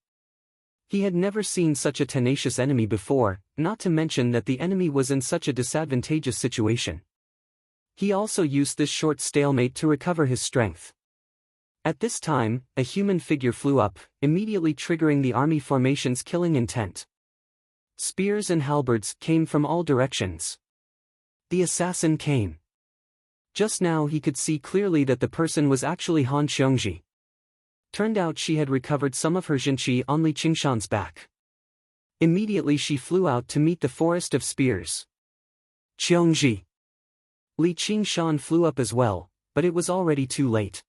[SPEAKER 1] He had never seen such a tenacious enemy before, not to mention that the enemy was in such a disadvantageous situation. He also used this short stalemate to recover his strength. At this time, a human figure flew up, immediately triggering the army formation's killing intent. Spears and halberds came from all directions. The assassin came. Just now he could see clearly that the person was actually Han Xiongji. Turned out she had recovered some of her jinqi on Li Qingshan's back. Immediately she flew out to meet the forest of spears. "Qiongji." Li Qingshan flew up as well, but it was already too late.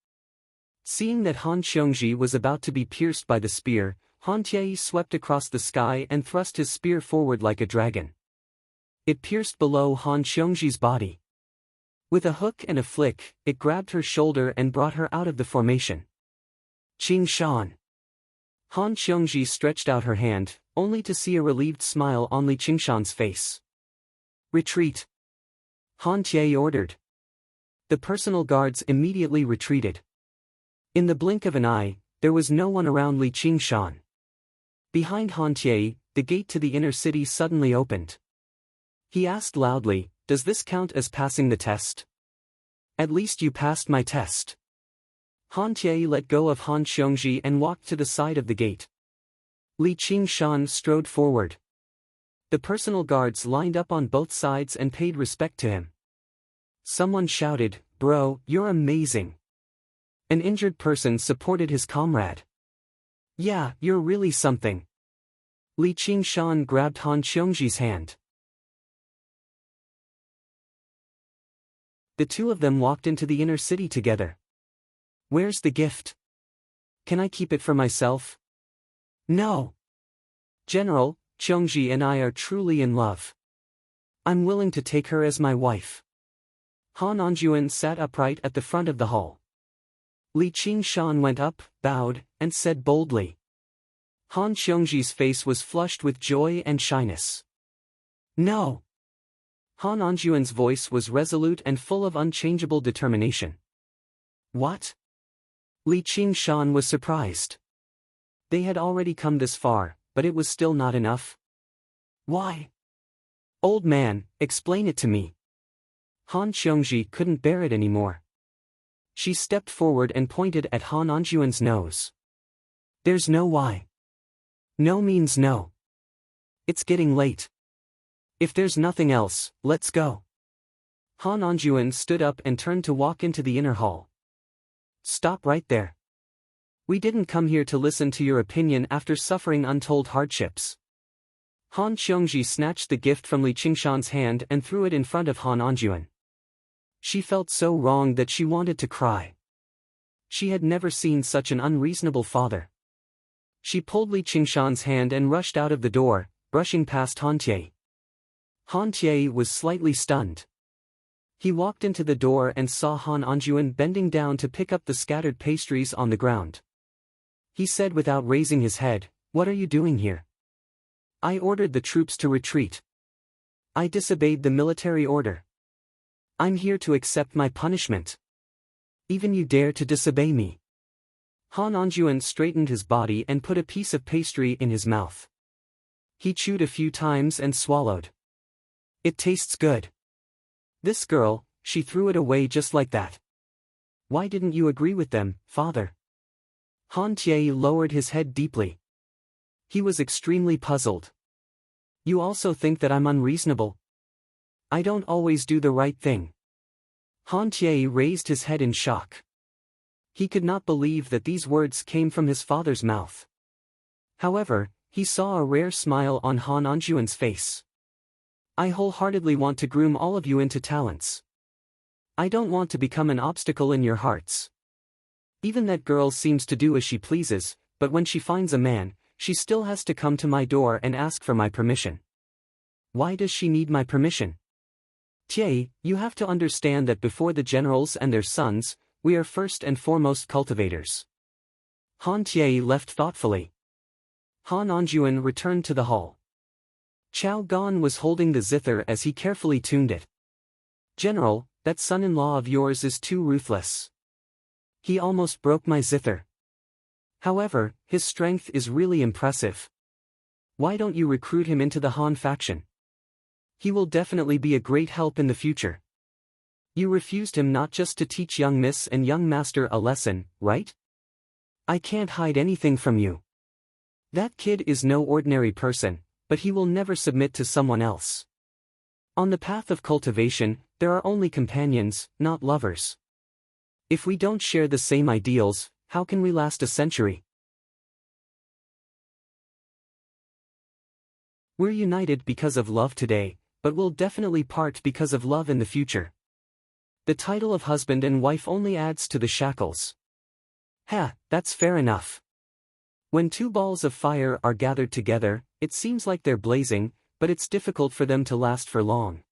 [SPEAKER 1] Seeing that Han Xiongji was about to be pierced by the spear, Han Tie swept across the sky and thrust his spear forward like a dragon. It pierced below Han Xiongji's body. With a hook and a flick, it grabbed her shoulder and brought her out of the formation. "Qingshan." Han Xiongji stretched out her hand, only to see a relieved smile on Li Qingshan's face. "Retreat." Han Tie ordered. The personal guards immediately retreated. In the blink of an eye, there was no one around Li Qingshan. Behind Han Tie, the gate to the inner city suddenly opened. He asked loudly, "Does this count as passing the test?" "At least you passed my test." Han Tie let go of Han Xiongji and walked to the side of the gate. Li Qingshan strode forward. The personal guards lined up on both sides and paid respect to him. Someone shouted, "Bro, you're amazing." An injured person supported his comrade. "Yeah, you're really something." Li Qingshan grabbed Han Xiongji's hand. The two of them walked into the inner city together. "Where's the gift? Can I keep it for myself?" "No. General, Qiongji and I are truly in love. I'm willing to take her as my wife." Han Anjuan sat upright at the front of the hall. Li Qingshan went up, bowed, and said boldly. Han Xiongji's face was flushed with joy and shyness. "No." Han Anjuan's voice was resolute and full of unchangeable determination. What? Li Qingshan was surprised. They had already come this far, but it was still not enough. Why? Old man, explain it to me. Han Xiongji couldn't bear it anymore. She stepped forward and pointed at Han Anjuan's nose. There's no why. No means no. It's getting late. If there's nothing else, let's go. Han Anjuan stood up and turned to walk into the inner hall. Stop right there. We didn't come here to listen to your opinion after suffering untold hardships. Han Xiongji snatched the gift from Li Qingshan's hand and threw it in front of Han Anjuan. She felt so wronged that she wanted to cry. She had never seen such an unreasonable father. She pulled Li Qingshan's hand and rushed out of the door, brushing past Han Tie. Han Tie was slightly stunned. He walked into the door and saw Han Anjuan bending down to pick up the scattered pastries on the ground. He said without raising his head, "What are you doing here?" "I ordered the troops to retreat. I disobeyed the military order. I'm here to accept my punishment. Even you dare to disobey me." Han Anjuan straightened his body and put a piece of pastry in his mouth. He chewed a few times and swallowed. It tastes good. This girl, she threw it away just like that. Why didn't you agree with them, father? Han Tie lowered his head deeply. He was extremely puzzled. You also think that I'm unreasonable? I don't always do the right thing. Han Tie raised his head in shock. He could not believe that these words came from his father's mouth. However, he saw a rare smile on Han Anjuan's face. I wholeheartedly want to groom all of you into talents. I don't want to become an obstacle in your hearts. Even that girl seems to do as she pleases, but when she finds a man, she still has to come to my door and ask for my permission. Why does she need my permission? Tie, you have to understand that before the generals and their sons, we are first and foremost cultivators. Han Tie left thoughtfully. Han Anjuan returned to the hall. Chao Gan was holding the zither as he carefully tuned it. General, that son-in-law of yours is too ruthless. He almost broke my zither. However, his strength is really impressive. Why don't you recruit him into the Han faction? He will definitely be a great help in the future. You refused him not just to teach young miss and young master a lesson, right? I can't hide anything from you. That kid is no ordinary person, but he will never submit to someone else. On the path of cultivation, there are only companions, not lovers. If we don't share the same ideals, how can we last a century? We're united because of love today, but we'll definitely part because of love in the future. The title of husband and wife only adds to the shackles. That's fair enough. When two balls of fire are gathered together, it seems like they're blazing, but it's difficult for them to last for long.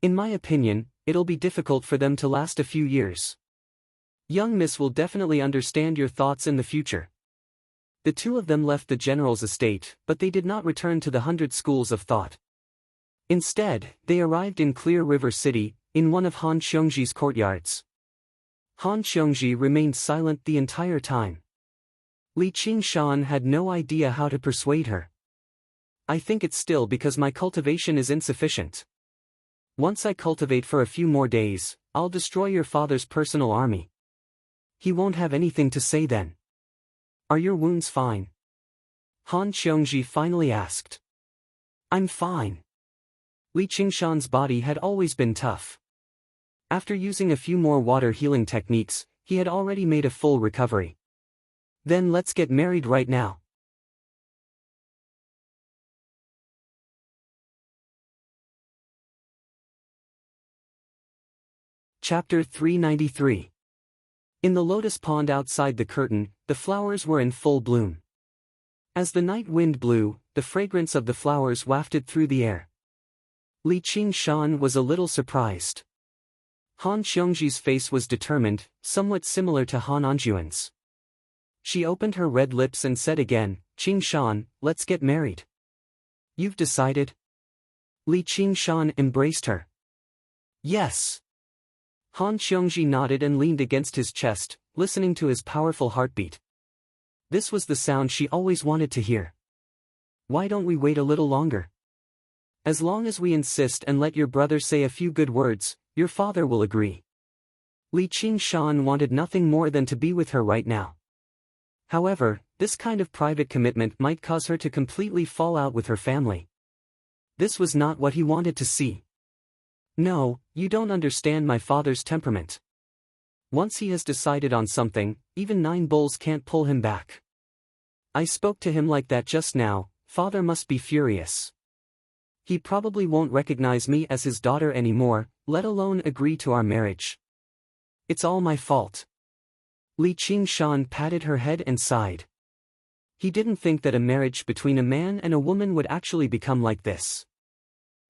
[SPEAKER 1] In my opinion, it'll be difficult for them to last a few years. Young Miss will definitely understand your thoughts in the future. The two of them left the general's estate, but they did not return to the 100 schools of thought. Instead, they arrived in Clear River City, in one of Han Xiongji's courtyards. Han Xiongji remained silent the entire time. Li Qingshan had no idea how to persuade her. I think it's still because my cultivation is insufficient. Once I cultivate for a few more days, I'll destroy your father's personal army. He won't have anything to say then. Are your wounds fine? Han Xiongji finally asked. I'm fine. Li Qingshan's body had always been tough. After using a few more water healing techniques, he had already made a full recovery. Then let's get married right now. Chapter 393. In the lotus pond outside the curtain, the flowers were in full bloom. As the night wind blew, the fragrance of the flowers wafted through the air. Li Qingshan was a little surprised. Han Xiongji's face was determined, somewhat similar to Han Anjuan's. She opened her red lips and said again, Qingshan, let's get married. You've decided? Li Qingshan embraced her. Yes. Han Xiongji nodded and leaned against his chest, listening to his powerful heartbeat. This was the sound she always wanted to hear. Why don't we wait a little longer? As long as we insist and let your brother say a few good words, your father will agree. Li Qingshan wanted nothing more than to be with her right now. However, this kind of private commitment might cause her to completely fall out with her family. This was not what he wanted to see. No, you don't understand my father's temperament. Once he has decided on something, even 9 bulls can't pull him back. I spoke to him like that just now. Father must be furious. He probably won't recognize me as his daughter anymore, let alone agree to our marriage. It's all my fault. Li Qingshan patted her head and sighed. He didn't think that a marriage between a man and a woman would actually become like this.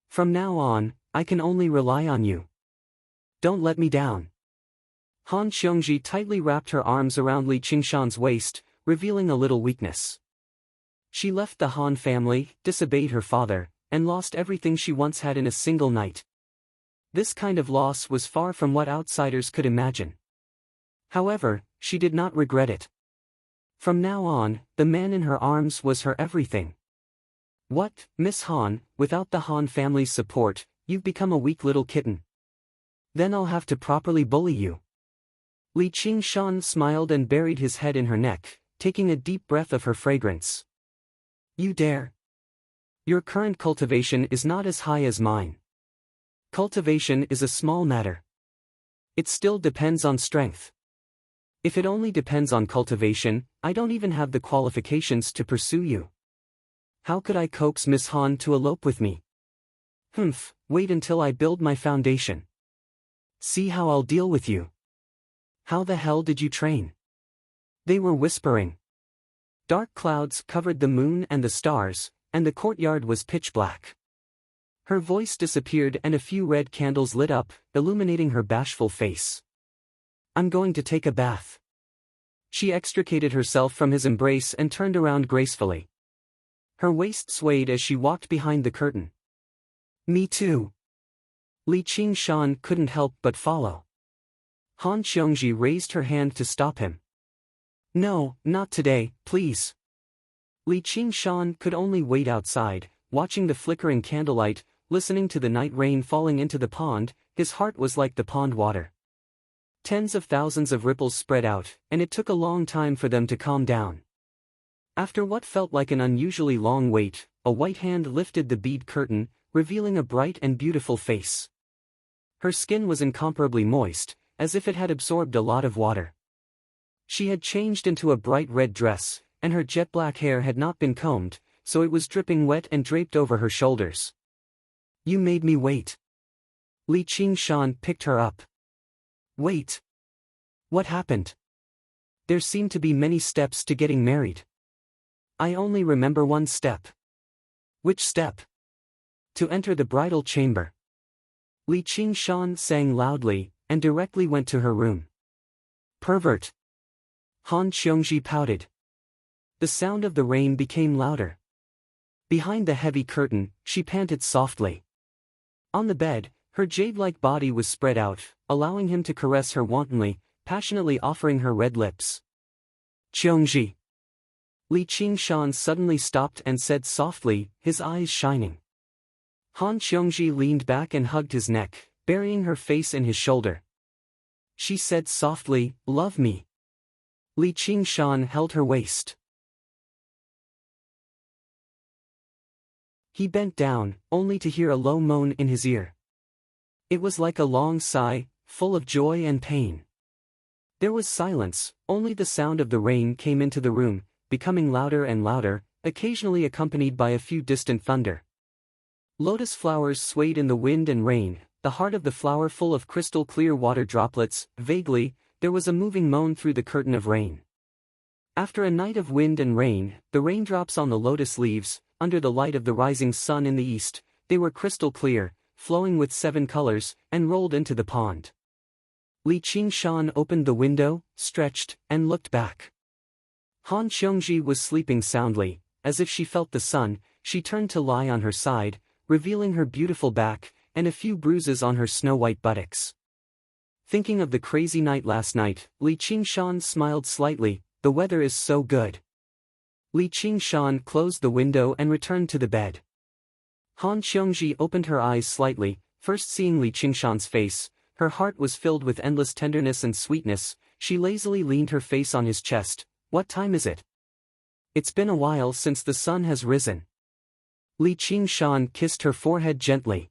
[SPEAKER 1] From now on, I can only rely on you. Don't let me down. Han Xiongji tightly wrapped her arms around Li Qingshan's waist, revealing a little weakness. She left the Han family, disobeyed her father, and lost everything she once had in a single night. This kind of loss was far from what outsiders could imagine. However, she did not regret it. From now on, the man in her arms was her everything. What, Miss Han, without the Han family's support, you've become a weak little kitten. Then I'll have to properly bully you. Li Qingshan smiled and buried his head in her neck, taking a deep breath of her fragrance. You dare? Your current cultivation is not as high as mine. Cultivation is a small matter. It still depends on strength. If it only depends on cultivation, I don't even have the qualifications to pursue you. How could I coax Miss Han to elope with me? Wait until I build my foundation. See how I'll deal with you. How the hell did you train? They were whispering. Dark clouds covered the moon and the stars, and the courtyard was pitch black. Her voice disappeared and a few red candles lit up, illuminating her bashful face. I'm going to take a bath. She extricated herself from his embrace and turned around gracefully. Her waist swayed as she walked behind the curtain. Me too. Li Qingshan couldn't help but follow. Han Xiongji raised her hand to stop him. No, not today, please. Li Qingshan could only wait outside, watching the flickering candlelight, listening to the night rain falling into the pond. His heart was like the pond water. Tens of thousands of ripples spread out, and it took a long time for them to calm down. After what felt like an unusually long wait, a white hand lifted the bead curtain, revealing a bright and beautiful face. Her skin was incomparably moist, as if it had absorbed a lot of water. She had changed into a bright red dress, and her jet black hair had not been combed, so it was dripping wet and draped over her shoulders. You made me wait. Li Qingshan picked her up. Wait. What happened? There seemed to be many steps to getting married. I only remember one step. Which step? To enter the bridal chamber. Li Qingshan sang loudly, and directly went to her room. Pervert. Han Xiongji pouted. The sound of the rain became louder. Behind the heavy curtain, she panted softly. On the bed, her jade-like body was spread out, allowing him to caress her wantonly, passionately offering her red lips. Qiongji. Li Qingshan suddenly stopped and said softly, his eyes shining. Han Xiongji leaned back and hugged his neck, burying her face in his shoulder. She said softly, love me. Li Qingshan held her waist. He bent down, only to hear a low moan in his ear. It was like a long sigh, full of joy and pain. There was silence, only the sound of the rain came into the room, becoming louder and louder, occasionally accompanied by a few distant thunder. Lotus flowers swayed in the wind and rain, the heart of the flower full of crystal-clear water droplets. Vaguely, there was a moving moan through the curtain of rain. After a night of wind and rain, the raindrops on the lotus leaves, under the light of the rising sun in the east, they were crystal clear, flowing with 7 colors, and rolled into the pond. Li Qingshan opened the window, stretched, and looked back. Han Xiongji was sleeping soundly. As if she felt the sun, she turned to lie on her side, revealing her beautiful back, and a few bruises on her snow-white buttocks. Thinking of the crazy night last night, Li Qingshan smiled slightly. The weather is so good. Li Qingshan closed the window and returned to the bed. Han Xiongji opened her eyes slightly, first seeing Li Qingshan's face. Her heart was filled with endless tenderness and sweetness. She lazily leaned her face on his chest. What time is it? It's been a while since the sun has risen. Li Qingshan kissed her forehead gently.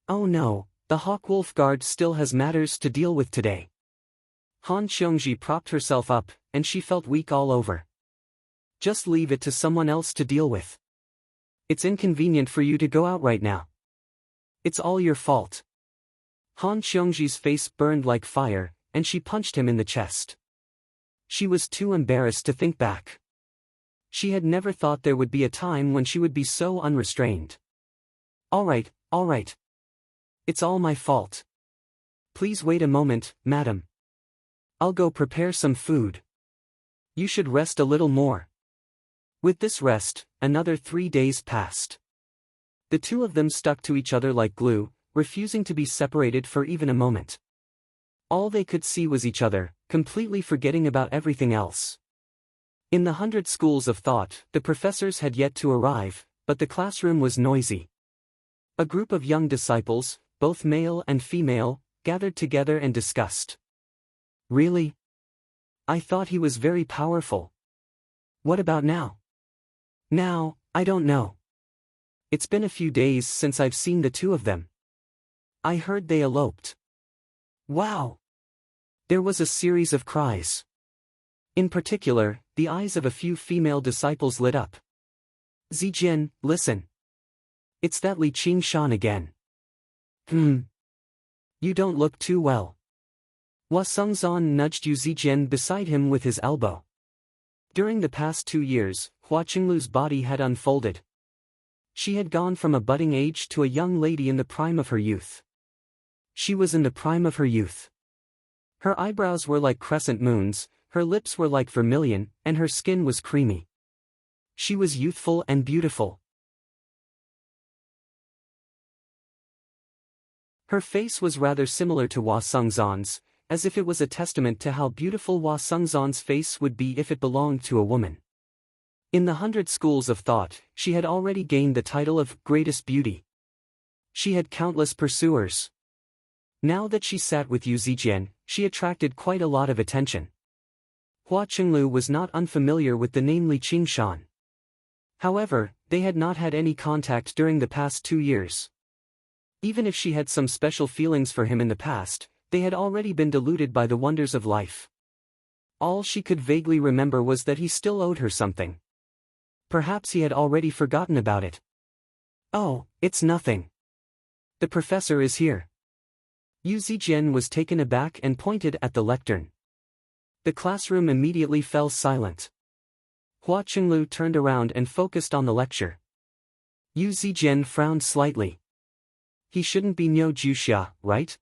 [SPEAKER 1] Oh no, the Hawkwolf Guard still has matters to deal with today. Han Xiongji propped herself up, and she felt weak all over. Just leave it to someone else to deal with. It's inconvenient for you to go out right now. It's all your fault. Han Xiongji's face burned like fire, and she punched him in the chest. She was too embarrassed to think back. She had never thought there would be a time when she would be so unrestrained. All right. It's all my fault. Please wait a moment, madam. I'll go prepare some food. You should rest a little more. With this rest, another 3 days passed. The two of them stuck to each other like glue, refusing to be separated for even a moment. All they could see was each other, completely forgetting about everything else. In the 100 schools of thought, the professors had yet to arrive, but the classroom was noisy. A group of young disciples, both male and female, gathered together and discussed. Really? I thought he was very powerful. What about now? Now, I don't know. It's been a few days since I've seen the two of them. I heard they eloped. Wow! There was a series of cries. In particular, the eyes of a few female disciples lit up. Zijian, listen. It's that Li Qingshan again. You don't look too well. Hua Sengzan nudged Yu Zijian beside him with his elbow. During the past 2 years, Hua Qinglu's body had unfolded. She had gone from a budding age to a young lady in the prime of her youth. She was in the prime of her youth. Her eyebrows were like crescent moons, her lips were like vermilion, and her skin was creamy. She was youthful and beautiful. Her face was rather similar to Hua Sengzan's, as if it was a testament to how beautiful Hua Sengzan's face would be if it belonged to a woman. In the 100 schools of thought, she had already gained the title of greatest beauty. She had countless pursuers. Now that she sat with Yu Zijian, she attracted quite a lot of attention. Hua Qinglu was not unfamiliar with the name Li Qingshan. However, they had not had any contact during the past 2 years. Even if she had some special feelings for him in the past, they had already been diluted by the wonders of life. All she could vaguely remember was that he still owed her something. Perhaps he had already forgotten about it. Oh, it's nothing. The professor is here. Yu Zijian was taken aback and pointed at the lectern. The classroom immediately fell silent. Hua Qinglu turned around and focused on the lecture. Yu Zijian frowned slightly. He shouldn't be Niu Juxia, right?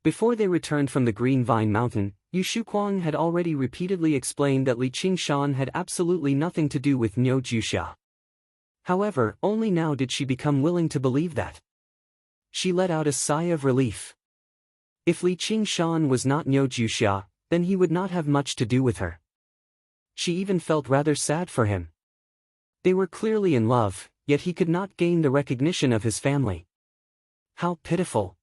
[SPEAKER 1] Before they returned from the Green Vine Mountain, Yu Shuquang had already repeatedly explained that Li Qingshan had absolutely nothing to do with Niu Juxia. However, only now did she become willing to believe that. She let out a sigh of relief. If Li Qingshan was not Niu Juxia, then he would not have much to do with her. She even felt rather sad for him. They were clearly in love, yet he could not gain the recognition of his family. How pitiful.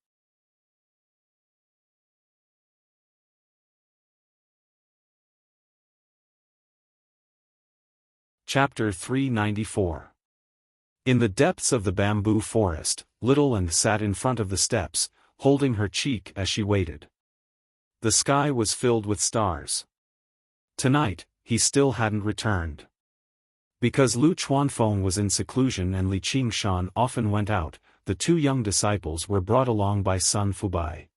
[SPEAKER 2] Chapter 394. In the depths of the bamboo forest, Little Anne sat in front of the steps, holding her cheek as she waited. The sky was filled with stars. Tonight, he still hadn't returned. Because Lu Chuanfeng was in seclusion and Li Qingshan often went out, the two young disciples were brought along by Sun Fubai.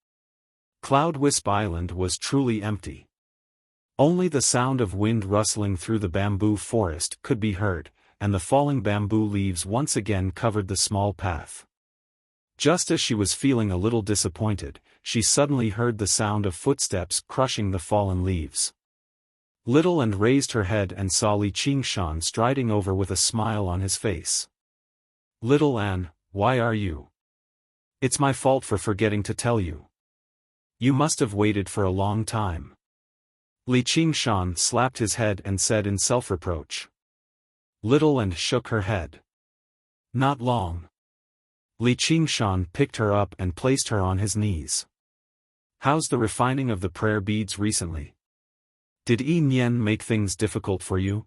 [SPEAKER 2] Cloud Wisp Island was truly empty. Only the sound of wind rustling through the bamboo forest could be heard, and the falling bamboo leaves once again covered the small path. Just as she was feeling a little disappointed, she suddenly heard the sound of footsteps crushing the fallen leaves. Little Anne raised her head and saw Li Qingshan striding over with a smile on his face. "Little Anne, Why are you? It's my fault for forgetting to tell you. You must have waited for a long time. Li Qingshan slapped his head and said in self-reproach. Little and shook her head. Not long. Li Qingshan picked her up and placed her on his knees. How's the refining of the prayer beads recently? Did Yi Nian make things difficult for you?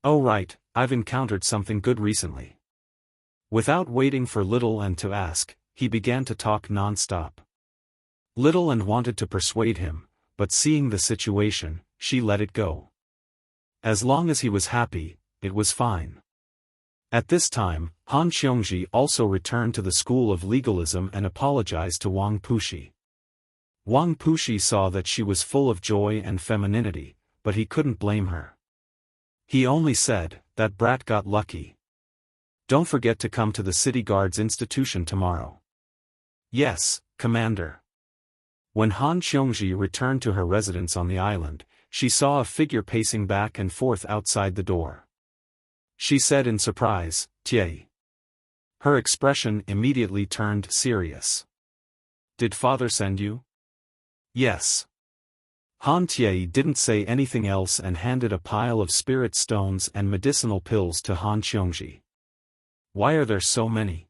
[SPEAKER 2] Oh right, I've encountered something good recently. Without waiting for Little and to ask, he began to talk non-stop. Little and wanted to persuade him, but seeing the situation, she let it go. As long as he was happy, it was fine. At this time, Han Xiongji also returned to the school of legalism and apologized to Wang Puxi. Wang Puxi saw that she was full of joy and femininity, but he couldn't blame her. He only said, "That brat got lucky. Don't forget to come to the City Guard's institution tomorrow." Yes, Commander. When Han Xiongji returned to her residence on the island, she saw a figure pacing back and forth outside the door. She said in surprise, "Tie." Her expression immediately turned serious. "Did father send you?" "Yes." Han Tie didn't say anything else and handed a pile of spirit stones and medicinal pills to Han Xiongji. "Why are there so many?"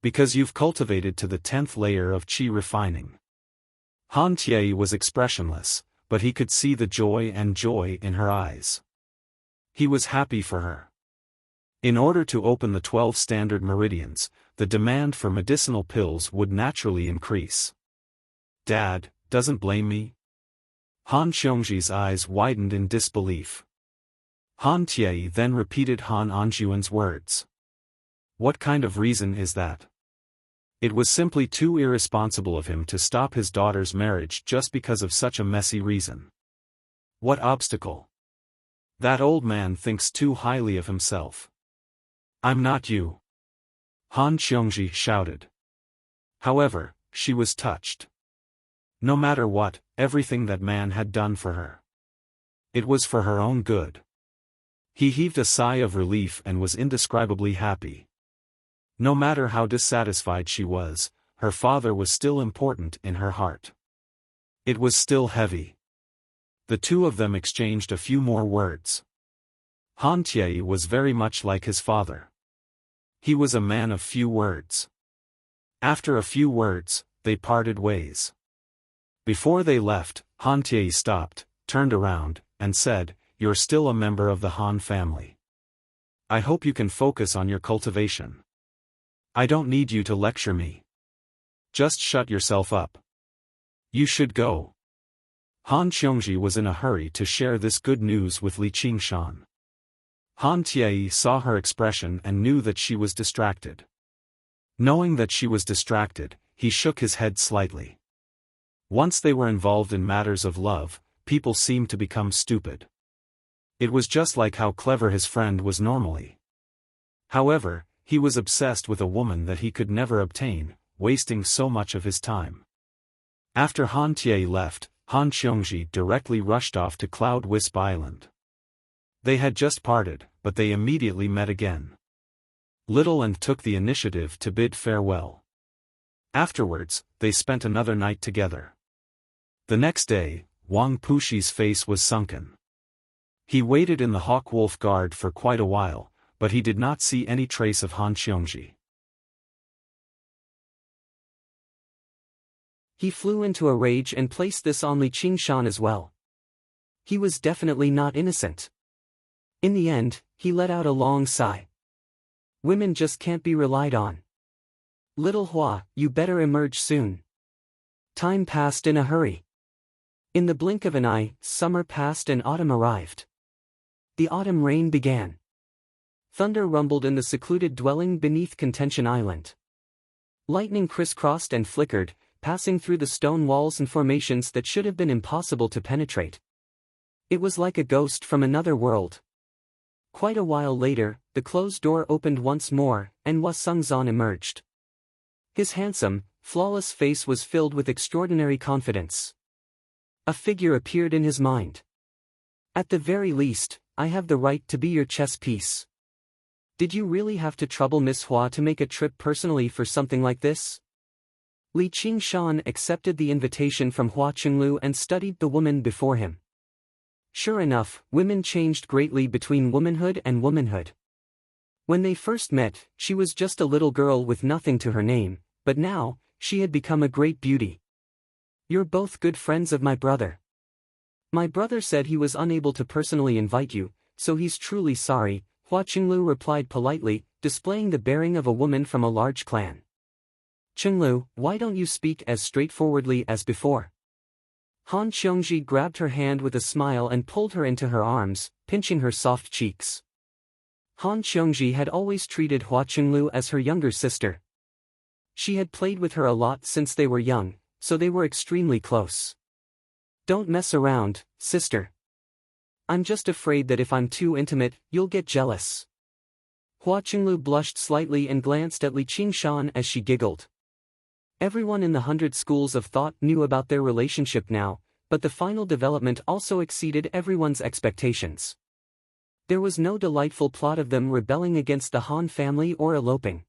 [SPEAKER 2] "Because you've cultivated to the 10th layer of qi refining." Han Tie was expressionless, but he could see the joy in her eyes. He was happy for her. In order to open the 12 standard meridians, the demand for medicinal pills would naturally increase. "Dad, doesn't blame me?" Han Xiongji's eyes widened in disbelief. Han Tie then repeated Han Anjuan's words. "What kind of reason is that?" It was simply too irresponsible of him to stop his daughter's marriage just because of such a messy reason. What obstacle? That old man thinks too highly of himself. "I'm not you," Han Xiongji shouted. However, she was touched. No matter what, everything that man had done for her. It was for her own good. He heaved a sigh of relief and was indescribably happy. No matter how dissatisfied she was, her father was still important in her heart. It was still heavy. The two of them exchanged a few more words. Han Tie was very much like his father. He was a man of few words. After a few words, they parted ways. Before they left, Han Tie stopped, turned around, and said, "You're still a member of the Han family. I hope you can focus on your cultivation. I don't need you to lecture me. Just shut yourself up. You should go." Han Xiongji was in a hurry to share this good news with Li Qingshan. Han Tie saw her expression and knew that she was distracted. Knowing that she was distracted, he shook his head slightly. Once they were involved in matters of love, people seemed to become stupid. It was just like how clever his friend was normally. However, he was obsessed with a woman that he could never obtain, wasting so much of his time. After Han Tie left, Han Xiongji directly rushed off to Cloud Wisp Island. They had just parted, but they immediately met again. Little and took the initiative to bid farewell. Afterwards, they spent another night together. The next day, Wang Puxi's face was sunken. He waited in the Hawk-Wolf Guard for quite a while, but he did not see any trace of Han Xiongji.
[SPEAKER 1] He flew into a rage and placed this on Li Qingshan as well. He was definitely not innocent. In the end, he let out a long sigh. Women just can't be relied on. Little Hua, you better emerge soon. Time passed in a hurry. In the blink of an eye, summer passed and autumn arrived. The autumn rain began. Thunder rumbled in the secluded dwelling beneath Contention Island. Lightning crisscrossed and flickered, passing through the stone walls and formations that should have been impossible to penetrate. It was like a ghost from another world. Quite a while later, the closed door opened once more, and Hua Sungzan emerged. His handsome, flawless face was filled with extraordinary confidence. A figure appeared in his mind. "At the very least, I have the right to be your chess piece. Did you really have to trouble Miss Hua to make a trip personally for something like this? Li Qingshan accepted the invitation from Hua Qinglu and studied the woman before him. Sure enough, women changed greatly between womanhood and womanhood. When they first met, she was just a little girl with nothing to her name, but now, she had become a great beauty. You're both good friends of my brother. My brother said he was unable to personally invite you, so he's truly sorry, Hua Qinglu replied politely, displaying the bearing of a woman from a large clan. Qinglu, why don't you speak as straightforwardly as before? Han Xiongji grabbed her hand with a smile and pulled her into her arms, pinching her soft cheeks. Han Xiongji had always treated Hua Qinglu as her younger sister. She had played with her a lot since they were young, so they were extremely close. Don't mess around, sister. I'm just afraid that if I'm too intimate, you'll get jealous. Hua Qinglu blushed slightly and glanced at Li Qingshan as she giggled. Everyone in the 100 schools of thought knew about their relationship now, but the final development also exceeded everyone's expectations. There was no delightful plot of them rebelling against the Han family or eloping.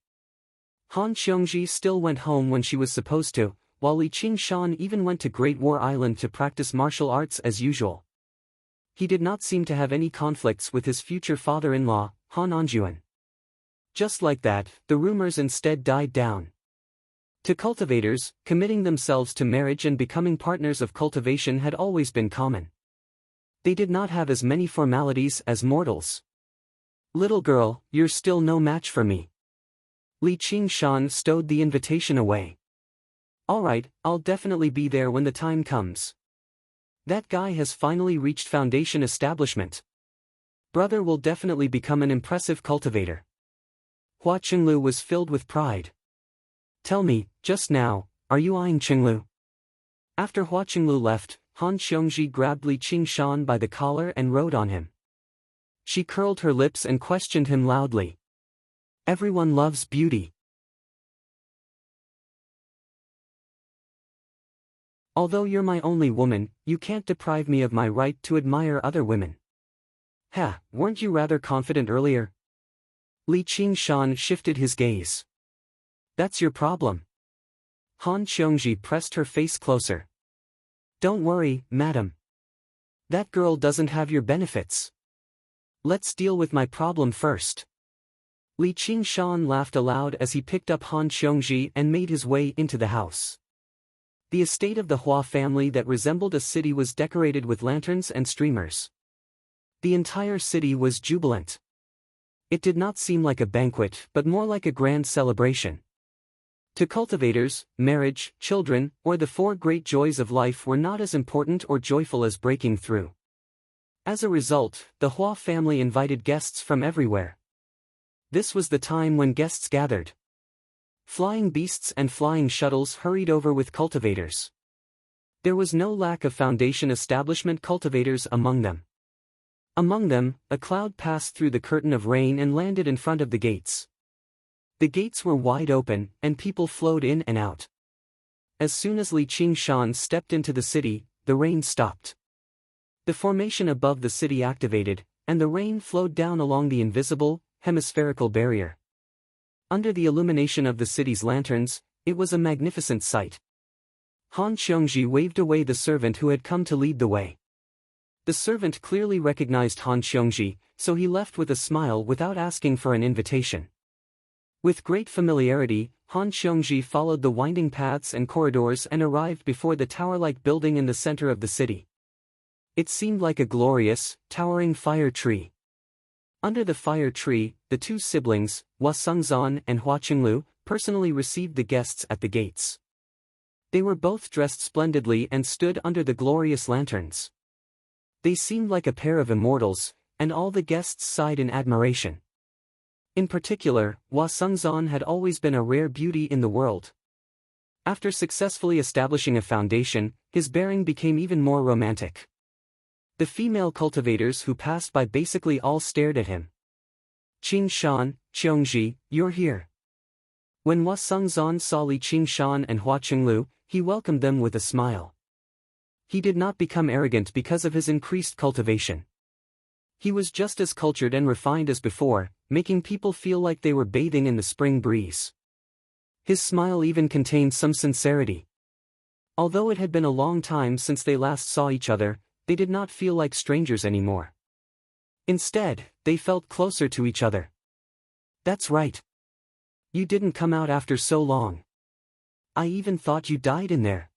[SPEAKER 1] Han Xiongji still went home when she was supposed to, while Li Qingshan even went to Great War Island to practice martial arts as usual. He did not seem to have any conflicts with his future father-in-law, Han Anjuan. Just like that, the rumors instead died down. To cultivators, committing themselves to marriage and becoming partners of cultivation had always been common. They did not have as many formalities as mortals. Little girl, you're still no match for me. Li Qingshan stowed the invitation away. Alright, I'll definitely be there when the time comes. That guy has finally reached foundation establishment. Brother will definitely become an impressive cultivator. Hua Qinglu was filled with pride. Tell me, just now, are you eyeing Qinglu? After Hua Qinglu left, Han Xiongji grabbed Li Qingshan by the collar and rode on him. She curled her lips and questioned him loudly. Everyone loves beauty. Although you're my only woman, you can't deprive me of my right to admire other women. Weren't you rather confident earlier? Li Qingshan shifted his gaze. That's your problem. Han Xiongji pressed her face closer. Don't worry, madam. That girl doesn't have your benefits. Let's deal with my problem first. Li Qingshan laughed aloud as he picked up Han Xiongji and made his way into the house. The estate of the Hua family that resembled a city was decorated with lanterns and streamers. The entire city was jubilant. It did not seem like a banquet but more like a grand celebration. To cultivators, marriage, children, or the four great joys of life were not as important or joyful as breaking through. As a result, the Hua family invited guests from everywhere. This was the time when guests gathered. Flying beasts and flying shuttles hurried over with cultivators. There was no lack of foundation establishment cultivators among them. Among them, a cloud passed through the curtain of rain and landed in front of the gates. The gates were wide open, and people flowed in and out. As soon as Li Qingshan stepped into the city, the rain stopped. The formation above the city activated, and the rain flowed down along the invisible, hemispherical barrier. Under the illumination of the city's lanterns, it was a magnificent sight. Han Xiongji waved away the servant who had come to lead the way. The servant clearly recognized Han Xiongji, so he left with a smile without asking for an invitation. With great familiarity, Han Xiongji followed the winding paths and corridors and arrived before the tower-like building in the center of the city. It seemed like a glorious, towering fire tree. Under the fire tree, the two siblings, Hua Sengzan and Hua Qinglu, personally received the guests at the gates. They were both dressed splendidly and stood under the glorious lanterns. They seemed like a pair of immortals, and all the guests sighed in admiration. In particular, Hua Sengzan had always been a rare beauty in the world. After successfully establishing a foundation, his bearing became even more romantic. The female cultivators who passed by basically all stared at him. Qingshan, Xiongji, you're here. When Hua Sengzan saw Li Qingshan and Hua Qinglu, he welcomed them with a smile. He did not become arrogant because of his increased cultivation. He was just as cultured and refined as before, making people feel like they were bathing in the spring breeze. His smile even contained some sincerity. Although it had been a long time since they last saw each other, they did not feel like strangers anymore. Instead, they felt closer to each other. That's right. You didn't come out after so long. I even thought you died in there.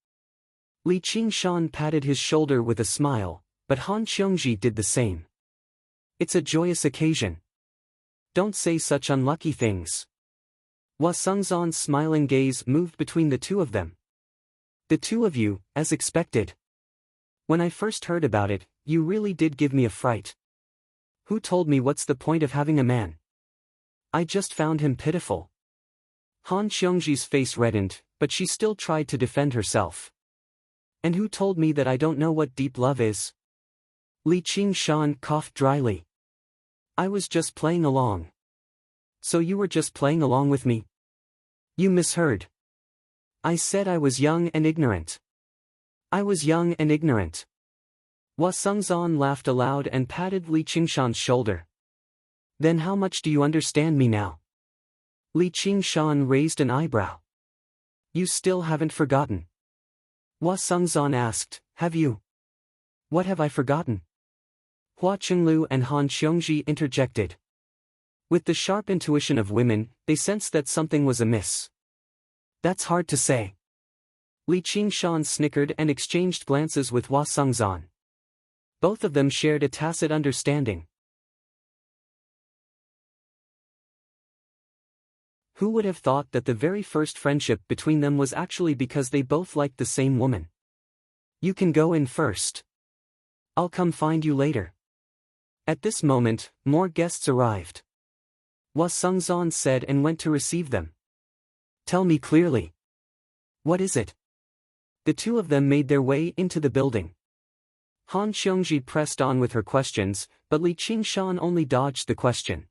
[SPEAKER 1] Li Qingshan patted his shoulder with a smile, but Han Qiongji did the same. It's a joyous occasion. Don't say such unlucky things. Hua Sengzan's smiling gaze moved between the two of them. The two of you, as expected. When I first heard about it, you really did give me a fright. Who told me what's the point of having a man? I just found him pitiful. Han Qiongji's face reddened, but she still tried to defend herself. And who told me that I don't know what deep love is? Li Qingshan coughed dryly. I was just playing along. So you were just playing along with me? You misheard. I said I was young and ignorant. I was young and ignorant. Hua Sengzan laughed aloud and patted Li Qingshan's shoulder. Then how much do you understand me now? Li Qingshan raised an eyebrow. You still haven't forgotten? Hua Sengzan asked, have you? What have I forgotten? Hua Qinglu and Han Qiongji interjected. With the sharp intuition of women, they sensed that something was amiss. That's hard to say. Li Qingshan snickered and exchanged glances with Hua Sengzan. Both of them shared a tacit understanding. Who would have thought that the very first friendship between them was actually because they both liked the same woman? You can go in first. I'll come find you later. At this moment, more guests arrived. Hua Sengzan said and went to receive them. Tell me clearly. What is it? The two of them made their way into the building. Han Qiongji pressed on with her questions, but Li Qingshan only dodged the question.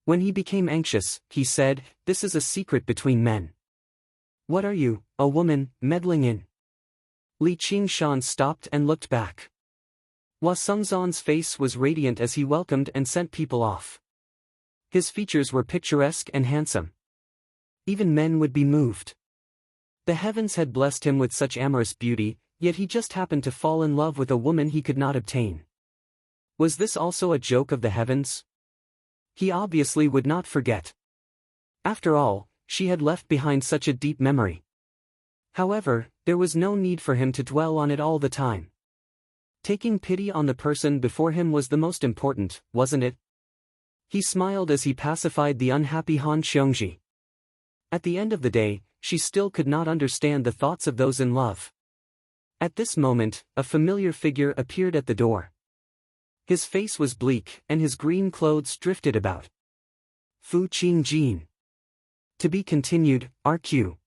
[SPEAKER 1] When he became anxious, he said, this is a secret between men. What are you, a woman, meddling in? Li Qingshan stopped and looked back. Hua Sengzan's face was radiant as he welcomed and sent people off. His features were picturesque and handsome. Even men would be moved. The heavens had blessed him with such amorous beauty, yet he just happened to fall in love with a woman he could not obtain. Was this also a joke of the heavens? He obviously would not forget. After all, she had left behind such a deep memory. However, there was no need for him to dwell on it all the time. Taking pity on the person before him was the most important, wasn't it? He smiled as he pacified the unhappy Han Qiongji. At the end of the day, she still could not understand the thoughts of those in love. At this moment, a familiar figure appeared at the door. His face was bleak, and his green clothes drifted about. Fu Qingjin. To be continued, RQ.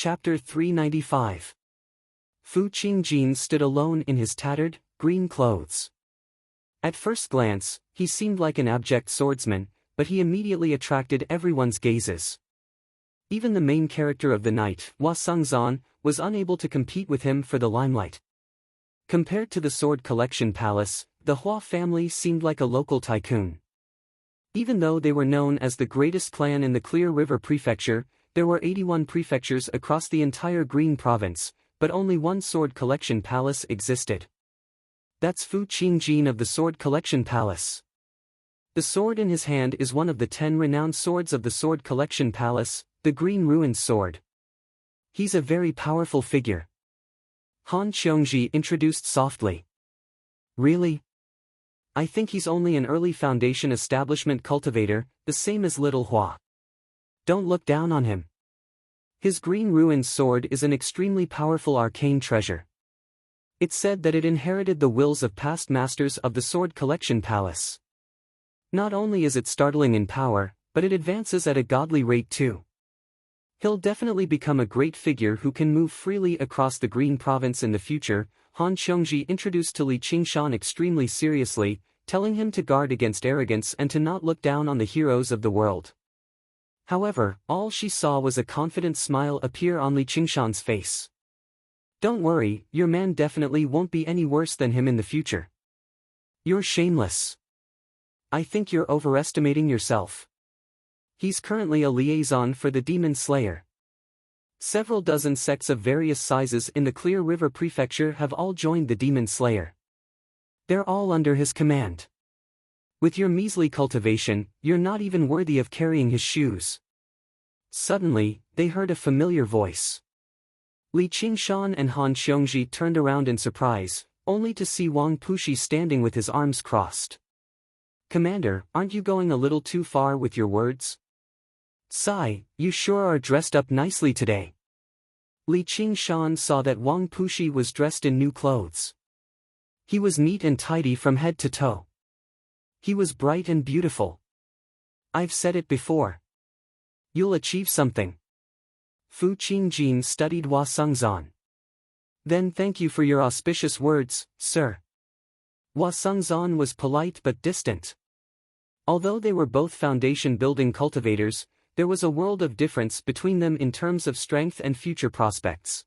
[SPEAKER 1] Chapter 395. Fu Qingjin stood alone in his tattered, green clothes. At first glance, he seemed like an abject swordsman, but he immediately attracted everyone's gazes. Even the main character of the night, Hua Sengzan, was unable to compete with him for the limelight. Compared to the Sword Collection Palace, the Hua family seemed like a local tycoon. Even though they were known as the greatest clan in the Clear River Prefecture, there were 81 prefectures across the entire Green Province, but only one Sword Collection Palace existed. That's Fu Qingjin of the Sword Collection Palace. The sword in his hand is one of the 10 renowned swords of the Sword Collection Palace, the Green Ruined Sword. He's a very powerful figure. Han Qiongji introduced softly. Really? I think he's only an early foundation establishment cultivator, the same as Little Hua. Don't look down on him. His Green Ruined Sword is an extremely powerful arcane treasure. It's said that it inherited the wills of past masters of the Sword Collection Palace. Not only is it startling in power, but it advances at a godly rate too. He'll definitely become a great figure who can move freely across the Green Province in the future, Han Qiongji introduced to Li Qingshan extremely seriously, telling him to guard against arrogance and to not look down on the heroes of the world. However, all she saw was a confident smile appear on Li Qingshan's face. Don't worry, your man definitely won't be any worse than him in the future. You're shameless. I think you're overestimating yourself. He's currently a liaison for the Demon Slayer. Several dozen sects of various sizes in the Clear River Prefecture have all joined the Demon Slayer. They're all under his command. With your measly cultivation, you're not even worthy of carrying his shoes. Suddenly, they heard a familiar voice. Li Qingshan and Han Xiongji turned around in surprise, only to see Wang Pushi standing with his arms crossed. Commander, aren't you going a little too far with your words? Sigh, you sure are dressed up nicely today. Li Qingshan saw that Wang Pushi was dressed in new clothes. He was neat and tidy from head to toe. He was bright and beautiful. I've said it before. You'll achieve something. Fu Qingjin studied Hua Sengzan. Then thank you for your auspicious words, sir. Hua Sengzan was polite but distant. Although they were both foundation-building cultivators, there was a world of difference between them in terms of strength and future prospects.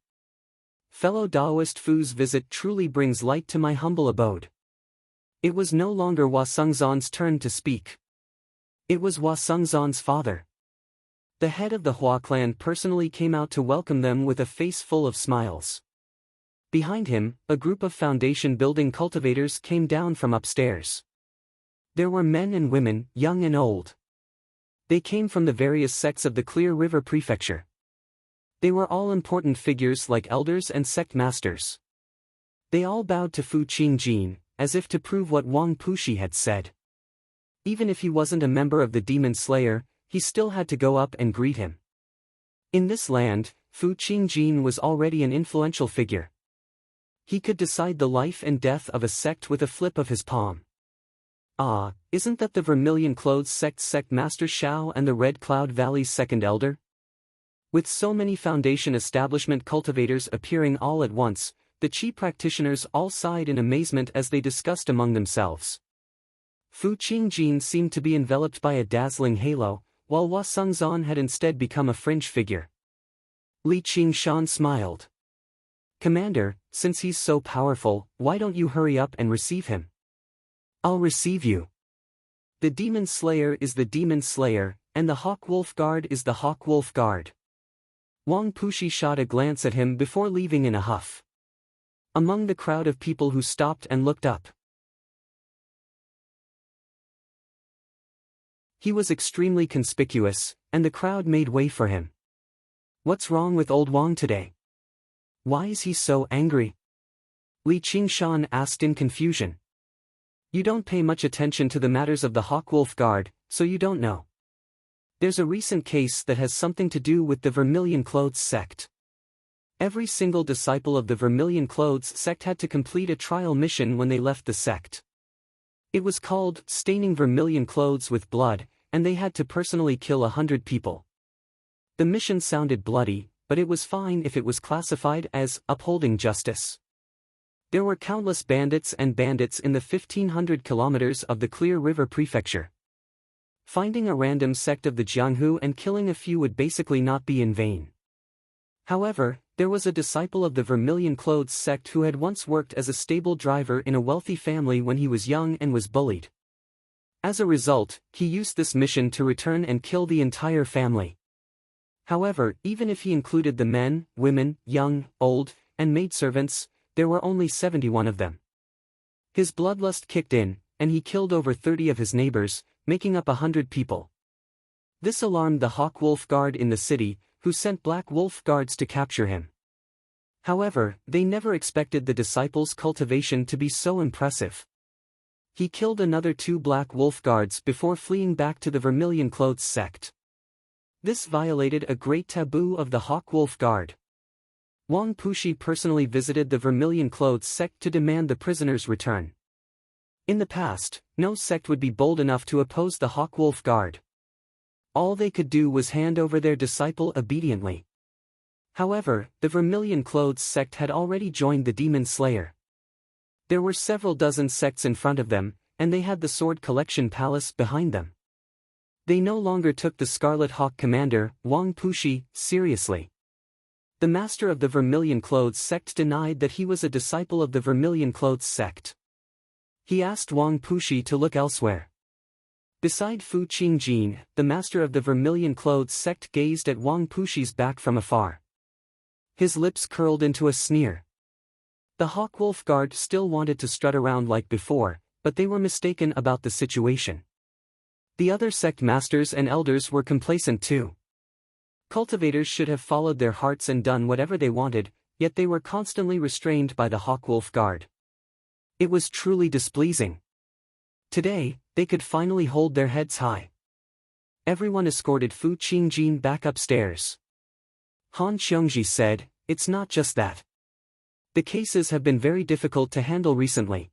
[SPEAKER 1] Fellow Taoist Fu's visit truly brings light to my humble abode. It was no longer Hua Sengzan's turn to speak. It was Hua Sengzan's father. The head of the Hua clan personally came out to welcome them with a face full of smiles. Behind him, a group of foundation-building cultivators came down from upstairs. There were men and women, young and old. They came from the various sects of the Clear River Prefecture. They were all important figures like elders and sect masters. They all bowed to Fu Qingjin, as if to prove what Wang Pushi had said. Even if he wasn't a member of the Demon Slayer, he still had to go up and greet him. In this land, Fu Qingjin was already an influential figure. He could decide the life and death of a sect with a flip of his palm. Ah, isn't that the Vermilion Clothes sect Master Shao and the Red Cloud Valley's second elder? With so many foundation establishment cultivators appearing all at once, the Qi practitioners all sighed in amazement as they discussed among themselves. Fu Qingjin seemed to be enveloped by a dazzling halo, while Hua Sengzan had instead become a fringe figure. Li Qingshan smiled. Commander, since he's so powerful, why don't you hurry up and receive him? I'll receive you. The Demon Slayer is the Demon Slayer, and the Hawk Wolf Guard is the Hawk Wolf Guard. Wang Pushi shot a glance at him before leaving in a huff. Among the crowd of people who stopped and looked up, he was extremely conspicuous, and the crowd made way for him. What's wrong with old Wang today? Why is he so angry? Li Qingshan asked in confusion. You don't pay much attention to the matters of the Hawk Wolf Guard, so you don't know. There's a recent case that has something to do with the Vermilion Clothes sect. Every single disciple of the Vermilion Clothes sect had to complete a trial mission when they left the sect. It was called staining vermilion clothes with blood, and they had to personally kill 100 people. The mission sounded bloody, but it was fine if it was classified as upholding justice. There were countless bandits in the 1500 kilometers of the Clear River Prefecture. Finding a random sect of the Jianghu and killing a few would basically not be in vain. However, there was a disciple of the Vermilion Clothes sect who had once worked as a stable driver in a wealthy family when he was young and was bullied. As a result, he used this mission to return and kill the entire family. However, even if he included the men, women, young, old, and maidservants, there were only 71 of them. His bloodlust kicked in, and he killed over 30 of his neighbors, making up 100 people. This alarmed the Hawk Wolf Guard in the city, who sent Black Wolf Guards to capture him. However, they never expected the disciples' cultivation to be so impressive. He killed another 2 Black Wolf Guards before fleeing back to the Vermilion Clothes sect. This violated a great taboo of the Hawk Wolf Guard. Wang Pushi personally visited the Vermilion Clothes sect to demand the prisoners' return. In the past, no sect would be bold enough to oppose the Hawk Wolf Guard. All they could do was hand over their disciple obediently. However, the Vermilion Clothes sect had already joined the Demon Slayer. There were several dozen sects in front of them, and they had the Sword Collection Palace behind them. They no longer took the Scarlet Hawk commander, Wang Pushi, seriously. The master of the Vermilion Clothes sect denied that he was a disciple of the Vermilion Clothes sect. He asked Wang Pushi to look elsewhere. Beside Fu Qingjin, the master of the Vermilion Clothes sect gazed at Wang Pushi's back from afar. His lips curled into a sneer. The Hawkwolf Guard still wanted to strut around like before, but they were mistaken about the situation. The other sect masters and elders were complacent too. Cultivators should have followed their hearts and done whatever they wanted, yet they were constantly restrained by the Hawkwolf Guard. It was truly displeasing. Today, they could finally hold their heads high. Everyone escorted Fu Qingjin back upstairs. Han Xiongji said, "It's not just that. The cases have been very difficult to handle recently.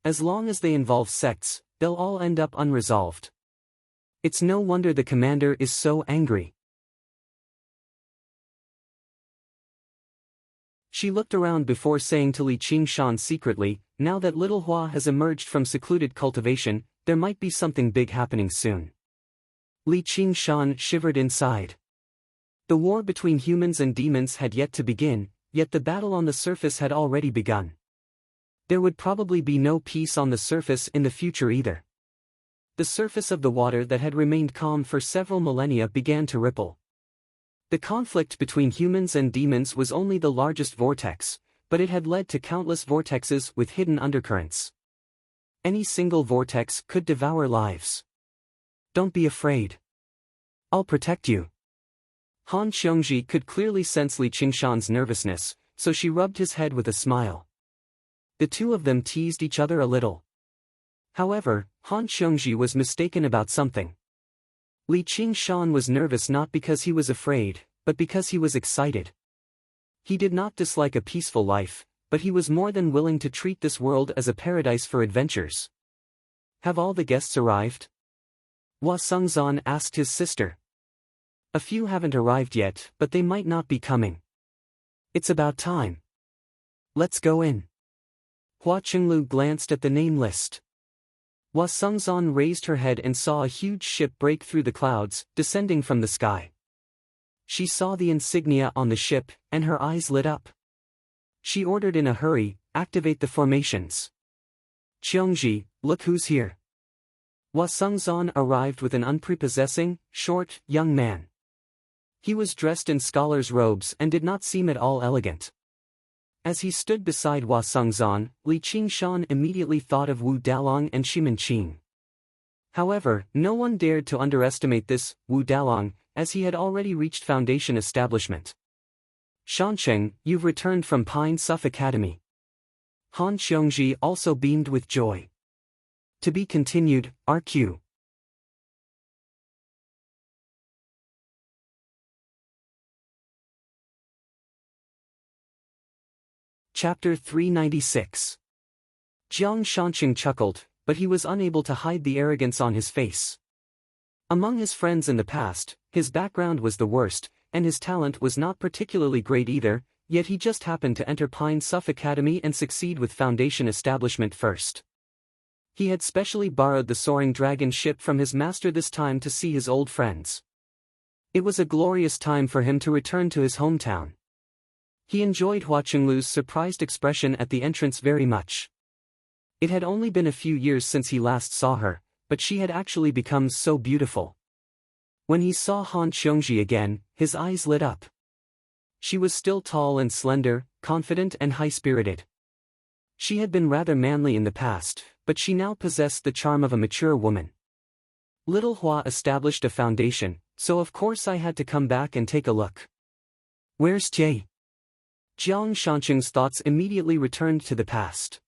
[SPEAKER 1] As long as they involve sects, they'll all end up unresolved. It's no wonder the commander is so angry." She looked around before saying to Li Qingshan secretly, "Now that little Hua has emerged from secluded cultivation, there might be something big happening soon." Li Qingshan shivered inside. The war between humans and demons had yet to begin, yet the battle on the surface had already begun. There would probably be no peace on the surface in the future either. The surface of the water that had remained calm for several millennia began to ripple. The conflict between humans and demons was only the largest vortex, but it had led to countless vortexes with hidden undercurrents. Any single vortex could devour lives. "Don't be afraid. I'll protect you." Han Xiongji could clearly sense Li Qingshan's nervousness, so she rubbed his head with a smile. The two of them teased each other a little. However, Han Xiongji was mistaken about something. Li Qingshan was nervous not because he was afraid, but because he was excited. He did not dislike a peaceful life, but he was more than willing to treat this world as a paradise for adventures. "Have all the guests arrived?" Hua Sengzan asked his sister. "A few haven't arrived yet, but they might not be coming. It's about time. Let's go in." Hua Qinglu glanced at the name list. Hua Sengzan raised her head and saw a huge ship break through the clouds, descending from the sky. She saw the insignia on the ship, and her eyes lit up. She ordered in a hurry, "Activate the formations. Qiongji, look who's here." Hua Sengzan arrived with an unprepossessing, short, young man. He was dressed in scholar's robes and did not seem at all elegant. As he stood beside Hua Sengzan, Li Qingshan immediately thought of Wu Dalong and Shimin Qing. However, no one dared to underestimate this Wu Dalong, as he had already reached foundation establishment. "Shancheng, you've returned from Pine Suff Academy." Han Xiongji also beamed with joy. To be continued, RQ. Chapter 396. Jiang Shanqing chuckled, but he was unable to hide the arrogance on his face. Among his friends in the past, his background was the worst, and his talent was not particularly great either, yet he just happened to enter Pine Suff Academy and succeed with foundation establishment first. He had specially borrowed the soaring dragon ship from his master this time to see his old friends. It was a glorious time for him to return to his hometown. He enjoyed Hua Qinglu's surprised expression at the entrance very much. It had only been a few years since he last saw her, but she had actually become so beautiful. When he saw Han Xiongji again, his eyes lit up. She was still tall and slender, confident and high-spirited. She had been rather manly in the past, but she now possessed the charm of a mature woman. Little Hua established a foundation, so of course I had to come back and take a look. "Where's Jie?" Jiang Shanqing's thoughts immediately returned to the past.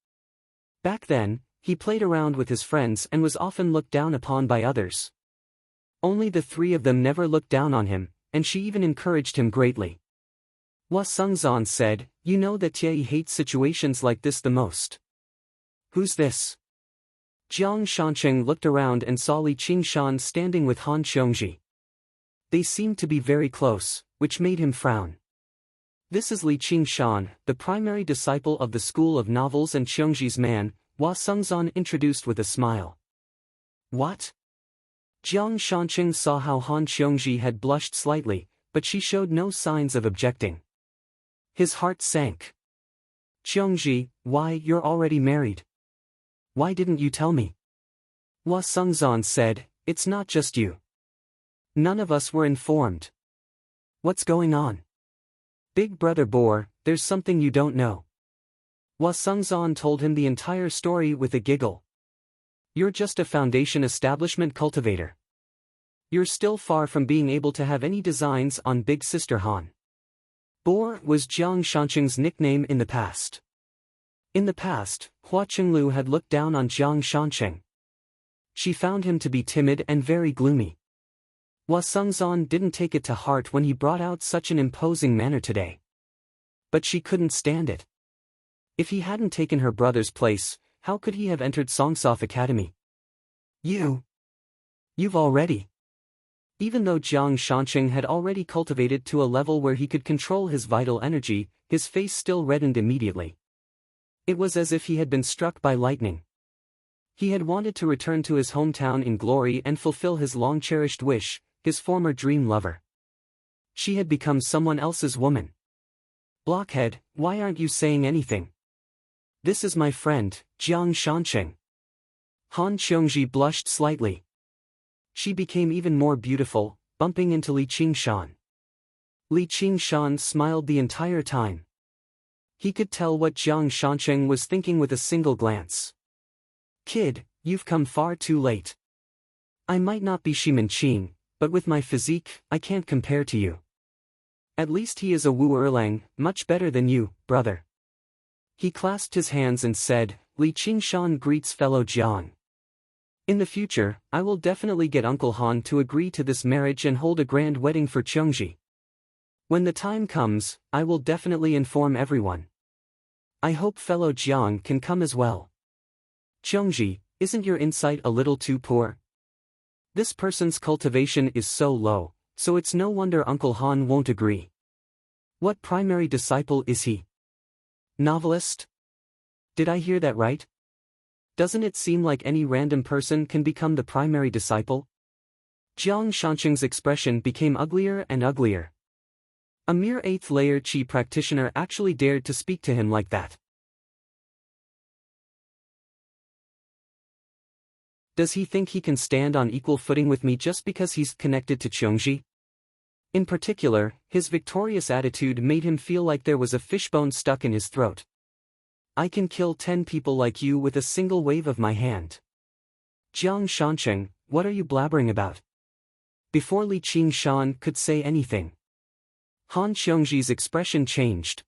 [SPEAKER 1] Back then, he played around with his friends and was often looked down upon by others. Only the three of them never looked down on him, and she even encouraged him greatly. Hua Sengzan said, "You know that Jie hates situations like this the most." "Who's this?" Jiang Shanqing looked around and saw Li Qingshan standing with Han Xiongji. They seemed to be very close, which made him frown. "This is Li Qingshan, the primary disciple of the School of Novels and Xiongji's man," Hua Sengzan introduced with a smile. "What?" Jiang Shanqing saw how Han Qiongji had blushed slightly, but she showed no signs of objecting. His heart sank. Qiongji, why, you're already married. Why didn't you tell me? Hua Sengzan said, it's not just you. None of us were informed. What's going on? Big brother Boar, there's something you don't know. Hua Sengzan told him the entire story with a giggle. You're just a foundation establishment cultivator. You're still far from being able to have any designs on Big Sister Han. Boar was Jiang Shanqing's nickname in the past. In the past, Hua Qinglu had looked down on Jiang Shanqing. She found him to be timid and very gloomy. Hua Sengzan didn't take it to heart when he brought out such an imposing manner today. But she couldn't stand it. If he hadn't taken her brother's place, how could he have entered Songsof Academy? You've already. Even though Jiang Shanqing had already cultivated to a level where he could control his vital energy, his face still reddened immediately. It was as if he had been struck by lightning. He had wanted to return to his hometown in glory and fulfill his long-cherished wish, his former dream lover. She had become someone else's woman. Blockhead, why aren't you saying anything? This is my friend, Jiang Shanqing. Han Qiongji blushed slightly. She became even more beautiful, bumping into Li Qingshan. Li Qingshan smiled the entire time. He could tell what Jiang Shanqing was thinking with a single glance. Kid, you've come far too late. I might not be Shimin Qing, but with my physique, I can't compare to you. At least he is a Wu Erlang, much better than you, brother. He clasped his hands and said, Li Qingshan greets fellow Jiang. In the future, I will definitely get Uncle Han to agree to this marriage and hold a grand wedding for Qiongji. When the time comes, I will definitely inform everyone. I hope fellow Jiang can come as well. Qiongji, isn't your insight a little too poor? This person's cultivation is so low, so it's no wonder Uncle Han won't agree. What primary disciple is he? Novelist? Did I hear that right? Doesn't it seem like any random person can become the primary disciple? Jiang Shanqing's expression became uglier and uglier. A mere 8th layer Qi practitioner actually dared to speak to him like that. Does he think he can stand on equal footing with me just because he's connected to Qiongji? In particular, his victorious attitude made him feel like there was a fishbone stuck in his throat. I can kill 10 people like you with a single wave of my hand. Jiang Shanqing, what are you blabbering about? Before Li Qingshan could say anything, Han Qiongji's expression changed.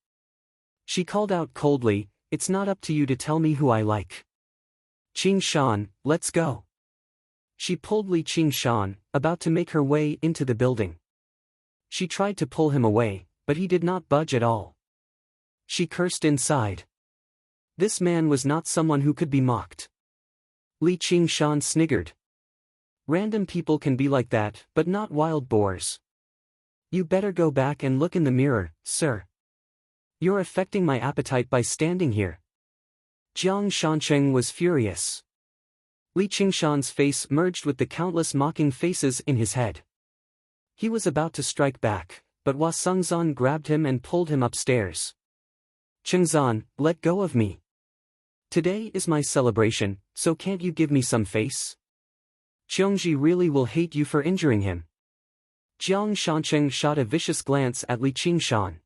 [SPEAKER 1] She called out coldly, it's not up to you to tell me who I like. Qingshan, let's go. She pulled Li Qingshan, about to make her way into the building. She tried to pull him away, but he did not budge at all. She cursed inside. This man was not someone who could be mocked. Li Qingshan sniggered. Random people can be like that, but not wild boars. You better go back and look in the mirror, sir. You're affecting my appetite by standing here. Jiang Shanqing was furious. Li Qingshan's face merged with the countless mocking faces in his head. He was about to strike back, but Hua Sengzan grabbed him and pulled him upstairs. Chengzan, let go of me. Today is my celebration, so can't you give me some face? Qiongji really will hate you for injuring him. Jiang Shanqing shot a vicious glance at Li Qingshan.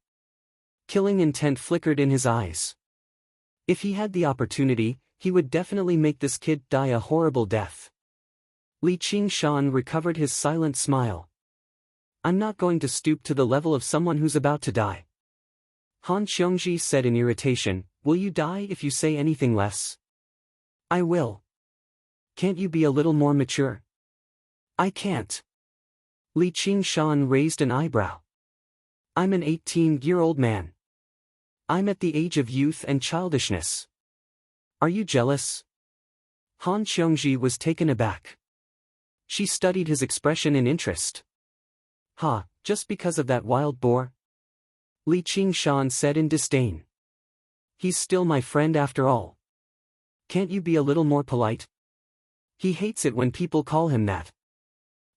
[SPEAKER 1] Killing intent flickered in his eyes. If he had the opportunity, he would definitely make this kid die a horrible death. Li Qingshan recovered his silent smile. I'm not going to stoop to the level of someone who's about to die. Han Qiongji said in irritation, will you die if you say anything less? I will. Can't you be a little more mature? I can't. Li Qingshan raised an eyebrow. I'm an 18-year-old man. I'm at the age of youth and childishness. Are you jealous? Han Qiongji was taken aback. She studied his expression in interest. Ha, just because of that wild boar? Li Qingshan said in disdain. He's still my friend after all. Can't you be a little more polite? He hates it when people call him that.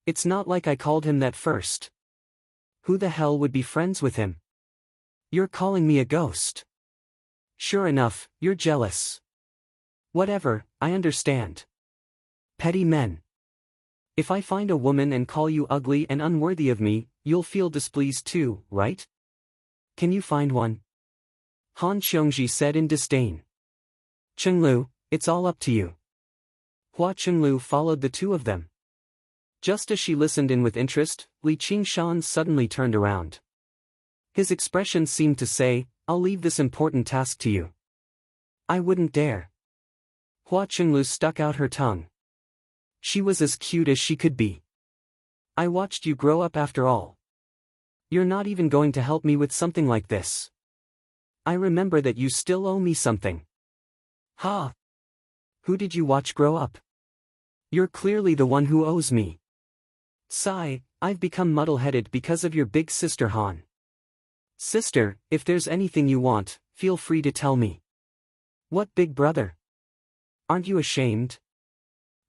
[SPEAKER 1] It's not like I called him that first. Who the hell would be friends with him? You're calling me a ghost. Sure enough, you're jealous. Whatever, I understand. Petty men. If I find a woman and call you ugly and unworthy of me, you'll feel displeased too, right? Can you find one? Han Qiongji said in disdain. Chenglu, it's all up to you. Hua Chenglu followed the two of them. Just as she listened in with interest, Li Qingshan suddenly turned around. His expression seemed to say, I'll leave this important task to you. I wouldn't dare. Hua Chenglu stuck out her tongue. She was as cute as she could be. I watched you grow up after all. You're not even going to help me with something like this. I remember that you still owe me something. Ha! Who did you watch grow up? You're clearly the one who owes me. Sigh, I've become muddle-headed because of your big sister Han. Sister, if there's anything you want, feel free to tell me. What big brother? Aren't you ashamed?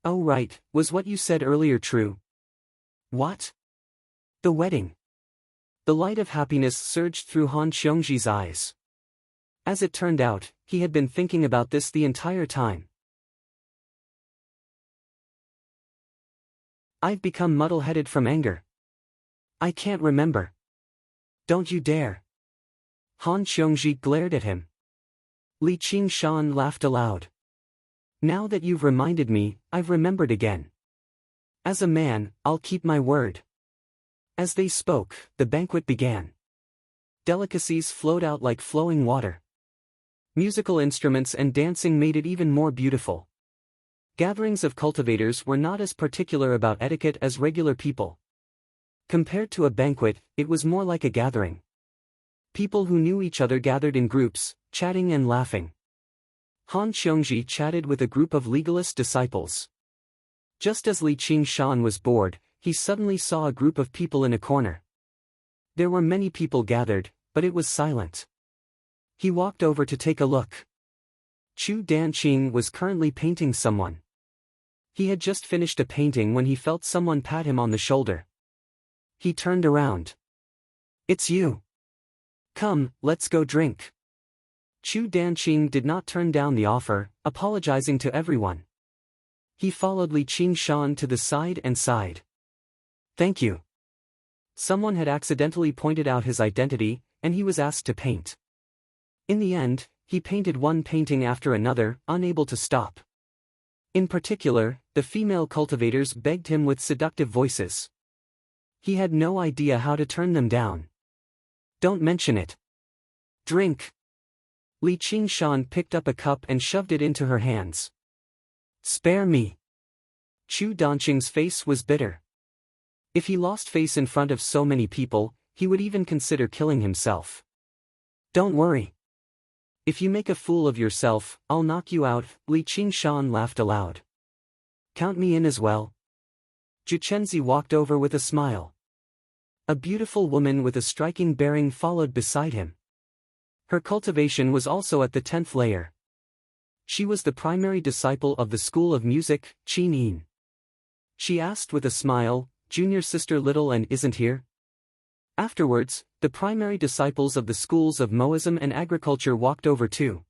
[SPEAKER 1] Oh right, was what you said earlier true? What? The wedding. The light of happiness surged through Han Qiongji's eyes. As it turned out, he had been thinking about this the entire time. I've become muddle-headed from anger. I can't remember. Don't you dare. Han Qiongji glared at him. Li Qingshan laughed aloud. Now that you've reminded me, I've remembered again. As a man, I'll keep my word. As they spoke, the banquet began. Delicacies flowed out like flowing water. Musical instruments and dancing made it even more beautiful. Gatherings of cultivators were not as particular about etiquette as regular people. Compared to a banquet, it was more like a gathering. People who knew each other gathered in groups, chatting and laughing. Han Qiongji chatted with a group of legalist disciples. Just as Li Qingshan was bored, he suddenly saw a group of people in a corner. There were many people gathered, but it was silent. He walked over to take a look. Chu Danqing was currently painting someone. He had just finished a painting when he felt someone pat him on the shoulder. He turned around. It's you. Come, let's go drink. Chu Danqing did not turn down the offer, apologizing to everyone. He followed Li Qingshan to the side and sighed. Thank you. Someone had accidentally pointed out his identity, and he was asked to paint. In the end, he painted one painting after another, unable to stop. In particular, the female cultivators begged him with seductive voices. He had no idea how to turn them down. Don't mention it. Drink. Li Qingshan picked up a cup and shoved it into her hands. Spare me. Chu Danqing's face was bitter. If he lost face in front of so many people, he would even consider killing himself. Don't worry. If you make a fool of yourself, I'll knock you out, Li Qingshan laughed aloud. Count me in as well. Zhuchenzi walked over with a smile. A beautiful woman with a striking bearing followed beside him. Her cultivation was also at the 10th layer. She was the primary disciple of the School of Music, Qin Yin. She asked with a smile, Junior sister Little and isn't here? Afterwards, the primary disciples of the schools of Moism and Agriculture walked over too.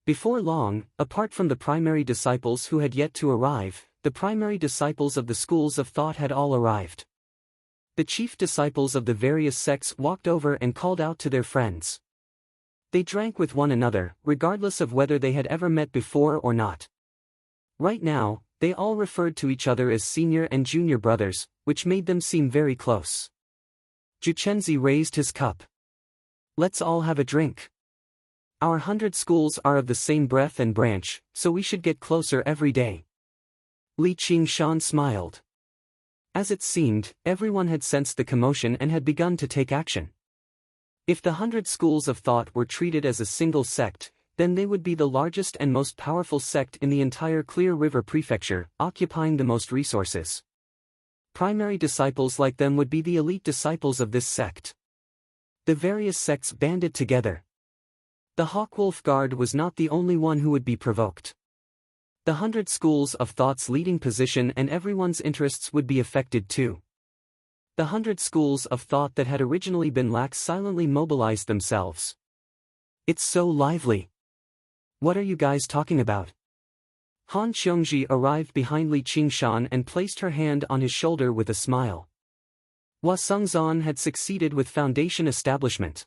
[SPEAKER 1] Before long, apart from the primary disciples who had yet to arrive, the primary disciples of the schools of thought had all arrived. The chief disciples of the various sects walked over and called out to their friends. They drank with one another, regardless of whether they had ever met before or not. Right now, they all referred to each other as senior and junior brothers, which made them seem very close. Zhuchenzi raised his cup. Let's all have a drink. Our 100 schools are of the same breadth and branch, so we should get closer every day. Li Qingshan smiled. As it seemed, everyone had sensed the commotion and had begun to take action. If the 100 schools of thought were treated as a single sect, then they would be the largest and most powerful sect in the entire Clear River Prefecture, occupying the most resources. Primary disciples like them would be the elite disciples of this sect. The various sects banded together. The Hawkwolf Guard was not the only one who would be provoked. The 100 schools of thought's leading position and everyone's interests would be affected too. The 100 schools of thought that had originally been lax silently mobilized themselves. It's so lively. What are you guys talking about? Han Qiongji arrived behind Li Qingshan and placed her hand on his shoulder with a smile. Hua Sengzan had succeeded with foundation establishment.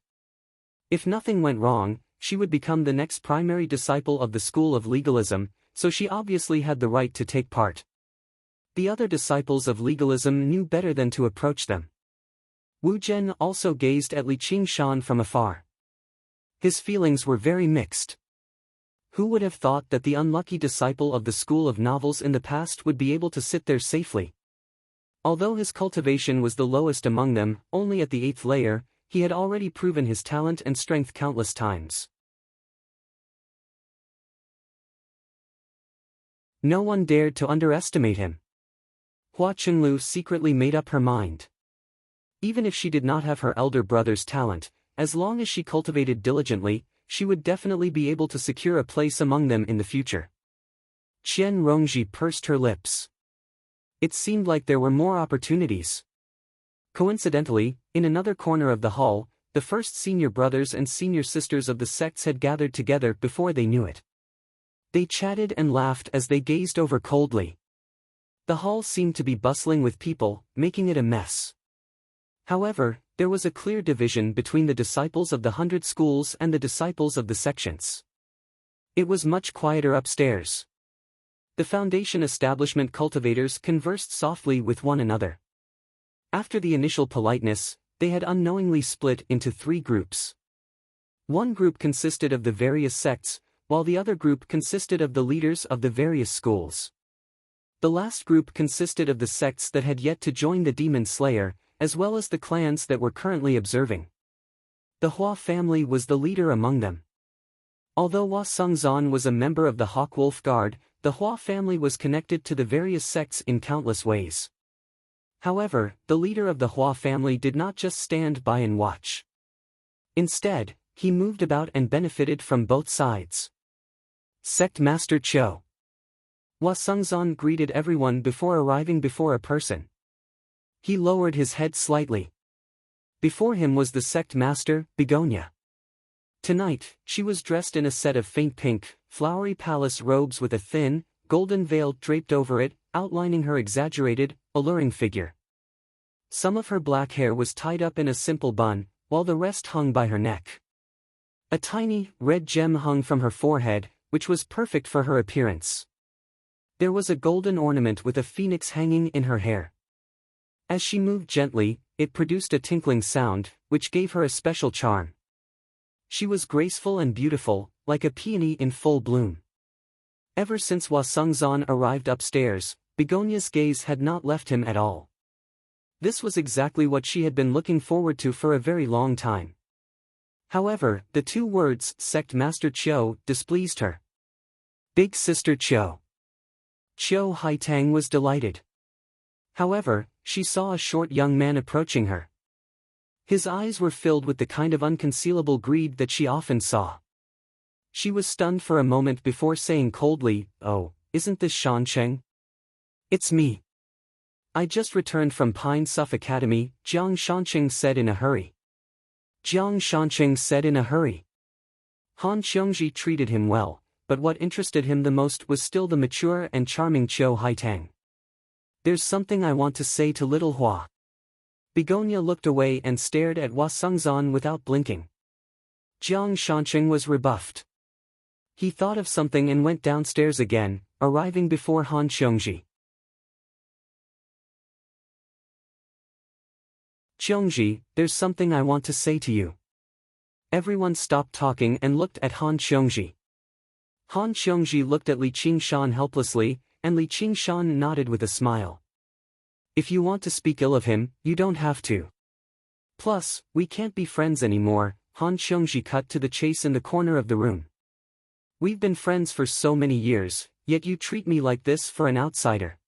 [SPEAKER 1] If nothing went wrong, she would become the next primary disciple of the school of legalism, so she obviously had the right to take part. The other disciples of legalism knew better than to approach them. Wu Zhen also gazed at Li Qingshan from afar. His feelings were very mixed. Who would have thought that the unlucky disciple of the school of novels in the past would be able to sit there safely? Although his cultivation was the lowest among them, only at the 8th layer, he had already proven his talent and strength countless times. No one dared to underestimate him. Hua Qinglu secretly made up her mind. Even if she did not have her elder brother's talent, as long as she cultivated diligently, she would definitely be able to secure a place among them in the future. Qian Rongji pursed her lips. It seemed like there were more opportunities. Coincidentally, in another corner of the hall, the first senior brothers and senior sisters of the sects had gathered together before they knew it. They chatted and laughed as they gazed over coldly. The hall seemed to be bustling with people, making it a mess. However, there was a clear division between the disciples of the 100 schools and the disciples of the sections. It was much quieter upstairs. The foundation establishment cultivators conversed softly with one another. After the initial politeness, they had unknowingly split into 3 groups. One group consisted of the various sects, while the other group consisted of the leaders of the various schools. The last group consisted of the sects that had yet to join the Demon Slayer, as well as the clans that were currently observing. The Hua family was the leader among them. Although Hua Sengzan was a member of the Hawkwolf Guard, the Hua family was connected to the various sects in countless ways. However, the leader of the Hua family did not just stand by and watch. Instead, he moved about and benefited from both sides. Sect Master Cho. Hua Sengzan greeted everyone before arriving before a person. He lowered his head slightly. Before him was the sect master, Begonia. Tonight, she was dressed in a set of faint pink, flowery palace robes with a thin, golden veil draped over it, outlining her exaggerated, alluring figure. Some of her black hair was tied up in a simple bun, while the rest hung by her neck. A tiny, red gem hung from her forehead, which was perfect for her appearance. There was a golden ornament with a phoenix hanging in her hair. As she moved gently, it produced a tinkling sound, which gave her a special charm. She was graceful and beautiful, like a peony in full bloom. Ever since Hua Sengzan arrived upstairs, Begonia's gaze had not left him at all. This was exactly what she had been looking forward to for a very long time. However, the 2 words, Sect Master Cho, displeased her. Big Sister Cho. Cho Haitang was delighted. However, she saw a short young man approaching her. His eyes were filled with the kind of unconcealable greed that she often saw. She was stunned for a moment before saying coldly, "Oh, isn't this Shancheng?" "It's me. I just returned from Pine Suff Academy," Jiang Shancheng said in a hurry. Jiang Shancheng said in a hurry. Han Qiongji treated him well, but what interested him the most was still the mature and charming Cho Haitang. "There's something I want to say to little Hua." Begonia looked away and stared at Hua Sengzan without blinking. Jiang Shancheng was rebuffed. He thought of something and went downstairs again, arriving before Han Qiongji. "Qiongji, there's something I want to say to you." Everyone stopped talking and looked at Han Qiongji. Han Qiongji looked at Li Qingshan helplessly, and Li Qingshan nodded with a smile. "If you want to speak ill of him, you don't have to. Plus, we can't be friends anymore," Han Qiongji cut to the chase in the corner of the room. "We've been friends for so many years, yet you treat me like this for an outsider.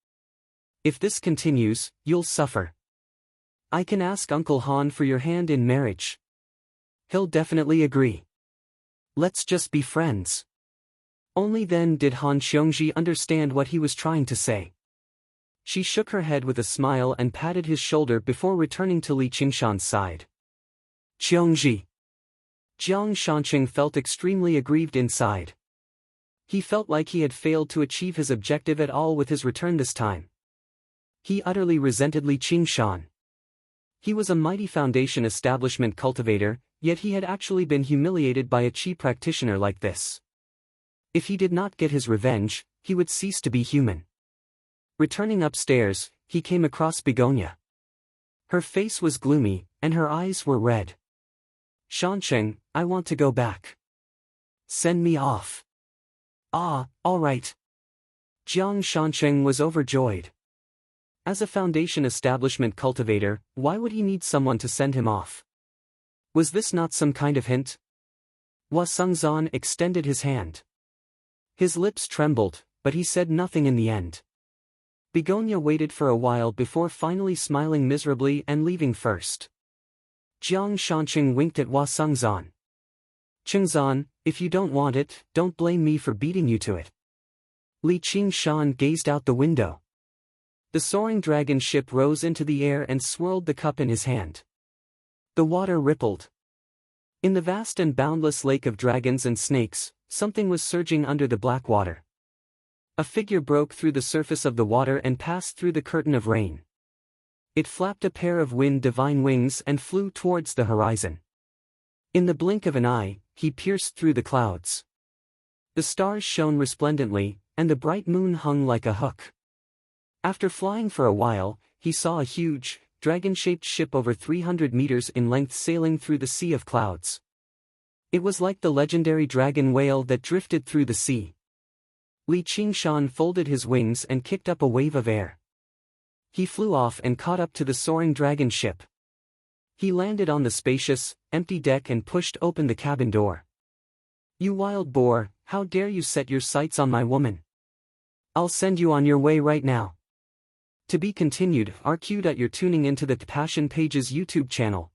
[SPEAKER 1] If this continues, you'll suffer. I can ask Uncle Han for your hand in marriage. He'll definitely agree. Let's just be friends." Only then did Han Xiongji understand what he was trying to say. She shook her head with a smile and patted his shoulder before returning to Li Qingshan's side. Qiongji. Jiang Shanqing felt extremely aggrieved inside. He felt like he had failed to achieve his objective at all with his return this time. He utterly resented Li Qingshan. He was a mighty foundation establishment cultivator, yet he had actually been humiliated by a chi practitioner like this. If he did not get his revenge, he would cease to be human. Returning upstairs, he came across Begonia. Her face was gloomy, and her eyes were red. Shanqing, I want to go back. Send me off. Ah, all right. Jiang Shanqing was overjoyed. As a foundation establishment cultivator, why would he need someone to send him off? Was this not some kind of hint? Hua Sengzan extended his hand. His lips trembled, but he said nothing in the end. Begonia waited for a while before finally smiling miserably and leaving first. Jiang Shanqing winked at Hua Sengzan. Qingzan, if you don't want it, don't blame me for beating you to it. Li Qingshan gazed out the window. The soaring dragon ship rose into the air and swirled the cup in his hand. The water rippled. In the vast and boundless lake of dragons and snakes, something was surging under the black water. A figure broke through the surface of the water and passed through the curtain of rain. It flapped a pair of wind-divine wings and flew towards the horizon. In the blink of an eye, he pierced through the clouds. The stars shone resplendently, and the bright moon hung like a hook. After flying for a while, he saw a huge, dragon-shaped ship over 300 meters in length sailing through the sea of clouds. It was like the legendary dragon whale that drifted through the sea. Li Qingshan folded his wings and kicked up a wave of air. He flew off and caught up to the soaring dragon ship. He landed on the spacious, empty deck and pushed open the cabin door. You wild boar, how dare you set your sights on my woman? I'll send you on your way right now. To be continued. Cue that you're tuning into the Passion Pages YouTube channel.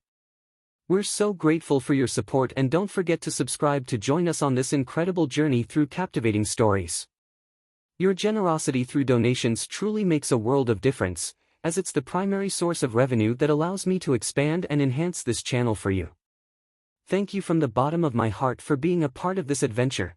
[SPEAKER 1] We're so grateful for your support, and don't forget to subscribe to join us on this incredible journey through captivating stories. Your generosity through donations truly makes a world of difference, as it's the primary source of revenue that allows me to expand and enhance this channel for you. Thank you from the bottom of my heart for being a part of this adventure.